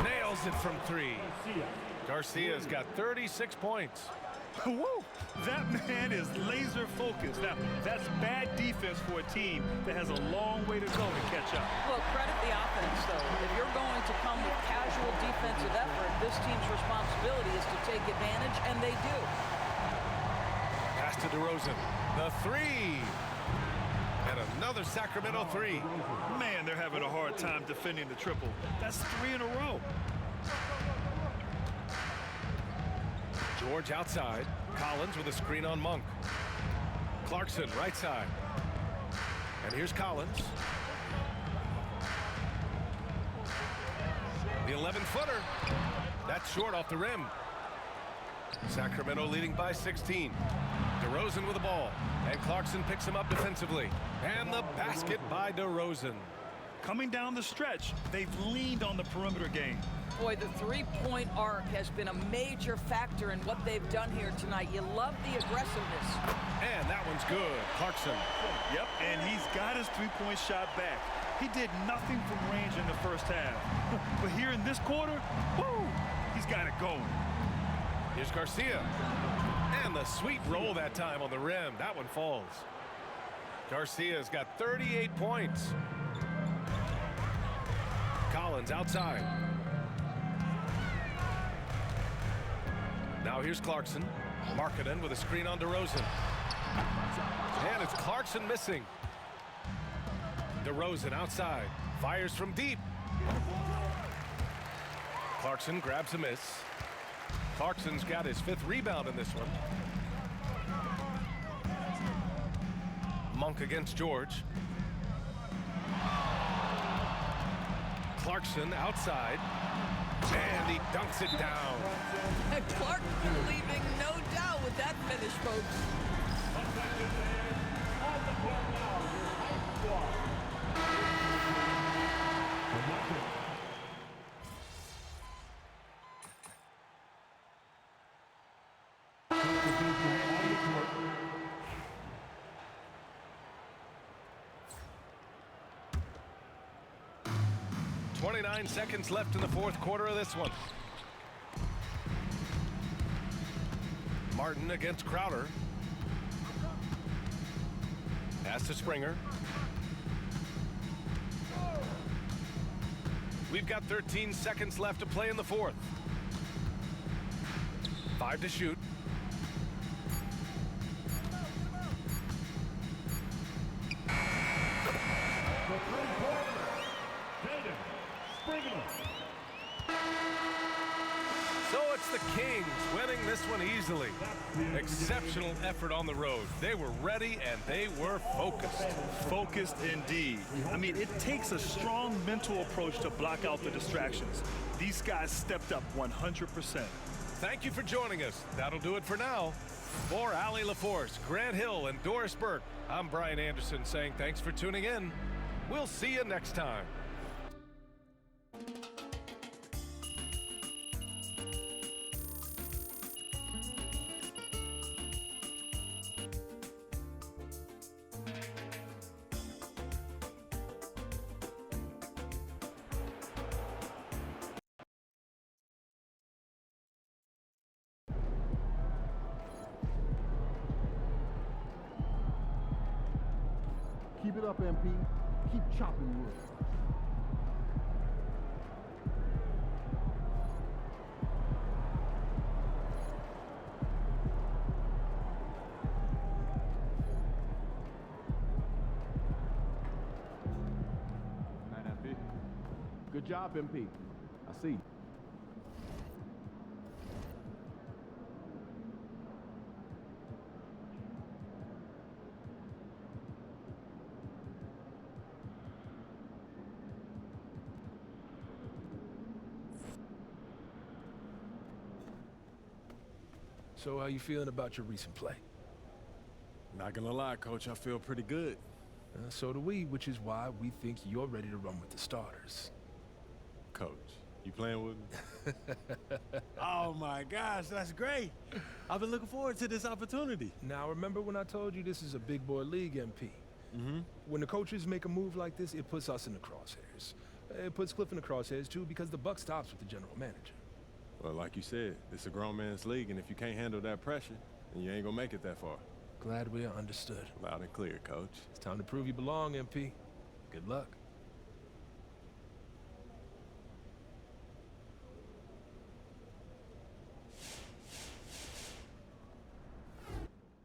Nails it from 3. Garcia's got 36 points. Woo! That man is laser focused. Now, that's bad defense for a team that has a long way to go to catch up. Well, credit the offense, though. If you're going to come with casual defensive effort, this team's responsibility is to take advantage, and they do. Pass to DeRozan. The 3. And another Sacramento 3. Man, they're having a hard time defending the triple. That's 3 in a row. George outside. Collins with a screen on Monk. Clarkson right side. And here's Collins. The 11-footer. That's short off the rim. Sacramento leading by 16. DeRozan with the ball. And Clarkson picks him up defensively. And the basket by DeRozan. Coming down the stretch, they've leaned on the perimeter game. Boy, the 3-point arc has been a major factor in what they've done here tonight. You love the aggressiveness. And that one's good. Clarkson. Yep, and he's got his 3-point shot back. He did nothing from range in the first half. But here in this quarter, woo, he's got it going. Here's Garcia. And the sweet roll that time on the rim. That one falls. Garcia's got 38 points. Collins outside. Now here's Clarkson. Markkanen with a screen on DeRozan. And it's Clarkson missing. DeRozan outside. Fires from deep. Clarkson grabs a miss. Clarkson's got his 5th rebound in this one. Monk against George. Clarkson outside. And he dunks it down. And Clarkson leaving no doubt with that finish, folks. 29 seconds left in the 4th quarter of this one. Martin against Crowder. Pass to Springer. We've got 13 seconds left to play in the 4th. 5 to shoot. So it's the Kings winning this one easily. Exceptional effort on the road. They were ready and they were focused. Focused indeed. I mean, it takes a strong mental approach to block out the distractions. These guys stepped up 100%. Thank you for joining us. That'll do it for now. For Allie LaForce, Grant Hill, and Doris Burke, I'm Brian Anderson saying thanks for tuning in. We'll see you next time. it up, MP. Keep chopping wood. Good job, MP. I see. So how you feeling about your recent play? Not gonna lie, Coach, I feel pretty good. So do we, which is why we think you're ready to run with the starters. Coach, you playing with me? Oh my gosh, that's great. I've been looking forward to this opportunity. Now remember when I told you this is a big boy league, MP? Mm-hmm. When the coaches make a move like this, it puts us in the crosshairs. It puts Cliff in the crosshairs too, because the buck stops with the general manager. Well, like you said, it's a grown man's league, and if you can't handle that pressure, then you ain't gonna make it that far. Glad we are understood. Loud and clear, Coach. It's time to prove you belong, MP. Good luck.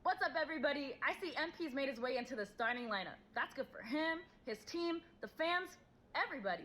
What's up, everybody? I see MP's made his way into the starting lineup. That's good for him, his team, the fans, everybody.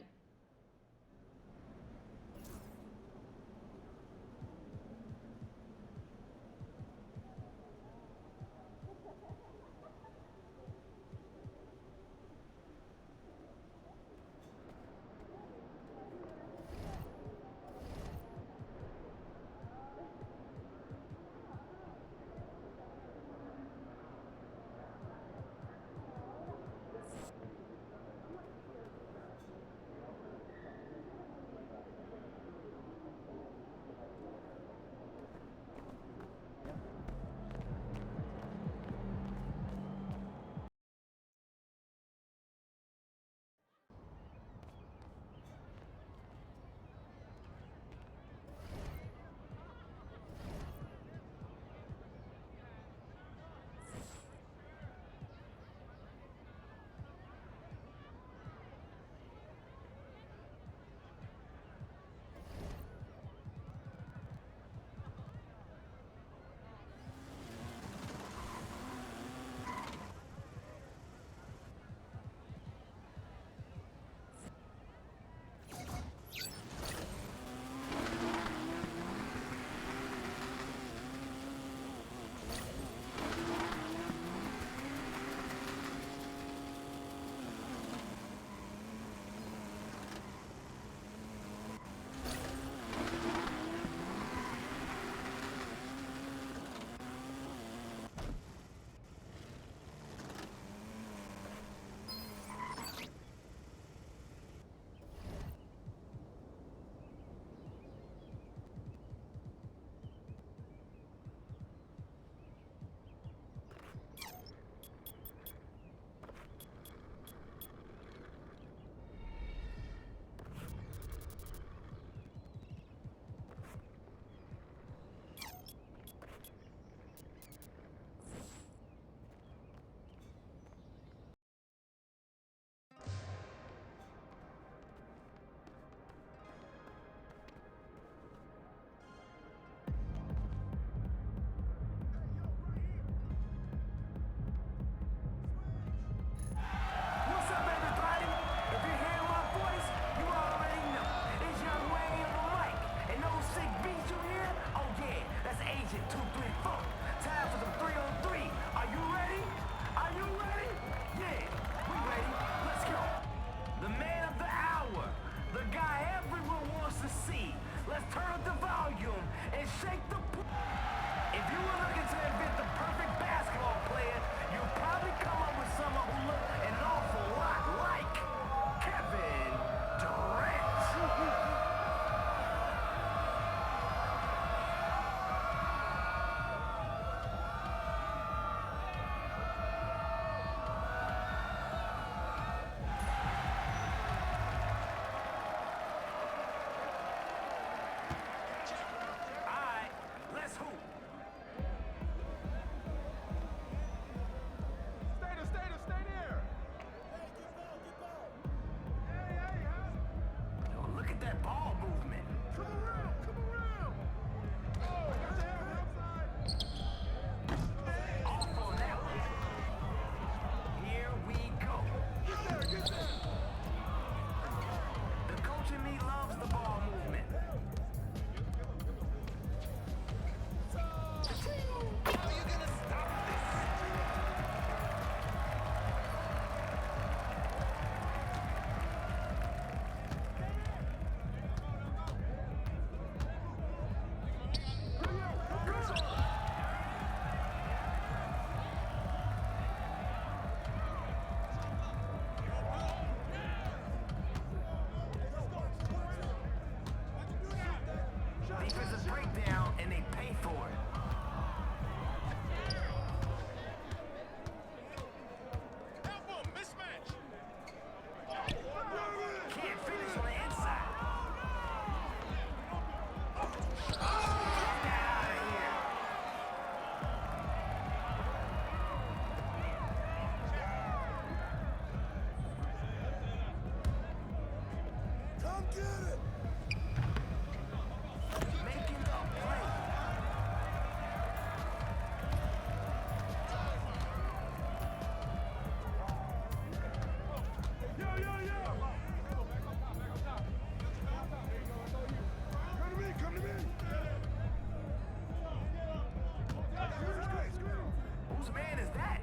Whose man is that?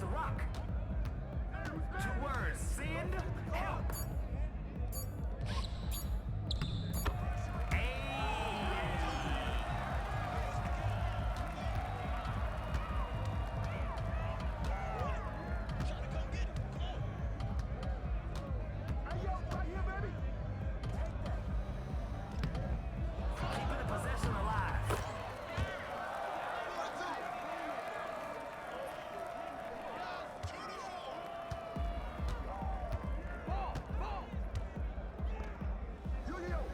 the rock. 2 words, send help. Keeping the possession alive.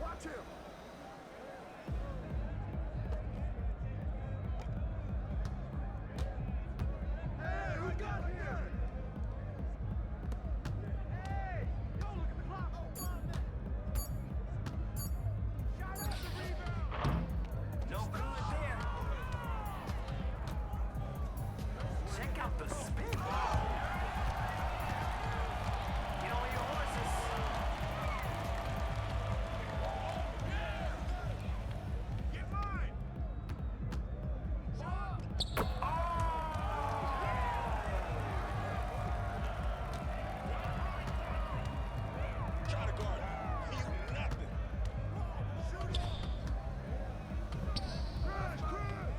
Watch him. Hey, we got here. Hey, yo, look at the clock. Shot out the rebound. No good there. Check out the spin. Get on your horses. Get mine. Try to guard. You nothing. Shoot it. Crash, crash.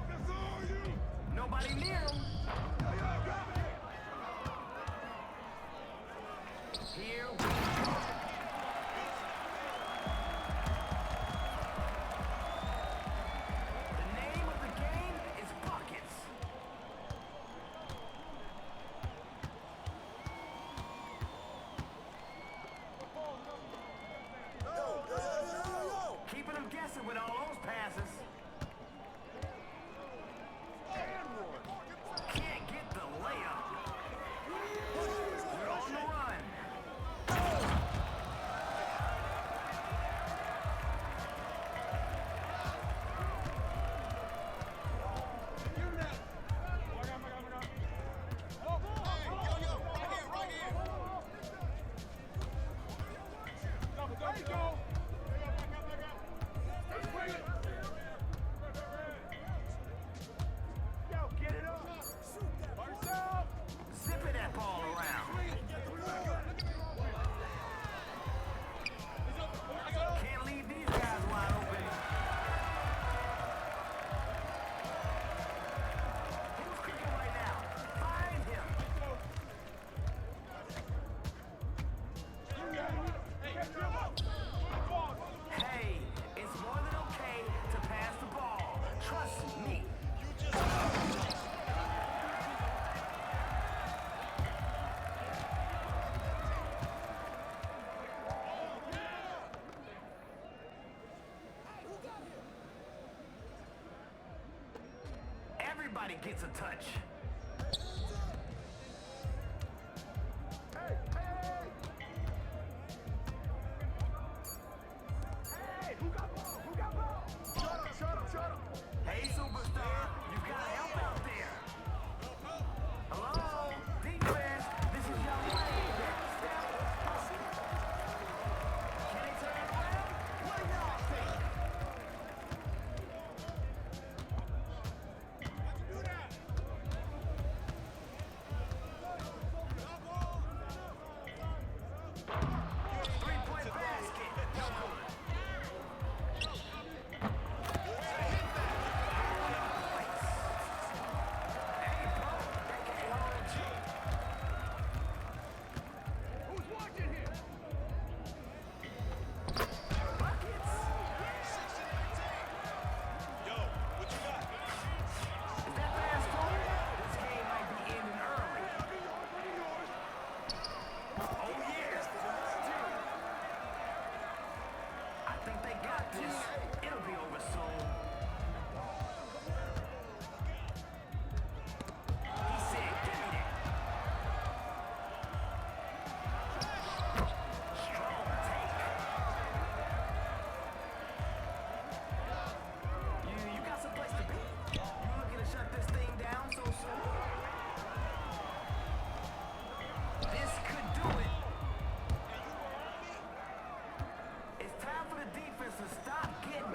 That's all you. Nobody near him. Here we go. The name of the game is buckets. Keeping them guessing with all those passes. Can't get the layup. We're on the run. Get it up. Zipping that ball around. Can't leave these guys wide open. Who's cooking right now? Find him. Hey, it's more than okay to pass the ball. Trust me. Everybody gets a touch. Hey, hey! Hey, who got ball? Who got ball? Shut up. Hey, superstar, you gotta help out there. Hello? Defense, this is your lane. Step up. Can they turn it around? What do y'all think? Three-point basket. No good. Hey, bro, they can't hold you. Who's watching here? Buckets. Yo, what you got? Is that fast forward? This game might be ending early. Oh, yeah. I think they got this. It'll be over soon. He said, give me that. Strong take. You got some place to be? You looking to shut this thing down so soon? This could do it. It's time for the defense to stop getting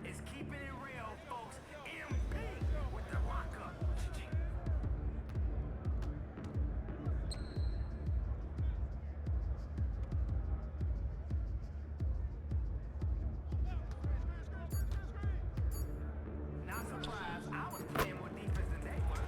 is keeping it real, folks. MP with the rocker. Not surprised. I was playing more defense than they were.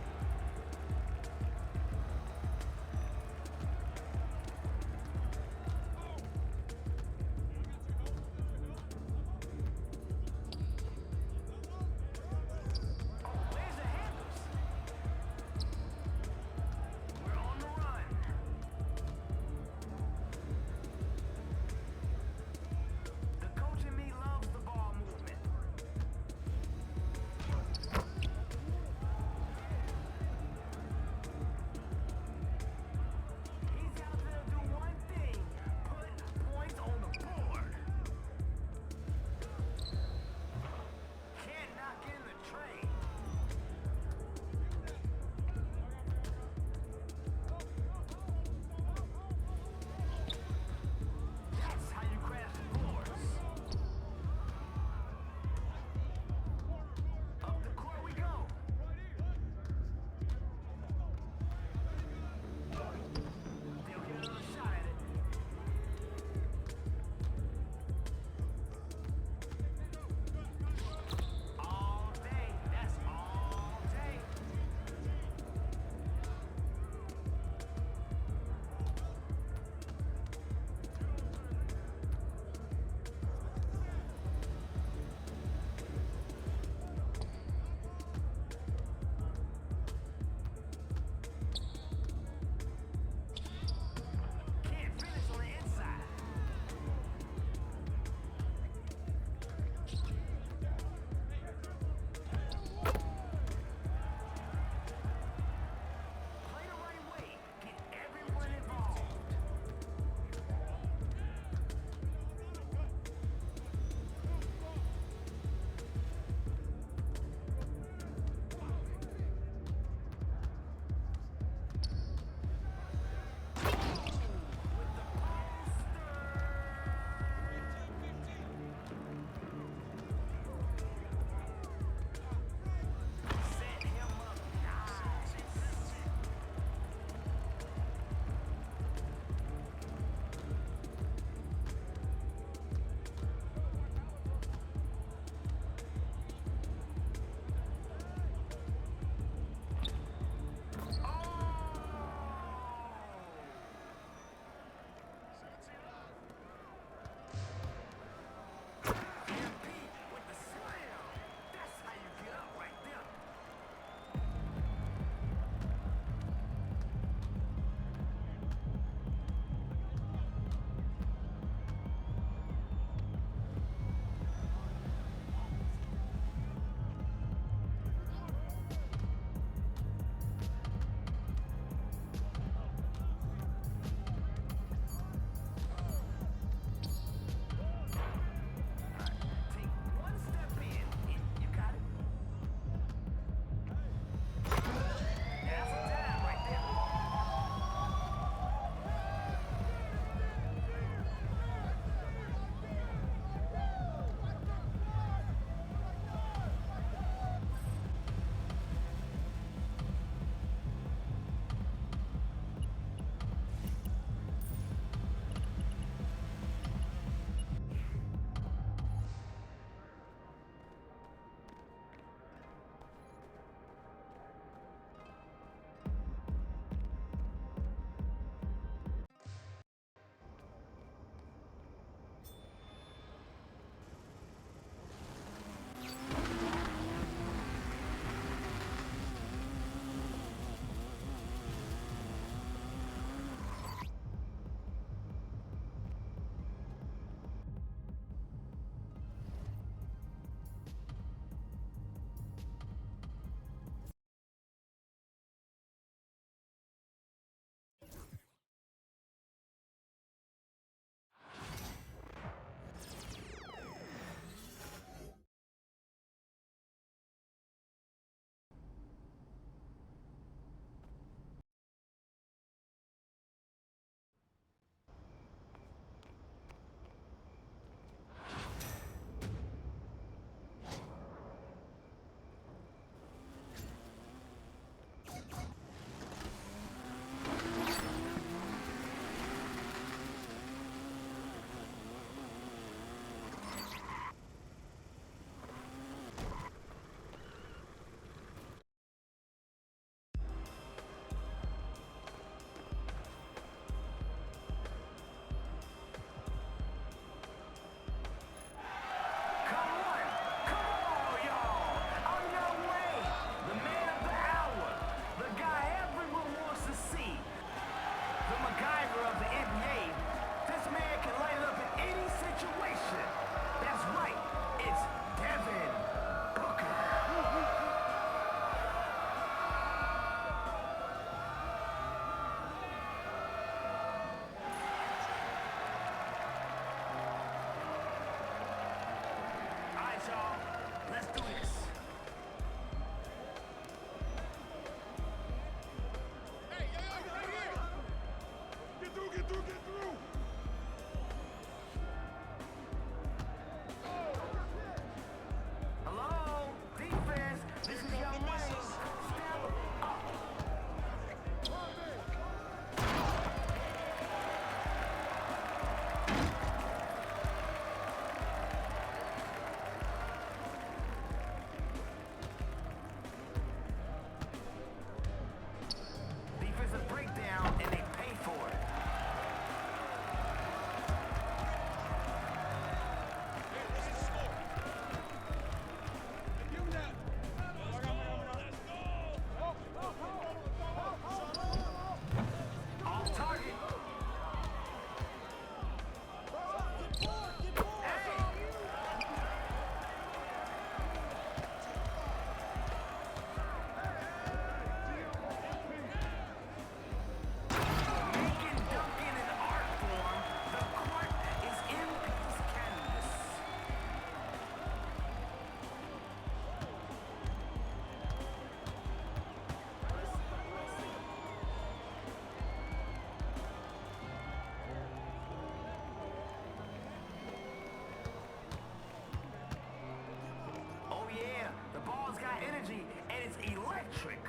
electric.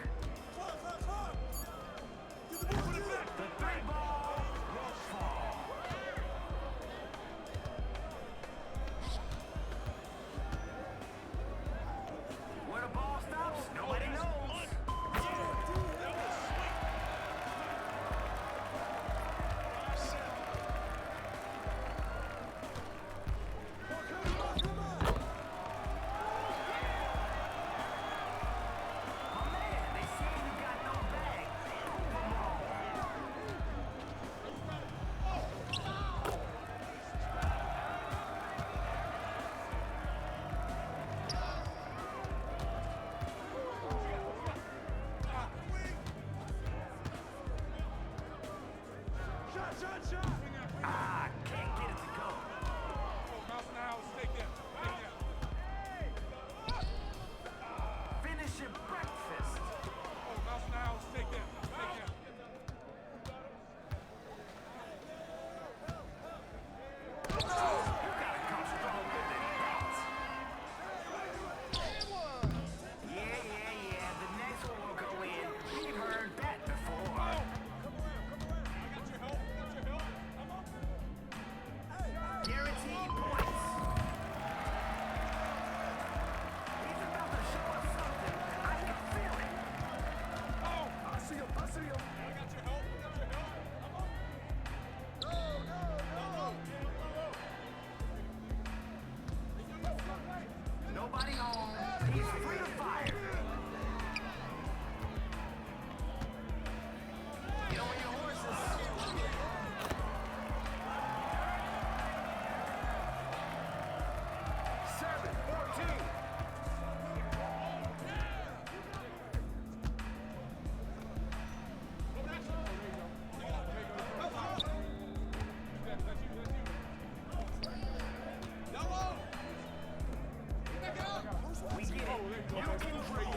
The three ball will fall. Where the ball stops, nobody knows. Ah, can't get it to go. Finish your breakfast. You gotta come stronger than that. Yeah. The next one will go in. We've heard that before. Guaranteed points. He's about to show us something. I can feel it. Oh, I see him. I got your help. Nobody home. He's free to fire. Get on your horses. Seven, 14. We get it. You control.